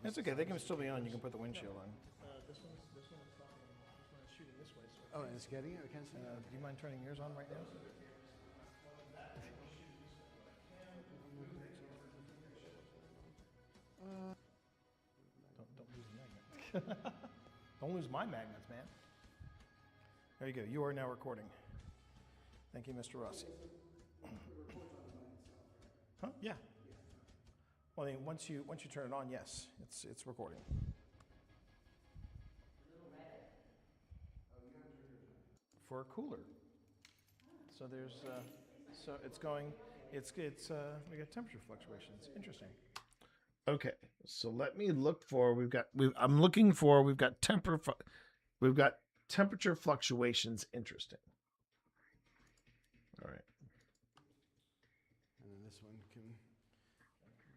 It's okay. They can still be on. You can put the windshield on. This one is talking. This one is shooting this way. So Oh, and it's getting it. I can't see. do you mind turning yours on right now? Don't lose the magnet. Don't lose my magnets, man. There you go. You are now recording. Thank you, Mr. Rossi. Huh? Yeah. Well, I mean, once you turn it on, yes, it's recording. For a cooler. So there's so it's going. It's we got temperature fluctuations. Interesting. Okay, so let me look for. We've got temperature fluctuations. Interesting. All right. And then this one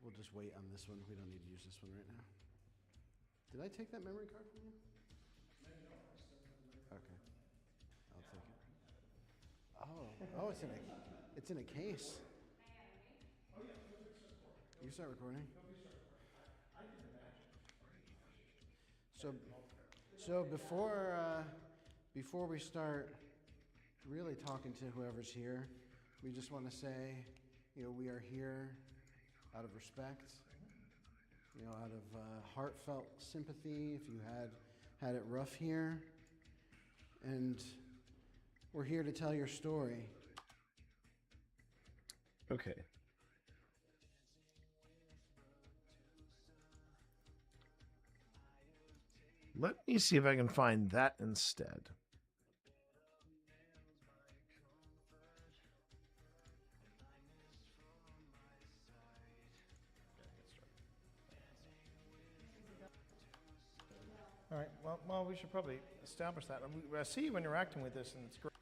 we'll just wait on this one. We don't need to use this one right now. Did I take that memory card from you? Okay. I'll take it. Oh, it's in a case. You start recording. So before we start really talking to whoever's here, we just want to say, we are here out of respect, out of heartfelt sympathy if you had it rough here, and we're here to tell your story. Okay. Let me see if I can find that instead. All right. Well, we should probably establish that. I see you interacting with this, and it's great.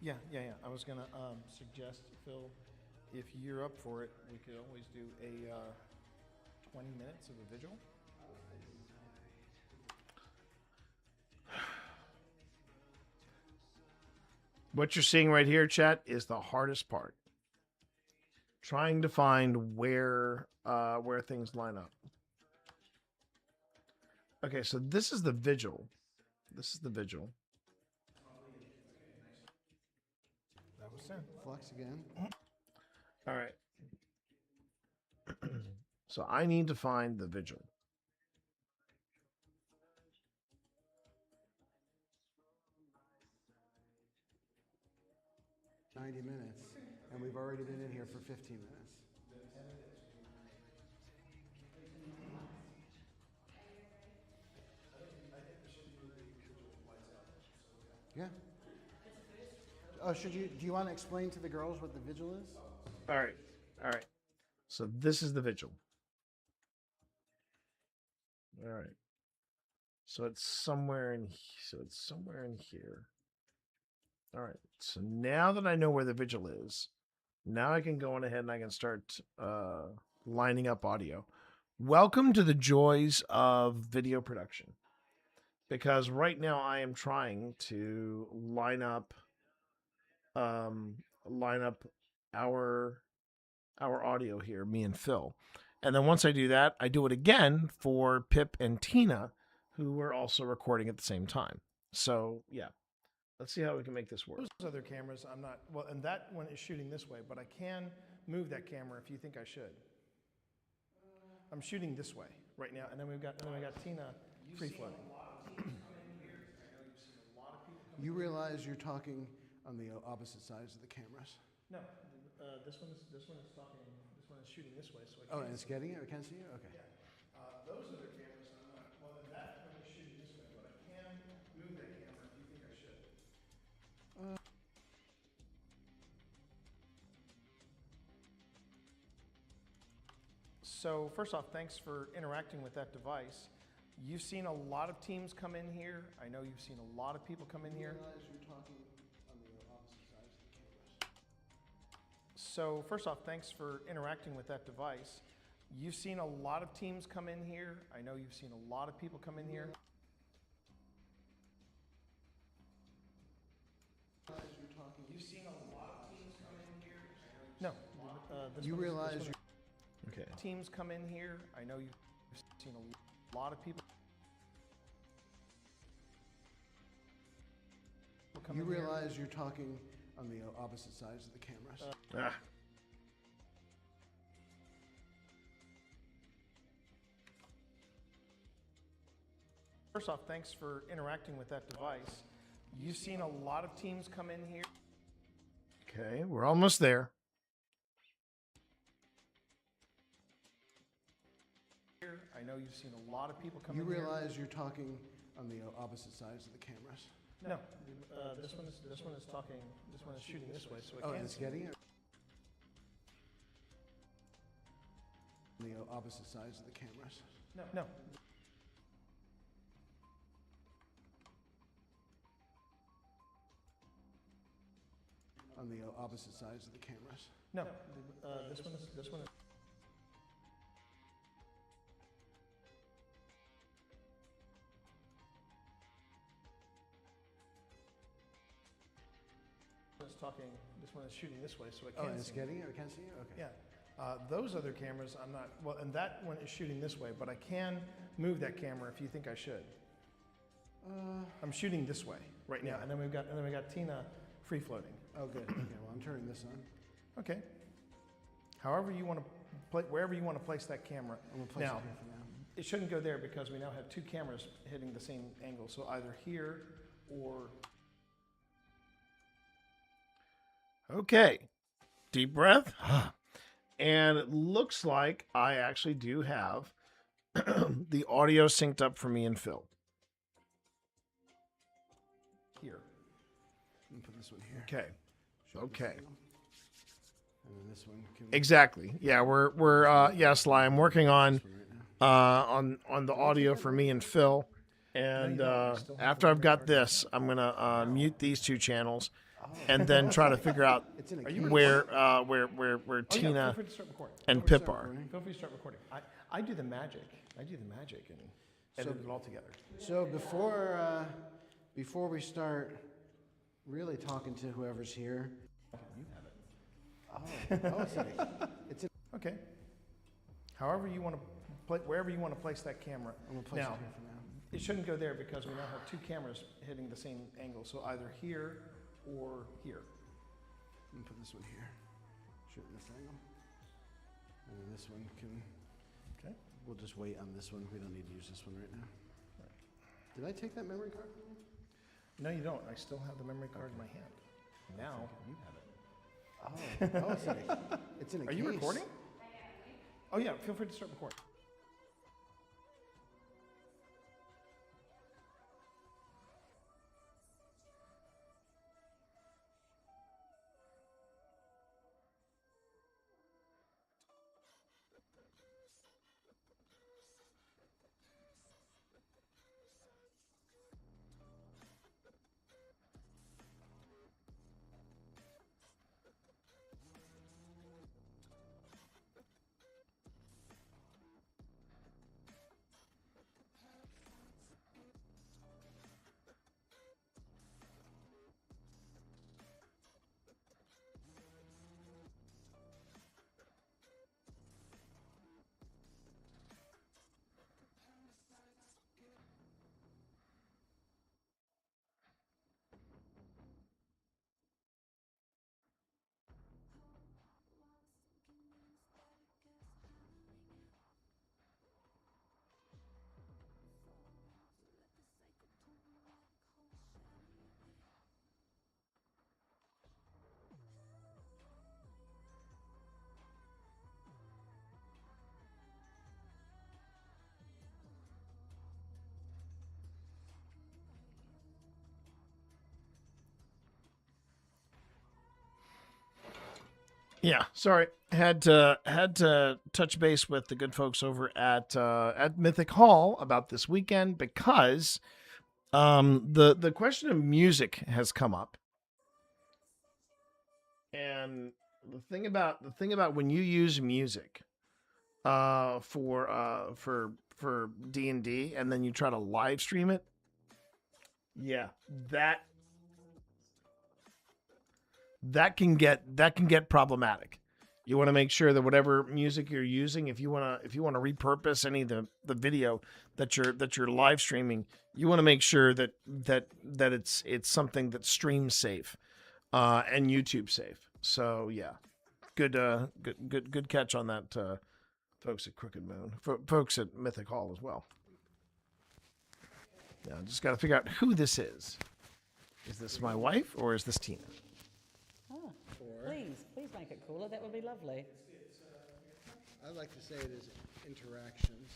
Yeah. I was gonna suggest, Phil, if you're up for it, we could always do a 20 minutes of a vigil. What you're seeing right here, chat, is the hardest part. Trying to find where things line up. Okay, so this is the vigil. That was sent. Flux again. All right. So I need to find the vigil. $90 minutes, and we've already been in here for 15 minutes. Yeah. Oh, do you want to explain to the girls what the vigil is? All right. All right. So this is the vigil. All right. So it's somewhere in here. All right. So now that I know where the vigil is, now I can go on ahead and I can start lining up audio. Welcome to the joys of video production. Because right now I am trying to line up our audio here, me and Phil. And then once I do that, I do it again for Pip and Tina, who were also recording at the same time. So yeah, let's see how we can make this work. Those other cameras, I'm not, well, and that one is shooting this way, but I can move that camera if you think I should. I'm shooting this way right now, and then we got Tina free floating. You realize you're talking on the opposite sides of the cameras. No, this one is talking. This one is shooting this way, so I Oh, can't. and it's getting it. I can't see you. Okay. Yeah. Those other cameras, I'm not. Well, then that one is shooting this way, but I can move that camera if you think I should. So first off, thanks for interacting with that device. You've seen a lot of teams come in here. I know you've seen a lot of people come in here. You realize you're talking on the opposite sides of the cameras. So first off, thanks for interacting with that device. You've seen a lot of teams come in here. I know you've seen a lot of people come in here. You've seen a lot of teams come in here. No, You realize you're okay. Teams come in here. I know you've seen a lot of people. You realize you're talking on the opposite sides of the cameras. First off, thanks for interacting with that device. You've seen a lot of teams come in here. Okay, we're almost there. I know you've seen a lot of people come in here. You realize you're talking on the opposite sides of the cameras. No, this one is talking. This one is shooting this way, so I Oh, can't. and it's getting it. On the opposite sides of the cameras. No. On the opposite sides of the cameras. No, this one is. Talking. This one is shooting this way, so I can't. Oh, and it's see getting it. I can't see you. Okay. Yeah. Those other cameras, I'm not. Well, and that one is shooting this way, but I can move that camera if you think I should. I'm shooting this way right now, and then we got Tina free floating. Oh, good. Okay. Well, I'm turning this on. Okay. However you want to play, wherever you want to place that camera. I'm gonna place now, it here for now. it shouldn't go there because we now have two cameras hitting the same angle. So either here or. Okay. Deep breath. And it looks like I actually do have the audio synced up for me and Phil. Here. I'm gonna put this one here. Okay. Okay. And then this one. Exactly. Yeah, we're yes, Sly. I'm working on the audio for me and Phil, and after I've got this, I'm gonna mute these two channels, and then try to figure out where Tina and Pip are. Feel free to start recording. I do the magic. and edit it all together. So before we start really talking to whoever's here. You have it. It's in. Okay. However you want to play, wherever you want to place that camera. I'm gonna place now, it here for now. It shouldn't go there because we now have two cameras hitting the same angle. So either here or here. I'm gonna put this one here. Shoot this angle. And then this one can. Okay. We'll just wait on this one. We don't need to use this one right now. Right. Did I take that memory card from you? No, you don't. I still have the memory card in my hand. Now you have it. Oh, it's in a Are case. you recording? Oh yeah, feel free to start recording. Yeah, sorry. Had to touch base with the good folks over at Mythic Hall about this weekend because the question of music has come up. And the thing about when you use music for D&D and then you try to live stream it, yeah, that can get problematic. You want to make sure that whatever music you're using, if you want to repurpose any of the video that you're live streaming, you want to make sure that it's something that's stream safe and YouTube safe. So yeah, good catch on that, folks at Crooked Moon, folks at Mythic Hall as well. Yeah, just got to figure out who this is. Is this my wife or is this Tina? Oh, please make it cooler. That would be lovely. I like to say it is interactions.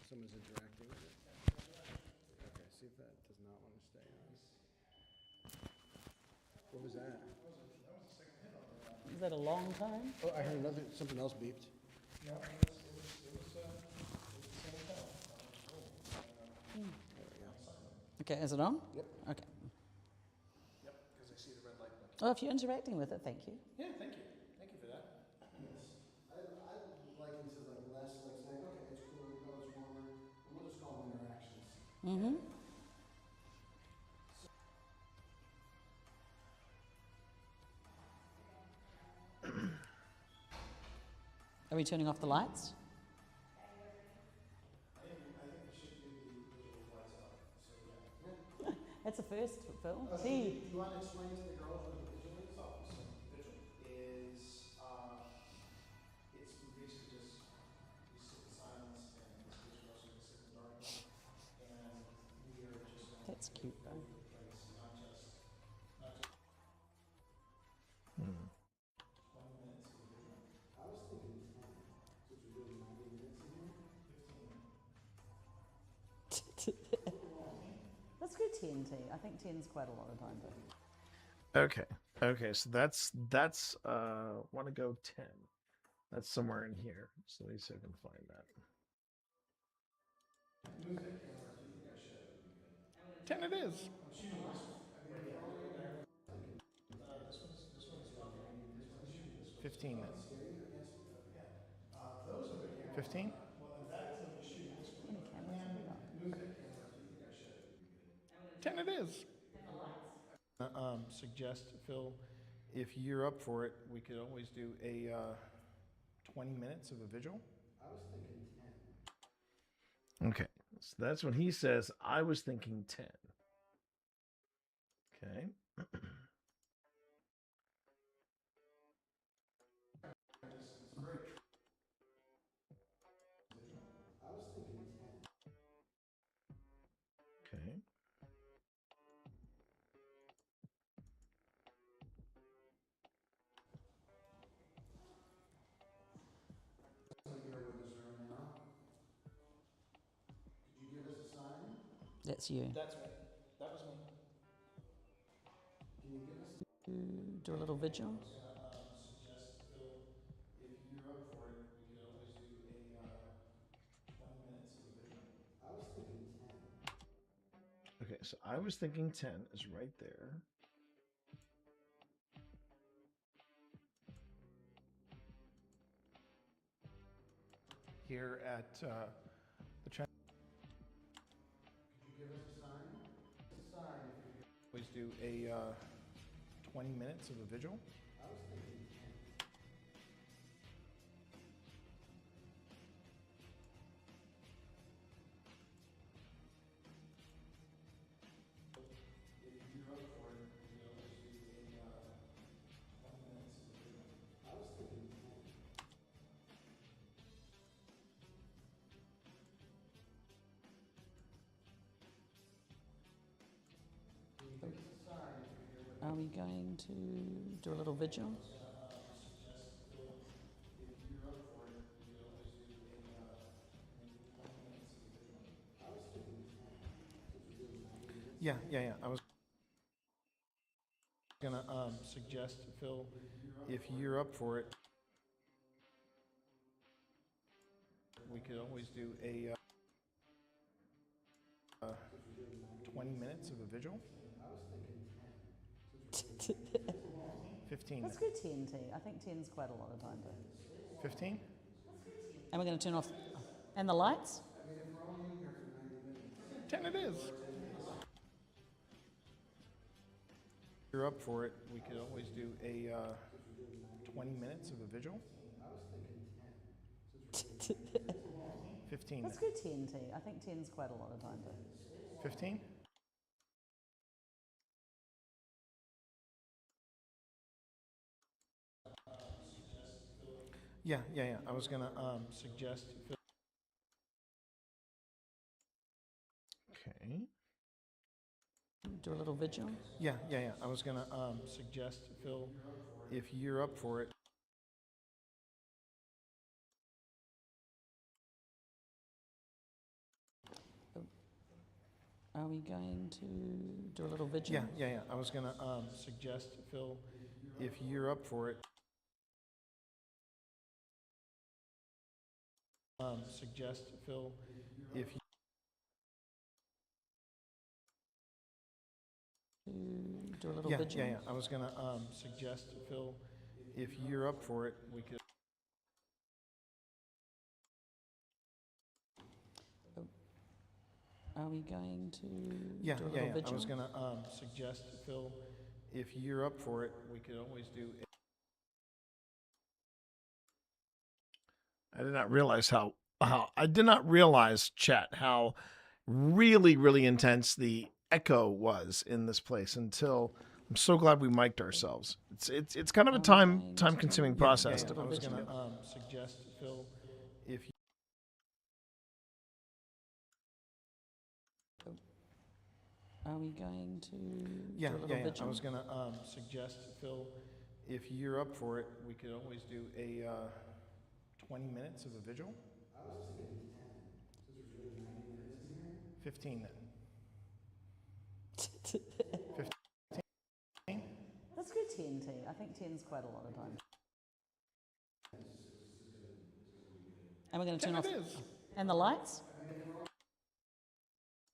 Someone's interacting with it. Okay, see if that does not want to stay on. What was that? Is that a long time? Oh, I heard another, something else beeped. Okay, is it on? Yep. Okay. Yep, because I see the red light blinking. Oh, if you're interacting with it, thank you. Yeah, thank you. Thank you for that. I liken to like less like saying, okay, it's cooler, oh, it's warmer, and we'll just call them interactions. Mm-hmm. Are we turning off the lights? That's a first, Phil. Do you want to explain to the girls what the vigil is? Oh, so vigil is it's basically just we sit in silence and this gives us to sit in darkness and we are just That's cute, though. not just 20 minutes of vigil. I was thinking 10, since we're doing 90 minutes in here. 15. Let's go 10, T. I think 10's quite a lot of time, though. Okay, so that's want to go 10. That's somewhere in here. So let me see if I can find that. 10 it is. This one's 15 then. 15? 10 it is. Suggest, Phil, if you're up for it, we could always do a 20 minutes of a vigil. I was thinking 10. Okay, so that's when he says, I was thinking 10. Okay. I was thinking 10. Okay. You're with us right now. Could you give us a sign? That's you. That's me. That was me. Can you give us Do a little vigil. Suggest, Phil, if you're up for it, we could always do a 20 minutes of a vigil. I was thinking 10. Okay, so I was thinking 10 is right there. Here at the Could you give us a sign? A sign if you're here. always do a 20 minutes of a vigil. I was thinking 10. If you're up for it, we could always do a 20 minutes of a vigil. I was thinking 10. Can you give us a sign if you're here with us? Are we going to do a little vigil? Yeah. I was. Gonna suggest, Phil, if you're up for it, we could always do a 20 minutes of a vigil. 15. Let's go 10, T. I think 10's quite a lot of time. 15? And we're going to turn off. And the lights? 10 it is. If you're up for it, we could always do a 20 minutes of a vigil. 15. Let's go 10, T. I think 10's quite a lot of time. 15? Yeah. I was gonna suggest. Okay. Do a little vigil? Yeah. I was gonna suggest, Phil, if you're up for it. Are we going to do a little vigil? Yeah. I was gonna suggest, Phil, if you're up for it. Suggest, Phil, if you. Do a little Yeah. vigil? I was gonna suggest, Phil, if you're up for it, we could. Are we going to Yeah. do a little vigil? I was gonna suggest, Phil, if you're up for it, we could always do. I did not realize how I did not realize, chat, how really intense the echo was in this place until I'm so glad we mic'd ourselves. It's kind of a time consuming process. I was gonna suggest, Phil, if you. Are we going to Yeah. do a little vigil? I was gonna suggest, Phil, if you're up for it, we could always do a 20 minutes of a vigil. I was thinking 10. Since we're doing 90 minutes in here. 15 then. 15. Let's go 10, T. I think 10's quite a lot of time. And we're going to turn off. And the lights?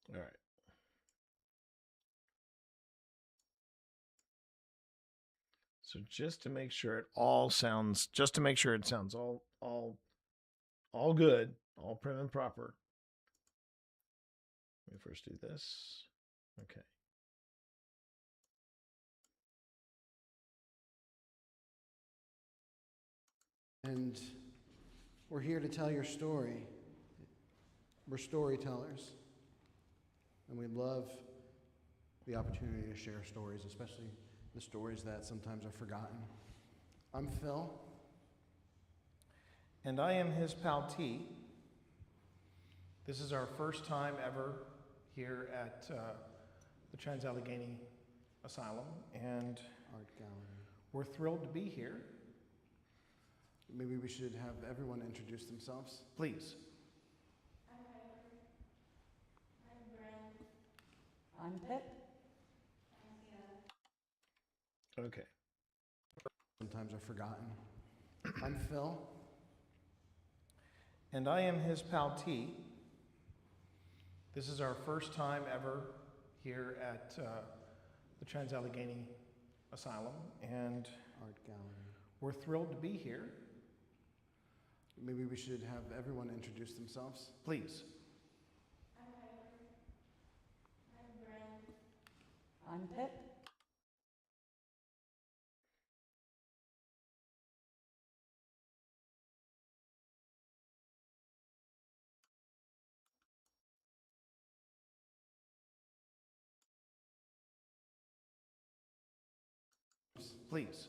All right. So just to make sure it sounds all good, all prim and proper. Let me first do this. Okay. And we're here to tell your story. We're storytellers. And we love the opportunity to share stories, especially the stories that sometimes are forgotten. I'm Phil. And I am his pal T. This is our first time ever here at the Trans-Allegheny Asylum, and Art Gallery. We're thrilled to be here. Maybe we should have everyone introduce themselves. Please. I'm Pip. Okay. Sometimes are forgotten. I'm Phil. And I am his pal T. This is our first time ever here at the Trans-Allegheny Asylum, and Art Gallery. We're thrilled to be here. Maybe we should have everyone introduce themselves. Please. I'm Pip. Please.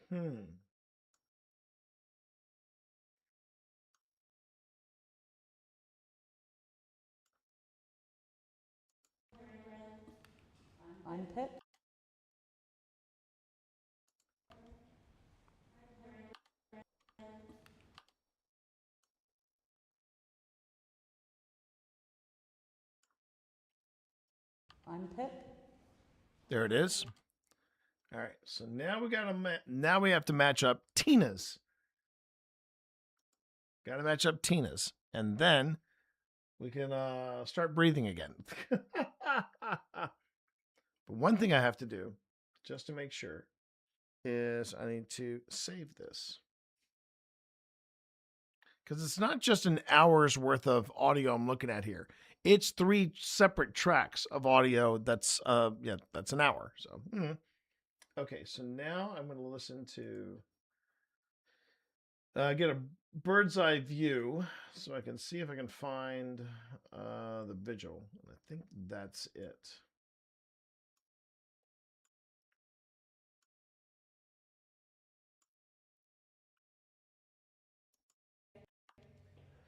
Hmm. I'm Pip. I'm Pip. There it is. All right, so now now we have to match up Tina's. Got to match up Tina's, and then we can start breathing again. But one thing I have to do, just to make sure, is I need to save this. Because it's not just an hour's worth of audio I'm looking at here. It's 3 separate tracks of audio that's that's an hour. So okay, so now I'm going to listen to get a bird's eye view so I can see if I can find the vigil. I think that's it.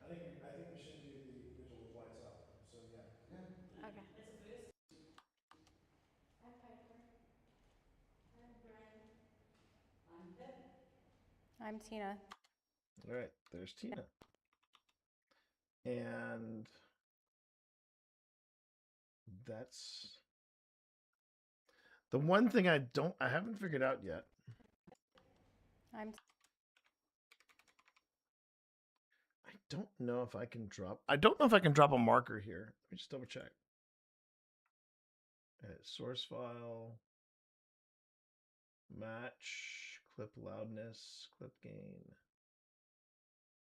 I think we should do the vigil with lights out. So yeah. Okay. I'm Tina. All right, there's Tina. And that's the one thing I haven't figured out yet. I'm. I don't know if I can drop. I don't know if I can drop a marker here. Let me just double check. Source file, match, clip loudness, clip gain,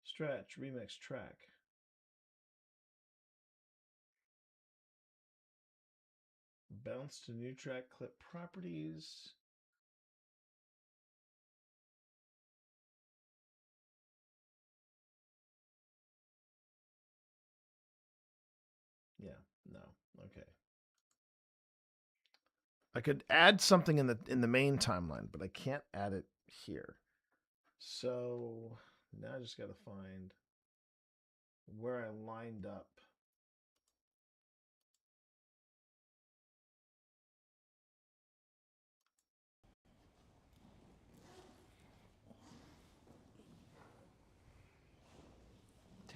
stretch, remix track. Bounce to new track, clip properties. Yeah, no, okay. I could add something in the main timeline, but I can't add it here. So now I just got to find where I lined up.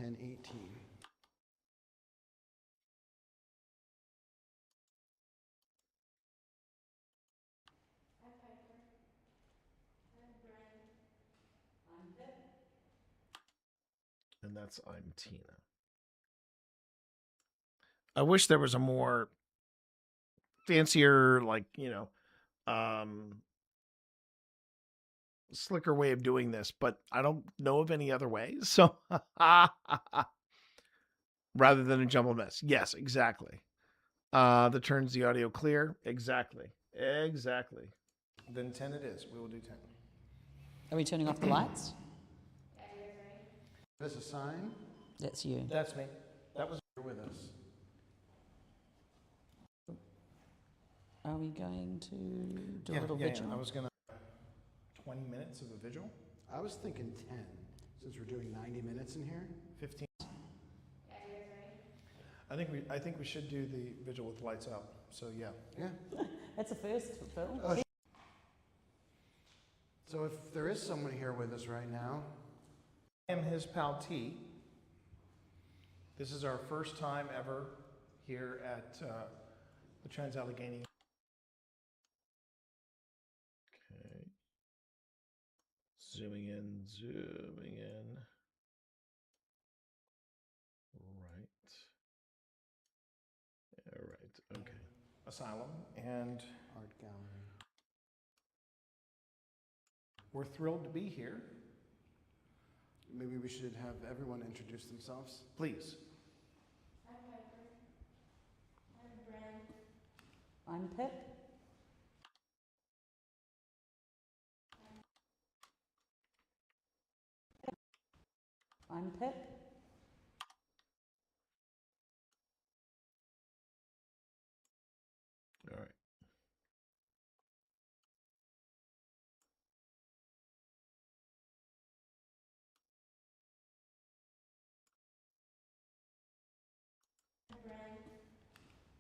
$10.18. And that's I'm Tina. I wish there was a more fancier, like, slicker way of doing this, but I don't know of any other ways. So rather than a jumbled mess. Yes, exactly. That turns the audio clear. Exactly. Exactly. Then 10 it is. We will do 10. Are we turning off the lights? This a sign? That's you. That's me. That was You're with us. Are we going to do a little vigil? I was going to 20 minutes of a vigil. I was thinking 10, since we're doing 90 minutes in here. 15. I think we should do the vigil with lights out. So yeah. Yeah. That's a first, Phil. So if there is someone here with us right now, I am his pal T. This is our first time ever here at the Trans-Allegheny. Okay. Zooming in, zooming in. Right. All right. Okay. Asylum and art gallery. We're thrilled to be here. Maybe we should have everyone introduce themselves. Please. I'm Piper. I'm Brent. I'm Pip. I'm Pip. All right.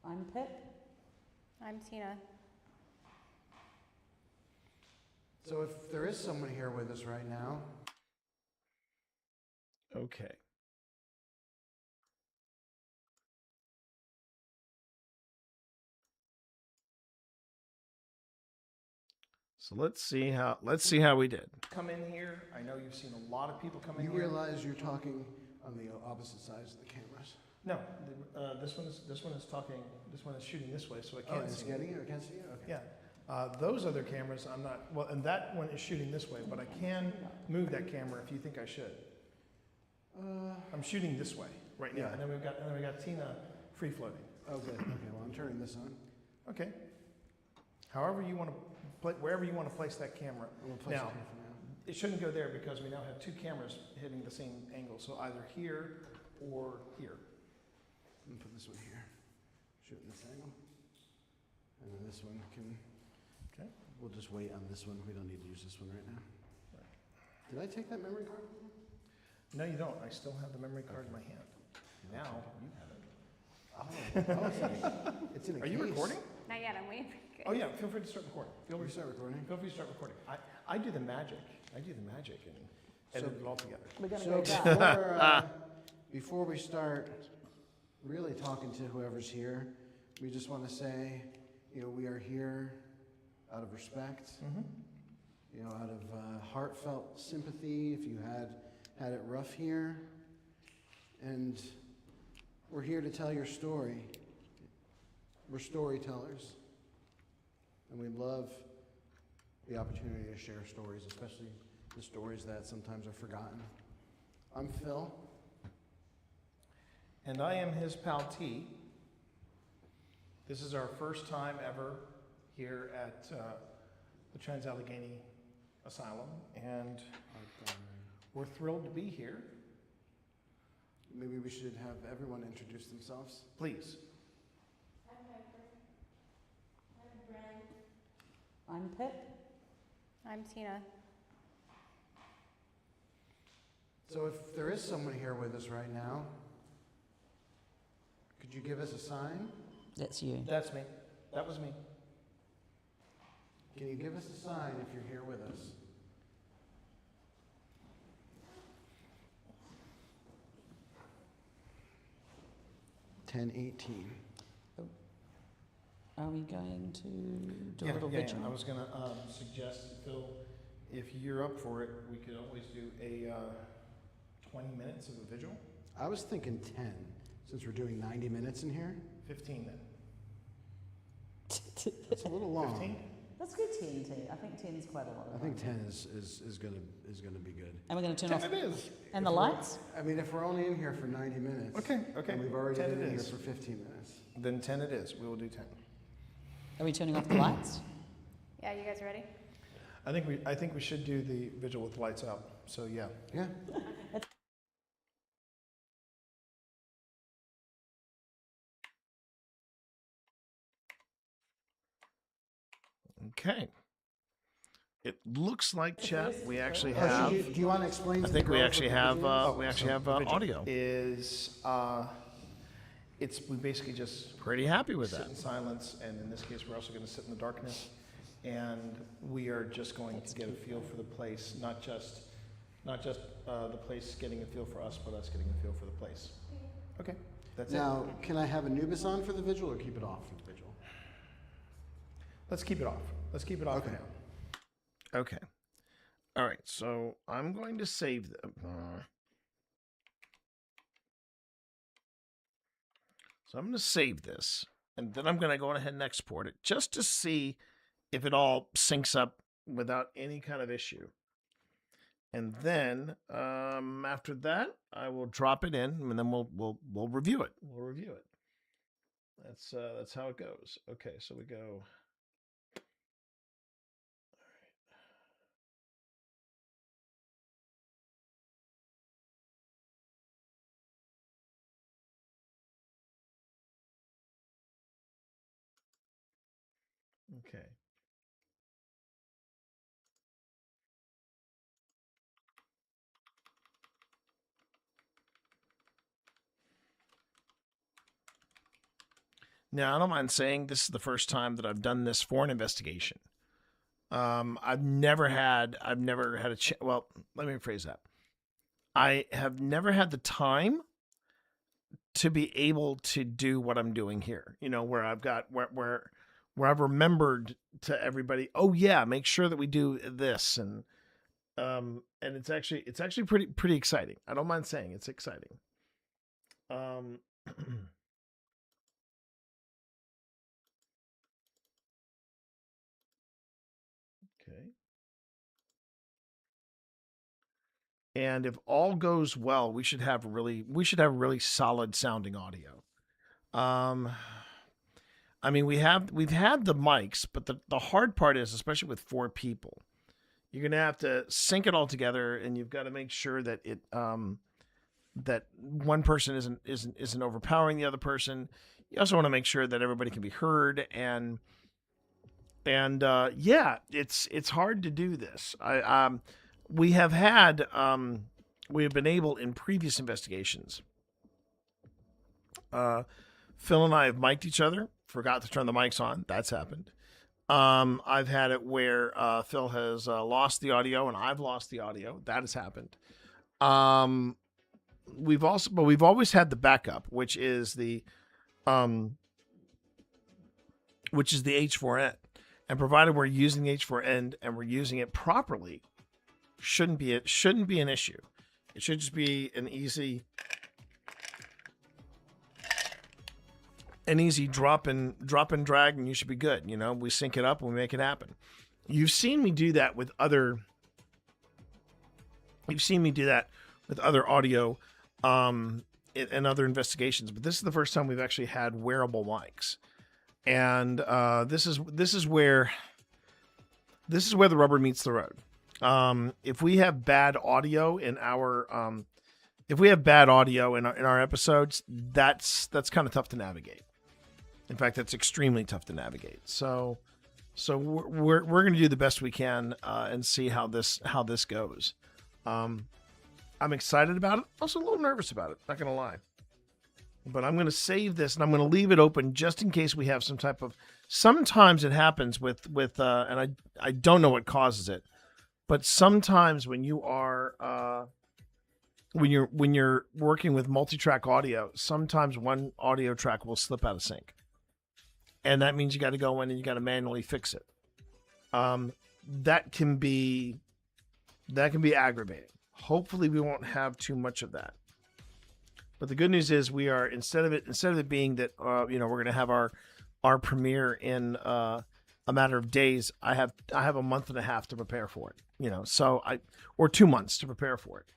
I'm Pip. I'm Tina. So if there is someone here with us right now. Okay. So let's see how we did. Come in here. I know you've seen a lot of people come in You here. realize you're talking on the opposite sides of the cameras. No, this one is talking. This one is shooting this way, so I Oh, can't it's see. getting it? I can't see it? Okay. Yeah. Those other cameras, I'm not. Well, and that one is shooting this way, but I can move that camera if you think I should. I'm shooting this way right now, Yeah. and then we got Tina free floating. Oh, good. Okay, well, I'm turning this on. Okay. However you want to play, wherever you want to place that camera. I'm gonna place Now, it here for now. it shouldn't go there because we now have two cameras hitting the same angle. So either here or here. I'm gonna put this one here. Shooting this angle. And then this one can. Okay. We'll just wait on this one. We don't need to use this one right now. Did I take that memory card? No, you don't. I still have the memory card in my hand. Now you have it. It's in a Are you case. recording? Not yet. I'm waiting. Oh yeah. Feel free to start recording. Feel free to start recording. Feel free to start recording. I do the magic. and edit it all together. So before we start really talking to whoever's here, we just want to say, we are here out of respect, out of heartfelt sympathy if you had it rough here. And we're here to tell your story. We're storytellers. And we love the opportunity to share stories, especially the stories that sometimes are forgotten. I'm Phil. And I am his pal T. This is our first time ever here at the Trans-Allegheny Asylum, and we're thrilled to be here. Maybe we should have everyone introduce themselves. Please. I'm Piper. I'm Brent. I'm Pip. I'm Tina. So if there is someone here with us right now, could you give us a sign? That's you. That's me. That was me. Can you give us a sign if you're here with us? $10.18. Are we going to do Yeah, a little vigil? I was going to suggest, Phil, if you're up for it, we could always do a 20 minutes of a vigil. I was thinking 10, since we're doing 90 minutes in here. 15 then. That's a little long. 15? Let's go 10, T. I think 10 is quite a lot. I think 10 is gonna be good. And we're going to turn off. It is. And the lights? I mean, if we're only in here for 90 minutes. Okay. And we've already 10 been it in here is. for 15 minutes. Then 10 it is. We will do 10. Are we turning off the lights? Yeah, you guys ready? I think we should do the vigil with lights out. So yeah. Yeah. Okay. It looks like chat. We actually Oh, have. do you want to explain? I to think the we girls actually what the have. vigil is? We actually have audio. Is we basically just Pretty happy with sit that. in silence, and in this case, we're also going to sit in the darkness, and we are just going to get a feel for the place, not just the place getting a feel for us, but us getting a feel for the place. Okay, that's Now, it. can I have Anubis on for the vigil or keep it off for the vigil? Let's keep it off. Let's keep it off for Okay. now. Okay. All right. So I'm going to save them. So I'm going to save this, and then I'm going to go ahead and export it just to see if it all syncs up without any kind of issue. And then after that, I will drop it in, and then we'll review it. We'll review it. That's how it goes. Okay, so we go. Okay. Now, I don't mind saying this is the first time that I've done this for an investigation. I've never had a well, let me rephrase that. I have never had the time to be able to do what I'm doing here. You know, where I've got where where I've remembered to everybody, oh yeah, make sure that we do this, and it's actually pretty exciting. I don't mind saying it's exciting. Okay. And if all goes well, we should have really solid sounding audio. Um, I mean, we've had the mics, but the hard part is, especially with 4 people, you're gonna have to sync it all together, and you've got to make sure that that one person isn't overpowering the other person. You also want to make sure that everybody can be heard, and yeah, it's hard to do this. We have had we have been able in previous investigations. Phil and I have mic'd each other, forgot to turn the mics on. That's happened. I've had it where Phil has lost the audio and I've lost the audio. That has happened. We've always had the backup, which is the H4n, and provided we're using the H4n and we're using it properly, shouldn't be an issue. It should just be an easy drop and drag, and you should be good. You know, we sync it up and we make it happen. You've seen me do that with other audio in other investigations, but this is the first time we've actually had wearable mics. And this is where the rubber meets the road. If we have bad audio in our episodes, that's kind of tough to navigate. In fact, that's extremely tough to navigate. So we're going to do the best we can and see how this goes. I'm excited about it. Also a little nervous about it. Not going to lie. But I'm going to save this and I'm going to leave it open just in case we have some type of. Sometimes it happens with and I don't know what causes it, but sometimes when you are when you're working with multi-track audio, sometimes one audio track will slip out of sync, and that means you got to go in and you got to manually fix it. That can be aggravating. Hopefully, we won't have too much of that. But the good news is we are instead of it being that we're going to have our premiere in a matter of days. I have a month and a half to prepare for it. Or 2 months to prepare for it,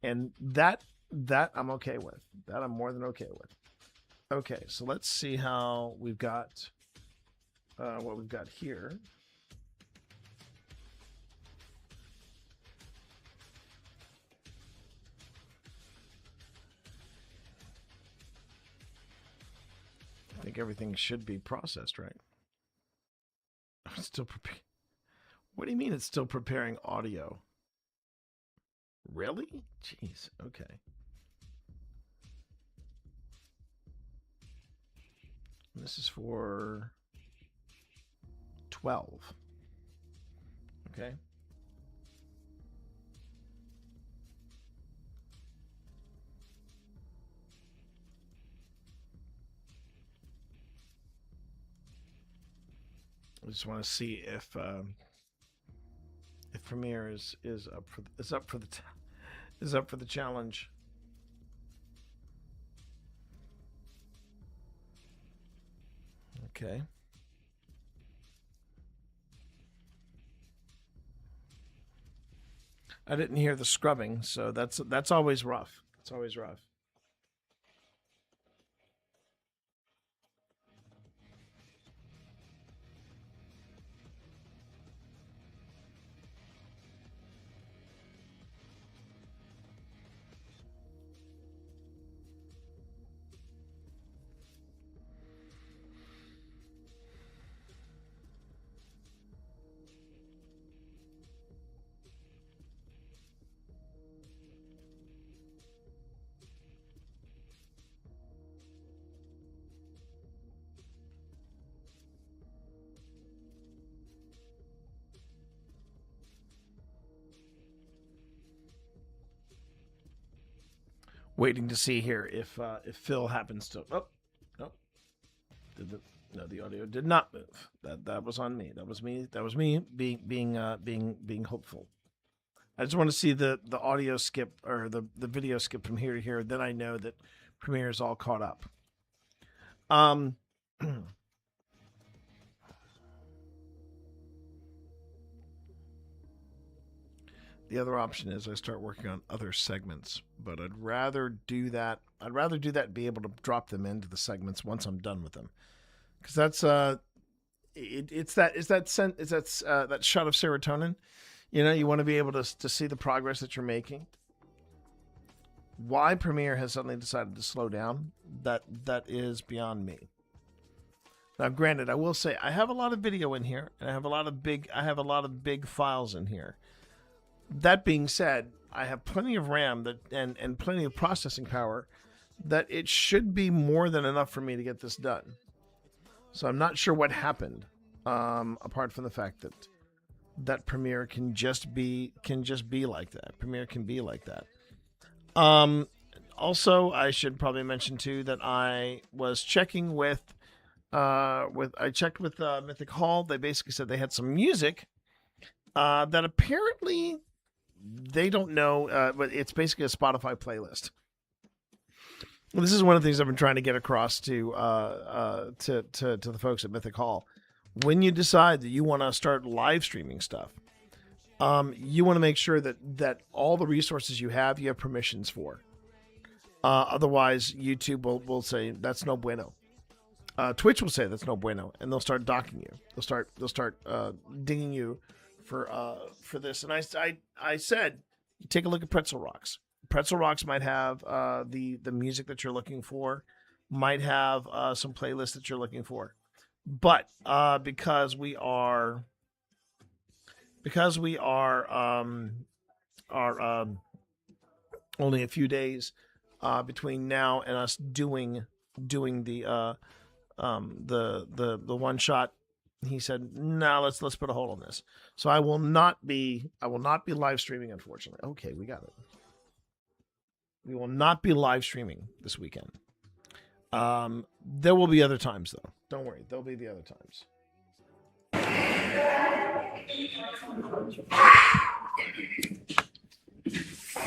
and that I'm okay with. That I'm more than okay with. Okay, so let's see how we've got what we've got here. I think everything should be processed, right? I'm still preparing. What do you mean it's still preparing audio? Really? Jeez. Okay. This is for 12. Okay. I just want to see if Premiere is up for the challenge. Okay. I didn't hear the scrubbing, so that's always rough. It's always rough. Waiting to see here if Phil happens to. Oh, no. No, the audio did not move. That was on me. That was me. That was me being hopeful. I just want to see the audio skip or the video skip from here to here. Then I know that Premiere is all caught up. The other option is I start working on other segments, but I'd rather do that. I'd rather do that and be able to drop them into the segments once I'm done with them, because that's it's that shot of serotonin. You know, you want to be able to see the progress that you're making. Why Premiere has suddenly decided to slow down, that is beyond me. Now, granted, I will say I have a lot of video in here, and I have a lot of big files in here. That being said, I have plenty of RAM and plenty of processing power that it should be more than enough for me to get this done. So I'm not sure what happened, apart from the fact that Premiere can just be like that. Premiere can be like that. Also, I should probably mention too that I was checking with Mythic Hall. They basically said they had some music that apparently they don't know, but it's basically a Spotify playlist. Well, this is one of the things I've been trying to get across to the folks at Mythic Hall. When you decide that you want to start live streaming stuff, you want to make sure that all the resources you have permissions for. Otherwise, YouTube will say that's no bueno. Twitch will say that's no bueno, and they'll start docking you. They'll start dinging you for this. And I said, take a look at Pretzel Rocks. Pretzel Rocks might have the music that you're looking for, might have some playlists that you're looking for, but because we are only a few days between now and us doing the one shot, he said, "No, let's put a hold on this." So I will not be live streaming, unfortunately. Okay, we got it. We will not be live streaming this weekend. There will be other times, though. Don't worry, there'll be the other times.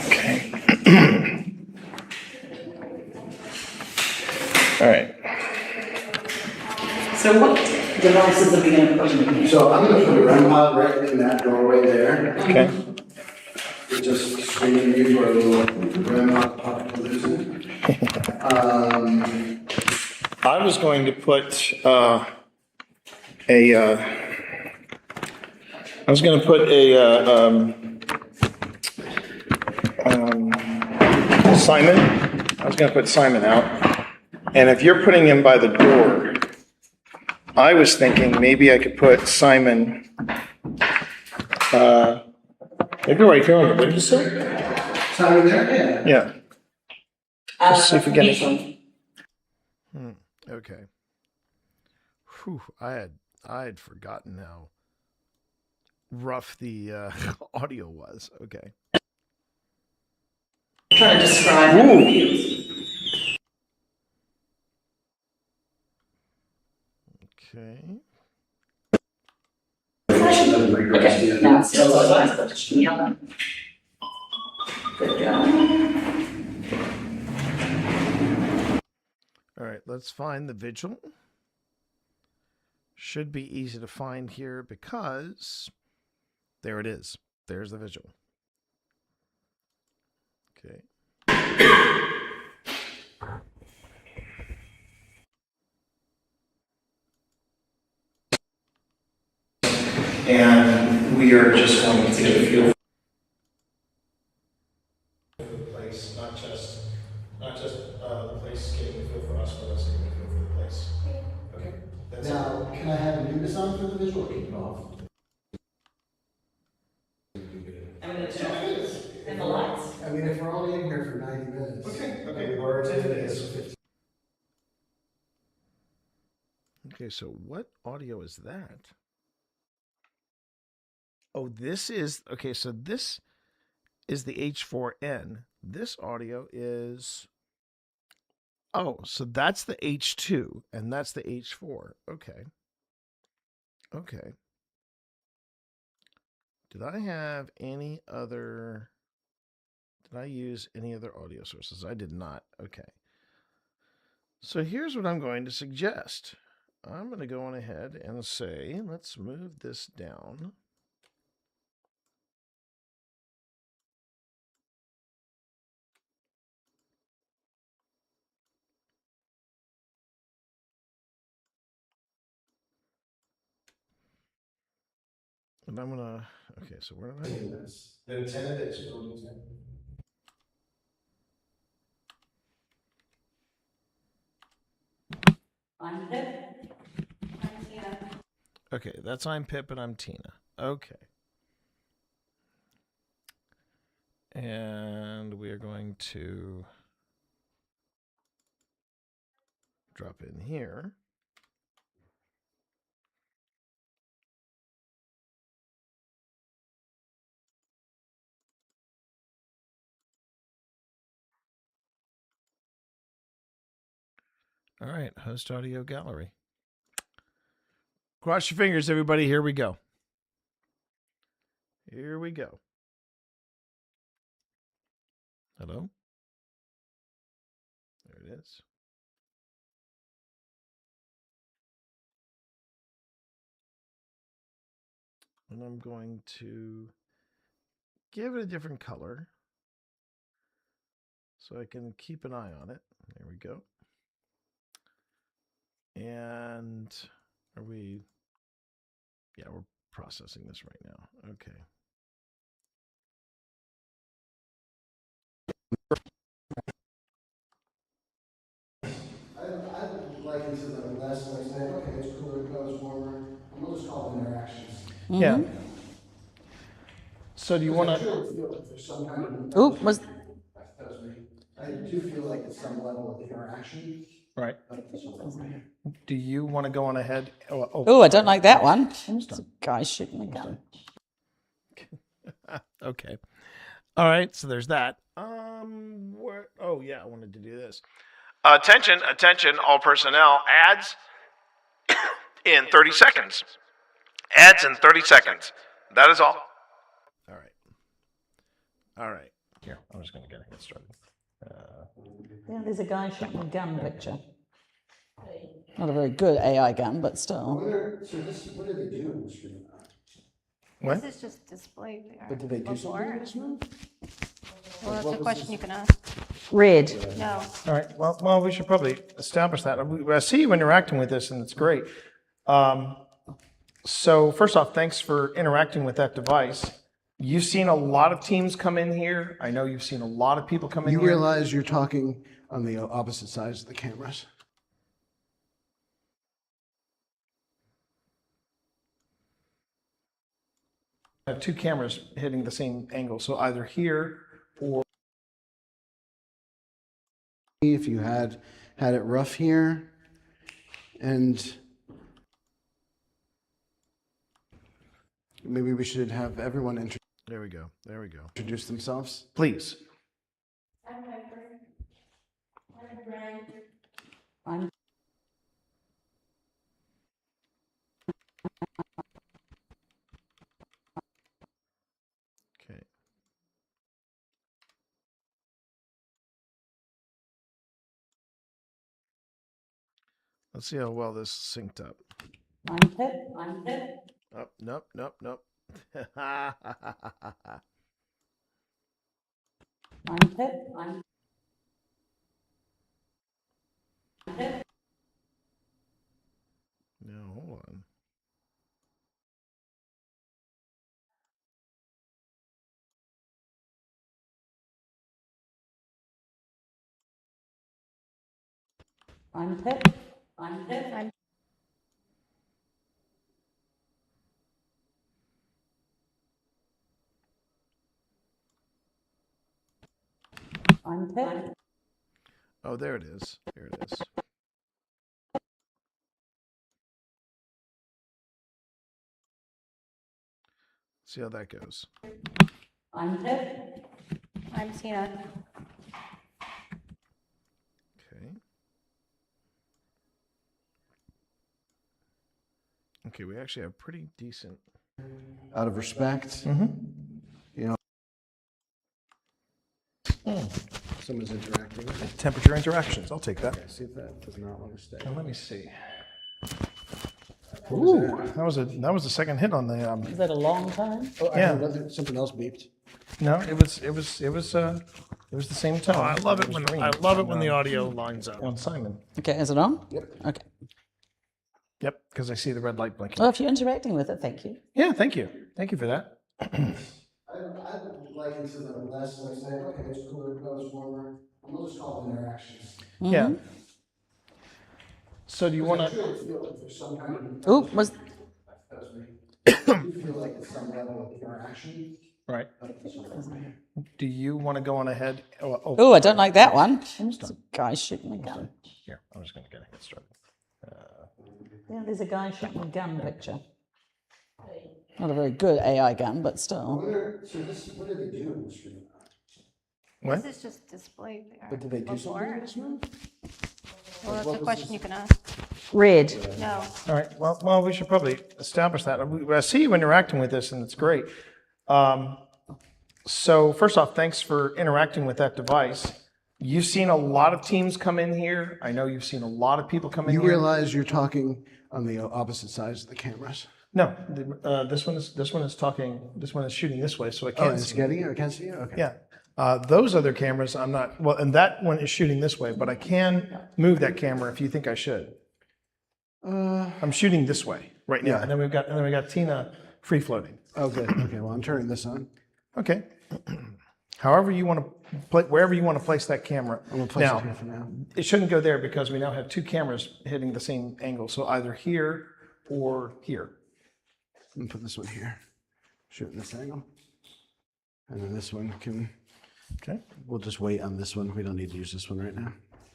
Okay. All right. So what devices are we going to put in here? So I'm going to put a REM pod right in that doorway there. Okay. We're just screening you for a little REM pod position. I was going to put Simon. I was going to put Simon out, and if you're putting him by the door, I was thinking maybe I could put Simon. Maybe right here on the windowsill. Simon there, Yeah. Let's see if we get it. Okay. Whew, I had forgotten how rough the audio was. Okay. Trying to describe how it feels. Okay. Okay, now it's still size, but just yellow. Good job. All right, let's find the vigil. Should be easy to find here because there it is. There's the vigil. Okay. And we are just going to get a feel for the place, not just the place getting a feel for us, but us getting a feel for the place. Okay. That's now, can I have a mucus on for the visual or keep it off? I'm going to turn it and the lights. I mean, if we're only in here for 90 minutes. Okay. Or 10 10 minutes. minutes. Okay, so what audio is that? Oh, this is, okay, so this is the H4n. This audio is, Oh, so that's the H2 and that's the H4. Okay. Okay. Did I have any other... Did I use any other audio sources? I did not. Okay. So here's what I'm going to suggest. I'm going to go on ahead and say, let's move this down. And I'm going to, okay, so where did I do this? The tenant is going to. I'm Pip. I'm Tina. Okay, that's I'm Pip and I'm Tina. Okay. And we are going to drop in here. All right, host audio gallery. Cross your fingers, everybody. Here we go. Here we go. Hello? There it is. And I'm going to give it a different color so I can keep an eye on it. There we go. And are we... Yeah, we're processing this right now. Okay. I'd like it to like less like say, okay, it's cooler, it goes warmer, and we'll just call them interactions. Yeah. So do you want I to... truly feel like there's some kind of... Ooh, was That was me. I do feel like it's some level of interaction. Right. Do you want to go on ahead? Oh, I don't like that one. It's a guy shooting a gun. Okay. All right. So there's that. Where? Oh yeah, I wanted to do this. Attention, attention, all personnel. Ads in 30 seconds. Ads in 30 seconds. That is all. All right. All right. Here, I'm just going to get started. Yeah, there's a guy shooting a gun picture. Not a very good AI gun, but still. So this, what do they do in this room? What? This is just display. But do they do something in this room? Well, that's a question you can ask. Red. No. All right. Well, we should probably establish that. I see you interacting with this, and it's great. So first off, thanks for interacting with that device. You've seen a lot of teams come in here. I know you've seen a lot of people come in You here. realize you're talking on the opposite sides of the cameras. I have two cameras hitting the same angle, so either here or... If you had it rough here, and maybe we should have everyone There we go. There we go. introduce themselves. Please. I'm Okay. Let's see how well this is synced up. I'm Pip. I'm Pip. Oh, nope, nope, nope. I'm Pip. I'm Pip. No, hold on. I'm Pip. I'm Pip. I'm Pip. Oh, there it is. There it is. See how that goes. I'm Pip. I'm Tina. Okay. Okay, we actually have pretty decent. Out of respect, Mm-hmm. you know. Someone's interacting with it. Temperature interactions. I'll take that. See if that does not want to stay. Now, let me see. What was Ooh, that was the second hit on the. Is that a long time? Oh, I Yeah. heard something else beeped. No, it was the same tone. Oh, I love it was when green the on, audio lines up. on Simon. Okay, is it on? Yep. Okay. Yep, because I see the red light blinking. Well, if you're interacting with it, thank you. Yeah, thank you for that. I'd like it to the less, like say, okay, it's cooler, it goes warmer. We'll just call it interactions. Yeah. So do you want to? feel like there's some kind of. Oh, was. I feel like it's some level of interaction. Right. Do you want to go on ahead? Oh, I don't like that one. There's a guy shooting a gun. Here, I'm just going to get started. Yeah, there's a guy shooting a gun picture. Not a very good AI gun, but still. What did they do in this room? What? This is just displayed there. But did they do something in this room? Well, that's a question you can ask. Red. No. All right. Well, we should probably establish that. I see you interacting with this, and it's great. So first off, thanks for interacting with that device. You've seen a lot of teams come in here. I know you've seen a lot of people come in You here. realize you're talking on the opposite sides of the cameras. No, this one is talking. This one is shooting this way, so I Oh, can't. it's getting you? I can't see you? Okay. Yeah. Those other cameras, I'm not. Well, and that one is shooting this way, but I can move that camera if you think I should. I'm shooting this way right now, Yeah. and then we got Tina free floating. Oh, good. Okay. Well, I'm turning this on. Okay. However you want to play, wherever you want to place that camera. I'm gonna place now, it here for now. it shouldn't go there because we now have two cameras hitting the same angle. So either here or here. I'm gonna put this one here. Shooting this angle. And then this one can. Okay. We'll just wait on this one. We don't need to use this one right now.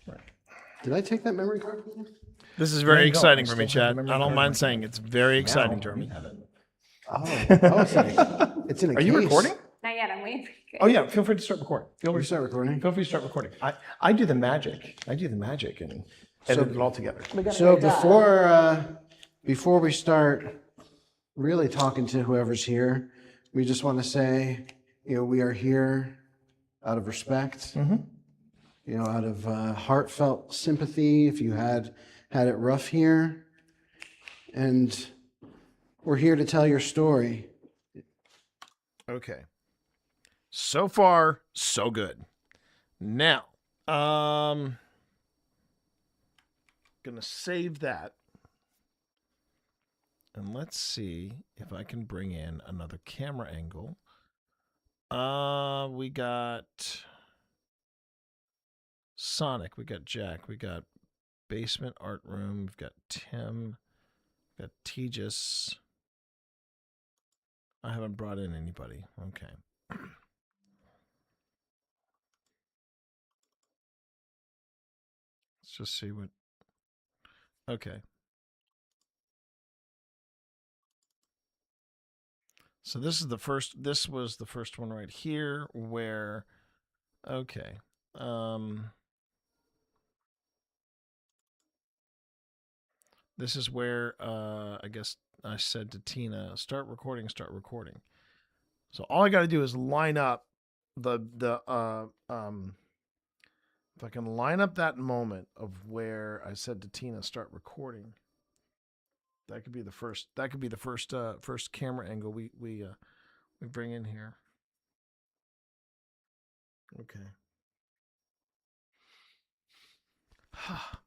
Right. Did I take that memory card? This is There very you go. exciting I for me, still have Chad. the memory I don't card mind right saying it's very exciting, Now, Jeremy. It's in a Are case. you recording? Not yet. I'm waiting for you. Oh yeah. Feel free to start recording. You start recording. Feel free to start recording. I do the magic. and edit it all together. So before we start really talking to whoever's here, we just want to say, we are here out of respect, out of heartfelt sympathy. If you had it rough here, and we're here to tell your story. Okay. So far, so good. Now, gonna save that. And let's see if I can bring in another camera angle. We got Sonic, we got Jack, we got Basement Art Room, we've got Tim, we've got Tejas. I haven't brought in anybody. Okay. Let's just see what. Okay. So this was the first one right here where, okay. This is where, I guess I said to Tina, start recording. So all I got to do is line up if I can line up that moment of where I said to Tina, start recording. That could be the first. That could be the first camera angle we bring in here. Okay.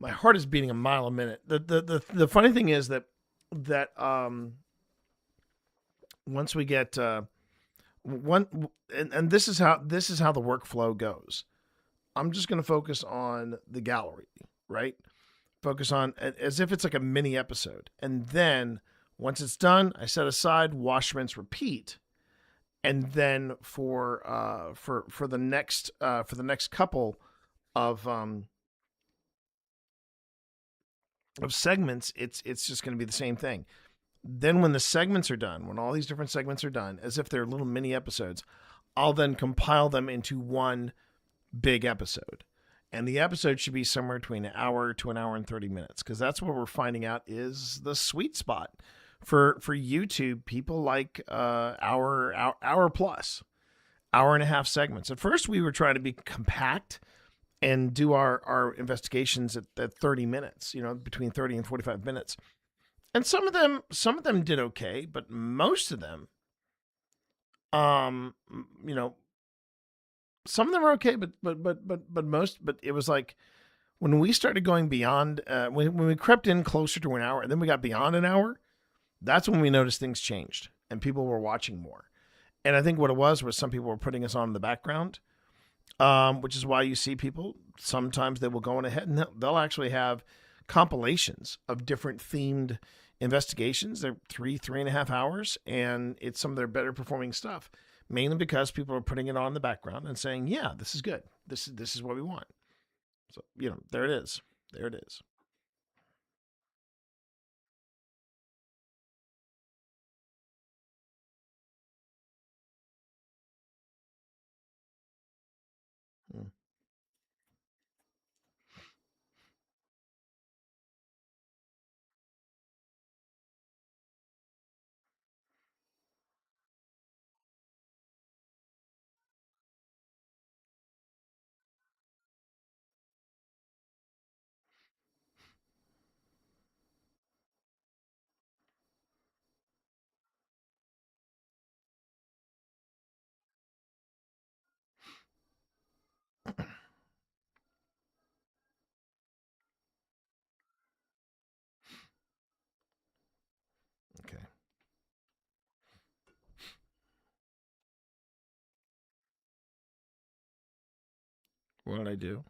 My heart is beating a mile a minute. The funny thing is that once we get and this is how the workflow goes. I'm just going to focus on the gallery, right? Focus on as if it's like a mini episode, and then once it's done, I set aside, wash, rinse, repeat, and then for the next couple of segments, it's just going to be the same thing. Then when the segments are done, when all these different segments are done, as if they're little mini episodes, I'll then compile them into one big episode. And the episode should be somewhere between an hour to an hour and 30 minutes, because that's what we're finding out is the sweet spot For YouTube, people like hour plus, hour and a half segments. At first, we were trying to be compact and do our investigations at 30 minutes, between 30 and 45 minutes. And some of them did okay, but most of them, some of them are okay, but it was like when we started going beyond, when we crept in closer to an hour and then we got beyond an hour, that's when we noticed things changed and people were watching more. And I think what it was some people were putting us on in the background, which is why you see people, sometimes they will go on ahead and they'll actually have compilations of different themed investigations. They're 3.5 hours, and it's some of their better performing stuff, mainly because people are putting it on in the background and saying, yeah, this is good. This is what we want. So, there it is. There it is. Okay. What did I do?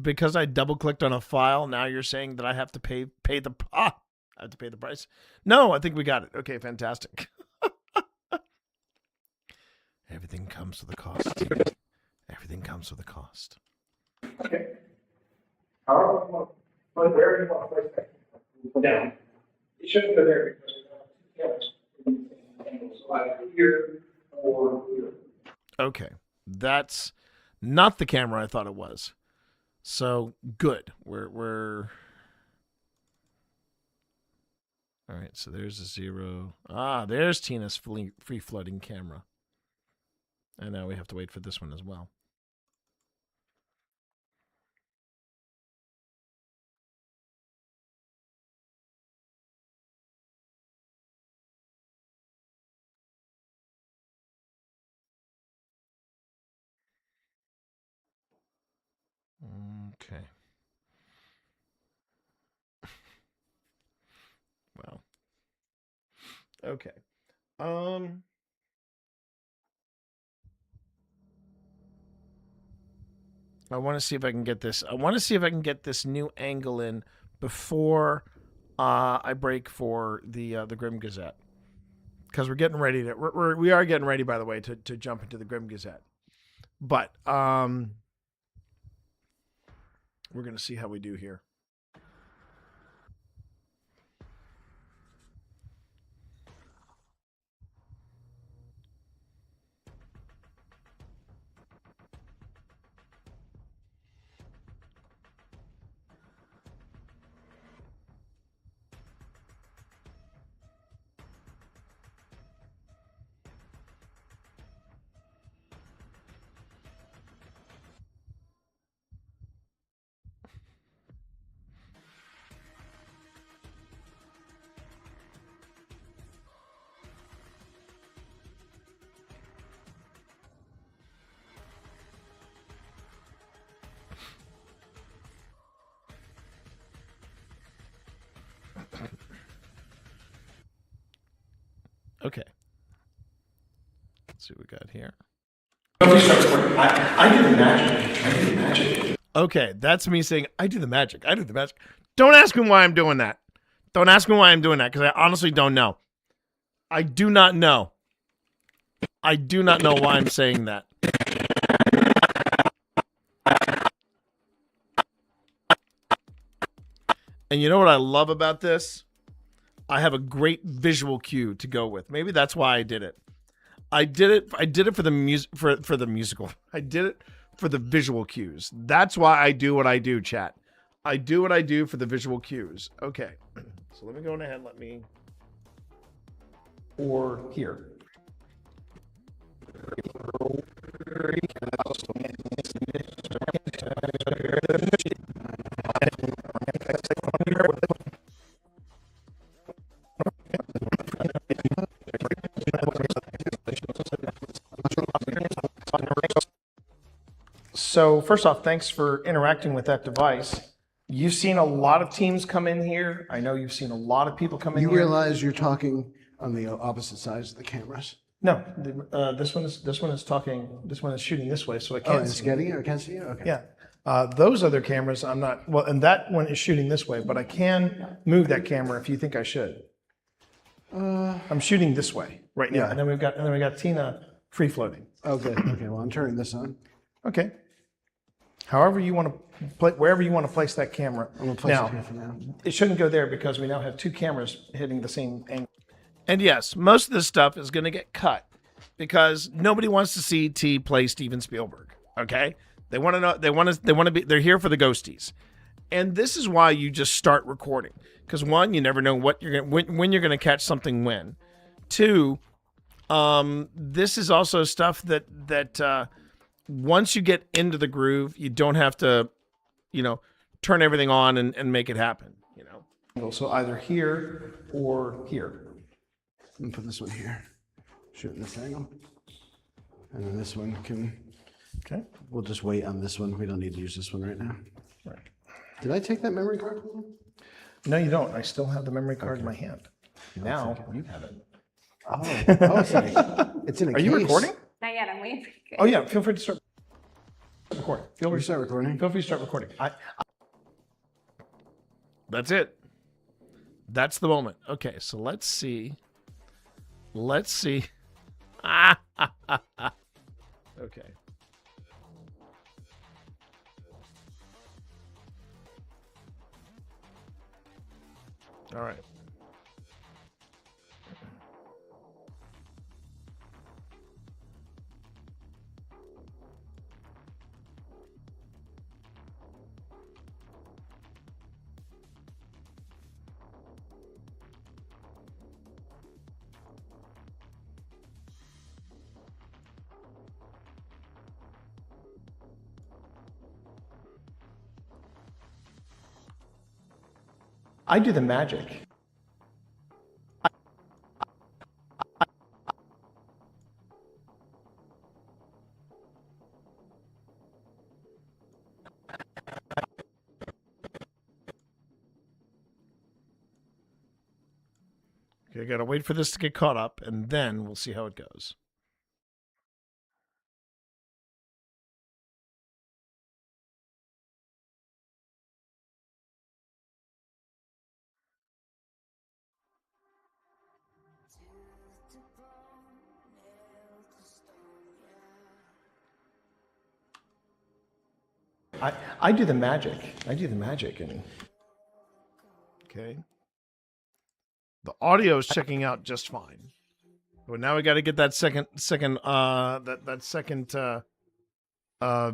Because I double clicked on a file, now you're saying that I have to pay the I have to pay the price? No, I think we got it. Okay, fantastic. Everything comes with a cost. Everything comes with a cost. Okay. However you want, but where you want to place that down. It shouldn't go there because so either here or here. Okay. That's not the camera I thought it was. So good. We're all right. So there's a 0. There's Tina's free floating camera. And now we have to wait for this one as well. Okay. Well. Okay. I want to see if I can get this. I want to see if I can get this new angle in before I break for the Grim Gazette, because we're getting ready to. We are getting ready, by the way, to jump into the Grim Gazette. But we're gonna see how we do here. Okay. Let's see what we got here. I do the magic. I do the magic. Okay, that's me saying, I do the magic. I do the magic. Don't ask me why I'm doing that. Don't ask me why I'm doing that, because I honestly don't know. I do not know. I do not know why I'm saying that. And you know what I love about this? I have a great visual cue to go with. Maybe that's why I did it. I did it for the for the musical. I did it for the visual cues. That's why I do what I do, chat. I do what I do for the visual cues. Okay. So let me go ahead. Let me. Or here. So first off, thanks for interacting with that device. You've seen a lot of teams come in here. I know you've seen a lot of people come in You here. realize you're talking on the opposite sides of the cameras. No, this one is talking. This one is shooting this way, so I can't. It's see getting you. I can't see you. Okay. Yeah, those other cameras, I'm not. Well, and that one is shooting this way, but I can move that camera if you think I should. I'm shooting this way right now, Yeah. and then we got Tina free floating. Okay. Okay. Well, I'm turning this on. Okay. However you want to play, wherever you want to place that camera. I'm gonna place it here for now. It shouldn't go there because we now have two cameras hitting the same angle. And yes, most of this stuff is going to get cut because nobody wants to see T play Steven Spielberg. Okay, they want to know. They want to be. They're here for the ghosties, and this is why you just start recording. Because one, you never know what you're going when you're going to catch something. When, two, this is also stuff that once you get into the groove, you don't have to, turn everything on and make it happen. So either here or here. I'm gonna put this one here. Shoot this angle. And then this one can. Okay. We'll just wait on this one. We don't need to use this one right now. Right. Did I take that memory card? No, you don't. I still have the memory card in my hand. Yeah, Now you have it. It's in a Are case. you recording? Not yet. I'm waiting for you. Oh yeah. Feel free to start recording. Feel free to start recording. Feel free to start recording. That's it. That's the moment. Okay, so let's see. Let's see. Okay. All right. I do the magic. Okay, I gotta wait for this to get caught up, and then we'll see how it goes. I do the magic. I do the magic, and okay. The audio is checking out just fine. But now we got to get that second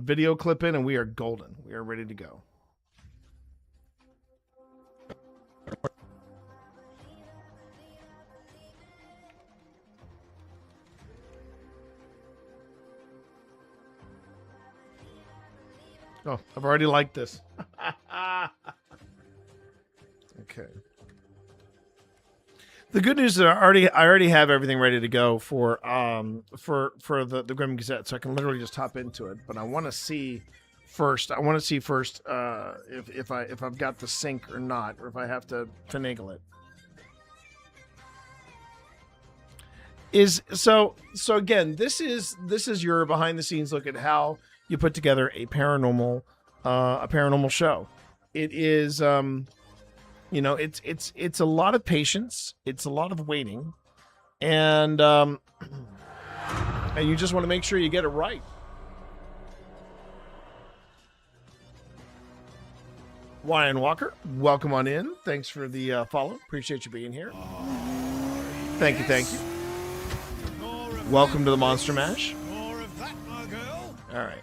video clip in, and we are golden. We are ready to go. Oh, I've already liked this. Okay. The good news is I already have everything ready to go for the Grim Gazette, so I can literally just hop into it. But I want to see first. I want to see first if I've got the sync or not, or if I have to finagle it. So again, this is your behind the scenes look at how you put together a paranormal show. It is it's a lot of patience, it's a lot of waiting, and you just want to make sure you get it right. Ryan Walker, welcome on in. Thanks for the follow. Appreciate you being here. Thank you. Welcome to the Monster Mash. More of that, my girl. All right.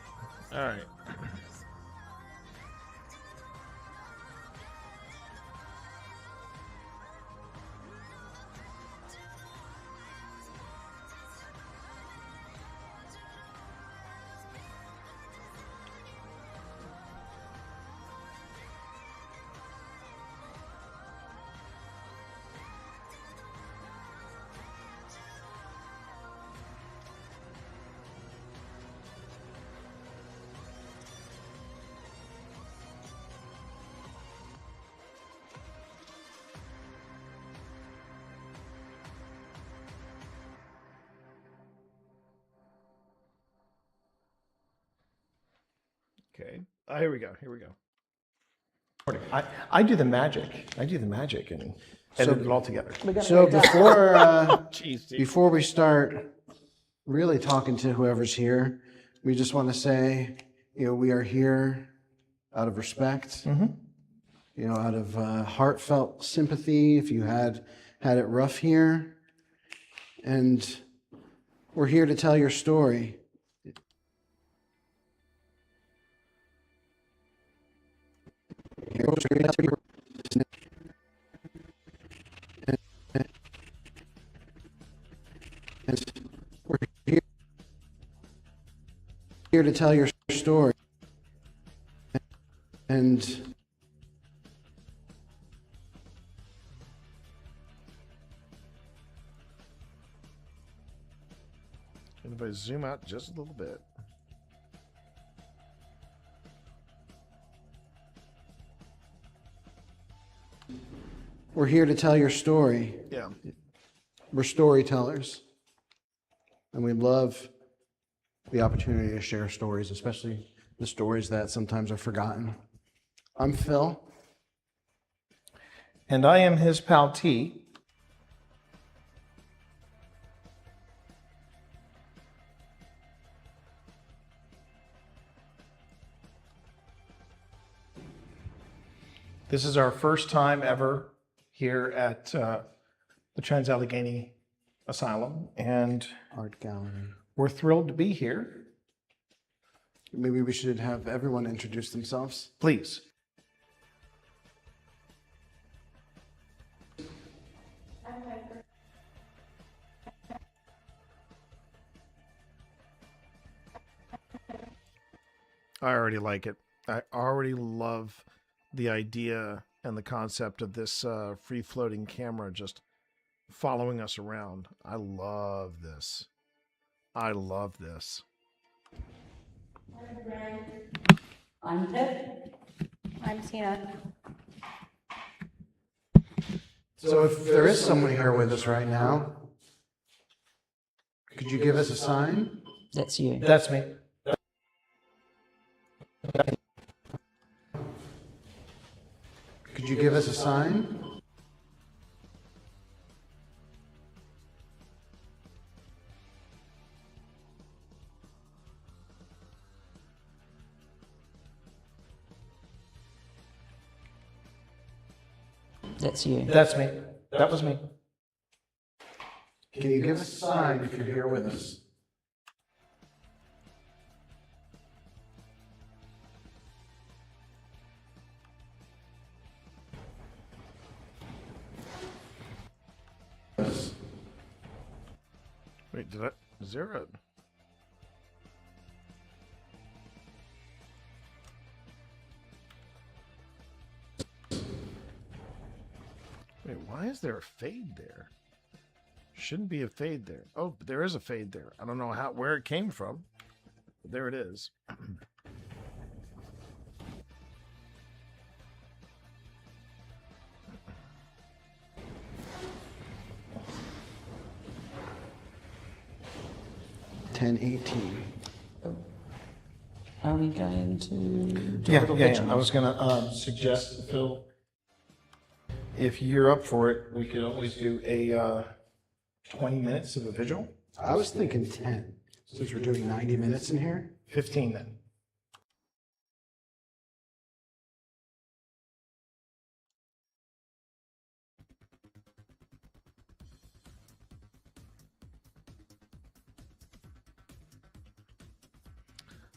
Okay. Here we go. I do the magic. And edit it all together. So before Jeez. before we start really talking to whoever's here, we just want to say, we are here out of respect. Out of heartfelt sympathy. If you had it rough here, and we're here to tell your story. We're here to tell your story. And if I zoom out just a little bit. we're here to tell your story. Yeah. We're storytellers. And we love the opportunity to share stories, especially the stories that sometimes are forgotten. I'm Phil. And I am his pal T. This is our first time ever here at the Trans-Allegheny Asylum, and Art Gallery. We're thrilled to be here. Maybe we should have everyone introduce themselves. Please. I already like it. I already love the idea and the concept of this free-floating camera just following us around. I love this. I'm Pip. I'm Tina. So if there is someone here with us right now, could you give us a sign? That's you. That's me. Could you give us a sign? That's you. That's me. That was me. Can you give us a sign if you're here with us? Wait, is there a... Wait, why is there a fade there? Shouldn't be a fade there. Oh, but there is a fade there. I don't know where it came from, but there it is. Are we going to do Yeah. vigil? I was gonna suggest, Phil, if you're up for it, we could always do a 20 minutes of a vigil. I was thinking 10, since we're doing 90 minutes in here. 15 then.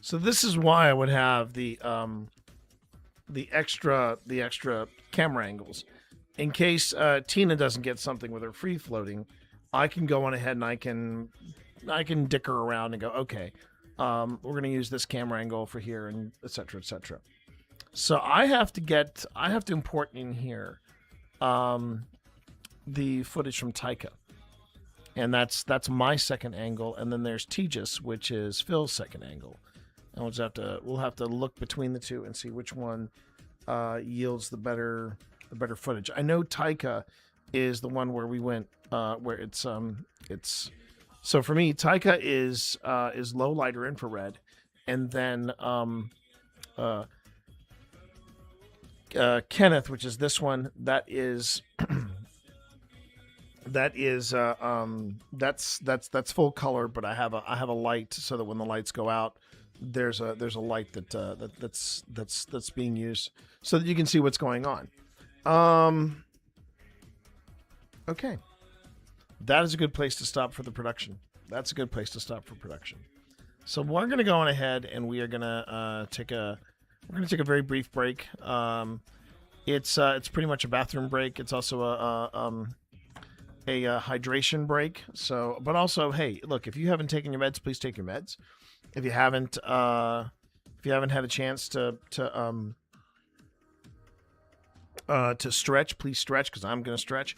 So this is why I would have the extra camera angles, in case Tina doesn't get something with her free floating. I can go on ahead and I can dick her around and go, okay, we're gonna use this camera angle for here, and etc. etc. So I have to import in here the footage from Taika, and that's my second angle, and then there's Tejas, which is Phil's second angle. And we'll have to look between the two and see which one yields the better footage. I know Taika is the one where we went where it's so for me Taika is low light or infrared, and then Kenneth, which is this one. That is that's full color, but I have a light so that when the lights go out, there's a light that's being used so that you can see what's going on. Okay, that is a good place to stop for the production. That's a good place to stop for production. So we're gonna go on ahead and we are gonna take a very brief break. It's pretty much a bathroom break. It's also a hydration break. So, but also, hey, look, if you haven't taken your meds, please take your meds. If you haven't had a chance to stretch, please stretch, because I'm going to stretch.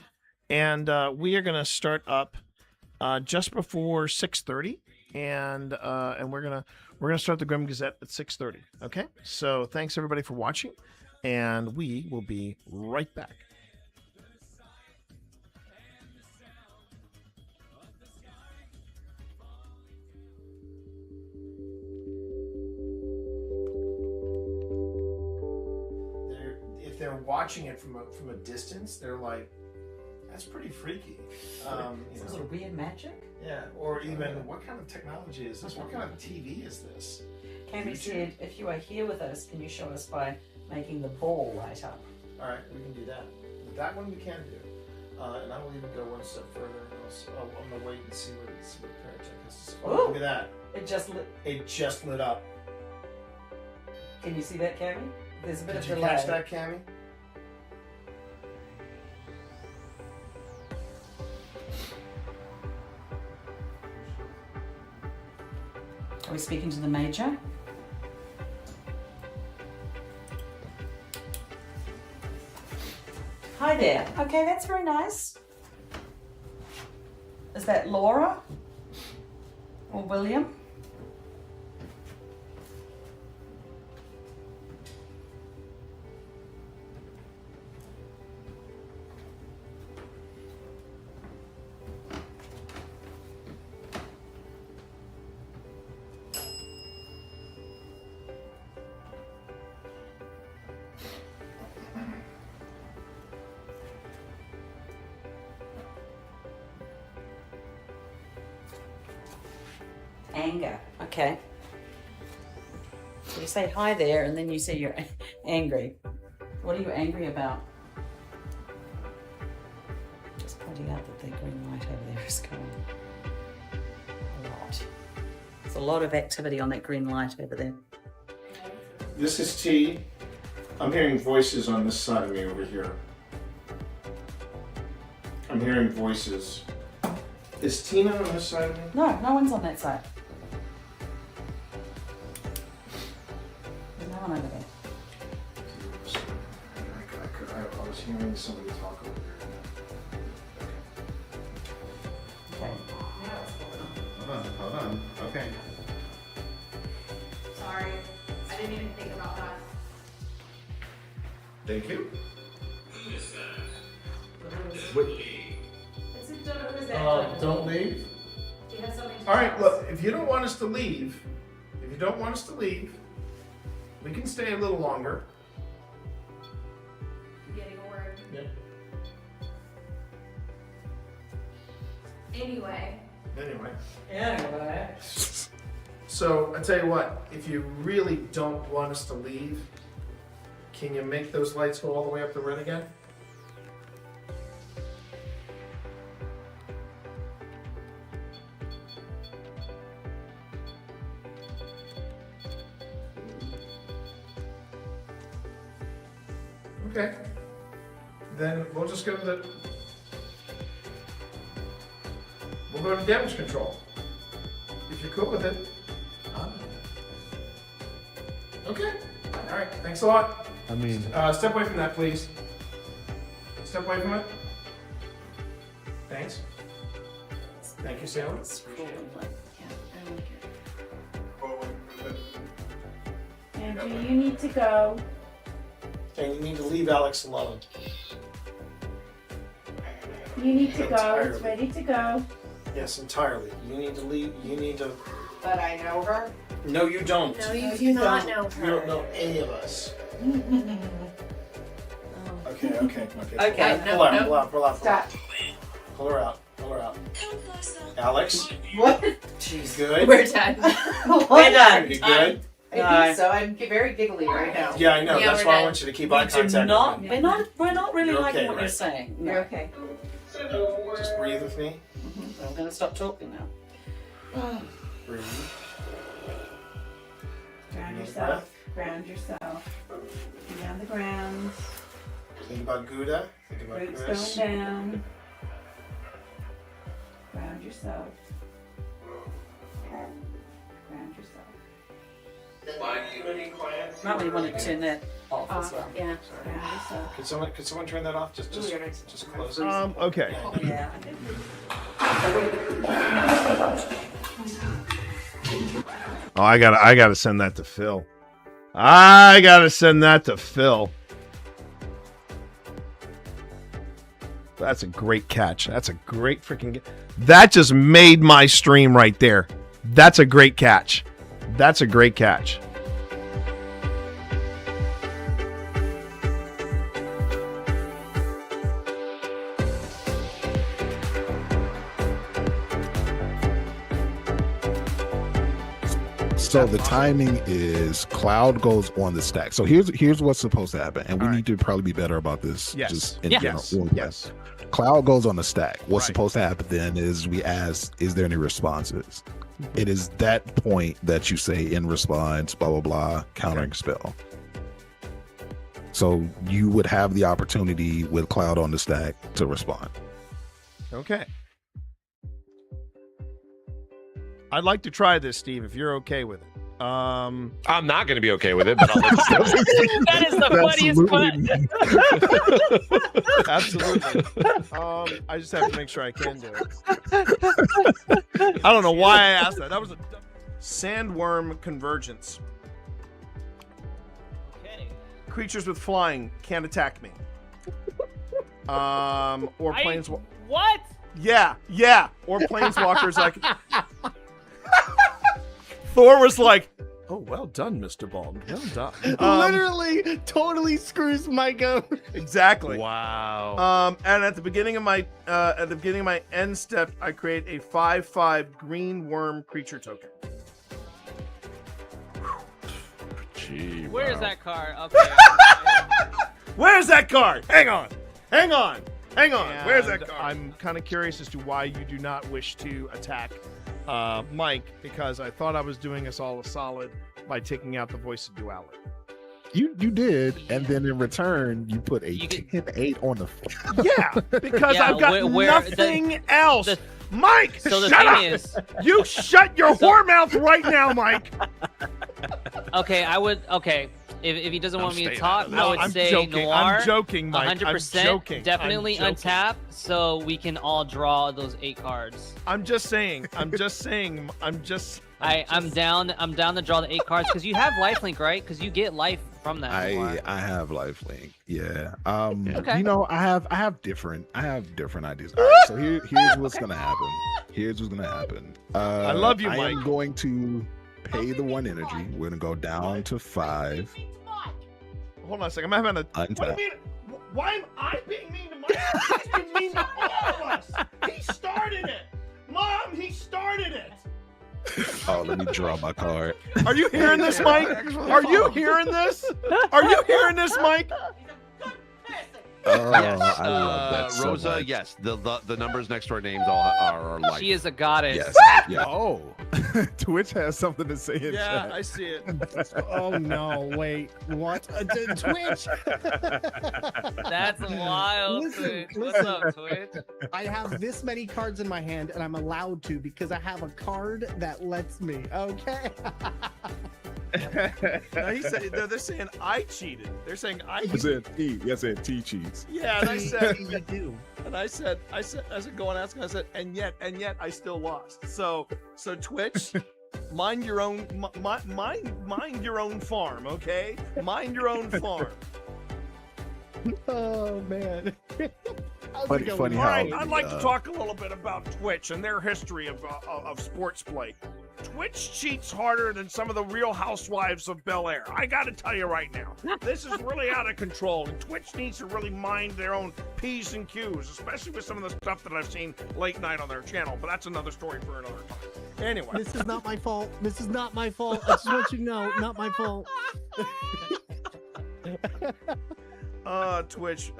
And we are going to start up just before 6:30, and we're gonna start the Grim Gazette at 6:30. Okay, so thanks everybody for watching, and we will be right back. If they're watching it from a distance, they're like, that's pretty freaky. Is this a weird magic? Yeah, or even, what kind of technology is this? What kind of TV is this? Cammy said, if you are here with us, can you show us by making the ball light up? All right, we can do that. That one we can do. And I will even go one step further. I'm going to wait and see what Paratech has to say. Oh, look at that. It just lit. It just lit up. Can you see that, Cammy? There's a bit of Did delay. you catch that, Cammy? Are we speaking to the Major? Hi there. Okay, that's very nice. Is that Laura? Or William? Anger. Okay. So you say hi there, and then you say you're angry. What are you angry about? Just pointing out that the green light over there is going a lot. There's a lot of activity on that green light over there. This is T. I'm hearing voices on this side of me over here. I'm hearing voices. Is Tina on this side of me? No, no one's on that side. There's no one over there. I was hearing somebody talk over there. Okay. Hold on. Okay. Sorry, I didn't even think about that. Thank you. Don't leave. Do you have something to All right, tell us? look, if you don't want us to leave, we can stay a little longer. I'm getting a word. Yep. Anyway. Anyway. So, I tell you what, if you really don't want us to leave, can you make those lights go all the way up the red again? Okay. Then we'll just go to we'll go to damage control. If you're cool with it. Okay. All right. Thanks a lot. I mean, Step away from that, please. Step away from it. Thanks. Thank you, Sailor. Andrew, you need to go. And you need to leave Alex alone. You need to go. Entirely. It's ready to go. Yes, entirely. You need to leave. You need to. But I know her. No, you don't. No, you do not know her. You don't know any of us. Okay. Okay, Pull out. Stop. Pull her out. Alex. What? Jeez. Good. We're done. We're done. You good? I think so. I'm very giggly right now. Yeah, I know. Yeah, That's we're why I done. want you to keep eye We do contact. not. with me. We're not really You're liking okay, what you're right? saying. You're okay. Just breathe with me. I'm going to stop talking now. Breathe. Ground Deep yourself. breath. Ground yourself. Be on the ground. Think about Gouda. Think about Roots Chris. going down. Ground yourself. Ground yourself. Might really want to turn that off as well. Yeah. Ground yourself. Could someone turn that off? Just close it. Okay. Yeah. Oh, I gotta send that to Phil. I gotta send that to Phil. That's a great catch. That's a great freaking. That just made my stream right there. That's a great catch. That's a great catch. So the timing is Cloud goes on the stack. So here's what's supposed to happen, and we need to probably be better about this. Yes. Just in Yes. general. Yes. Cloud goes on the stack. What's Right. supposed to happen then is we ask, is there any responses? It is that point that you say in response, blah blah blah, countering spell. So you would have the opportunity with Cloud on the stack to respond. Okay. I'd like to try this, Steve, if you're okay with it. I'm not going to be okay with it, but I'll let you know. That is the funniest one. Absolutely. I just have to make sure I can do it. I don't know why I asked that. That was a sandworm convergence. Okay. Creatures with flying can't attack me. Or planes. What? Yeah. Or planeswalkers like. Thor was like, "Oh, well done, Mr. Bond. Well done." Literally, totally screws Mike up. Exactly. Wow. And at the beginning of my end step, I create a 5/5 green worm creature token. Gee, Where is wow. that card? Okay. Where's that card? Hang on. Where's that card? I'm kind of curious as to why you do not wish to attack Mike, because I thought I was doing us all a solid by taking out the voice of duality. You did, and then in return, you put a 10-8 on the. Yeah, because Yeah, I've got where nothing else. Mike, So the shut thing up! is- You shut your whore mouth right now, Mike. Okay, I would. Okay, if he doesn't want me to staying talk, out of I it. would I'm say joking. Noir. I'm joking, Mike. I'm 100%. joking. Definitely I'm joking. untap, so we can all draw those 8 cards. I'm just saying. I'm down to draw the 8 cards because you have lifelink, right? Because you get life from that. Noir. I have lifelink. Yeah. Okay. You know, I have different ideas. All right. So here's what's gonna happen. I love you, I am Mike. going to pay the 1 energy. We're gonna go down to 5. Hold on a second. I'm having a. What do you Untap. mean? Why am I being mean to Mike? He's being mean to all of us. He started it. Mom, he started it. Oh, let me draw my card. Are you hearing this, Mike? Are you hearing this? Are you hearing this, Mike? Oh, Yes. I love that so Rosa, much. yes. The numbers next to our names all are life. She is a goddess. Yes. Yeah. Oh, Twitch has something to say in Yeah, chat. I see it. Oh no! Wait, what? Twitch. That's wild. Listen, Twitch. What's up, Twitch? I have this many cards in my hand, and I'm allowed to because I have a card that lets me. Okay. No, he said they're saying I cheated. They're saying I. I said T. Yes, I said T cheese. Yeah, and I said you do. And I said, go and ask him. I said, and yet I still lost. So Twitch, mind your own, mind your own farm, okay? Mind your own farm. Oh man. Funny All how. right, I'd like to talk a little bit about Twitch and their history of sports play. Twitch cheats harder than some of the Real Housewives of Bel Air. I got to tell you right now, this is really out of control, and Twitch needs to really mind their own P's and Q's, especially with some of the stuff that I've seen late night on their channel. But that's another story for another time. Anyway, This is not my fault. This is not my fault. I just want you to know, not my fault. Twitch.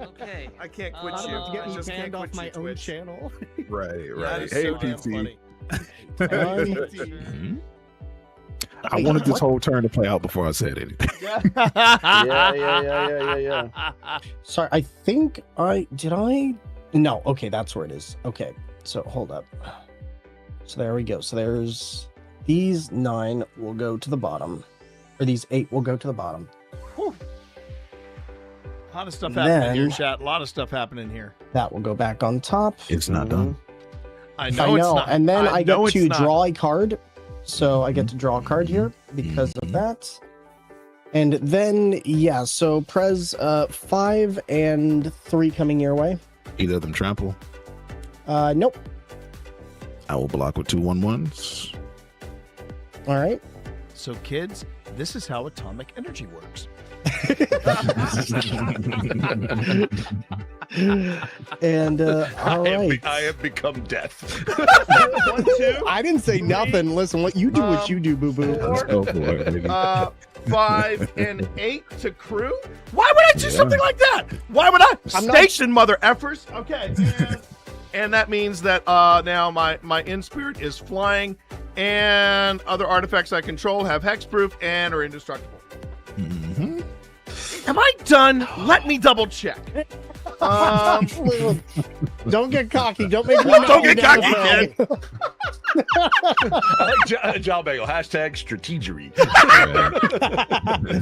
Okay. I can't quit I'm you. about to get I me just banned can't off quit my you, own Twitch. channel. Right, That right. is Hey, so damn PT. funny. I wanted this whole turn to play out before I said anything. Yeah. Sorry, I think No, okay, that's where it is. Okay, so hold up. So there we go. So there's these 9 will go to the bottom, or these 8 will go to the bottom. A lot of stuff happening here, Then- chat. A lot of stuff happening here. That will go back on top. It's not done. I know it's not. And then I know get it's to not. draw a card. So I get to draw a card here because of that. And then, yeah, so Prez, 5 and 3 coming your way. Either of them trample. Nope. I will block with 2/1/1s. All right. So, kids, this is how atomic energy works. And all right. I have become death. 1, 2. I didn't say nothing. Listen, what you do, what you do, boo boo. Let's go for it, baby. 5 and 8 to crew. Why would I do something like that? Why would I? I'm not- Station mother effers. Okay. And that means that now my in spirit is flying, and other artifacts I control have hexproof and are indestructible. Mm-hmm. Am I done? Let me double check. Don't get cocky. Don't make me Don't get cocky, kid. John Bagel, hashtag strategery.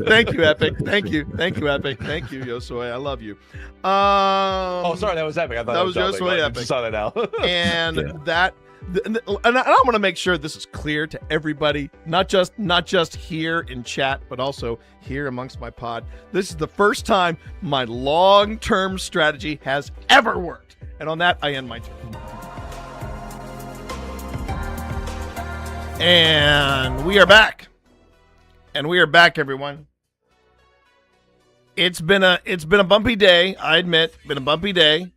Thank you, Epic. Thank you, Epic. Thank you, Yosoi. I love you. Oh, sorry, that was Epic. I thought that was John Bagel. Yosoi I Epic. just saw that now. And Yeah. and I want to make sure this is clear to everybody, not just here in chat, but also here amongst my pod. This is the first time my long-term strategy has ever worked. And on that, I end my turn. And we are back. Everyone. It's been a bumpy day, I admit. Been a bumpy day.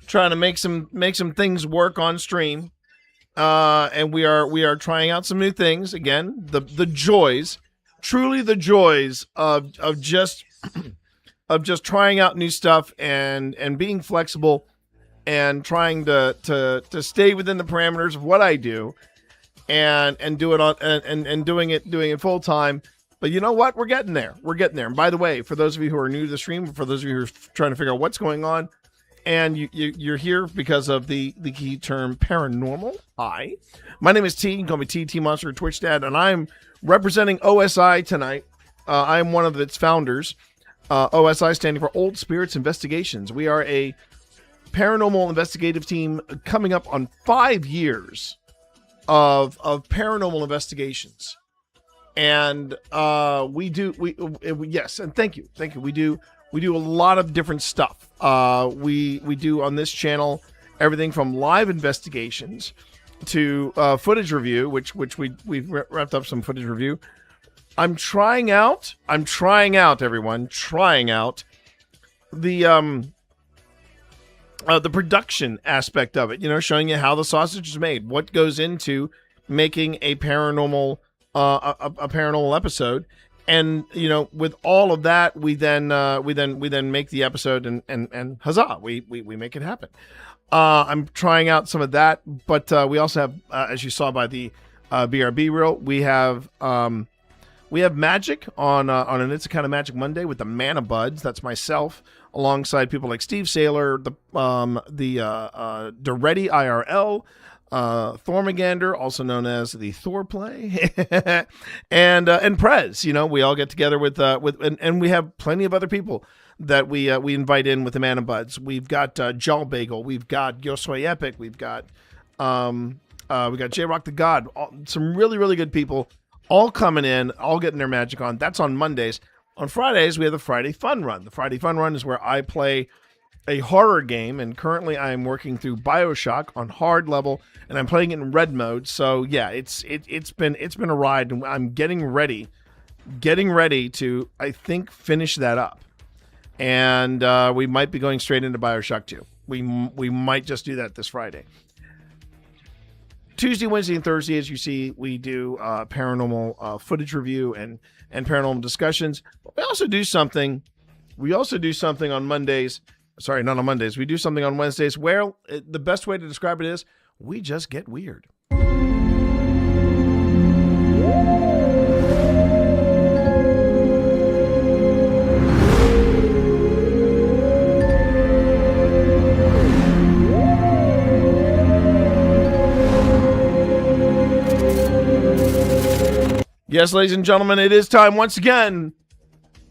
Trying to make some things work on stream. And we are trying out some new things. Again, the joys, truly the joys of just trying out new stuff and being flexible and trying to stay within the parameters of what I do and do it on and doing it full time. But you know what? We're getting there. And by the way, for those of you who are new to the stream, for those of you who are trying to figure out what's going on, and you're here because of the key term paranormal. Hi, my name is T. You can call me T Monster Twitch Dad, and I'm representing OSI tonight. I'm one of its founders. OSI standing for Old Spirits Investigations. We are a paranormal investigative team coming up on 5 years of paranormal investigations. And yes, and thank you. We do a lot of different stuff. We do on this channel everything from live investigations to footage review, which we've wrapped up some footage review. I'm trying out everyone, the production aspect of it. Showing you how the sausage is made, what goes into making a paranormal episode. And with all of that, we then make the episode and huzzah, we make it happen. I'm trying out some of that, but we also have, as you saw by the BRB reel, we have magic on an It's a Kind of Magic Monday with the Mana Buds. That's myself alongside people like Steve Saylor, the Doretti IRL. Thormagander, also known as the Thor Play, and Prez. We all get together with and we have plenty of other people that we invite in with the Man and Buds. We've got Jal Bagel, we've got Yosoi Epic, we've got J Rock the God, some really good people, all coming in, all getting their magic on. That's on Mondays. On Fridays, we have the Friday Fun Run. The Friday Fun Run is where I play a horror game, and currently I am working through BioShock on hard level, and I'm playing it in red mode. So yeah, it's been a ride, and I'm getting ready to, I think, finish that up, and we might be going straight into BioShock 2. We might just do that this Friday. Tuesday, Wednesday, and Thursday, as you see, we do paranormal footage review and paranormal discussions. We also do something on Mondays. Sorry, not on Mondays. We do something on Wednesdays where the best way to describe it is we just get weird. Yes, ladies and gentlemen, it is time once again,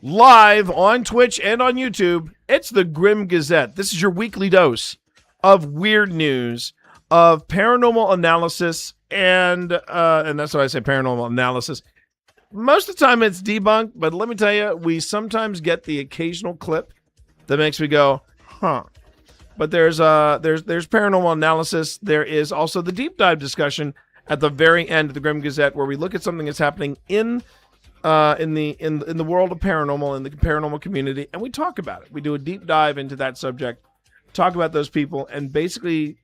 live on Twitch and on YouTube. It's the Grim Gazette. This is your weekly dose of weird news, of paranormal analysis, and that's why I say paranormal analysis. Most of the time it's debunked, but let me tell you, we sometimes get the occasional clip that makes me go, huh. But there's paranormal analysis. There is also the deep dive discussion at the very end of the Grim Gazette, where we look at something that's happening in the world of paranormal, in the paranormal community, and we talk about it. We do a deep dive into that subject, talk about those people, and basically,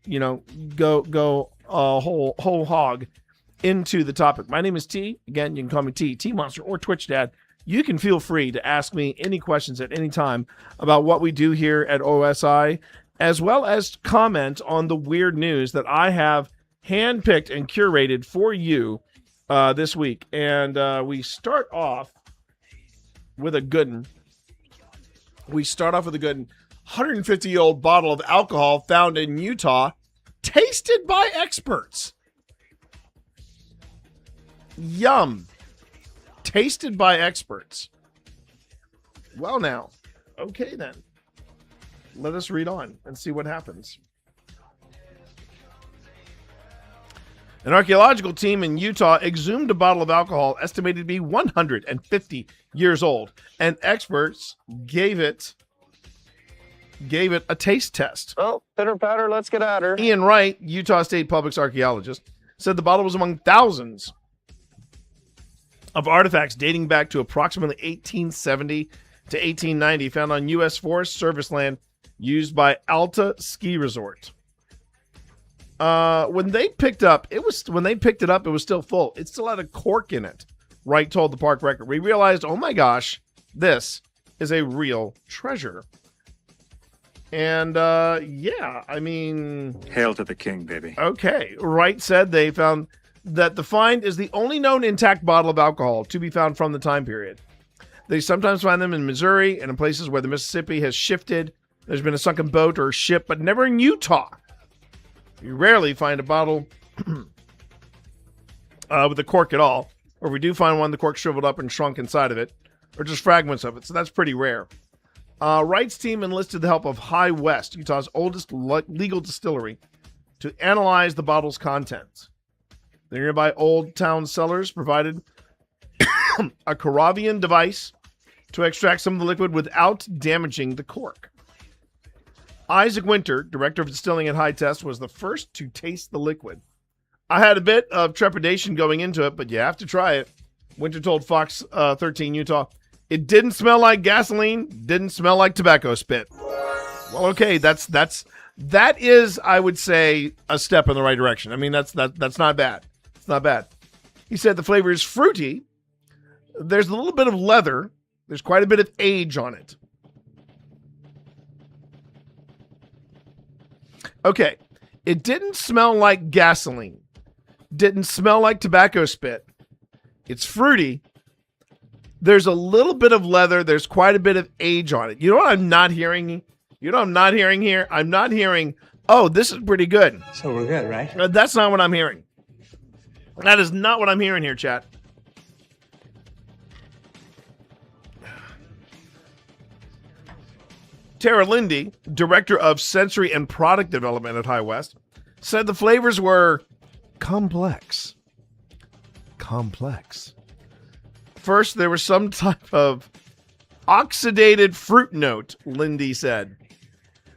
go whole hog into the topic. My name is T. Again, you can call me T Monster, or Twitch Dad. You can feel free to ask me any questions at any time about what we do here at OSI, as well as comment on the weird news that I have handpicked and curated for you this week. And we start off with a good one. 150-year-old bottle of alcohol found in Utah, tasted by experts. Yum. Tasted by experts. Well, now, okay then. Let us read on and see what happens. An archaeological team in Utah exhumed a bottle of alcohol estimated to be 150 years old, and experts gave it a taste test. Oh, pitter patter, let's get at her. Ian Wright, Utah State Public's archaeologist, said the bottle was among thousands of artifacts dating back to approximately 1870 to 1890 found on U.S. Forest Service land used by Alta Ski Resort. When they picked it up, it was still full. It still had a cork in it. Wright told the park record. We realized, oh my gosh, this is a real treasure. And yeah, I mean, Hail to the king, baby. Okay. Wright said they found that the find is the only known intact bottle of alcohol to be found from the time period. They sometimes find them in Missouri and in places where the Mississippi has shifted. There's been a sunken boat or a ship, but never in Utah. You rarely find a bottle with a cork at all. Or if we do find one, the cork shriveled up and shrunk inside of it, or just fragments of it. So that's pretty rare. Wright's team enlisted the help of High West, Utah's oldest legal distillery, to analyze the bottle's contents. The nearby Old Town cellars provided a Caravian device to extract some of the liquid without damaging the cork. Isaac Winter, director of distilling at High Test, was the first to taste the liquid. I had a bit of trepidation going into it, but you have to try it. Winter told Fox 13 Utah, it didn't smell like gasoline, didn't smell like tobacco spit. Well, okay, that is, I would say, a step in the right direction. I mean, that's not bad. It's not bad. He said the flavor is fruity. There's a little bit of leather. There's quite a bit of age on it. Okay, it didn't smell like gasoline. Didn't smell like tobacco spit. It's fruity. There's a little bit of leather. There's quite a bit of age on it. You know what I'm not hearing? You know what I'm not hearing here? I'm not hearing, oh, this is pretty good. So we're good, right? That's not what I'm hearing. That is not what I'm hearing here, chat. Tara Lindy, director of sensory and product development at High West, said the flavors were complex. First, there was some type of oxidated fruit note, Lindy said.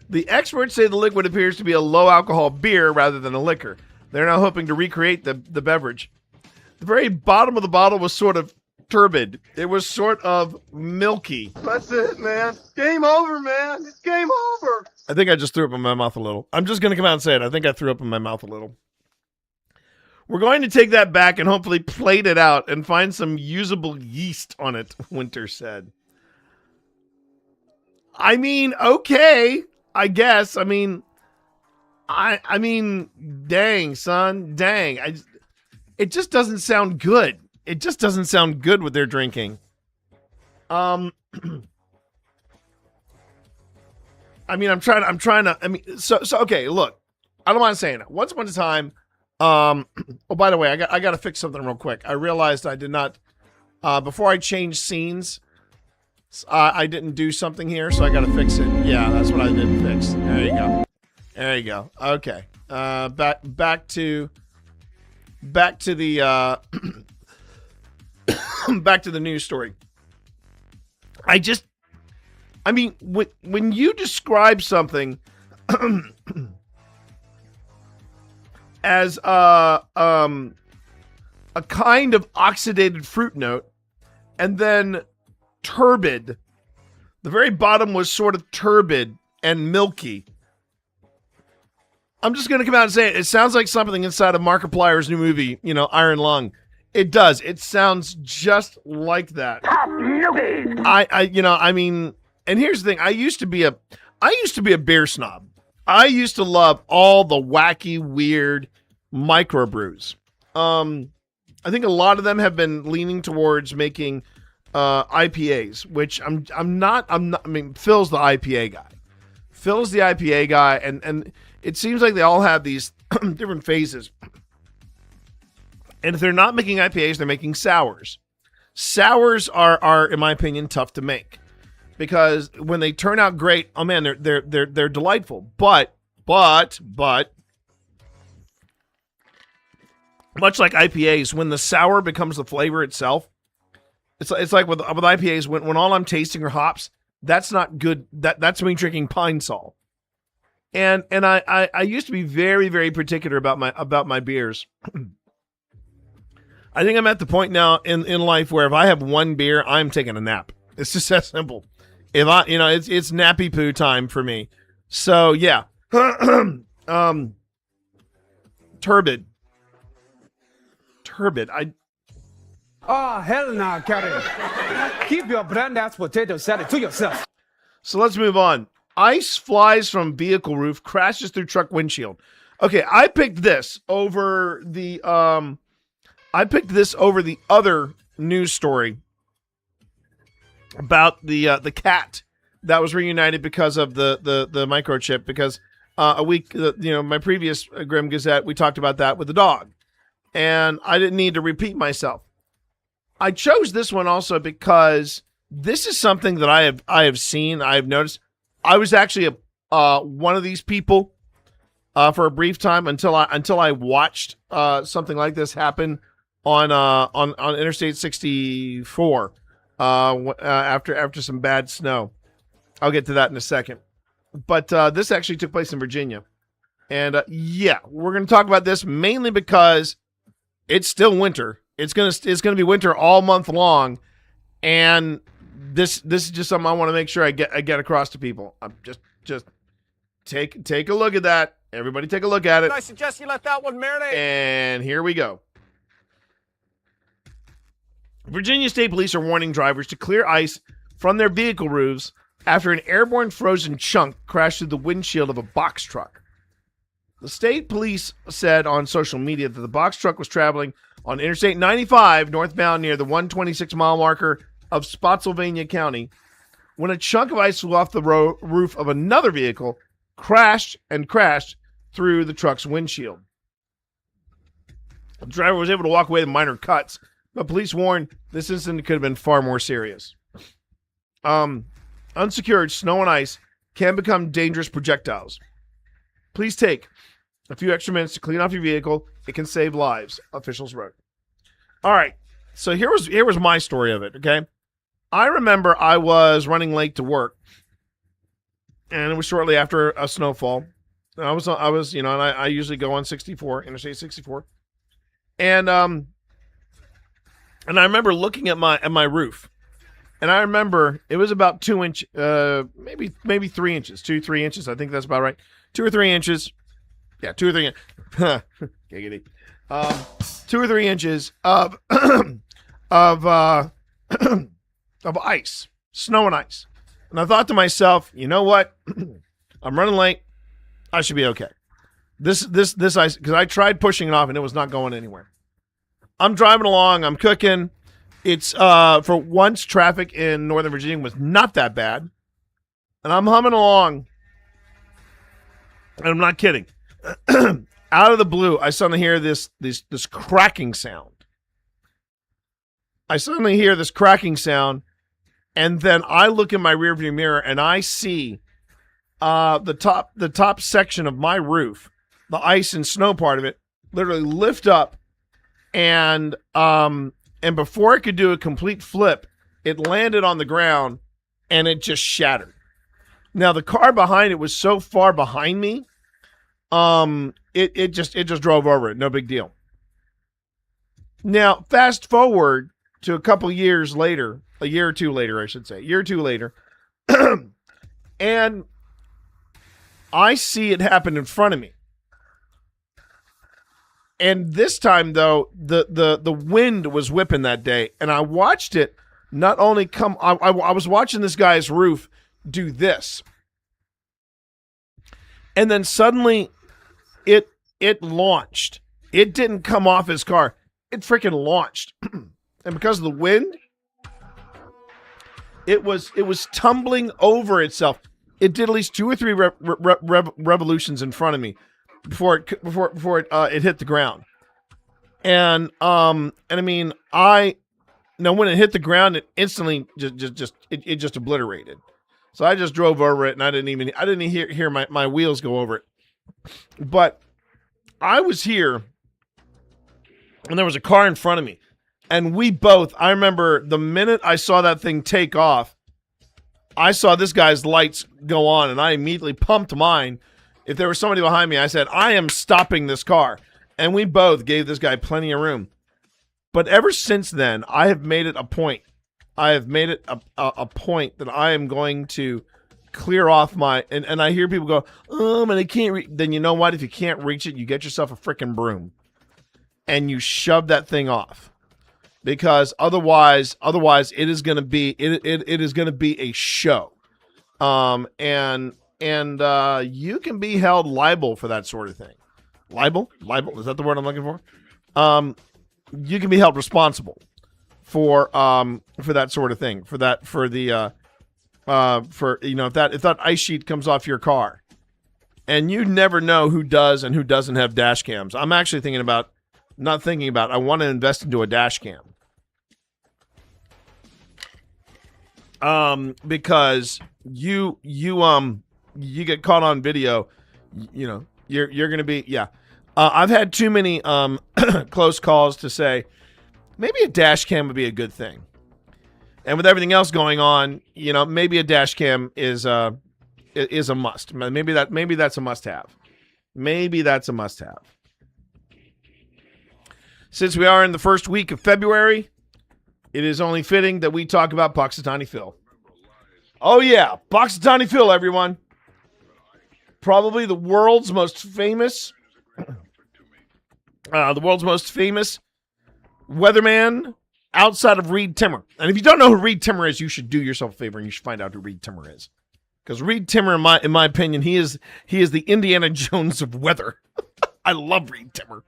The experts say the liquid appears to be a low alcohol beer rather than a liquor. They're now hoping to recreate the beverage. The very bottom of the bottle was sort of turbid. It was sort of milky. That's it, man. Game over, man. It's game over. I think I just threw up in my mouth a little. I'm just going to come out and say it. I think I threw up in my mouth a little. We're going to take that back and hopefully plate it out and find some usable yeast on it, Winter said. I mean, okay, I guess. I mean, dang, son, dang. It just doesn't sound good. It just doesn't sound good what they're drinking. I mean, I'm trying to. I mean, so okay. Look, I don't mind saying it. Once upon a time. Oh, by the way, I got to fix something real quick. I realized I did not. Before I changed scenes, I didn't do something here, so I got to fix it. Yeah, that's what I didn't fix. There you go. There you go. Okay. Back to the back to the news story. I mean, when you describe something as a kind of oxidated fruit note and then turbid, the very bottom was sort of turbid and milky. I'm just going to come out and say it. It sounds like something inside of Markiplier's new movie, Iron Lung. It does. It sounds just like that. I mean, and here's the thing. I used to be a beer snob. I used to love all the wacky, weird microbrews. I think a lot of them have been leaning towards making IPAs, which I'm not. I mean, Phil's the IPA guy. Phil's the IPA guy, and it seems like they all have these different phases. And if they're not making IPAs, they're making sours. Sours are, in my opinion, tough to make because when they turn out great, oh man, they're delightful. But much like IPAs, when the sour becomes the flavor itself, it's like with IPAs when all I'm tasting are hops. That's not good. That's me drinking Pine Sol. And I used to be very, very particular about my beers. I think I'm at the point now in life where if I have one beer, I'm taking a nap. It's just that simple. If it's nappy poo time for me. So yeah. Turbid. Oh, hell no, Karen. Keep your brand-ass potato salad to yourself. So let's move on. Ice flies from vehicle roof, crashes through truck windshield. Okay, I picked this over the other news story about the cat that was reunited because of the microchip. Because my previous Grim Gazette, we talked about that with the dog, and I didn't need to repeat myself. I chose this one also because this is something that I have seen. I have noticed. I was actually one of these people for a brief time until I watched something like this happen on Interstate 64 after some bad snow. I'll get to that in a second. But this actually took place in Virginia, and we're going to talk about this mainly because it's still winter. It's gonna be winter all month long, and this is just something I want to make sure I get across to people. I'm just take a look at that. Everybody take a look at it. I suggest you let that one marinate. And here we go. Virginia State Police are warning drivers to clear ice from their vehicle roofs after an airborne frozen chunk crashed through the windshield of a box truck. The state police said on social media that the box truck was traveling on Interstate 95 northbound near the 126-mile marker of Spotsylvania County when a chunk of ice flew off the roof of another vehicle, crashed through the truck's windshield. The driver was able to walk away with minor cuts, but police warned this incident could have been far more serious. Unsecured snow and ice can become dangerous projectiles. Please take a few extra minutes to clean off your vehicle. It can save lives, officials wrote. All right, so here was my story of it, okay? I remember I was running late to work, and it was shortly after a snowfall. And I was, and I usually go on 64, Interstate 64, and I remember looking at my roof, and I remember it was about 2 inch, maybe 3 inches, 3 inches. I think that's about right, 2 or 3 inches. Yeah, 2 or 3 inches. Giggity. 2 or 3 inches of of of ice, snow and ice. And I thought to myself, you know what? I'm running late. I should be okay. This ice, because I tried pushing it off and it was not going anywhere. I'm driving along. I'm cooking. It's for once, traffic in Northern Virginia was not that bad, and I'm humming along. And I'm not kidding. Out of the blue, I suddenly hear this cracking sound. And then I look in my rearview mirror and I see the top section of my roof, the ice and snow part of it, literally lift up, and before it could do a complete flip, it landed on the ground and it just shattered. Now the car behind it was so far behind me, it just drove over it. No big deal. Now fast forward to a couple years later, a year or two later, I should say, and I see it happen in front of me. And this time, though, the wind was whipping that day, and I watched it not only come. I was watching this guy's roof do this, and then suddenly, it launched. It didn't come off his car. It freaking launched, and because of the wind, it was tumbling over itself. It did at least 2 or 3 revolutions in front of me before it hit the ground. And I mean, when it hit the ground, it instantly just obliterated. So I just drove over it, and I didn't hear my wheels go over it. But I was here, and there was a car in front of me, and I remember the minute I saw that thing take off, I saw this guy's lights go on, and I immediately pumped mine. If there was somebody behind me, I said, I am stopping this car. And we both gave this guy plenty of room. But ever since then, I have made it a point. I have made it a point that I am going to clear off my... And I hear people go, and I can't... Then you know what? If you can't reach it, you get yourself a freaking broom. And you shove that thing off. Because otherwise it is going to be it is going to be a show, and you can be held liable for that sort of thing. Libel, is that the word I'm looking for? You can be held responsible for that sort of thing. For if that ice sheet comes off your car, and you never know who does and who doesn't have dash cams. I'm actually I want to invest into a dash cam. Because you get caught on video, you're gonna be I've had too many close calls to say maybe a dash cam would be a good thing. And with everything else going on, maybe a dash cam is a must. Maybe that's a must have. Maybe that's a must have. Since we are in the first week of February, it is only fitting that we talk about Punxsutawney Phil. Oh yeah, Punxsutawney Phil, everyone. Probably the world's most famous weatherman outside of Reed Timmer. And if you don't know who Reed Timmer is, you should do yourself a favor and you should find out who Reed Timmer is. Because Reed Timmer, in my opinion, he is the Indiana Jones of weather. I love Reed Timmer.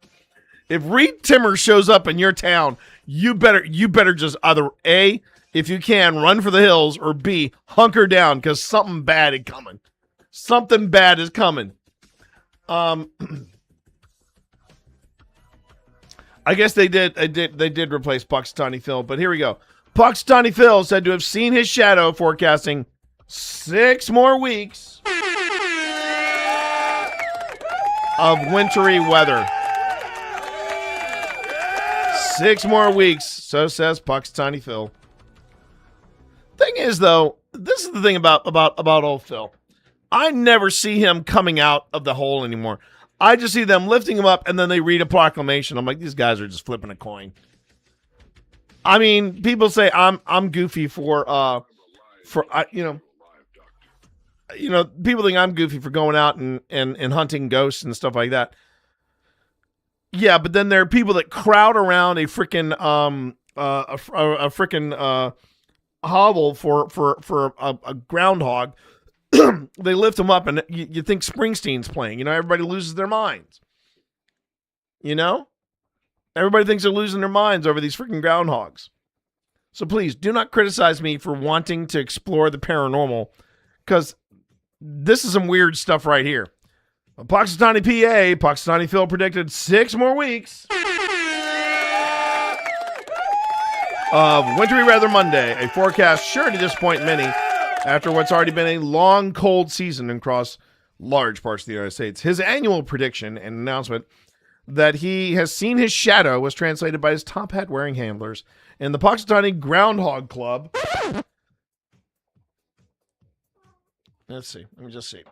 If Reed Timmer shows up in your town, you better just either A, if you can, run for the hills, or B, hunker down because something bad is coming. Something bad is coming. I guess they did replace Punxsutawney Phil, but here we go. Punxsutawney Phil said to have seen his shadow, forecasting 6 more weeks of wintry weather. 6 more weeks, so says Punxsutawney Phil. Thing is, though, this is the thing about old Phil. I never see him coming out of the hole anymore. I just see them lifting him up, and then they read a proclamation. I'm like, these guys are just flipping a coin. I mean, people say I'm goofy for people think I'm goofy for going out and hunting ghosts and stuff like that. Yeah, but then there are people that crowd around a freaking hovel for a groundhog. They lift them up, and you think Springsteen's playing. Everybody loses their minds. Everybody thinks they're losing their minds over these freaking groundhogs. So please do not criticize me for wanting to explore the paranormal, because this is some weird stuff right here. Punxsutawney, PA, Punxsutawney Phil predicted 6 more weeks of wintry weather Monday, a forecast sure to disappoint many after what's already been a long, cold season across large parts of the United States. His annual prediction and announcement that he has seen his shadow was translated by his top hat wearing handlers in the Punxsutawney Groundhog Club. Let's see. Let me just see.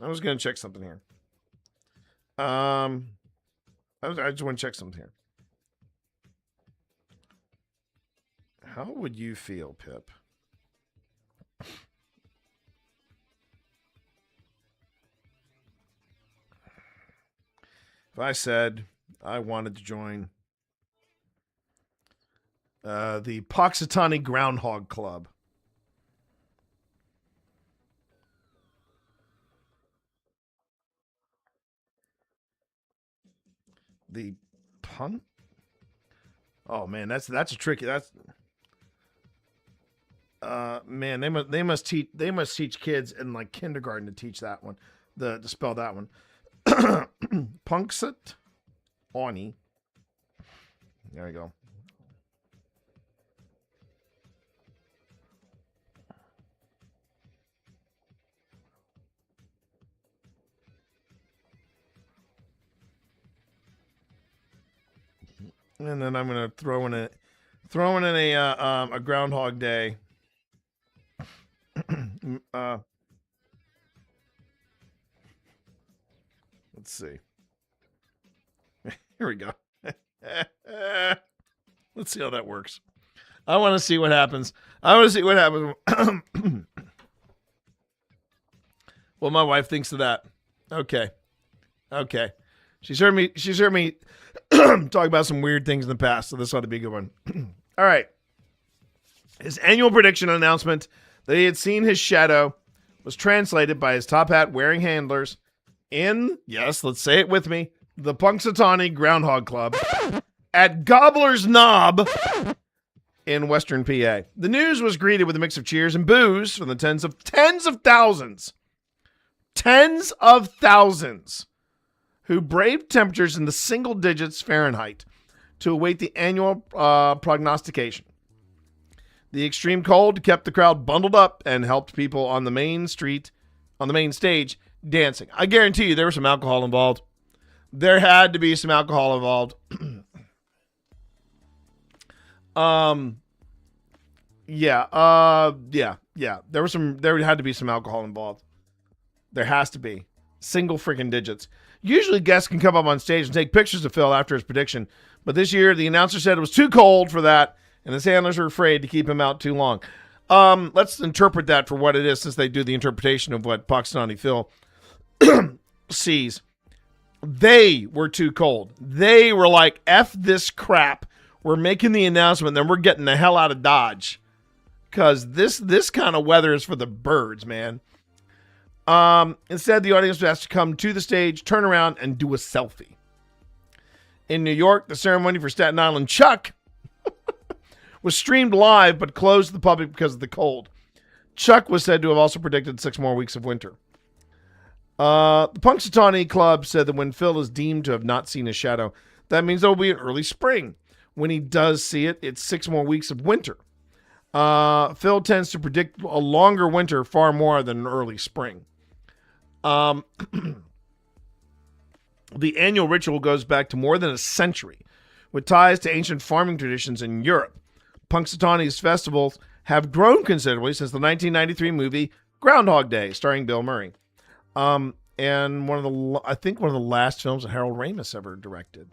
I was going to check something here. I just want to check something here. How would you feel, Pip? If I said I wanted to join the Punxsutawney Groundhog Club. The punk? Oh man, that's a tricky. That's man, they must teach kids in like kindergarten to teach that one, to spell that one. Punxsutawney. There we go. And then I'm gonna throw in a Groundhog Day. Let's see. Here we go. Let's see how that works. I want to see what happens. What my wife thinks of that. Okay. She's heard me talk about some weird things in the past, so this ought to be a good one. All right. His annual prediction announcement that he had seen his shadow was translated by his top hat wearing handlers in, yes, let's say it with me, the Punxsutawney Groundhog Club at Gobbler's Knob in Western PA. The news was greeted with a mix of cheers and boos from the tens of thousands who braved temperatures in the single digits Fahrenheit to await the annual prognostication. The extreme cold kept the crowd bundled up and helped people on the main stage dancing. I guarantee you there was some alcohol involved. There had to be some alcohol involved. Yeah. There had to be some alcohol involved. There has to be. Single freaking digits. Usually guests can come up on stage and take pictures of Phil after his prediction, but this year the announcer said it was too cold for that, and his handlers were afraid to keep him out too long. Let's interpret that for what it is, since they do the interpretation of what Punxsutawney Phil sees. They were too cold. They were like, F this crap. We're making the announcement, then we're getting the hell out of Dodge. Because this kind of weather is for the birds, man. Instead, the audience was asked to come to the stage, turn around, and do a selfie. In New York, the ceremony for Staten Island Chuck was streamed live, but closed to the public because of the cold. Chuck was said to have also predicted 6 more weeks of winter. The Punxsutawney Club said that when Phil is deemed to have not seen his shadow, that means there will be an early spring. When he does see it, it's 6 more weeks of winter. Phil tends to predict a longer winter far more than an early spring. The annual ritual goes back to more than a century, with ties to ancient farming traditions in Europe. Punxsutawney's festivals have grown considerably since the 1993 movie Groundhog Day, starring Bill Murray. And one of the last films that Harold Ramis ever directed.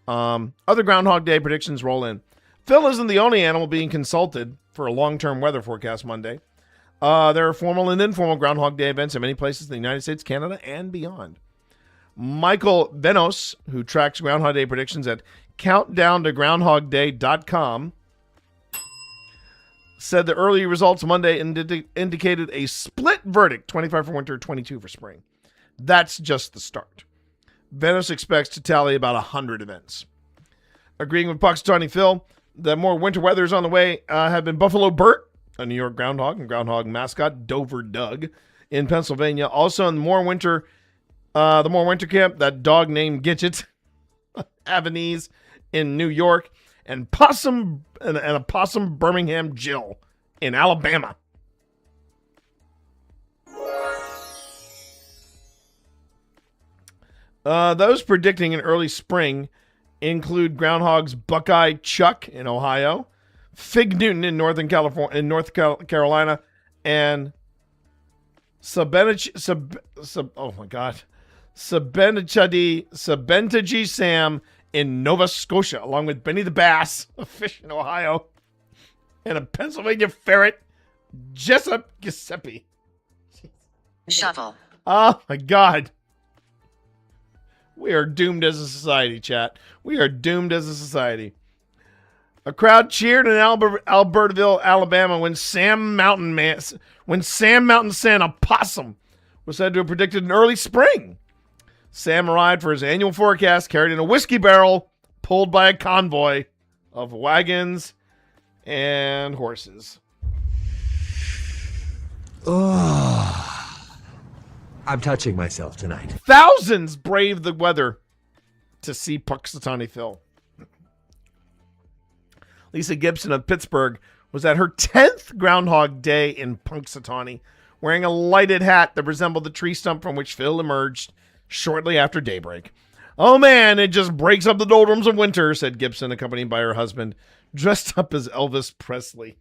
Other Groundhog Day predictions roll in. Phil isn't the only animal being consulted for a long-term weather forecast Monday. There are formal and informal Groundhog Day events in many places in the United States, Canada, and beyond. Michael Benos, who tracks Groundhog Day predictions at countdowntogroundhogday.com, said the early results Monday indicated a split verdict, 25 for winter, 22 for spring. That's just the start. Benos expects to tally about 100 events. Agreeing with Punxsutawney Phil that more winter weather is on the way have been Buffalo Bert, a New York groundhog, and groundhog mascot, Dover Doug, in Pennsylvania. Also in the more winter camp, that dog named Gidget, Avenese in New York, and a possum Birmingham Jill in Alabama. Those predicting an early spring include groundhogs Buckeye Chuck in Ohio, Fig Newton in North Carolina, and Sabentaji Sam in Nova Scotia, along with Benny the Bass, a fish in Ohio, and a Pennsylvania ferret, Jessup Giuseppe. Shovel. Oh my God. We are doomed as a society, chat. We are doomed as a society. A crowd cheered in Albertville, Alabama, when Sam Mountain Santa Possum was said to have predicted an early spring. Sam arrived for his annual forecast, carried in a whiskey barrel, pulled by a convoy of wagons and horses. Oh, I'm touching myself tonight. Thousands braved the weather to see Punxsutawney Phil. Lisa Gibson of Pittsburgh was at her 10th Groundhog Day in Punxsutawney, wearing a lighted hat that resembled the tree stump from which Phil emerged shortly after daybreak. "Oh man, it just breaks up the doldrums of winter," said Gibson, accompanied by her husband, dressed up as Elvis Presley.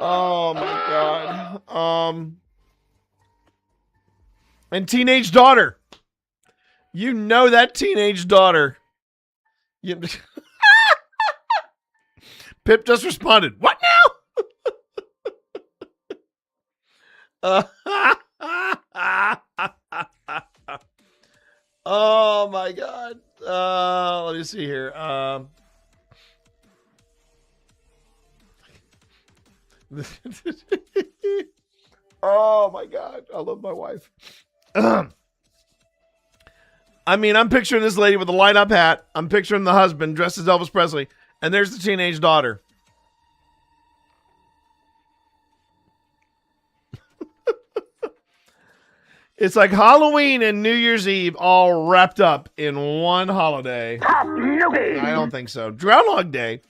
Oh my God. And teenage daughter. You know that teenage daughter. Pip just responded, "What now?" Oh my God. Let me see here. Oh my God. I love my wife. I mean, I'm picturing this lady with a light up hat. I'm picturing the husband dressed as Elvis Presley. And there's the teenage daughter. It's like Halloween and New Year's Eve all wrapped up in one holiday. I don't think so. Groundhog Day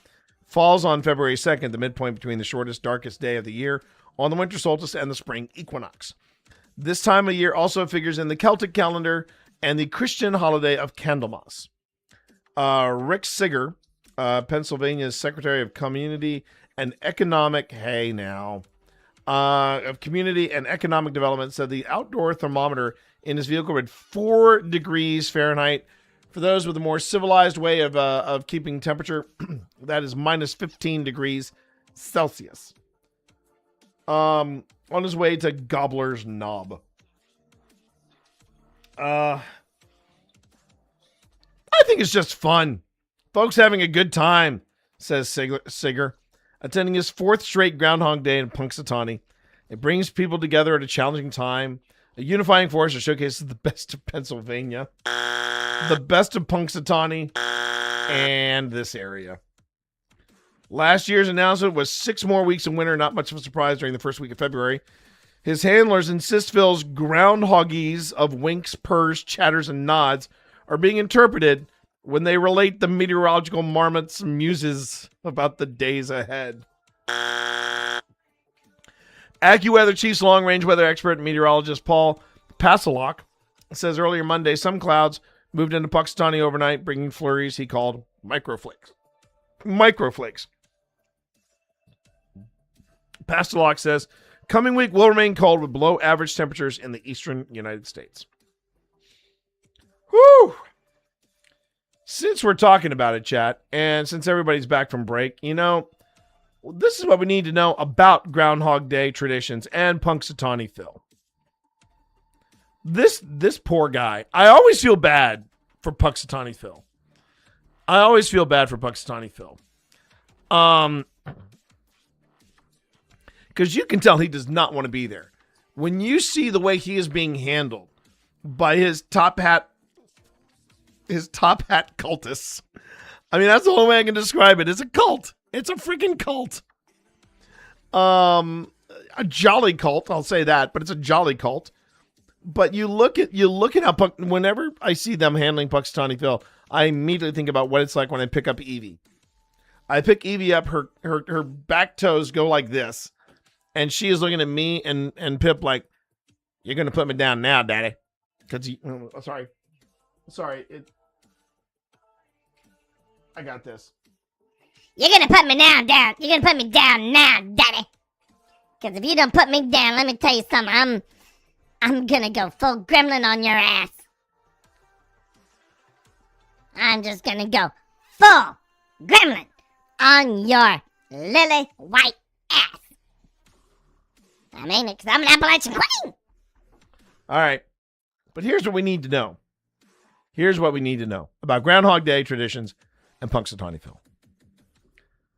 falls on February 2nd, the midpoint between the shortest, darkest day of the year on the winter solstice and the spring equinox. This time of year also figures in the Celtic calendar and the Christian holiday of Candlemas. Rick Sigger, Pennsylvania's Secretary of Community and Economic, of Community and Economic Development, said the outdoor thermometer in his vehicle read 4 degrees Fahrenheit. For those with a more civilized way of keeping temperature, that is minus 15 degrees Celsius. On his way to Gobbler's Knob. I think it's just fun. Folks having a good time, says Sigger, attending his 4th straight Groundhog Day in Punxsutawney. It brings people together at a challenging time, a unifying force that showcases the best of Pennsylvania, the best of Punxsutawney, and this area. Last year's announcement was 6 more weeks of winter, not much of a surprise during the first week of February. His handlers insist Phil's groundhoggies of winks, purrs, chatters, and nods are being interpreted when they relate the meteorological marmot's muses about the days ahead. AccuWeather Chief's long-range weather expert meteorologist Paul Pasalock says earlier Monday some clouds moved into Punxsutawney overnight, bringing flurries he called microflakes. Pastelok says, coming week will remain cold with below average temperatures in the eastern United States. Whew! Since we're talking about it, chat, and since everybody's back from break, this is what we need to know about Groundhog Day traditions and Punxsutawney Phil. This poor guy. I always feel bad for Punxsutawney Phil. Because you can tell he does not want to be there. When you see the way he is being handled by his top hat cultists. I mean, that's the only way I can describe it. It's a cult. It's a freaking cult. A jolly cult, I'll say that, but it's a jolly cult. But you look at how whenever I see them handling Punxsutawney Phil, I immediately think about what it's like when I pick up Evie. I pick Evie up, her back toes go like this, and she is looking at me and Pip like, "You're gonna put me down now, Daddy," because sorry, I got this. You're gonna put me down. You're gonna put me down now, Daddy. Because if you don't put me down, let me tell you something. I'm gonna go full gremlin on your ass. I'm just gonna go full gremlin on your lily white ass. I mean it, because I'm an Appalachian queen. All right. But here's what we need to know. Here's what we need to know about Groundhog Day traditions and Punxsutawney Phil.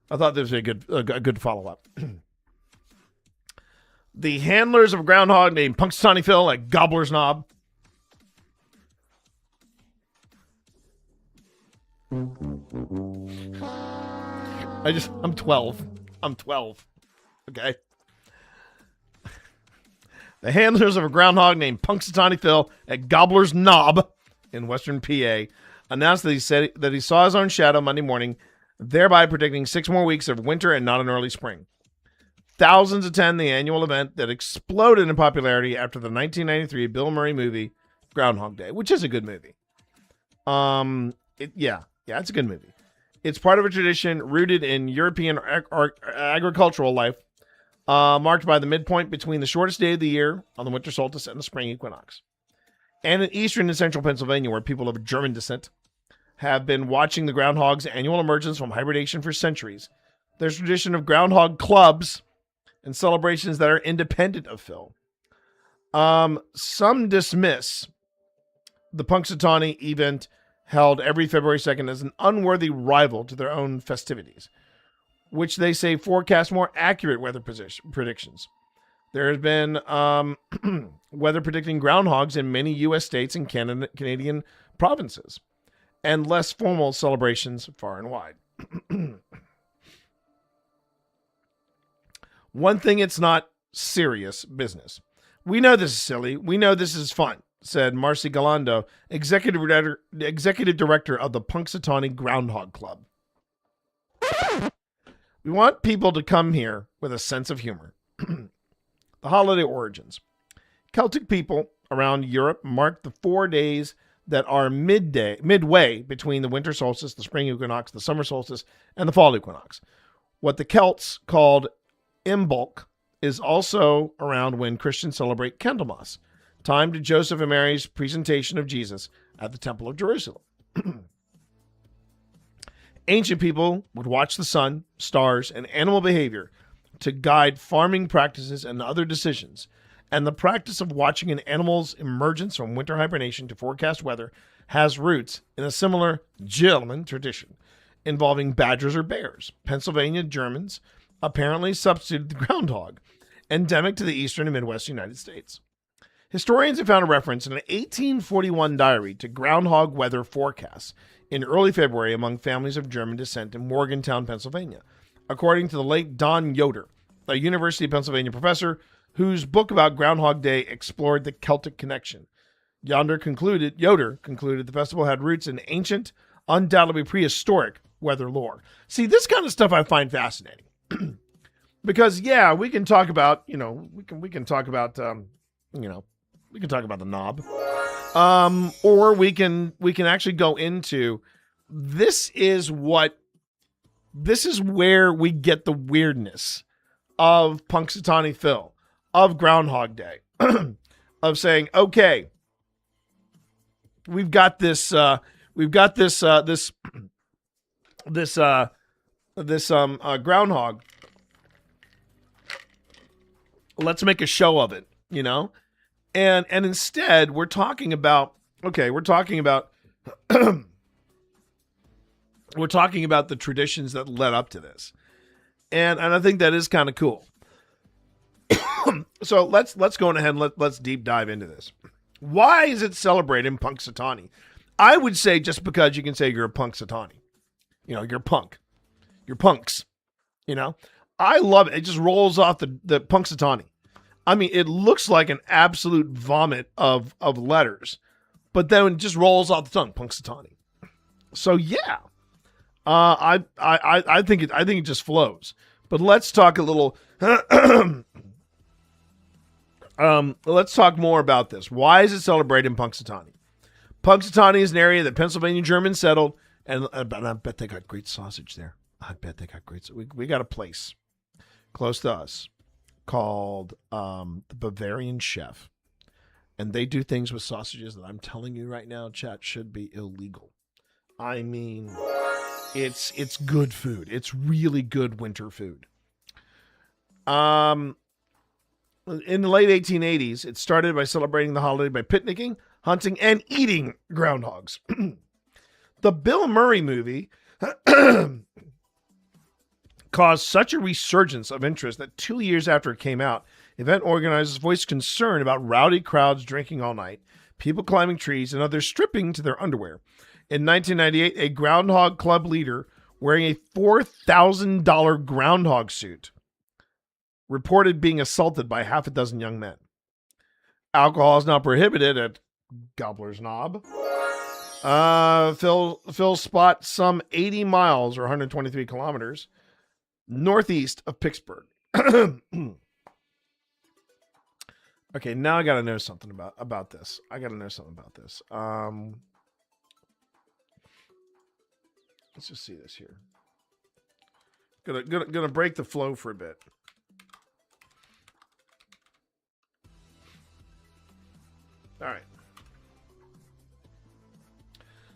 I thought this was a good follow-up. The handlers of Groundhog named Punxsutawney Phil at Gobbler's Knob. I'm 12. Okay. The handlers of a groundhog named Punxsutawney Phil at Gobbler's Knob in western PA announced that he saw his own shadow Monday morning, thereby predicting 6 more weeks of winter and not an early spring. Thousands attend the annual event that exploded in popularity after the 1993 Bill Murray movie Groundhog Day, which is a good movie. It's a good movie. It's part of a tradition rooted in European agricultural life, marked by the midpoint between the shortest day of the year on the winter solstice and the spring equinox. And in eastern and central Pennsylvania, where people of German descent have been watching the groundhog's annual emergence from hibernation for centuries, there's a tradition of groundhog clubs and celebrations that are independent of Phil. Some dismiss the Punxsutawney event held every February 2nd as an unworthy rival to their own festivities, which they say forecast more accurate weather predictions. There has been weather predicting groundhogs in many U.S. states and Canadian provinces, and less formal celebrations far and wide. One thing, it's not serious business. We know this is silly. We know this is fun, said Marcy Galando, executive director of the Punxsutawney Groundhog Club. We want people to come here with a sense of humor. The holiday origins. Celtic people around Europe mark the 4 days that are midway between the winter solstice, the spring equinox, the summer solstice, and the fall equinox. What the Celts called Imbolc is also around when Christians celebrate Candlemas, time to Joseph and Mary's presentation of Jesus at the Temple of Jerusalem. Ancient people would watch the sun, stars, and animal behavior to guide farming practices and other decisions, and the practice of watching an animal's emergence from winter hibernation to forecast weather has roots in a similar German tradition involving badgers or bears. Pennsylvania Germans apparently substituted the groundhog, endemic to the eastern and Midwest United States. Historians have found a reference in an 1841 diary to groundhog weather forecasts in early February among families of German descent in Morgantown, Pennsylvania, according to the late Don Yoder, a University of Pennsylvania professor whose book about Groundhog Day explored the Celtic connection. Yoder concluded the festival had roots in ancient, undoubtedly prehistoric weather lore. See, this kind of stuff I find fascinating. Because we can talk about, we can talk about the knob. Or we can actually go into this is where we get the weirdness of Punxsutawney Phil, of Groundhog Day, of saying, okay, we've got this groundhog. Let's make a show of it, you know? And instead we're talking about we're talking about the traditions that led up to this. And I think that is kind of cool. So let's go ahead and let's deep dive into this. Why is it celebrated in Punxsutawney? I would say just because you can say you're a Punxsutawney. You know, you're a punk. You're punks. You know? I love it. It just rolls off the Punxsutawney. I mean, it looks like an absolute vomit of letters, but then it just rolls off the tongue, Punxsutawney. So yeah, I think it just flows. But let's talk a little. Let's talk more about this. Why is it celebrated in Punxsutawney? Punxsutawney is an area that Pennsylvania Germans settled, and I bet they got great sausage there. I bet they got great. We got a place close to us called the Bavarian Chef, and they do things with sausages that I'm telling you right now, chat, should be illegal. I mean, it's good food. It's really good winter food. In the late 1880s, it started by celebrating the holiday by picnicking, hunting, and eating groundhogs. The Bill Murray movie caused such a resurgence of interest that 2 years after it came out, event organizers voiced concern about rowdy crowds drinking all night, people climbing trees, and others stripping to their underwear. In 1998, a Groundhog Club leader wearing a $4,000 groundhog suit reported being assaulted by half a dozen young men. Alcohol is now prohibited at Gobbler's Knob. Phil spot some 80 miles or 123 kilometers northeast of Pittsburgh. Okay, now I got to know something about this. Let's just see this here. Gonna break the flow for a bit. All right.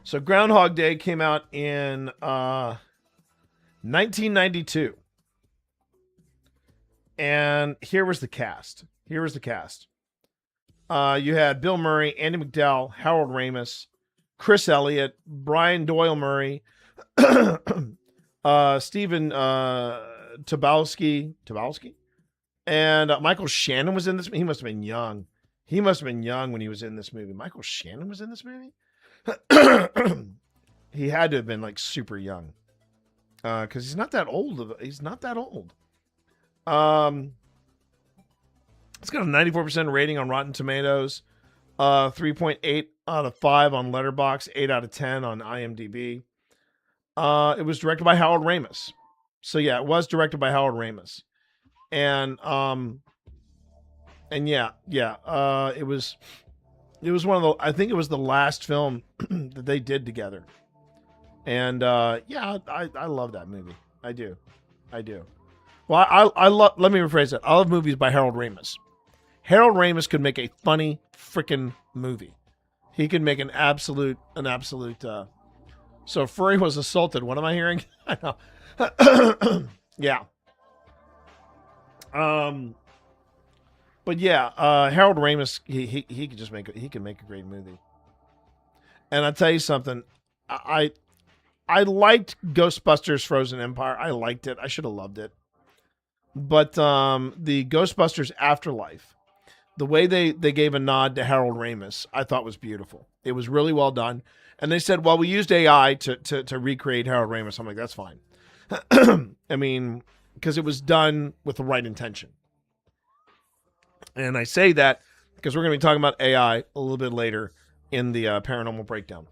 So Groundhog Day came out in 1992. And here was the cast. You had Bill Murray, Andy McDowell, Harold Ramis, Chris Elliott, Brian Doyle Murray, Stephen Tobolowsky, and Michael Shannon was in this. He must have been young. When he was in this movie. Michael Shannon was in this movie? He had to have been like super young. Because he's not that old. It's got a 94% rating on Rotten Tomatoes, 3.8 out of 5 on Letterboxd, 8 out of 10 on IMDb. It was directed by Harold Ramis. So yeah, it was directed by Harold Ramis. And yeah, it was one of the, I think it was the last film that they did together. And yeah, I love that movie. I do. Well, I love, let me rephrase it. I love movies by Harold Ramis. Harold Ramis could make a funny freaking movie. He could make an absolute, so Furry was assaulted. What am I hearing? I know. Yeah. But yeah, Harold Ramis, he could just make he can make a great movie. And I'll tell you something, I liked Ghostbusters Frozen Empire. I liked it. I should have loved it. But the Ghostbusters Afterlife, the way they gave a nod to Harold Ramis, I thought was beautiful. It was really well done. And they said, well, we used AI to recreate Harold Ramis. I'm like, that's fine. I mean, because it was done with the right intention. And I say that because we're going to be talking about AI a little bit later in the Paranormal Breakdown.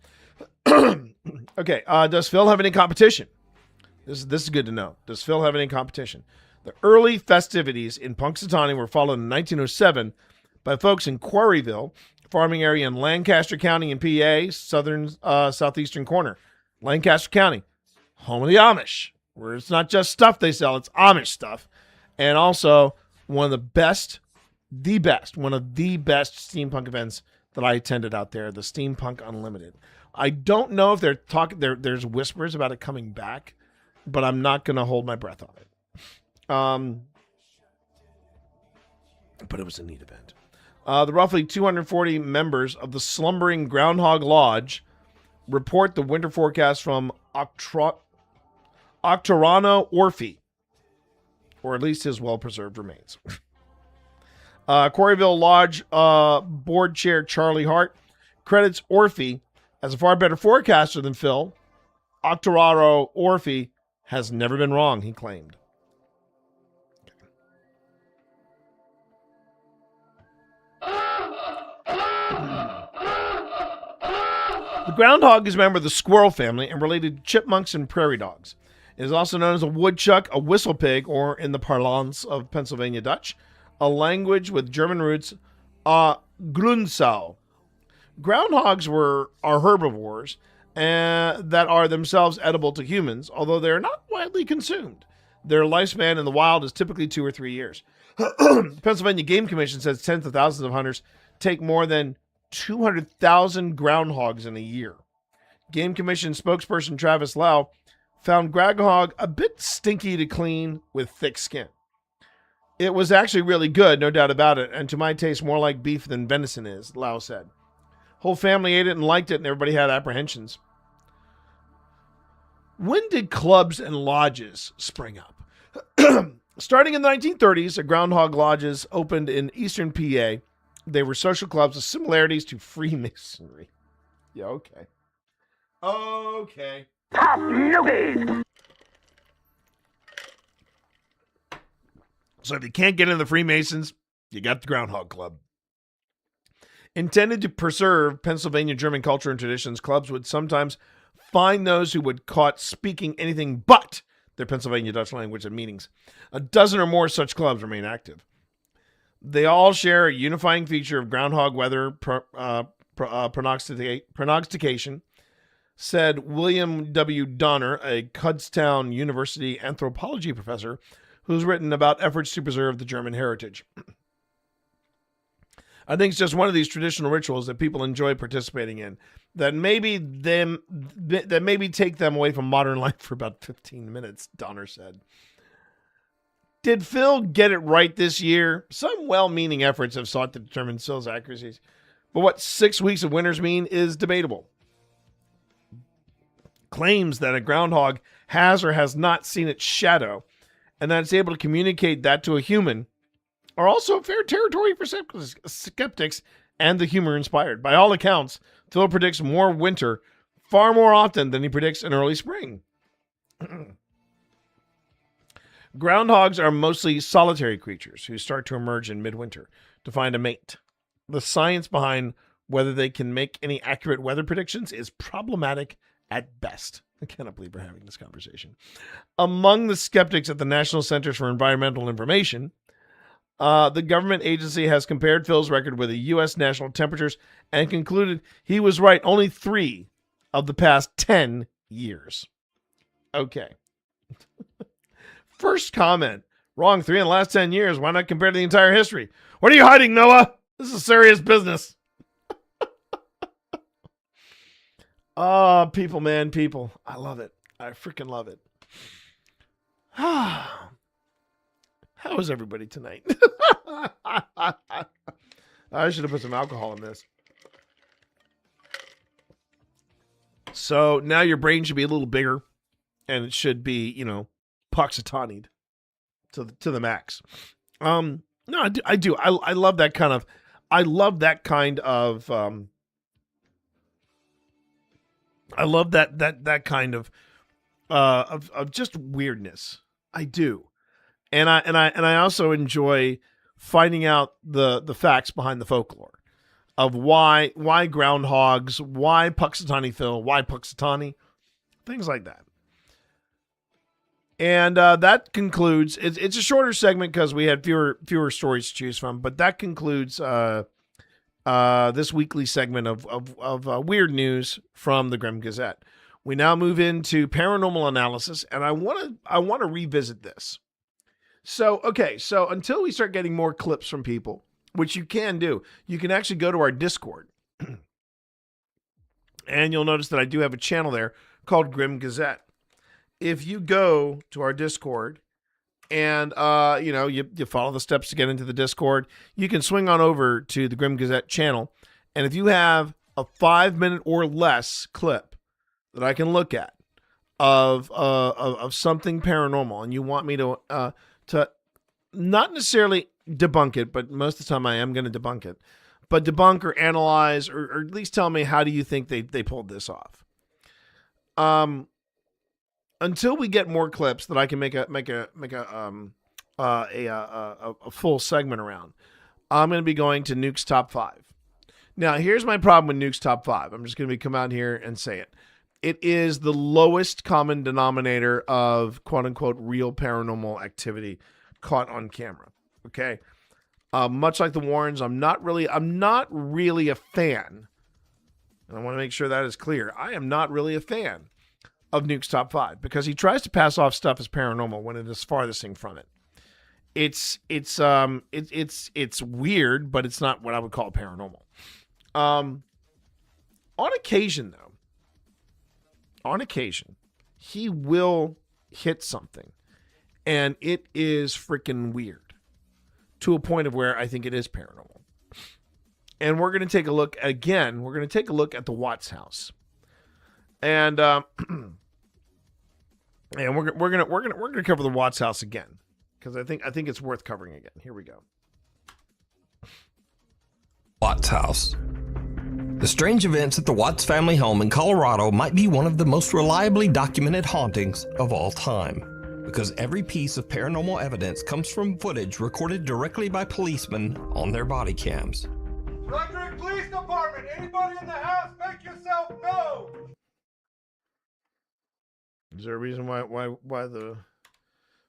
Okay, does Phil have any competition? This is good to know. Does Phil have any competition? The early festivities in Punxsutawney were followed in 1907 by folks in Quarryville, farming area in Lancaster County in PA, southeastern corner. Lancaster County, home of the Amish, where it's not just stuff they sell, it's Amish stuff. and also one of the best steampunk events that I attended out there, the Steampunk Unlimited. I don't know if they're talking. There's whispers about it coming back, but I'm not going to hold my breath on it. But it was a neat event. The roughly 240 members of the Slumbering Groundhog Lodge report the winter forecast from Octorano Orphy, or at least his well-preserved remains. Quarryville Lodge board chair Charlie Hart credits Orphy as a far better forecaster than Phil. Octorano Orphy has never been wrong, he claimed. The groundhog is a member of the squirrel family and related to chipmunks and prairie dogs. It is also known as a woodchuck, a whistle pig, or in the parlance of Pennsylvania Dutch, a language with German roots, Grundsau. Groundhogs are herbivores that are themselves edible to humans, although they are not widely consumed. Their lifespan in the wild is typically 2 or 3 years. Pennsylvania Game Commission says tens of thousands of hunters take more than 200,000 groundhogs in a year. Game Commission spokesperson Travis Lau found groundhog a bit stinky to clean with thick skin. It was actually really good, no doubt about it, and to my taste more like beef than venison is, Lau said. Whole family ate it and liked it, and everybody had apprehensions. When did clubs and lodges spring up? Starting in the 1930s, a groundhog lodges opened in eastern PA. They were social clubs with similarities to Freemasonry. Yeah, okay. Okay. Top noogies! So if you can't get in the Freemasons, you got the Groundhog Club. Intended to preserve Pennsylvania German culture and traditions, clubs would sometimes fine those who would caught speaking anything but their Pennsylvania Dutch language at meetings. A dozen or more such clubs remain active. They all share a unifying feature of groundhog weather prognostication, said William W. Donner, a Kutztown University anthropology professor who's written about efforts to preserve the German heritage. I think it's just one of these traditional rituals that people enjoy participating in that maybe take them away from modern life for about 15 minutes, Donner said. Did Phil get it right this year? Some well-meaning efforts have sought to determine Phil's accuracies, but what 6 weeks of winters mean is debatable. Claims that a groundhog has or has not seen its shadow and that it's able to communicate that to a human are also fair territory for skeptics and the humor inspired. By all accounts, Phil predicts more winter far more often than he predicts an early spring. Groundhogs are mostly solitary creatures who start to emerge in midwinter to find a mate. The science behind whether they can make any accurate weather predictions is problematic at best. I cannot believe we're having this conversation. Among the skeptics at the National Centers for Environmental Information, the government agency has compared Phil's record with the U.S. national temperatures and concluded he was right only 3 of the past 10 years. Okay. First comment. Wrong 3 in the last 10 years. Why not compare to the entire history? What are you hiding, Noah? This is serious business. Oh, people, man, people. I love it. I freaking love it. How is everybody tonight? I should have put some alcohol in this. So now your brain should be a little bigger, and it should be, Puxatani'd to the max. No, I do. I love that kind of. I love that kind of. I love that kind of just weirdness. I do, and I also enjoy finding out the facts behind the folklore of why groundhogs, why Puxatani Phil, why Puxatani, things like that. And that concludes. It's a shorter segment because we had fewer stories to choose from. But that concludes this weekly segment of weird news from the Grim Gazette. We now move into paranormal analysis, and I want to revisit this. So, okay. So until we start getting more clips from people, which you can do, you can actually go to our Discord. And you'll notice that I do have a channel there called Grim Gazette. If you go to our Discord and you follow the steps to get into the Discord, you can swing on over to the Grim Gazette channel. And if you have a 5-minute or less clip that I can look at of something paranormal, and you want me to not necessarily debunk it, but most of the time I am going to debunk it, but debunk or analyze or at least tell me how do you think they pulled this off. Until we get more clips that I can make a full segment around, I'm going to be going to Nuke's Top 5. Now, here's my problem with Nuke's Top 5. I'm just going to come out here and say it. It is the lowest common denominator of quote-unquote real paranormal activity caught on camera. Okay? Much like the Warrens, I'm not really a fan, and I want to make sure that is clear. I am not really a fan of Nuke's Top 5 because he tries to pass off stuff as paranormal when it is farthest thing from it. It's weird, but it's not what I would call paranormal. On occasion, he will hit something, and it is freaking weird to a point of where I think it is paranormal. And we're going to take a look again. We're going to take a look at the Watts house, and and we're gonna cover the Watts house again because I think it's worth covering again. Here we go. Watts house. The strange events at the Watts family home in Colorado might be one of the most reliably documented hauntings of all time, because every piece of paranormal evidence comes from footage recorded directly by policemen on their body cams. Frederick Police Department, anybody in the house, make yourself known. Is there a reason why the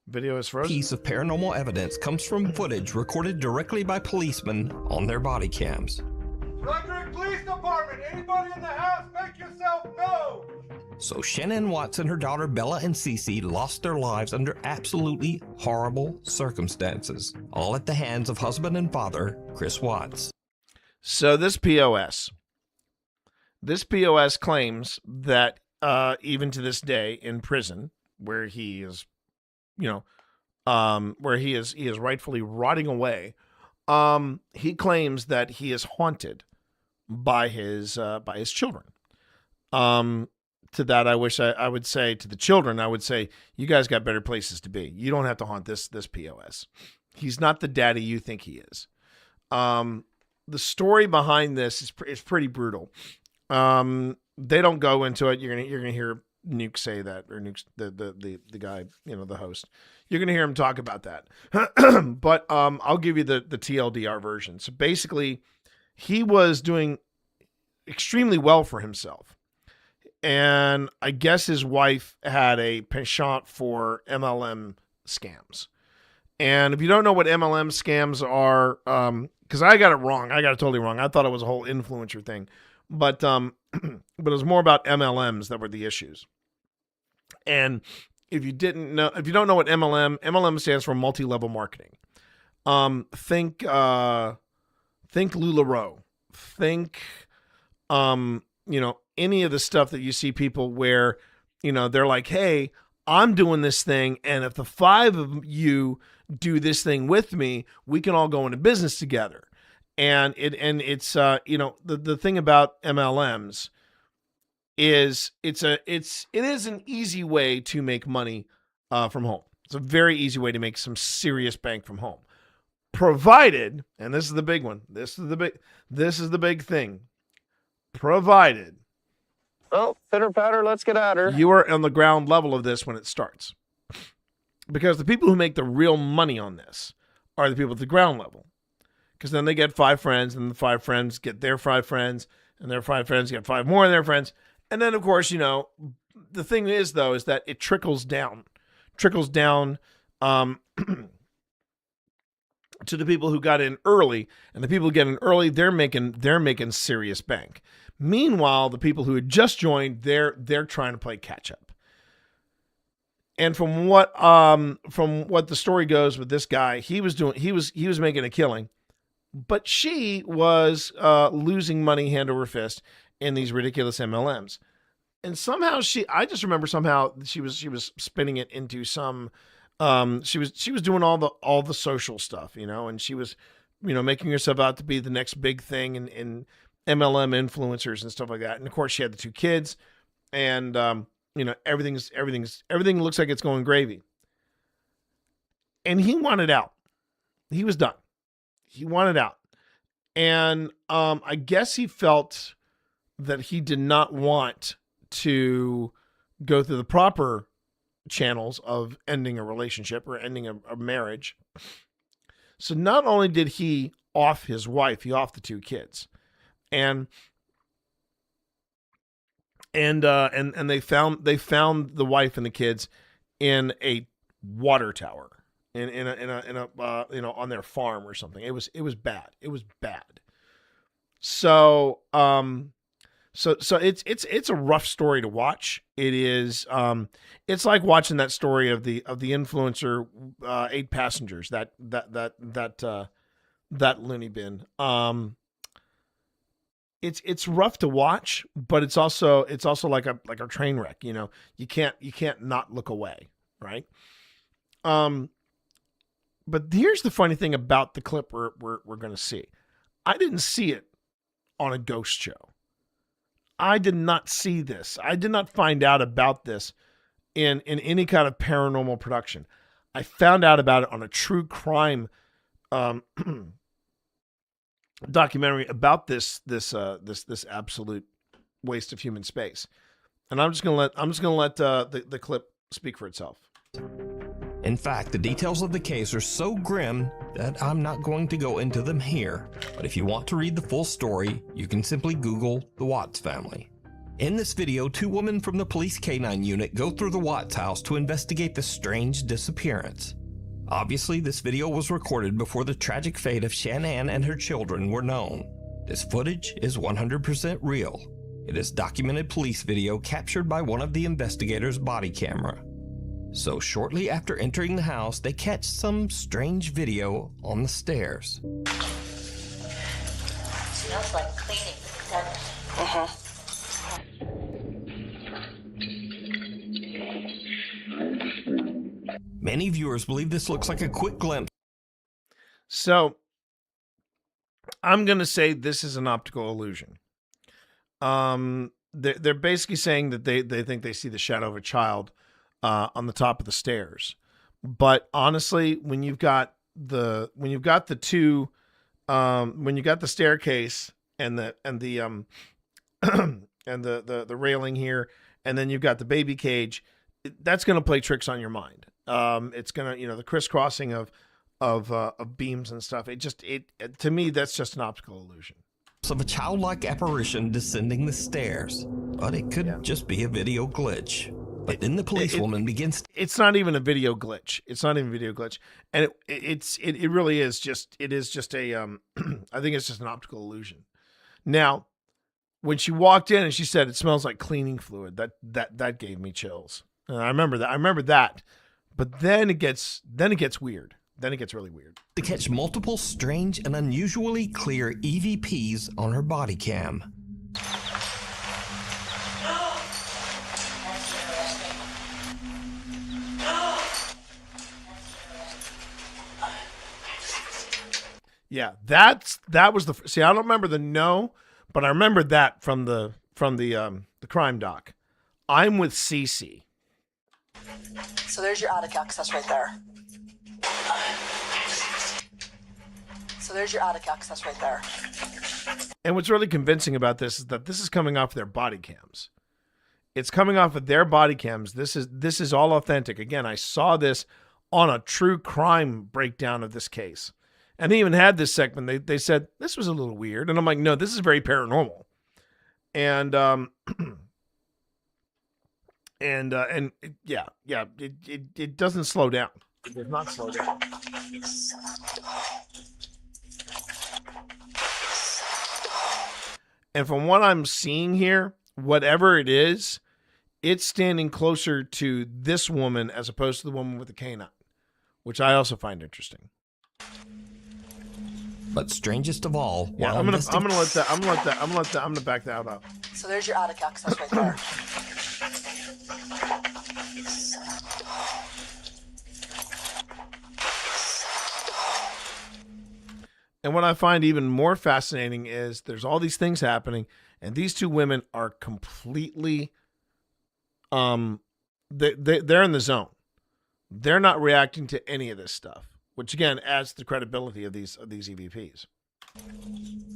video is frozen? Piece of paranormal evidence comes from footage recorded directly by policemen on their body cams. Frederick Police Department, anybody in the house, make yourself known. So Shannon Watts and her daughter Bella and Cece lost their lives under absolutely horrible circumstances, all at the hands of husband and father Chris Watts. So this POS claims that even to this day in prison, where he is, where he is rightfully rotting away, he claims that he is haunted by his children. To that, I wish I would say to the children, I would say, you guys got better places to be. You don't have to haunt this POS. He's not the daddy you think he is. The story behind this is pretty brutal. They don't go into it. You're gonna hear Nuke say that, or Nuke, the guy, the host. You're gonna hear him talk about that. But I'll give you the TLDR version. So basically, he was doing extremely well for himself, and I guess his wife had a penchant for MLM scams. And if you don't know what MLM scams are, because I got it wrong, I got it totally wrong. I thought it was a whole influencer thing. But it was more about MLMs that were the issues. And if you don't know what MLM stands for multi-level marketing. Think LuLaRoe. Think any of the stuff that you see people where, they're like, hey, I'm doing this thing, and if the 5 of you do this thing with me, we can all go into business together. And it's the thing about MLMs is it is an easy way to make money from home. It's a very easy way to make some serious bank from home, provided, and this is the big one. This is the big thing. Provided. Well, pitter patter, let's get at her. You are on the ground level of this when it starts, because the people who make the real money on this are the people at the ground level. Because then they get 5 friends, and the 5 friends get their 5 friends, and their 5 friends get 5 more of their friends. And then, of course, the thing is, though, is that it trickles down to the people who got in early, and the people who get in early, they're making serious bank. Meanwhile, the people who had just joined, they're trying to play catch up. And from what the story goes with this guy, he was making a killing, but she was losing money hand over fist in these ridiculous MLMs. And somehow I just remember somehow she was spinning it into some, she was doing all the social stuff, and she was, making herself out to be the next big thing in MLM influencers and stuff like that. And of course she had the 2 kids, and everything looks like it's going gravy. And he wanted out. He was done. He wanted out. And I guess he felt that he did not want to go through the proper channels of ending a relationship or ending a marriage. So not only did he off his wife, he offed the 2 kids. And they found the wife and the kids in a water tower in a on their farm or something. It was bad. It was bad. So so it's a rough story to watch. It is it's like watching that story of the influencer 8 passengers, that loony bin. It's rough to watch, but it's also like a train wreck. You can't not look away, right? But here's the funny thing about the clip we're going to see. I didn't see it on a ghost show. I did not see this. I did not find out about this in any kind of paranormal production. I found out about it on a true crime documentary about this absolute waste of human space. And I'm just gonna let the clip speak for itself. In fact, the details of the case are so grim that I'm not going to go into them here. But if you want to read the full story, you can simply Google the Watts family. In this video, 2 women from the police K-9 unit go through the Watts house to investigate the strange disappearance. Obviously, this video was recorded before the tragic fate of Shanann and her children were known. This footage is 100% real. It is documented police video captured by one of the investigators' body camera. So shortly after entering the house, they catch some strange video on the stairs. Smells like cleaning, doesn't it? Many viewers believe this looks like a quick glimpse. So I'm going to say this is an optical illusion. They're basically saying that they think they see the shadow of a child on the top of the stairs. But honestly, when you've got the staircase and the the railing here, and then you've got the baby cage, that's going to play tricks on your mind. It's going to, the crisscrossing of beams and stuff. To me, that's just an optical illusion. Of a childlike apparition descending the stairs, but it could just be a video glitch. But then the policewoman begins. It's not even a video glitch. It's not even a video glitch, and it really is just. It is just a. I think it's just an optical illusion. Now, when she walked in and she said it smells like cleaning fluid, that gave me chills. And I remember that. But then it gets weird. Then it gets really weird. To catch multiple strange and unusually clear EVPs on her body cam. Yeah, that was the. See, I don't remember the no, but I remember that from the crime doc. I'm with Cece. So there's your attic access right there. And what's really convincing about this is that this is coming off their body cams. It's coming off of their body cams. This is all authentic. Again, I saw this on a true crime breakdown of this case. And they even had this segment. They said this was a little weird, and I'm like, no, this is very paranormal. And it doesn't slow down. It does not slow down. And from what I'm seeing here, whatever it is it's standing closer to this woman as opposed to the woman with the canine, which I also find interesting. But strangest of all, Yeah, I'm gonna back that up. So there's your attic access right there. And what I find even more fascinating is there's all these things happening, and these two women are completely, they're in the zone. They're not reacting to any of this stuff, which again adds to the credibility of these EVPs.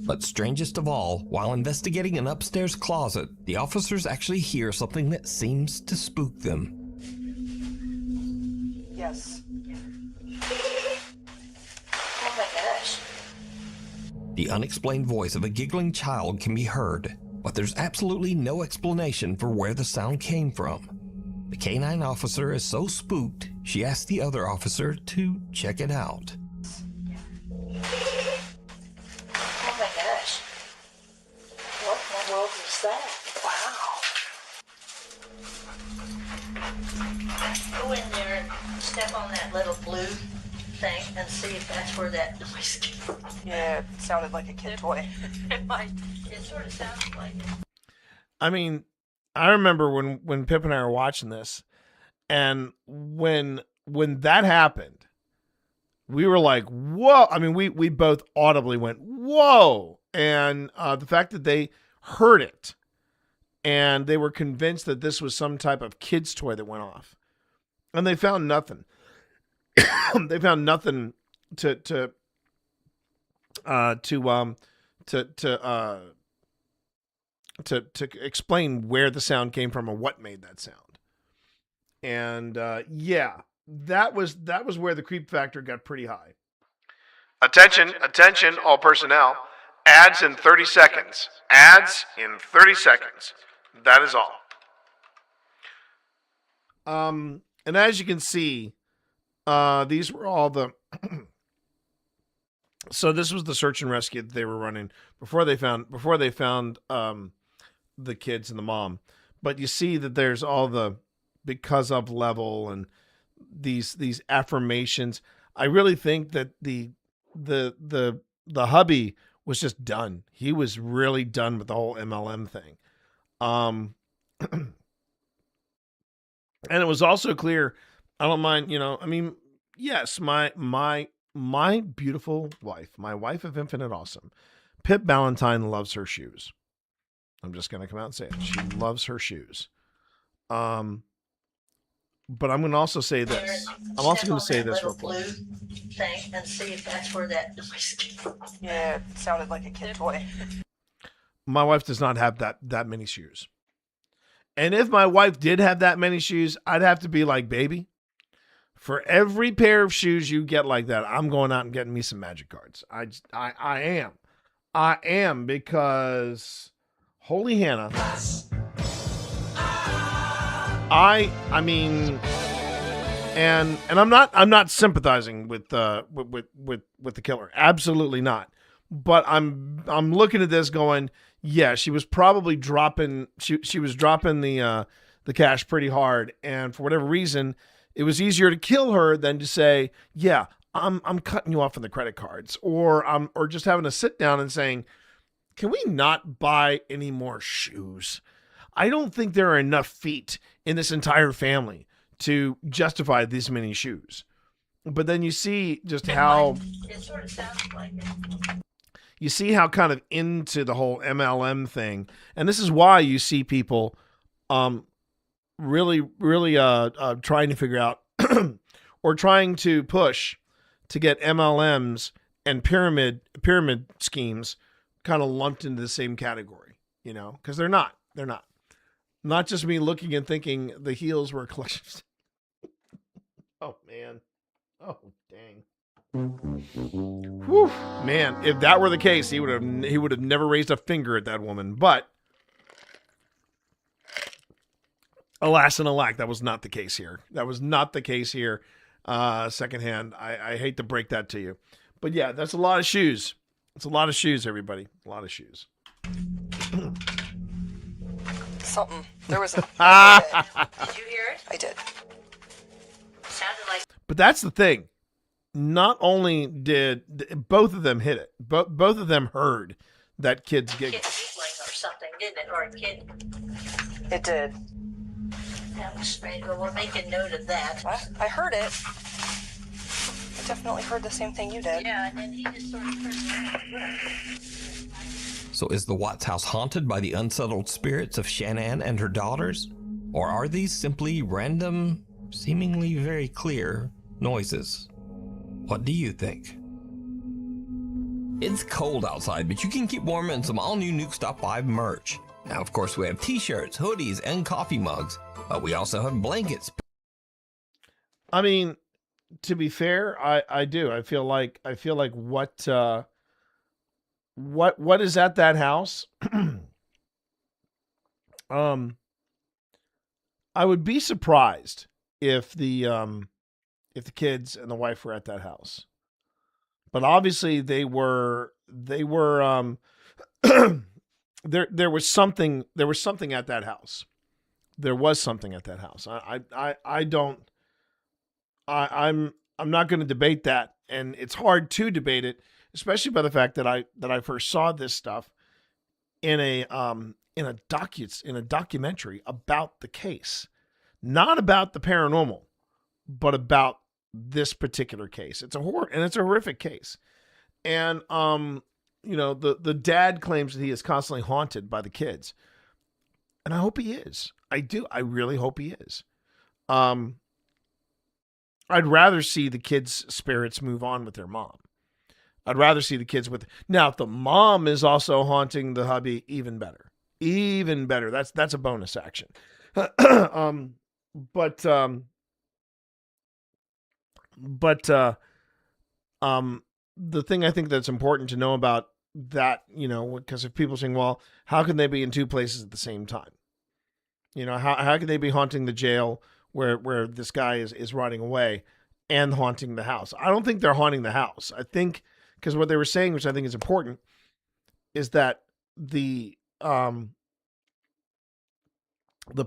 But strangest of all, while investigating an upstairs closet, the officers actually hear something that seems to spook them. Yes. Oh my gosh. The unexplained voice of a giggling child can be heard, but there's absolutely no explanation for where the sound came from. The canine officer is so spooked, she asks the other officer to check it out. Oh my gosh. What in the world was that? Wow. Go in there and step on that little blue thing and see if that's where that noise came from. Yeah, it sounded like a kid toy. It sort of sounds like it. I mean, I remember when Pip and I were watching this, and when that happened, we were like, whoa. I mean, we both audibly went, whoa. And the fact that they heard it and they were convinced that this was some type of kid's toy that went off, and they found nothing. They found nothing to explain where the sound came from or what made that sound. And yeah, that was where the creep factor got pretty high. Attention, all personnel. Ads in 30 seconds. Ads in 30 seconds. That is all. And as you can see, these were all the so this was the search and rescue that they were running before they found the kids and the mom. But you see that there's all the because of level and these affirmations. I really think that the hubby was just done. He was really done with the whole MLM thing. And it was also clear, I don't mind, I mean, yes, my beautiful wife, my wife of infinite awesome, Pip Valentine loves her shoes. I'm just going to come out and say it. She loves her shoes. But I'm going to also say this. I'm also going to say this real quick. Thing and see if that's where that noise came from. Yeah, it sounded like a kid toy. My wife does not have that many shoes. And if my wife did have that many shoes, I'd have to be like, baby, for every pair of shoes you get like that, I'm going out and getting me some magic cards. I am because holy Hannah. I mean, and I'm not sympathizing with the killer. Absolutely not. But I'm looking at this going, yeah, she was probably dropping she was dropping the cash pretty hard, and for whatever reason, it was easier to kill her than to say, yeah, I'm cutting you off on the credit cards, or just having a sit down and saying, can we not buy any more shoes? I don't think there are enough feet in this entire family to justify this many shoes. But then you see just how it sort of sounds like it. You see how kind of into the whole MLM thing, and this is why you see people really trying to figure out or trying to push to get MLMs and pyramid schemes kind of lumped into the same category, because they're not. Not just me looking and thinking the heels were a collection. Oh man. Oh dang. Whew. Man, if that were the case, he would have never raised a finger at that woman. But alas and alack, that was not the case here. Secondhand, I hate to break that to you, but yeah, that's a lot of shoes. It's a lot of shoes, everybody. A lot of shoes. something. There was a. I Did you hear it? did. Sounded like. But that's the thing. Not only did both of them hit it, but both of them heard that kid's Kid giggle. giggling or something, didn't it? Or a kid. It did. That was strange. Well, we'll make a note of that. I heard it. I definitely heard the same thing you did. Yeah, and then he just sort of turned around and looked. So is the Watts house haunted by the unsettled spirits of Shanann and her daughters? Or are these simply random, seemingly very clear noises? What do you think? It's cold outside, but you can keep warm in some all-new Nuke Stop 5 merch. Now, of course, we have t-shirts, hoodies, and coffee mugs, but we also have blankets. I mean, to be fair, I do. I feel like what is at that house? I would be surprised if the kids and the wife were at that house. But obviously they were there was something at that house. There was something at that house. I'm not going to debate that, and it's hard to debate it, especially by the fact that I first saw this stuff in a documentary about the case, not about the paranormal, but about this particular case. It's a horrific case, and the dad claims that he is constantly haunted by the kids, and I hope he is. I really hope he is. I'd rather see the kids' spirits move on with their mom. I'd rather see the kids with. Now, if the mom is also haunting the hubby, even better. Even better. That's a bonus action. But the thing I think that's important to know about that, because if people are saying, well, how can they be in two places at the same time? How can they be haunting the jail where this guy is rotting away and haunting the house? I don't think they're haunting the house. I think, because what they were saying, which I think is important, is that the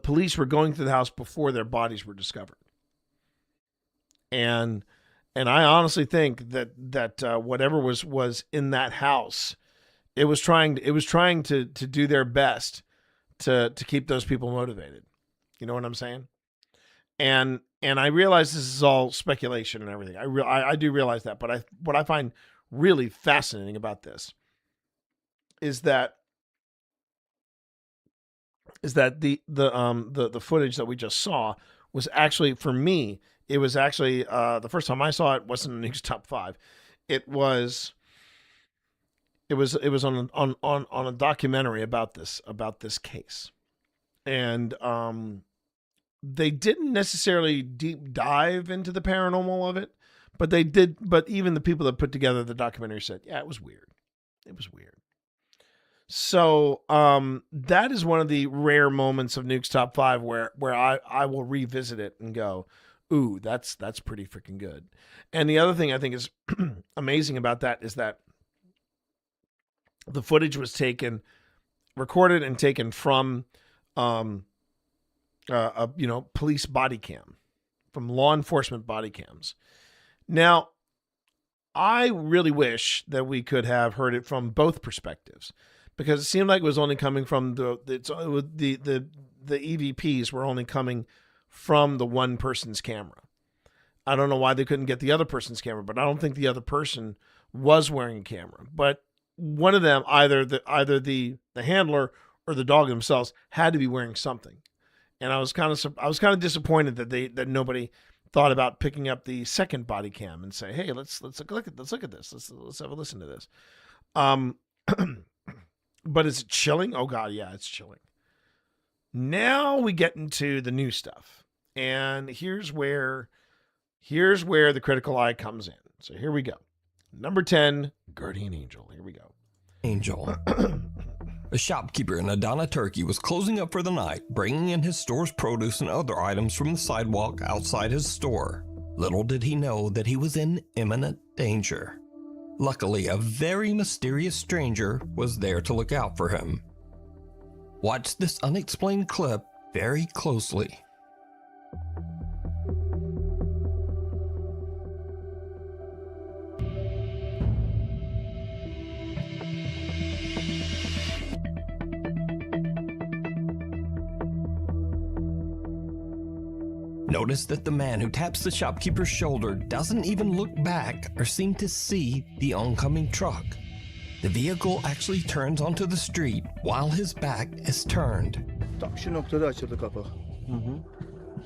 police were going through the house before their bodies were discovered. And I honestly think that whatever was in that house, it was trying to do their best to keep those people motivated. You know what I'm saying? And I realize this is all speculation and everything. I do realize that, but what I find really fascinating about this is that the footage that we just saw was actually, for me, it was actually the first time I saw it wasn't in Nuke's top 5. It was on a documentary about this case, and they didn't necessarily deep dive into the paranormal of it, but they did. But even the people that put together the documentary said, yeah, it was weird. It was weird. So that is one of the rare moments of Nuke's top 5 where I will revisit it and go, ooh, that's pretty freaking good. And the other thing I think is amazing about that is that the footage was recorded and taken from police body cam, from law enforcement body cams. Now, I really wish that we could have heard it from both perspectives, because it seemed like it was only coming from the EVPs were only coming from the one person's camera. I don't know why they couldn't get the other person's camera, but I don't think the other person was wearing a camera. But one of them, either the handler or the dog themselves, had to be wearing something. And I was kind of disappointed that nobody thought about picking up the second body cam and say, hey, let's look at this. Let's have a listen to this. But is it chilling? Oh God, yeah, it's chilling. Now we get into the new stuff. And here's where the critical eye comes in. So here we go. Number 10, Guardian Angel. Here we go. Angel. A shopkeeper in Adana, Turkey was closing up for the night, bringing in his store's produce and other items from the sidewalk outside his store. Little did he know that he was in imminent danger. Luckily, a very mysterious stranger was there to look out for him. Watch this unexplained clip very closely. Notice that the man who taps the shopkeeper's shoulder doesn't even look back or seem to see the oncoming truck. The vehicle actually turns onto the street while his back is turned. Tam şu noktada açıldı kapı.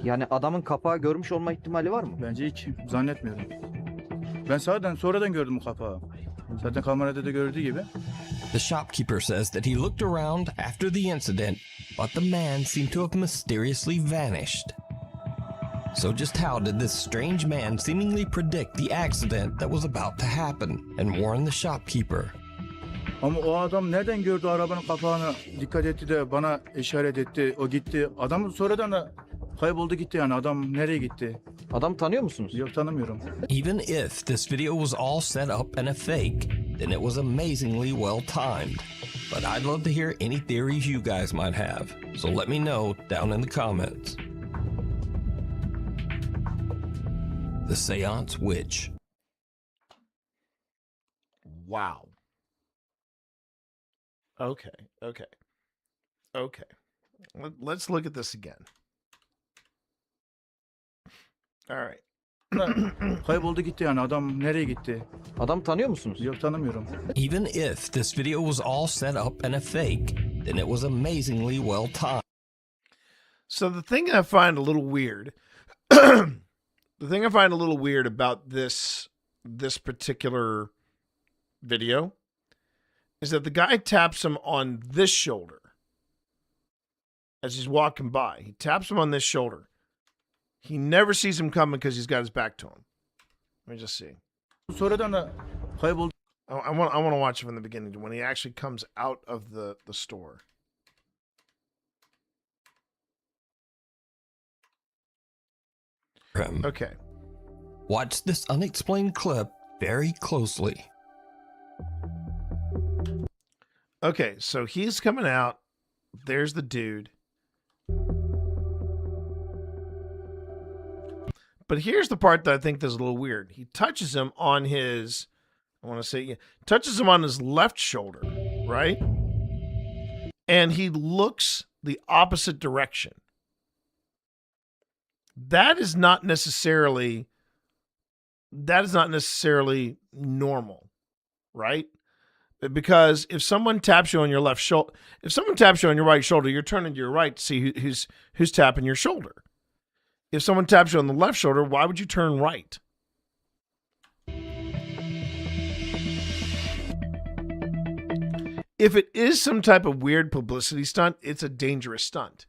Yani adamın kapağı görmüş olma ihtimali var mı? Bence hiç zannetmiyorum. Ben sonradan gördüm bu kapağı. Zaten kamerada da gördüğü gibi. The shopkeeper says that he looked around after the incident, but the man seemed to have mysteriously vanished. So just how did this strange man seemingly predict the accident that was about to happen and warn the shopkeeper? Ama o adam nereden gördü arabanın kapağını, dikkat etti de bana işaret etti, o gitti. Adam sonradan da kayboldu gitti yani. Adam nereye gitti? Adam tanıyor musunuz? Yok, tanımıyorum. Even if this video was all set up and a fake, then it was amazingly well timed. But I'd love to hear any theories you guys might have, so let me know down in the comments. The Seance Witch. Wow. Okay. Let's look at this again. All right. Kayboldu gitti yani. Adam nereye gitti? Adam tanıyor musunuz? Yok, tanımıyorum. Even if this video was all set up and a fake, then it was amazingly well timed. So the thing I find a little weird, about this particular video is that the guy taps him on this shoulder as he's walking by. He taps him on this shoulder. He never sees him coming because he's got his back to him. Let me just see. Sonradan da kayboldu. I want to watch it from the beginning when he actually comes out of the store. Okay. Watch this unexplained clip very closely. Okay, so he's coming out. There's the dude. But here's the part that I think is a little weird. He touches him on his, touches him on his left shoulder, right? And he looks the opposite direction. That is not necessarily normal, right? Because if someone taps you on your left shoulder, if someone taps you on your right shoulder, you're turning to your right to see who's tapping your shoulder. If someone taps you on the left shoulder, why would you turn right? If it is some type of weird publicity stunt, it's a dangerous stunt.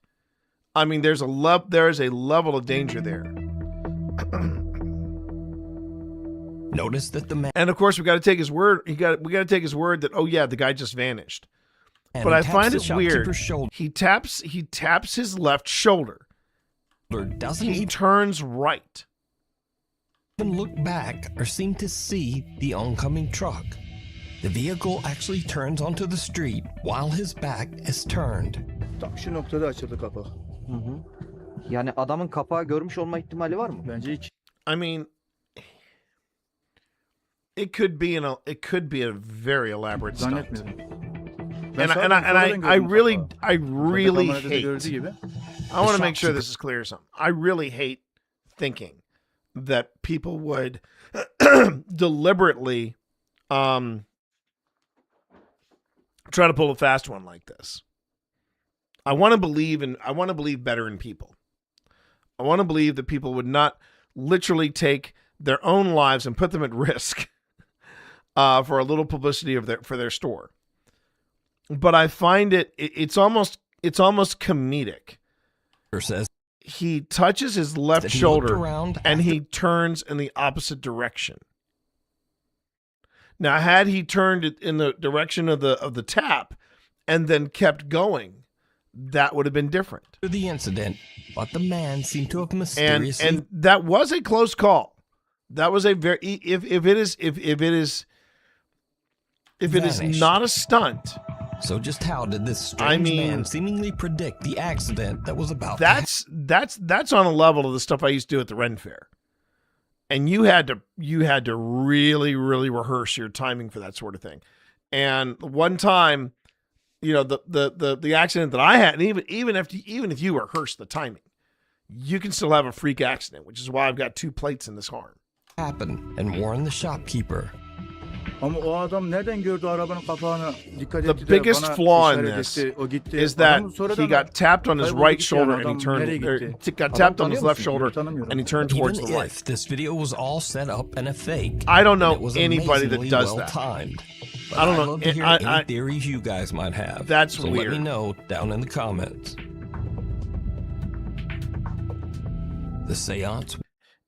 I mean, there is a level of danger there. Notice that the man, and of course, we got to take his word. We got to take his word that, oh yeah, the guy just vanished. and But he I taps find the it weird. shopkeeper's shoulder. He taps his left shoulder. Doesn't He turns right. even look back or seem to see the oncoming truck. The vehicle actually turns onto the street while his back is turned. Tam şu noktada açıldı kapı. Yani adamın kapağı görmüş olma ihtimali var mı? Bence hiç. I mean, it could be a very elaborate stunt. Zannetmiyorum. I really kamerada da hate. gördüğü gibi. I want to make sure this is clear or something. I really hate thinking that people would deliberately try to pull a fast one like this. I want to believe better in people. I want to believe that people would not literally take their own lives and put them at risk for a little publicity for their store. But I find it's almost comedic. Says he touches his left that he shoulder looked around and after- he turns in the opposite direction. Now, had he turned it in the direction of the tap and then kept going, that would have been different. the incident, but the man seemed to have mysteriously And that was a close call. That was a very if it is Vanished. not a stunt, So just how did this strange man seemingly predict the accident that was about to happen? That's on a level of the stuff I used to do at the Ren Fair. And you had to really, really rehearse your timing for that sort of thing. And one time, you know, the accident that I had, and even if you rehearse the timing, you can still have a freak accident, which is why I've got 2 plates in this arm. Happened and warned the shopkeeper. The biggest flaw in this is that he got tapped on his right shoulder and he got tapped on his left shoulder and he turned towards the right. If this video was all set up and a fake, I don't know it was anybody that amazingly does well that. Timed. But I don't know. I'd love to hear any theories you guys might have. That's so weird. Let me know down in the comments. The seance.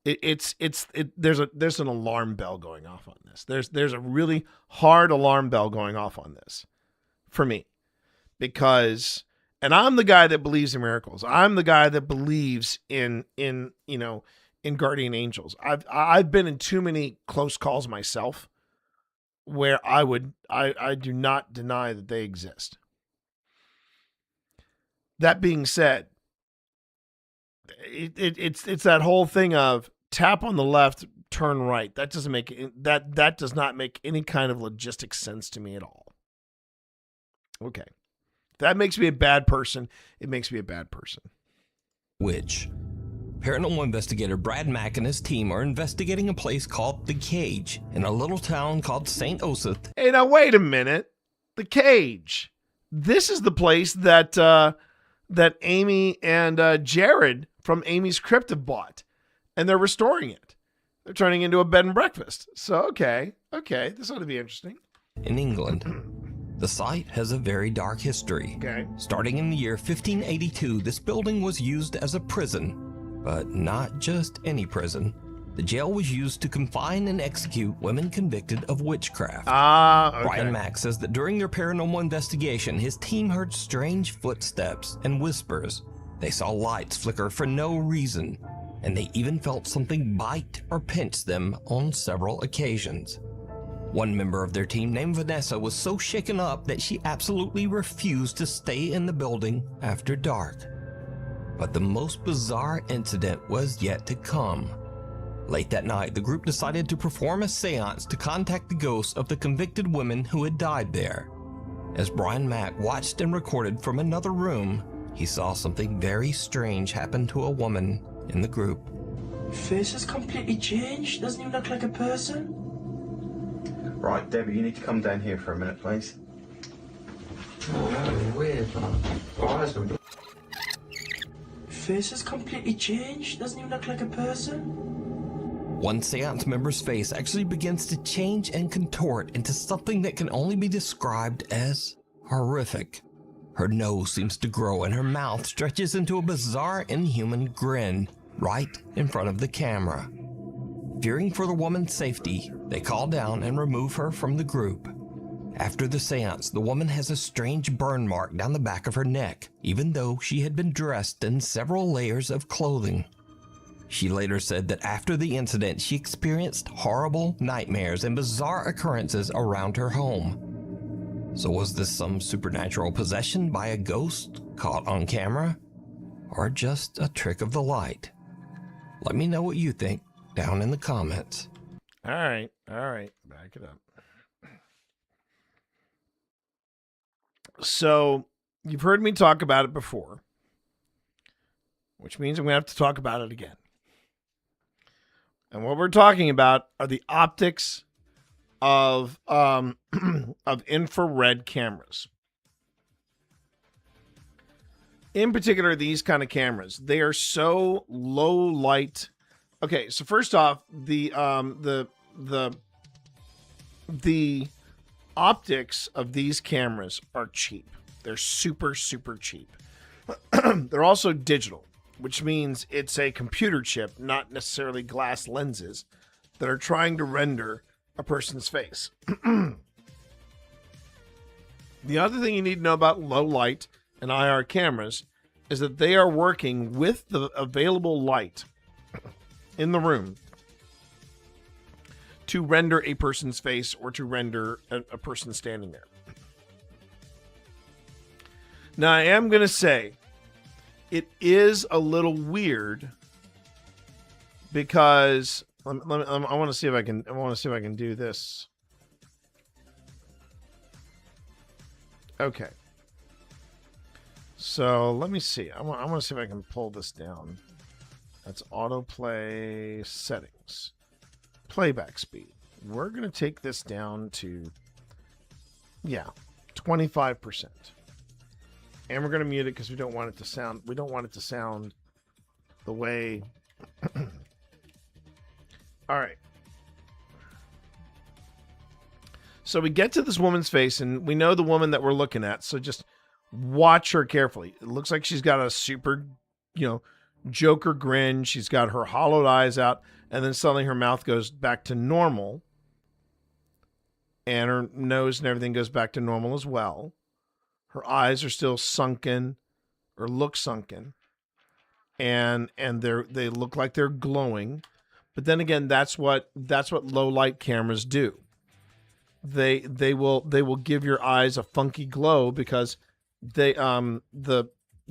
There's an alarm bell going off on this. There's a really hard alarm bell going off on this for me, because, and I'm the guy that believes in miracles. I'm the guy that believes in guardian angels. I've been in too many close calls myself where I do not deny that they exist. That being said, it's that whole thing of tap on the left, turn right. That doesn't make that does not make any kind of logistic sense to me at all. Okay. If that makes me a bad person, it makes me a bad person. Which paranormal investigator Brad Mack and his team are investigating a place called The Cage in a little town called St. Osith. Hey, now wait a minute. The Cage. This is the place that Amy and Jared from Amy's Crypt have bought. And they're restoring it. They're turning it into a bed and breakfast. So, okay, this ought to be interesting. In England, the site has a very dark history. Okay. Starting in the year 1582, this building was used as a prison, but not just any prison. The jail was used to confine and execute women convicted of witchcraft. Okay. Brian Mack says that during their paranormal investigation, his team heard strange footsteps and whispers. They saw lights flicker for no reason, and they even felt something bite or pinch them on several occasions. One member of their team named Vanessa was so shaken up that she absolutely refused to stay in the building after dark. But the most bizarre incident was yet to come. Late that night, the group decided to perform a seance to contact the ghosts of the convicted women who had died there. As Brian Mack watched and recorded from another room, he saw something very strange happen to a woman in the group. Face has completely changed. Doesn't even look like a person. Right, Debbie, you need to come down here for a minute, please. Oh, that was weird, man. Face has completely changed. Doesn't even look like a person. One seance member's face actually begins to change and contort into something that can only be described as horrific. Her nose seems to grow and her mouth stretches into a bizarre, inhuman grin right in front of the camera. Fearing for the woman's safety, they call down and remove her from the group. After the seance, the woman has a strange burn mark down the back of her neck, even though she had been dressed in several layers of clothing. She later said that after the incident, she experienced horrible nightmares and bizarre occurrences around her home. So was this some supernatural possession by a ghost caught on camera? Or just a trick of the light? Let me know what you think down in the comments. All right. Back it up. So, you've heard me talk about it before, which means I'm going to have to talk about it again. And what we're talking about are the optics of infrared cameras. In particular, these kind of cameras, they are so low light. Okay, so first off, the optics of these cameras are cheap. They're super, super cheap. They're also digital, which means it's a computer chip, not necessarily glass lenses, that are trying to render a person's face. The other thing you need to know about low light and IR cameras is that they are working with the available light in the room to render a person's face or to render a person standing there. Now, I am going to say it is a little weird because I want to see if I can do this. Okay. So let me see. I want to see if I can pull this down. That's autoplay settings. Playback speed. We're going to take this down to, 25%. And we're going to mute it because we don't want it to sound the way. All right. So we get to this woman's face, and we know the woman that we're looking at. So just watch her carefully. It looks like she's got a super, Joker grin. She's got her hollowed eyes out, and then suddenly her mouth goes back to normal. And her nose and everything goes back to normal as well. Her eyes are still sunken, or look sunken. And they look like they're glowing. But then again, that's what low light cameras do. They will give your eyes a funky glow because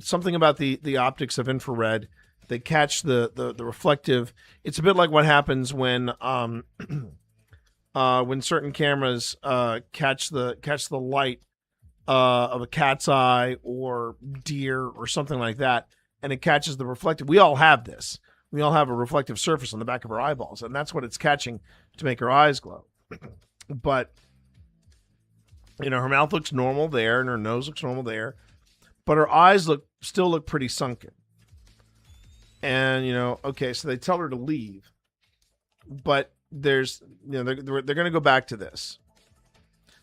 something about the optics of infrared, they catch the reflective. It's a bit like what happens when certain cameras catch the light of a cat's eye or deer or something like that, and it catches the reflective. We all have this. We all have a reflective surface on the back of our eyeballs, and that's what it's catching to make our eyes glow. But her mouth looks normal there, and her nose looks normal there, but her eyes still look pretty sunken. And okay, so they tell her to leave, but there's they're going to go back to this.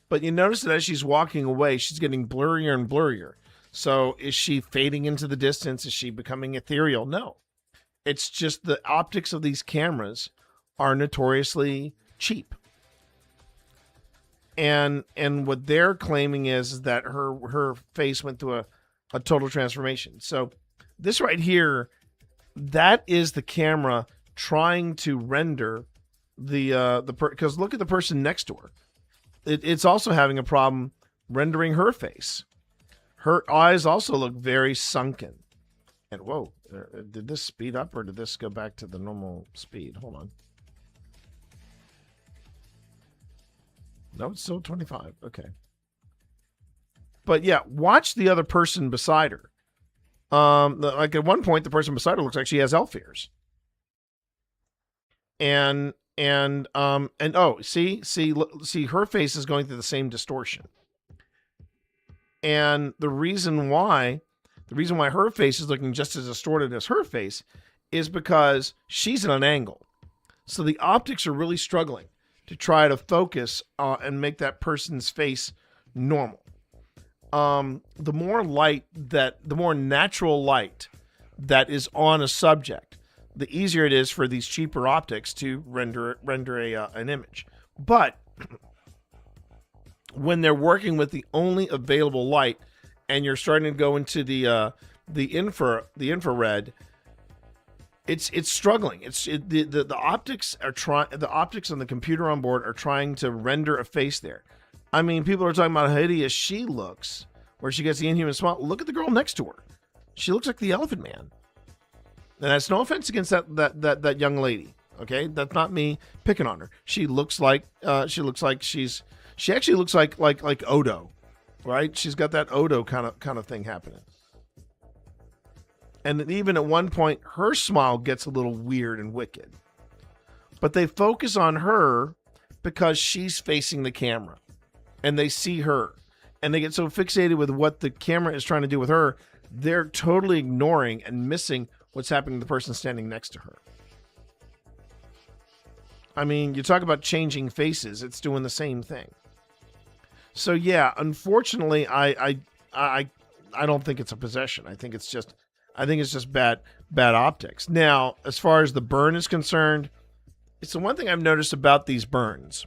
But you notice that as she's walking away, she's getting blurrier and blurrier. So is she fading into the distance? Is she becoming ethereal? No. It's just the optics of these cameras are notoriously cheap. And what they're claiming is that her face went through a total transformation. So this right here, that is the camera trying to render because look at the person next to her. It's also having a problem rendering her face. Her eyes also look very sunken. And whoa, did this speed up or did this go back to the normal speed? Hold on. No, it's still 25. Okay. But yeah, watch the other person beside her. Like at one point, the person beside her looks like she has elf ears. And see, her face is going through the same distortion. And the reason why her face is looking just as distorted as her face is because she's at an angle. So the optics are really struggling to try to focus and make that person's face normal. The more natural light that is on a subject, the easier it is for these cheaper optics to render an image. But when they're working with the only available light, and you're starting to go into the infrared, it's struggling. The optics on the computer on board are trying to render a face there. I mean, people are talking about how hideous she looks, where she gets the inhuman smile. Look at the girl next to her. She looks like the Elephant Man. And that's no offense against that young lady. Okay, that's not me picking on her. She actually looks like Odo, right? She's got that Odo kind of thing happening. And even at one point, her smile gets a little weird and wicked. But they focus on her because she's facing the camera. And they see her. And they get so fixated with what the camera is trying to do with her, they're totally ignoring and missing what's happening to the person standing next to her. I mean, you talk about changing faces, it's doing the same thing. So yeah, unfortunately, I don't think it's a possession. I think it's just bad optics. Now, as far as the burn is concerned, it's the one thing I've noticed about these burns.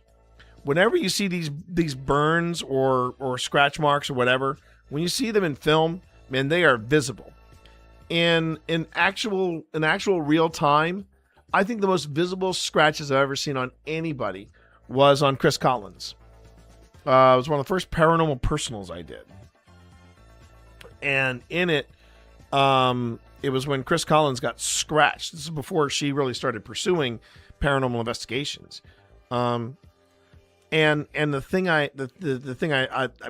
Whenever you see these burns or scratch marks or whatever, when you see them in film, man, they are visible. In actual real time, I think the most visible scratches I've ever seen on anybody was on Chris Collins. It was one of the first paranormal personals I did. And in it, it was when Chris Collins got scratched. This is before she really started pursuing paranormal investigations. And the thing I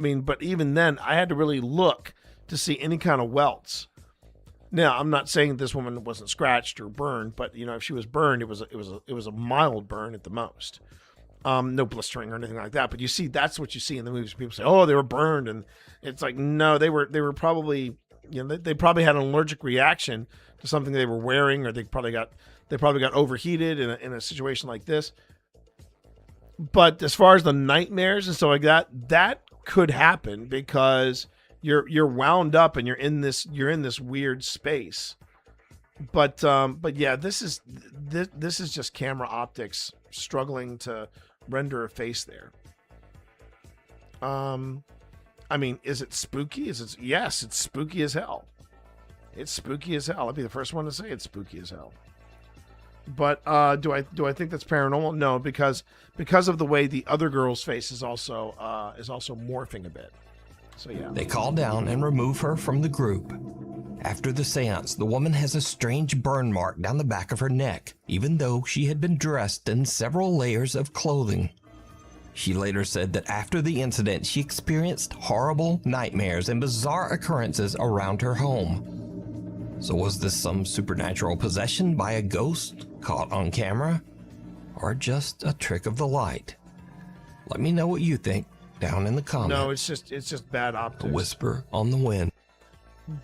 mean, but even then, I had to really look to see any kind of welts. Now, I'm not saying this woman wasn't scratched or burned, but if she was burned, it was a mild burn at the most. No blistering or anything like that. But you see, that's what you see in the movies. People say, "Oh, they were burned," and it's like, no, they were probably, they probably had an allergic reaction to something they were wearing, or they probably got overheated in a situation like this. But as far as the nightmares and stuff like that, that could happen because you're wound up and you're in this weird space. But yeah, this is just camera optics struggling to render a face there. I mean, is it spooky? Yes, it's spooky as hell. It's spooky as hell. I'd be the first one to say it's spooky as hell. But do I think that's paranormal? No, because of the way the other girl's face is also morphing a bit. So yeah. They call down and remove her from the group. After the seance, the woman has a strange burn mark down the back of her neck, even though she had been dressed in several layers of clothing. She later said that after the incident, she experienced horrible nightmares and bizarre occurrences around her home. So was this some supernatural possession by a ghost caught on camera? Or just a trick of the light? Let me know what you think down in the comments. No, it's just bad optics. A whisper on the wind.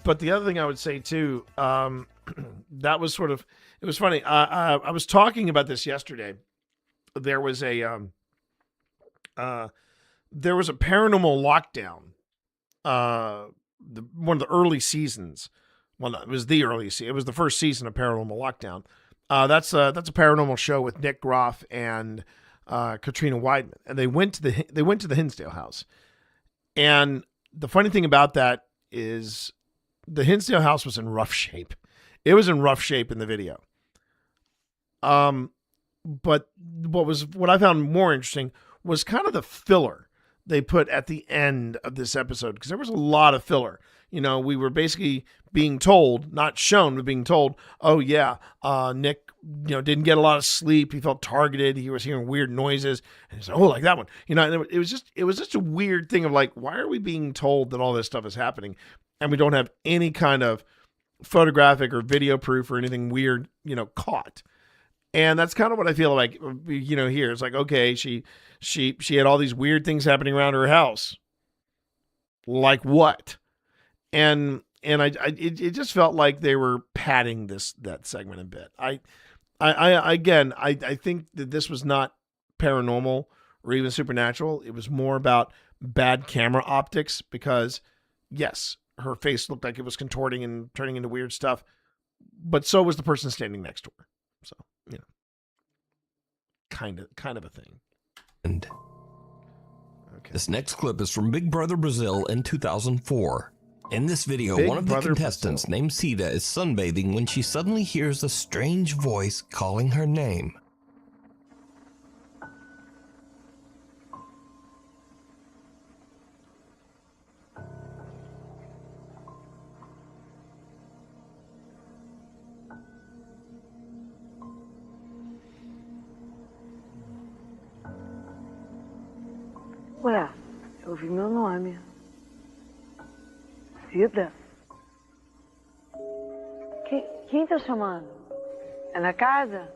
But the other thing I would say too, that was sort of, it was funny. I was talking about this yesterday. There was a paranormal lockdown. One of the early seasons. Well, no, it was the early season. It was the first season of Paranormal Lockdown. That's a paranormal show with Nick Groff and Katrina Weidman, and they went to the Hinsdale house. And the funny thing about that is, the Hinsdale house was in rough shape. It was in rough shape in the video. But what I found more interesting was kind of the filler they put at the end of this episode, because there was a lot of filler. We were basically being told, not shown, but being told, oh yeah, Nick, didn't get a lot of sleep. He felt targeted. He was hearing weird noises. And he said, oh, like that one. And it was just a weird thing of like, why are we being told that all this stuff is happening? And we don't have any kind of photographic or video proof or anything weird, caught. And that's kind of what I feel like, here. It's like, okay, she had all these weird things happening around her house. Like what? And it just felt like they were padding that segment a bit. I think that this was not paranormal or even supernatural. It was more about bad camera optics, because yes, her face looked like it was contorting and turning into weird stuff, but so was the person standing next to her. So, kind of a thing. And this next clip is from Big Brother Brazil in 2004. In this video, one of the contestants named Sita is sunbathing when she suddenly hears a strange voice calling her name. Ué, eu ouvi meu nome. Vida? Quem tá chamando? É na casa?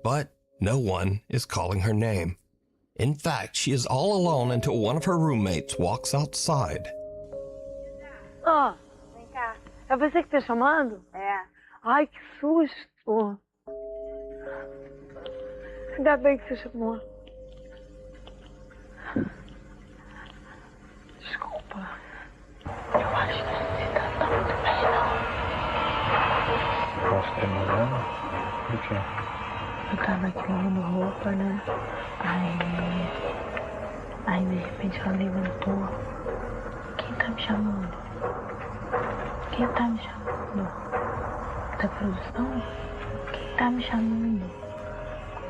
But no one is calling her name. In fact, she is all alone until one of her roommates walks outside. Ah, vem cá. É você que tá chamando? É. Ai, que susto. Ainda bem que você chamou. Desculpa. Eu acho que você tá muito bem, não. Posso ter mandado? O quê? Eu tava aqui lavando roupa, né? Aí de repente ela levantou. Quem tá me chamando? Quem tá me chamando? Da produção? Quem tá me chamando?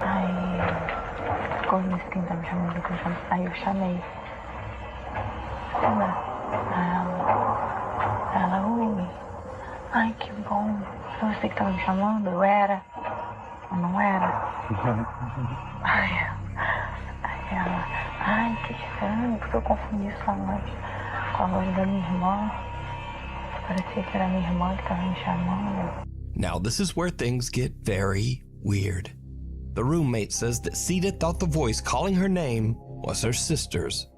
Aí, quando disse quem tá me chamando, aí eu chamei. Aí ela Foi você que tava me chamando? Eu era? Ou não era? Ai, ela... Ai, que estranho, porque eu confundi sua voz com a voz da minha irmã. Parecia que era minha irmã que tava me chamando. Now, this is where things get very weird. The roommate says that Sita thought the voice calling her name was her sister's.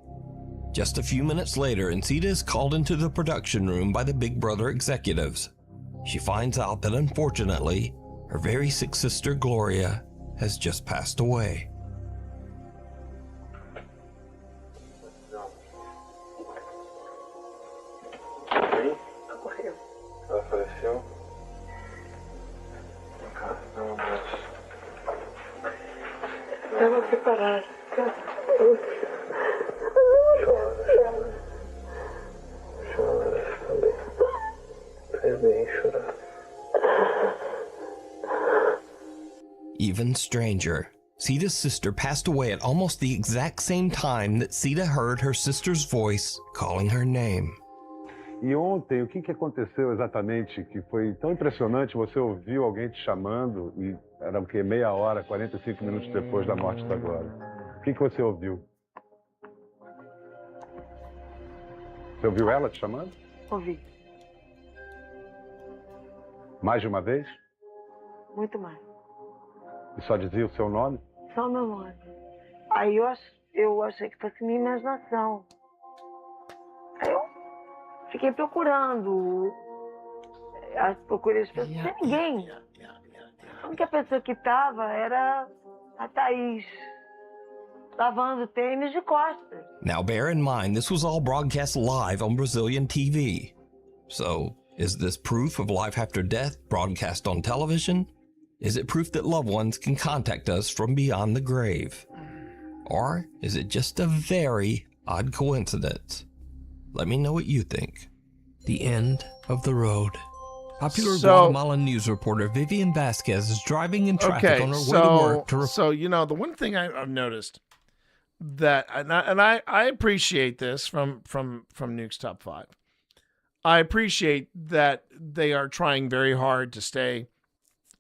Just a few minutes later, and Sita is called into the production room by the Big Brother executives. She finds out that unfortunately, her very sick sister Gloria has just passed away. Ela faleceu? Não, mas... Estava preparada. Chora também. Faz bem chorar. Even stranger, Sita's sister passed away at almost the exact same time that Sita heard her sister's voice calling her name. E ontem, o que aconteceu exatamente que foi tão impressionante? Você ouviu alguém te chamando e era o quê? Meia hora, 45 minutos depois da morte da Glória. O que você ouviu? Você ouviu ela te chamando? Ouvi. Mais de uma vez? Muito mais. E só dizia o seu nome? Só meu nome. Aí eu achei que fosse minha imaginação. Aí eu fiquei procurando. Procurei as pessoas. Não tem ninguém. A única pessoa que estava era a Thaís. Lavando tênis de costas. Now bear in mind, this was all broadcast live on Brazilian TV. So, is this proof of life after death broadcast on television? Is it proof that loved ones can contact us from beyond the grave? Or is it just a very odd coincidence? Let me know what you think. The end of the road. Popular Guatemalan news reporter Vivian Vasquez is driving in traffic on her way to work to So, you know, the one thing I've noticed that, and I appreciate this from Nuke's Top 5. I appreciate that they are trying very hard to stay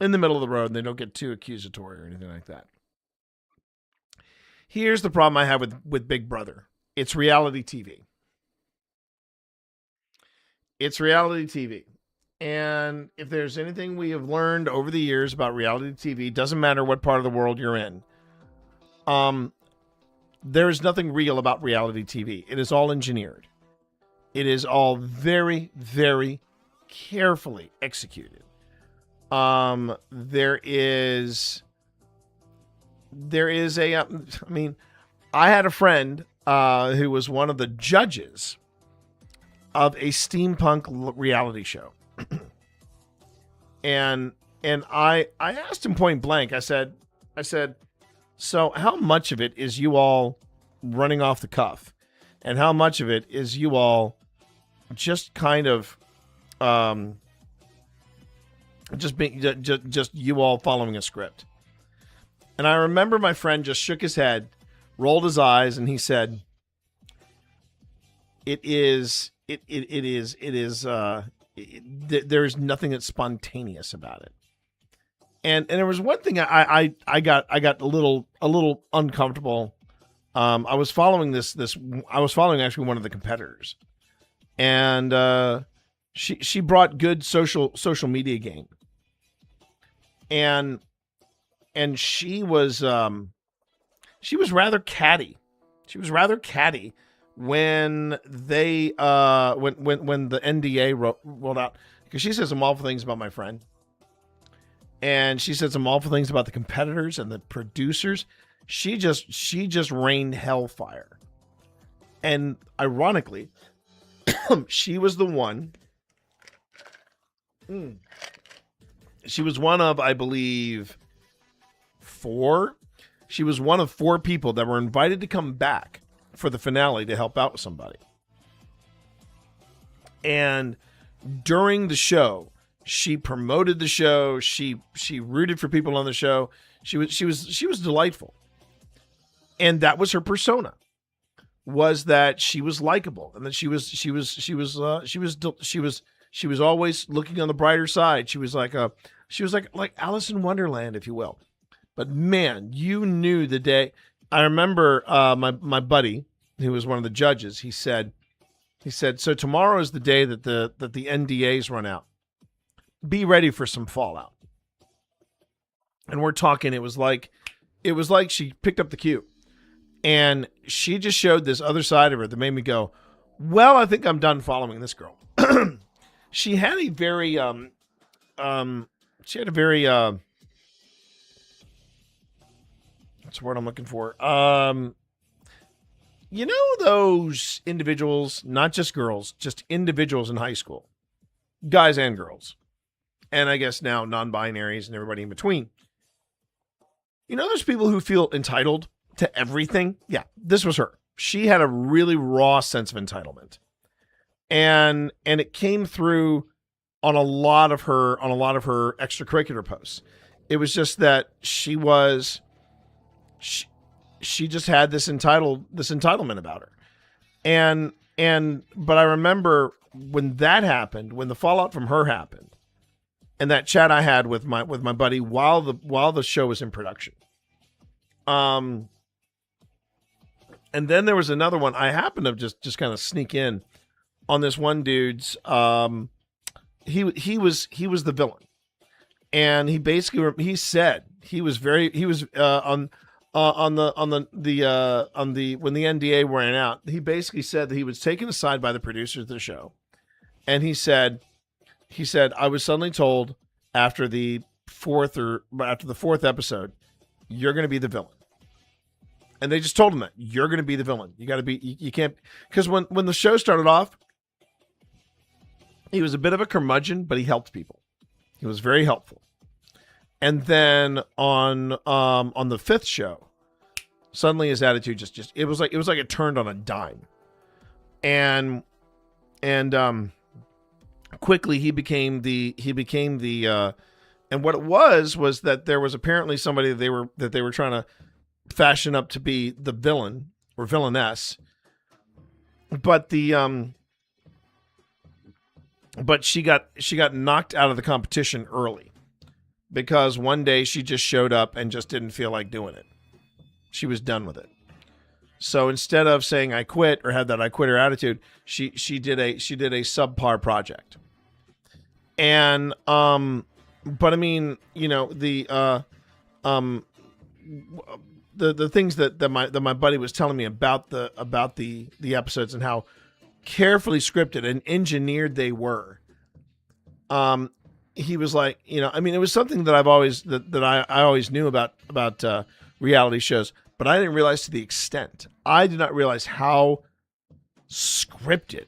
in the middle of the road and they don't get too accusatory or anything like that. Here's the problem I have with Big Brother. It's reality TV. It's reality TV. And if there's anything we have learned over the years about reality TV, doesn't matter what part of the world you're in, there is nothing real about reality TV. It is all engineered. It is all very, very carefully executed. There is a, I mean, I had a friend who was one of the judges of a steampunk reality show. and I asked him point blank, I said, so how much of it is you all running off the cuff? And how much of it is you all just kind of just you all following a script? And I remember my friend just shook his head, rolled his eyes, and he said, there's nothing that's spontaneous about it. And there was one thing I got a little uncomfortable. I was following actually one of the competitors, and she brought good social media game, and she was rather catty. She was rather catty when they when the NDA rolled out, because she said some awful things about my friend. And she said some awful things about the competitors and the producers. She just rained hellfire. And ironically, she was the one. She was one of, I believe, 4. She was one of 4 people that were invited to come back for the finale to help out with somebody. And during the show, she promoted the show. She rooted for people on the show. She was delightful, and that was her persona. Was that she was likable, and that she was She was always looking on the brighter side. She was like Alice in Wonderland, if you will. But man, you knew the day. I remember my buddy, who was one of the judges. He said, so tomorrow is the day that the NDAs run out. Be ready for some fallout. And we're talking. It was like she picked up the cue, and she just showed this other side of her that made me go, well, I think I'm done following this girl. She had a very what's the word I'm looking for? You know those individuals, not just girls, just individuals in high school, guys and girls, and I guess now non-binaries and everybody in between. You know those people who feel entitled to everything? Yeah, this was her. She had a really raw sense of entitlement. And it came through on a lot of her extracurricular posts. It was just that she just had this entitlement about her. But I remember when that happened, when the fallout from her happened, and that chat I had with my buddy while the show was in production. And then there was another one. I happened to just kind of sneak in on this one dude's. He was the villain, and he basically he said he was when the NDA ran out. He basically said that he was taken aside by the producers of the show, and he said I was suddenly told after the fourth episode, you're going to be the villain. And they just told him that you're going to be the villain. You got to be, you can't, because when the show started off, he was a bit of a curmudgeon, but he helped people. He was very helpful. And then on the fifth show, suddenly his attitude just it was like it turned on a dime. And quickly he became the and what it was that there was apparently somebody that they were trying to fashion up to be the villain or villainess, but she got knocked out of the competition early because one day she just showed up and just didn't feel like doing it. She was done with it. So instead of saying I quit or had that I quitter attitude, she did a subpar project. And but I mean, you know, the things that my buddy was telling me about the episodes and how carefully scripted and engineered they were. He was like, you know, I mean, it was something that I always knew about reality shows, but I didn't realize to the extent. I did not realize how scripted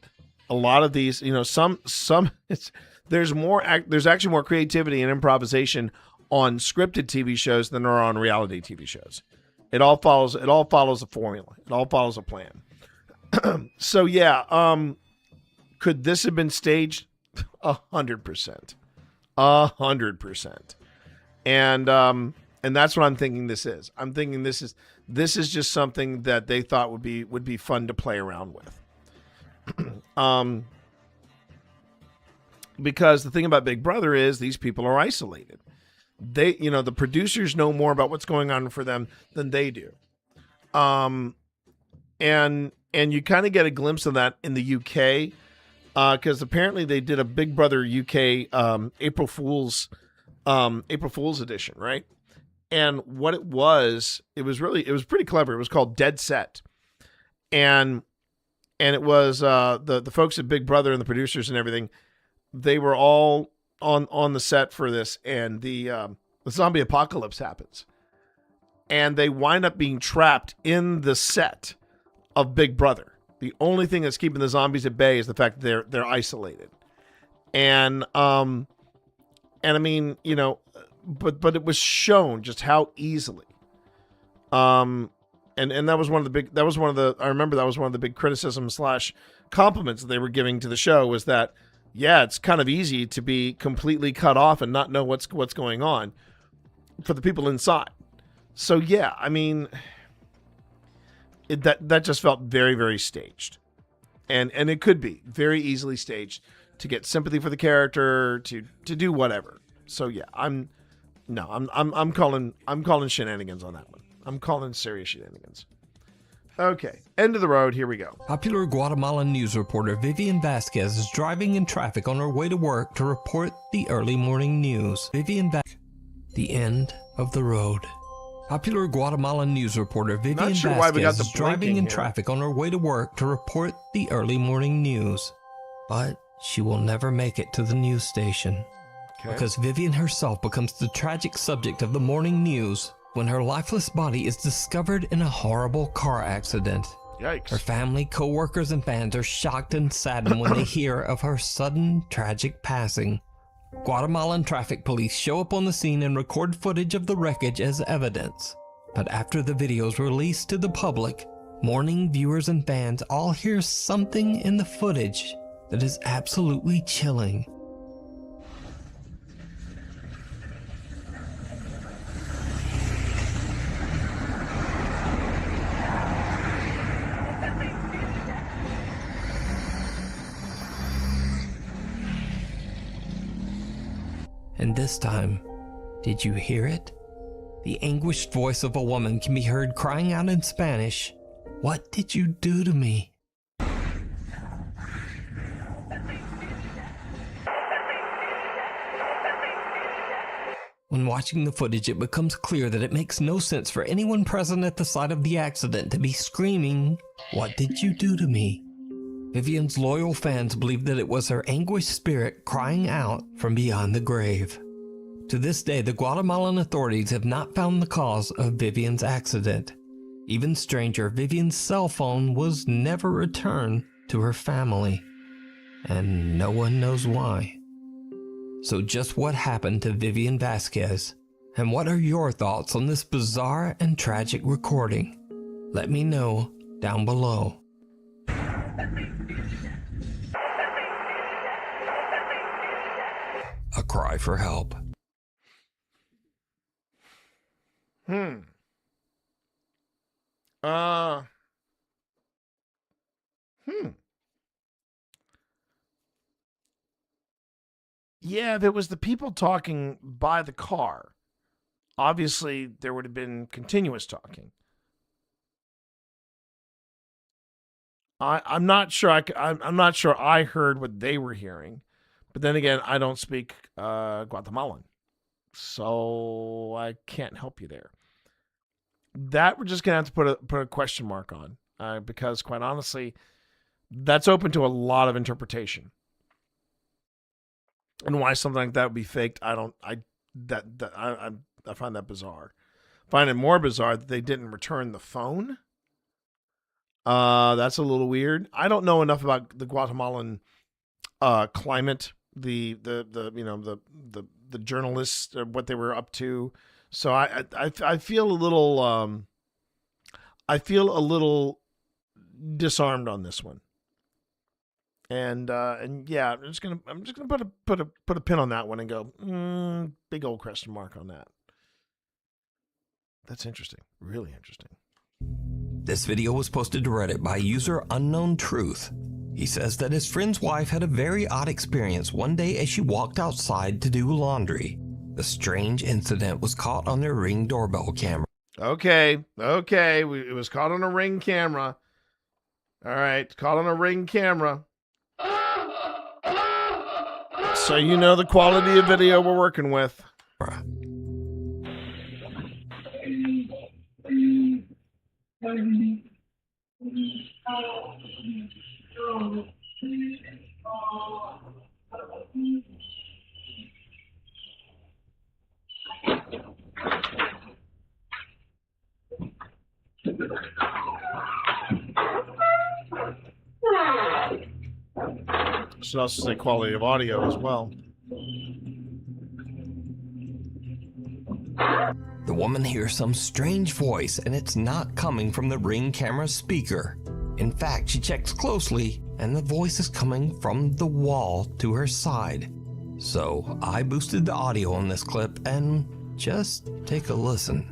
a lot of these, you know, there's actually more creativity and improvisation on scripted TV shows than there are on reality TV shows. It all follows a formula. It all follows a plan. So yeah, could this have been staged? 100%. 100%. And that's what I'm thinking this is. I'm thinking this is just something that they thought would be fun to play around with. Because the thing about Big Brother is these people are isolated. They, you know, the producers know more about what's going on for them than they do. And you kind of get a glimpse of that in the UK, because apparently they did a Big Brother UK April Fool's edition, right? And what it was pretty clever. It was called Dead Set, and it was the folks at Big Brother and the producers and everything. They were all on the set for this, and the zombie apocalypse happens, and they wind up being trapped in the set of Big Brother. The only thing that's keeping the zombies at bay is the fact that they're isolated, and I mean, you know, but it was shown just how easily, and that was one of the big criticisms / compliments that they were giving to the show was that, yeah, it's kind of easy to be completely cut off and not know what's going on for the people inside. So yeah, I mean, that just felt very, very staged, and it could be very easily staged to get sympathy for the character, to do whatever. So yeah, I'm calling shenanigans on that one. I'm calling serious shenanigans. Okay, end of the road. Here we go. Popular Guatemalan news reporter Vivian Vasquez is driving in traffic on her way to work to report the early morning news. The end of the road. Popular Guatemalan news reporter Vivian Vasquez is driving in traffic on her way to work to report the early morning news. But she will never make it to the news station. Because Vivian herself becomes the tragic subject of the morning news when her lifeless body is discovered in a horrible car accident. Yikes. Her family, co-workers, and fans are shocked and saddened when they hear of her sudden, tragic passing. Guatemalan traffic police show up on the scene and record footage of the wreckage as evidence. But after the video is released to the public, mourning viewers and fans all hear something in the footage that is absolutely chilling. And this time, did you hear it? The anguished voice of a woman can be heard crying out in Spanish, "What did you do to me?" When watching the footage, it becomes clear that it makes no sense for anyone present at the site of the accident to be screaming, "What did you do to me?" Vivian's loyal fans believe that it was her anguished spirit crying out from beyond the grave. To this day, the Guatemalan authorities have not found the cause of Vivian's accident. Even stranger, Vivian's cell phone was never returned to her family, and no one knows why. So just what happened to Vivian Vasquez, and what are your thoughts on this bizarre and tragic recording? Let me know down below. A cry for help. Yeah, if it was the people talking by the car, obviously there would have been continuous talking. I'm not sure. I'm not sure I heard what they were hearing, but then again, I don't speak Guatemalan, so I can't help you there. That we're just gonna have to put a question mark on, because quite honestly, that's open to a lot of interpretation. And why something like that would be faked, I find that bizarre. I find it more bizarre that they didn't return the phone. That's a little weird. I don't know enough about the Guatemalan climate, the journalists, what they were up to. So I feel a little disarmed on this one. And yeah, I'm just gonna put a pin on that one and go big old question mark on that. That's interesting, really interesting. This video was posted to Reddit by user Unknown Truth. He says that his friend's wife had a very odd experience one day as she walked outside to do laundry. The strange incident was caught on their Ring doorbell camera. Okay, it was caught on a Ring camera. All right, caught on a Ring camera. So you know the quality of video we're working with. Should also say quality of audio as well. The woman hears some strange voice, and it's not coming from the Ring camera speaker. In fact, she checks closely, and the voice is coming from the wall to her side. So I boosted the audio on this clip, and just take a listen.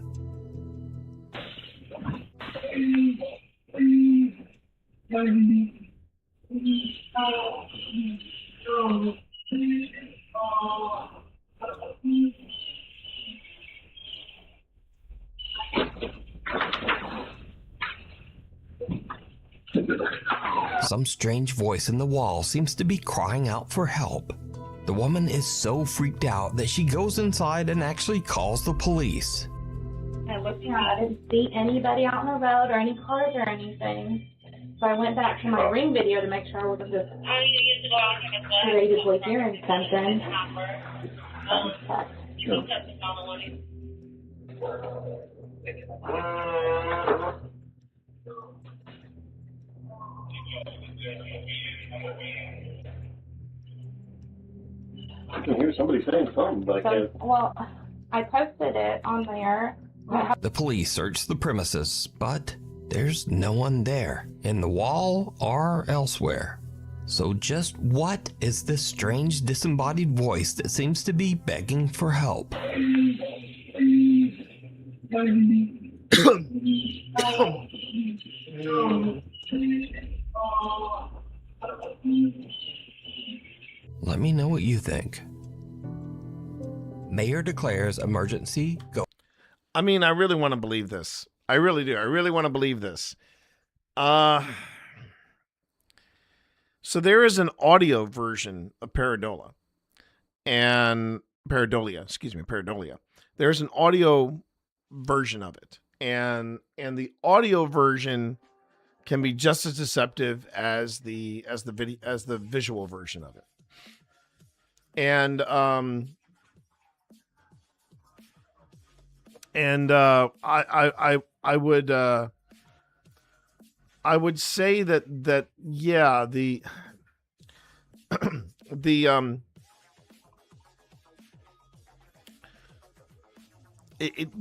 some strange voice in the wall seems to be crying out for help. The woman is so freaked out that she goes inside and actually calls the police. I looked around. I didn't see anybody out on the road or any cars or anything. So I went back to my Ring video to make sure I wasn't just creatively hearing something. I can hear somebody saying something, but I can't. Well, I posted it on there. The police search the premises, but there's no one there, in the wall or elsewhere. So just what is this strange disembodied voice that seems to be begging for help? Let me know what you think. Mayor declares emergency go. I mean, I really want to believe this. I really do. I really want to believe this. So there is an audio version of Paradolia. There's an audio version of it. And the audio version can be just as deceptive as the visual version of it. And I would say that yeah, the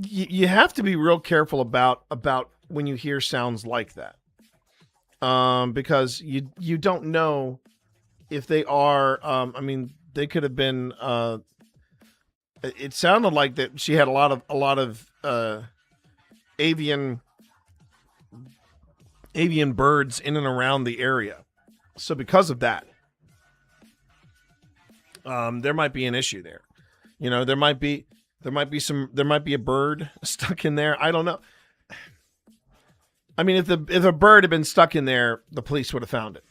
you have to be real careful about when you hear sounds like that, because you don't know if they are. I mean, they could have been. It sounded like that she had a lot of avian birds in and around the area, so because of that, there might be an issue there. You know, there might be a bird stuck in there. I don't know. I mean, if a bird had been stuck in there, the police would have found it.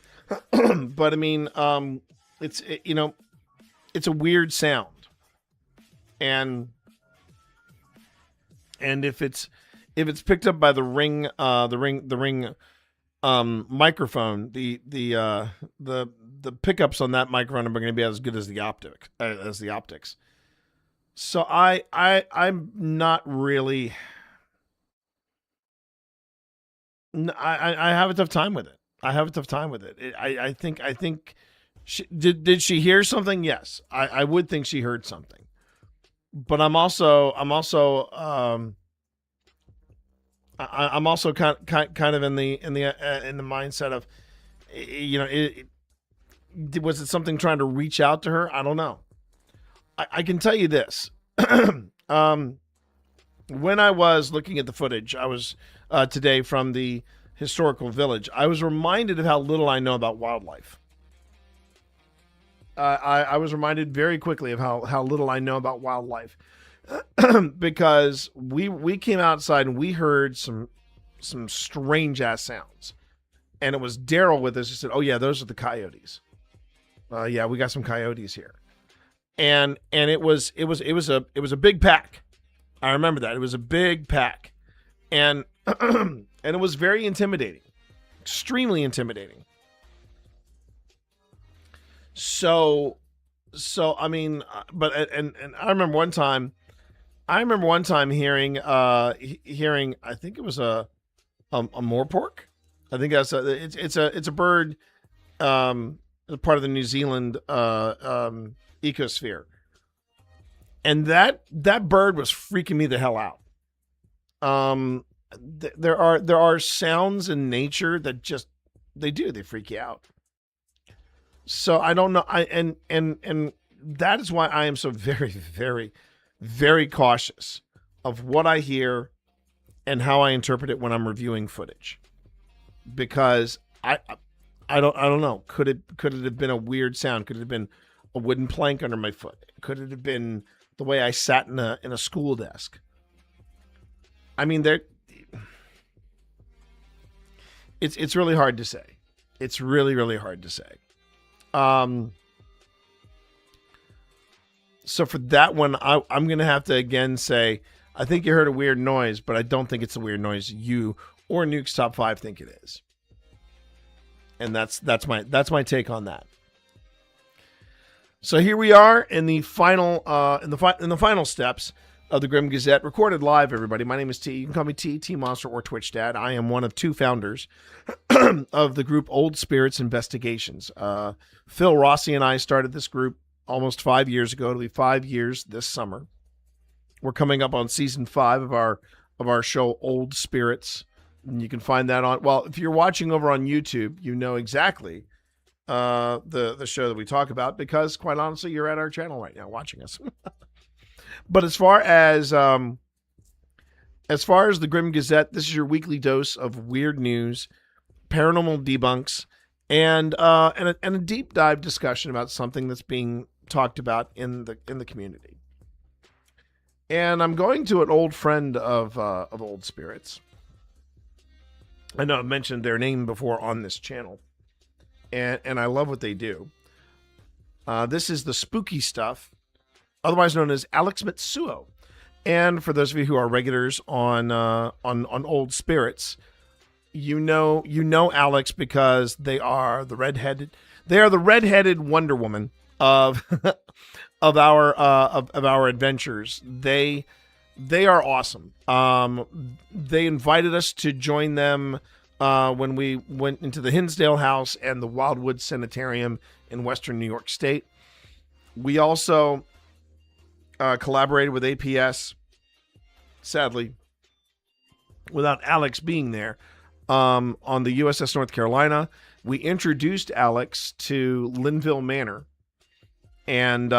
But I mean, it's a weird sound, and if it's picked up by the ring microphone, the pickups on that microphone are going to be as good as the optics. So I'm not really. I have a tough time with it. I think did she hear something? Yes, I would think she heard something. But I'm also kind of in the mindset of, was it something trying to reach out to her? I don't know. I can tell you this. When I was looking at the footage, I was today from the historical village, I was reminded of how little I know about wildlife. I was reminded very quickly of how little I know about wildlife, because we came outside and we heard some strange ass sounds, and it was Daryl with us who said, "Oh yeah, those are the coyotes. Yeah, we got some coyotes here," and it was a big pack. I remember that it was a big pack, and and it was very intimidating, extremely intimidating. So I mean, but and I remember one time hearing I think it was a moorpork. I think that's it's a bird, part of the New Zealand ecosphere, and that bird was freaking me the hell out. There are sounds in nature that just they freak you out. So I don't know. And that is why I am so very, very, very cautious of what I hear and how I interpret it when I'm reviewing footage, because I don't know. Could it have been a weird sound? Could it have been a wooden plank under my foot? Could it have been the way I sat in a school desk? I mean, it's really hard to say. It's really, really hard to say. So for that one, I'm going to have to again say, I think you heard a weird noise, but I don't think it's a weird noise you or Nuke's Top 5 think it is. And that's my take on that. So here we are in the final in the final steps of the Grim Gazette, recorded live. Everybody, my name is T. You can call me T Monster, or Twitch Dad. I am one of two founders of the group Old Spirits Investigations. Phil Rossi and I started this group almost 5 years ago. It'll be 5 years this summer. We're coming up on season 5 of our show Old Spirits. And you can find that on, well, if you're watching over on YouTube, you know exactly the show that we talk about, because quite honestly, you're at our channel right now watching us. But as far as the Grim Gazette, this is your weekly dose of weird news, paranormal debunks, and a deep dive discussion about something that's being talked about in the community. And I'm going to an old friend of Old Spirits. I know I've mentioned their name before on this channel, and I love what they do. This is the spooky stuff, otherwise known as Alex Mitsuo. And for those of you who are regulars on Old Spirits, you know Alex because they are the redheaded Wonder Woman of of our adventures. They are awesome. They invited us to join them when we went into the Hinsdale House and the Wildwood Sanitarium in Western New York State. We also collaborated with APS, sadly, without Alex being there, on the USS North Carolina. We introduced Alex to Linville Manor, and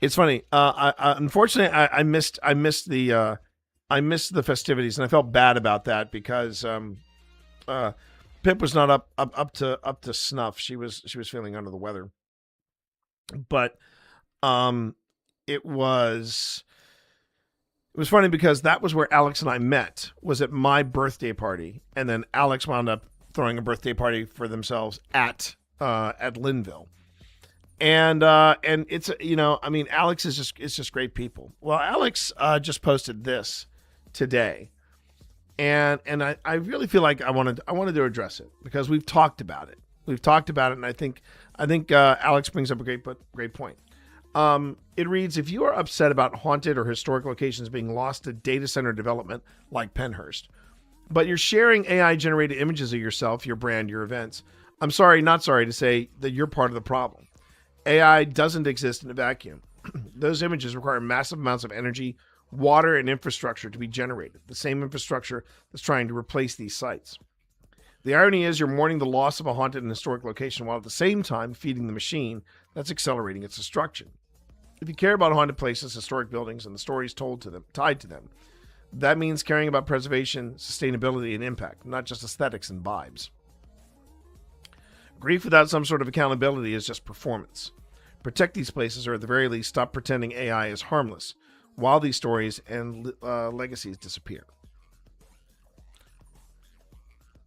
it's funny. Unfortunately, I missed the festivities, and I felt bad about that because Pip was not up to snuff. She was feeling under the weather, but it was funny because that was where Alex and I met, was at my birthday party, and then Alex wound up throwing a birthday party for themselves at Linville. And it's, Alex is just great people. Well, Alex just posted this today, and I really feel like I wanted to address it because we've talked about it, and I think Alex brings up a great point. It reads, if you are upset about haunted or historic locations being lost to data center development like Pennhurst, but you're sharing AI generated images of yourself, your brand, your events, I'm sorry, not sorry to say that you're part of the problem. AI doesn't exist in a vacuum. Those images require massive amounts of energy, water, and infrastructure to be generated, the same infrastructure that's trying to replace these sites. The irony is you're mourning the loss of a haunted and historic location while at the same time feeding the machine that's accelerating its destruction. If you care about haunted places, historic buildings, and the stories tied to them, that means caring about preservation, sustainability, and impact, not just aesthetics and vibes. Grief without some sort of accountability is just performance. Protect these places, or at the very least, stop pretending AI is harmless, while these stories and legacies disappear.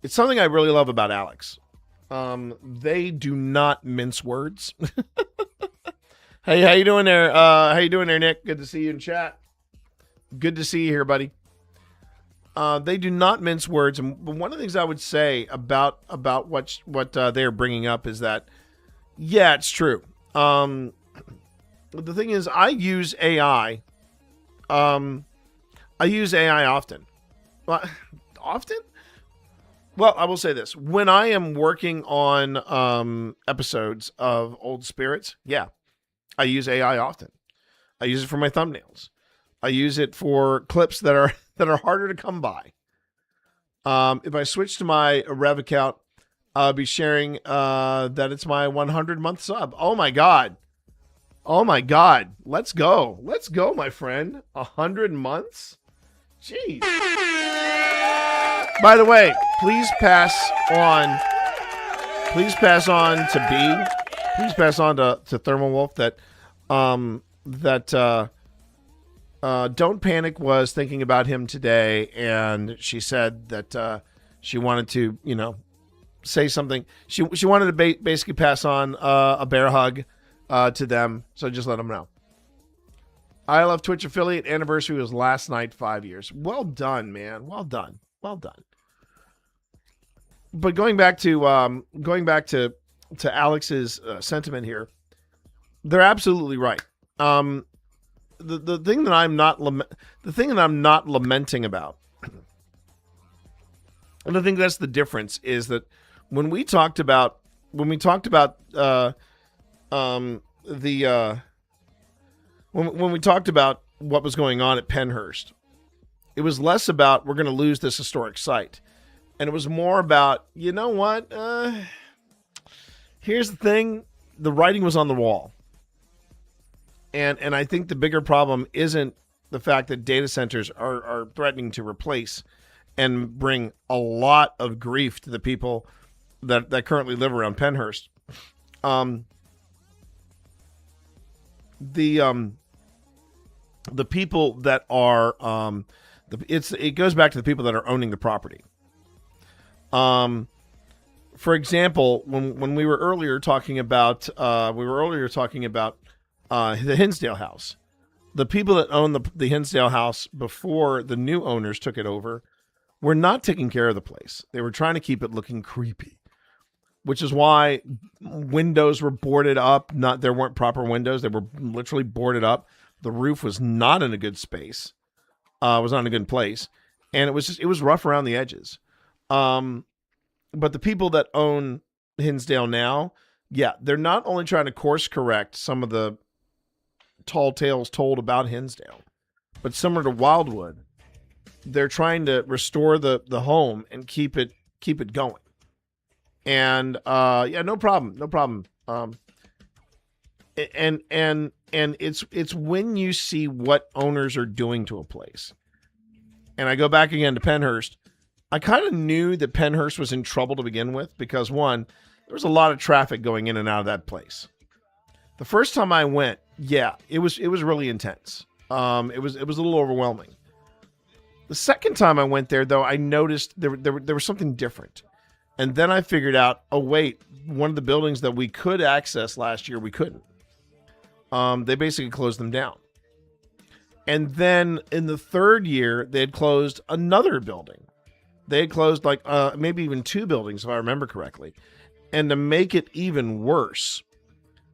It's something I really love about Alex. They do not mince words. Hey, how you doing there? Nick? Good to see you in chat. Good to see you here, buddy. They do not mince words, and one of the things I would say about what they're bringing up is that, yeah, it's true. The thing is, I use AI. I use AI often. Often? Well, I will say this: when I am working on episodes of Old Spirits, yeah, I use AI often. I use it for my thumbnails. I use it for clips that are harder to come by. If I switch to my Rev account, I'll be sharing that it's my 100-month sub. Oh my god! Let's go, my friend. 100 months. Jeez. By the way, please pass on to B. Please pass on to Thermal Wolf that Don't Panic was thinking about him today, and she said that she wanted to, say something. She wanted to basically pass on a bear hug to them, so just let them know. I Love Twitch affiliate anniversary was last night, 5 years. Well done, man. Well done. Well done. But going back to Alex's sentiment here, they're absolutely right. The thing that I'm not lamenting about, and I think that's the difference, is that when we talked about when we talked about what was going on at Pennhurst, it was less about we're going to lose this historic site, and it was more about, you know what? Here's the thing: the writing was on the wall, and I think the bigger problem isn't the fact that data centers are threatening to replace and bring a lot of grief to the people that currently live around Pennhurst. The people that are it goes back to the people that are owning the property. For example, when we were earlier talking about the Hinsdale house, the people that own the Hinsdale house before the new owners took it over were not taking care of the place. They were trying to keep it looking creepy, which is why windows were boarded up. There weren't proper windows. They were literally boarded up. The roof was not in a good space. Was not in a good place. And it was rough around the edges. But the people that own Hinsdale now, yeah, they're not only trying to course correct some of the tall tales told about Hinsdale, but similar to Wildwood, they're trying to restore the home and keep it going. And no problem. And it's when you see what owners are doing to a place. And I go back again to Pennhurst. I kind of knew that Pennhurst was in trouble to begin with because, one, there was a lot of traffic going in and out of that place. The first time I went, yeah, it was really intense. It was a little overwhelming. The second time I went there, though, I noticed there was something different. And then I figured out, oh, wait, one of the buildings that we could access last year, we couldn't. They basically closed them down. And then in the third year, they had closed another building. They had closed maybe even two buildings, if I remember correctly. And to make it even worse,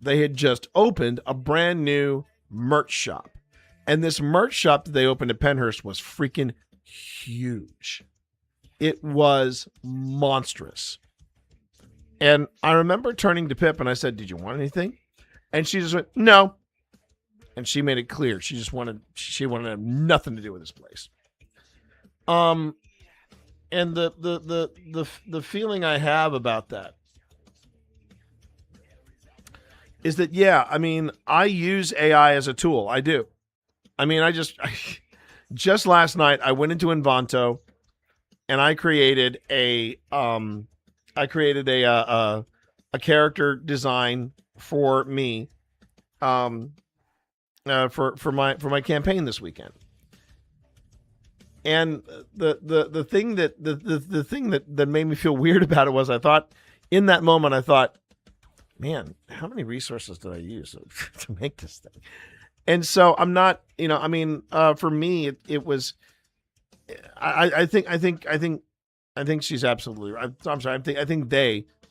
they had just opened a brand new merch shop. And this merch shop that they opened at Pennhurst was freaking huge. It was monstrous. And I remember turning to Pip and I said, "Did you want anything?" And she just went, "No." And she made it clear she wanted to have nothing to do with this place. And the feeling I have about that is that, yeah, I mean, I use AI as a tool. I do. I mean, just last night I went into Envanto and I created a character design for me for my campaign this weekend. And the thing that made me feel weird about it was I thought, man, how many resources did I use to make this thing? And so I'm not, for me, it was, I think she's absolutely right. I'm sorry. I think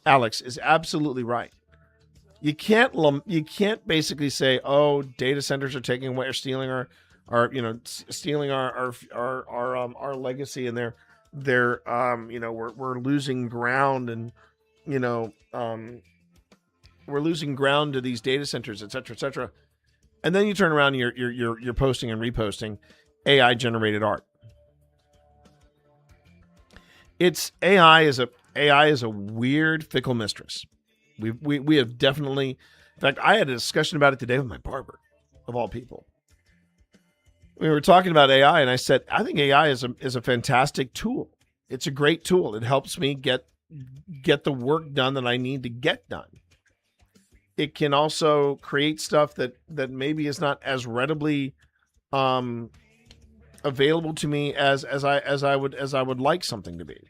Alex is absolutely right. You can't basically say, oh, data centers are taking away or stealing our legacy, and we're losing ground, and we're losing ground to these data centers, et cetera, et cetera. And then you turn around and you're posting and reposting AI generated art. AI is a weird, fickle mistress. We have definitely, in fact, I had a discussion about it today with my barber, of all people. We were talking about AI, and I said, I think AI is a fantastic tool. It's a great tool. It helps me get the work done that I need to get done. It can also create stuff that maybe is not as readily available to me as I would like something to be.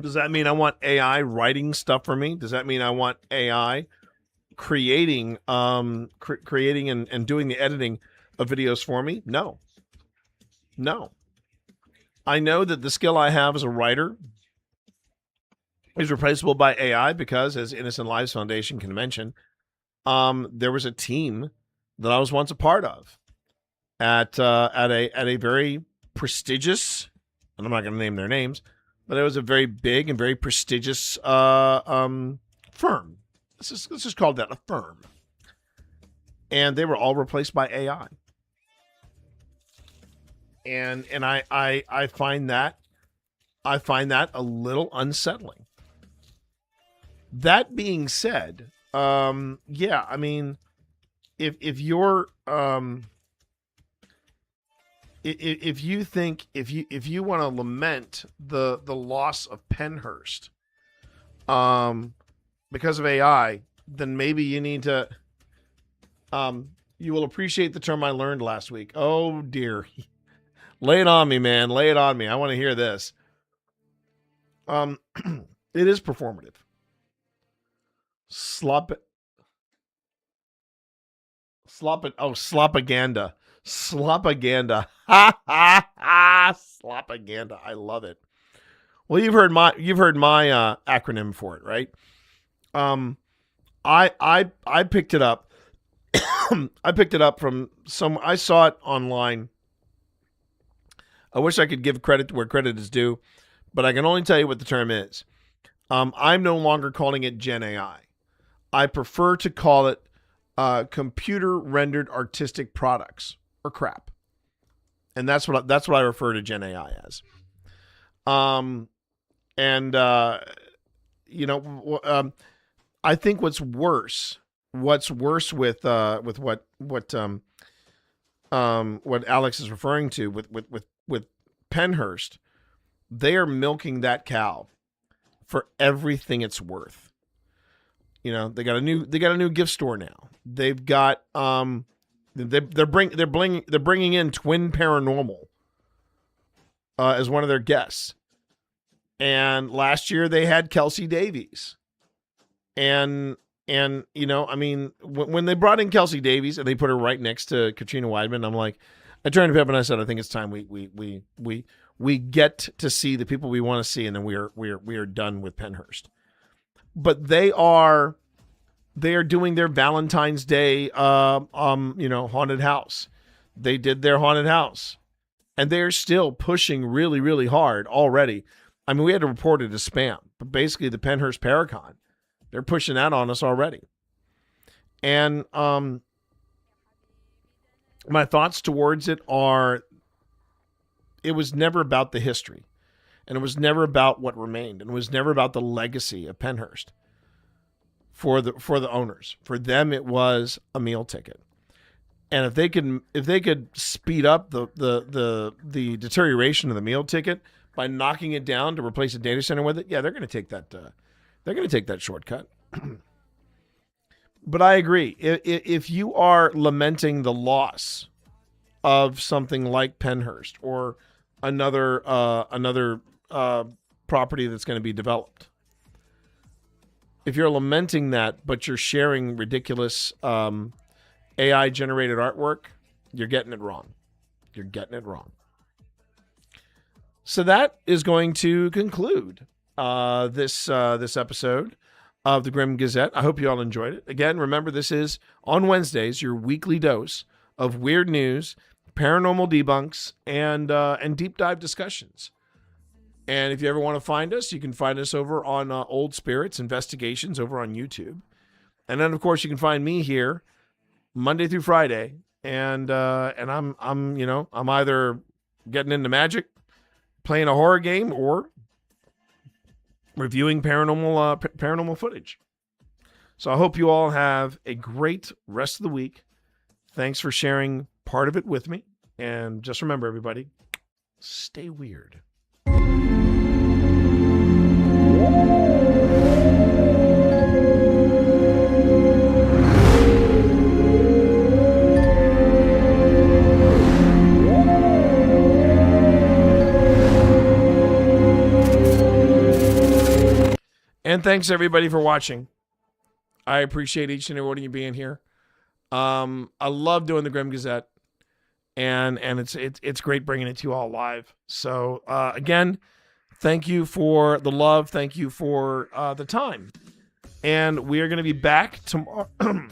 Does that mean I want AI writing stuff for me? Does that mean I want AI creating creating and doing the editing of videos for me? No. I know that the skill I have as a writer is replaceable by AI because, as Innocent Lives Foundation can mention, there was a team that I was once a part of at a very prestigious, and I'm not going to name their names, but it was a very big and very prestigious firm. Let's just call that a firm. And they were all replaced by AI. And I find that a little unsettling. That being said, yeah, I mean, if you're if you want to lament the loss of Pennhurst because of AI, then maybe you need to you will appreciate the term I learned last week. Oh dear. Lay it on me, man. Lay it on me. I want to hear this. It is performative. Slopaganda. Slopaganda. Ha ha ha. Slopaganda. I love it. Well, you've heard my acronym for it, right? I picked it up. I picked it up from I saw it online. I wish I could give credit where credit is due, but I can only tell you what the term is. I'm no longer calling it Gen AI. I prefer to call it computer-rendered artistic products or crap, and that's what I refer to Gen AI as. I think what's worse with what Alex is referring to with Pennhurst, they are milking that cow for everything it's worth. You know, they got a new gift store now. They've got they're bringing in Twin Paranormal as one of their guests. And last year they had Kelsey Davies. And you know, I mean, when they brought in Kelsey Davies and they put her right next to Katrina Weidman, I'm like, I turned to Pip and I said, I think it's time we get to see the people we want to see, and then we are done with Pennhurst. But they are doing their Valentine's Day haunted house. They did their haunted house, and they're still pushing really, really hard already. I mean, we had to report it as spam, but basically the Pennhurst Paracon, they're pushing that on us already. And my thoughts towards it are, it was never about the history, and it was never about what remained, and it was never about the legacy of Pennhurst for the owners. For them, it was a meal ticket. And if they could speed up the deterioration of the meal ticket by knocking it down to replace a data center with it, yeah, they're going to take that. They're going to take that shortcut. But I agree. If you are lamenting the loss of something like Pennhurst or another property that's going to be developed, if you're lamenting that, but you're sharing ridiculous AI-generated artwork, you're getting it wrong. You're getting it wrong. So that is going to conclude this episode of the Grim Gazette. I hope you all enjoyed it. Again, remember, this is on Wednesdays, your weekly dose of weird news, paranormal debunks, and deep dive discussions. And if you ever want to find us, you can find us over on Old Spirits Investigations over on YouTube. And then, of course, you can find me here Monday through Friday. And I'm either getting into magic, playing a horror game, or reviewing paranormal footage. So I hope you all have a great rest of the week. Thanks for sharing part of it with me. And just remember, everybody, stay weird. And thanks everybody for watching. I appreciate each and every one of you being here. I love doing the Grim Gazette, and it's great bringing it to you all live. So again, thank you for the love. Thank you for the time. And we are going to be back tomorrow. We're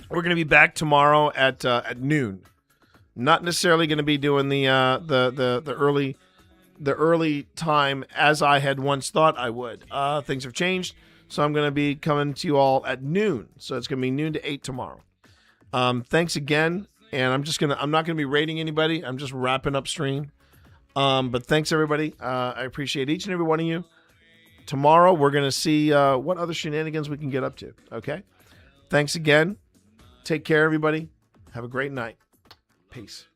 going to be back tomorrow at noon. Not necessarily going to be doing the early time as I had once thought I would. Things have changed, so I'm going to be coming to you all at noon. So it's going to be noon to 8 tomorrow. Thanks again, and I'm not going to be rating anybody. I'm just wrapping up stream. But thanks everybody. I appreciate each and every one of you. Tomorrow we're going to see what other shenanigans we can get up to. Okay? Thanks again. Take care, everybody. Have a great night. Peace.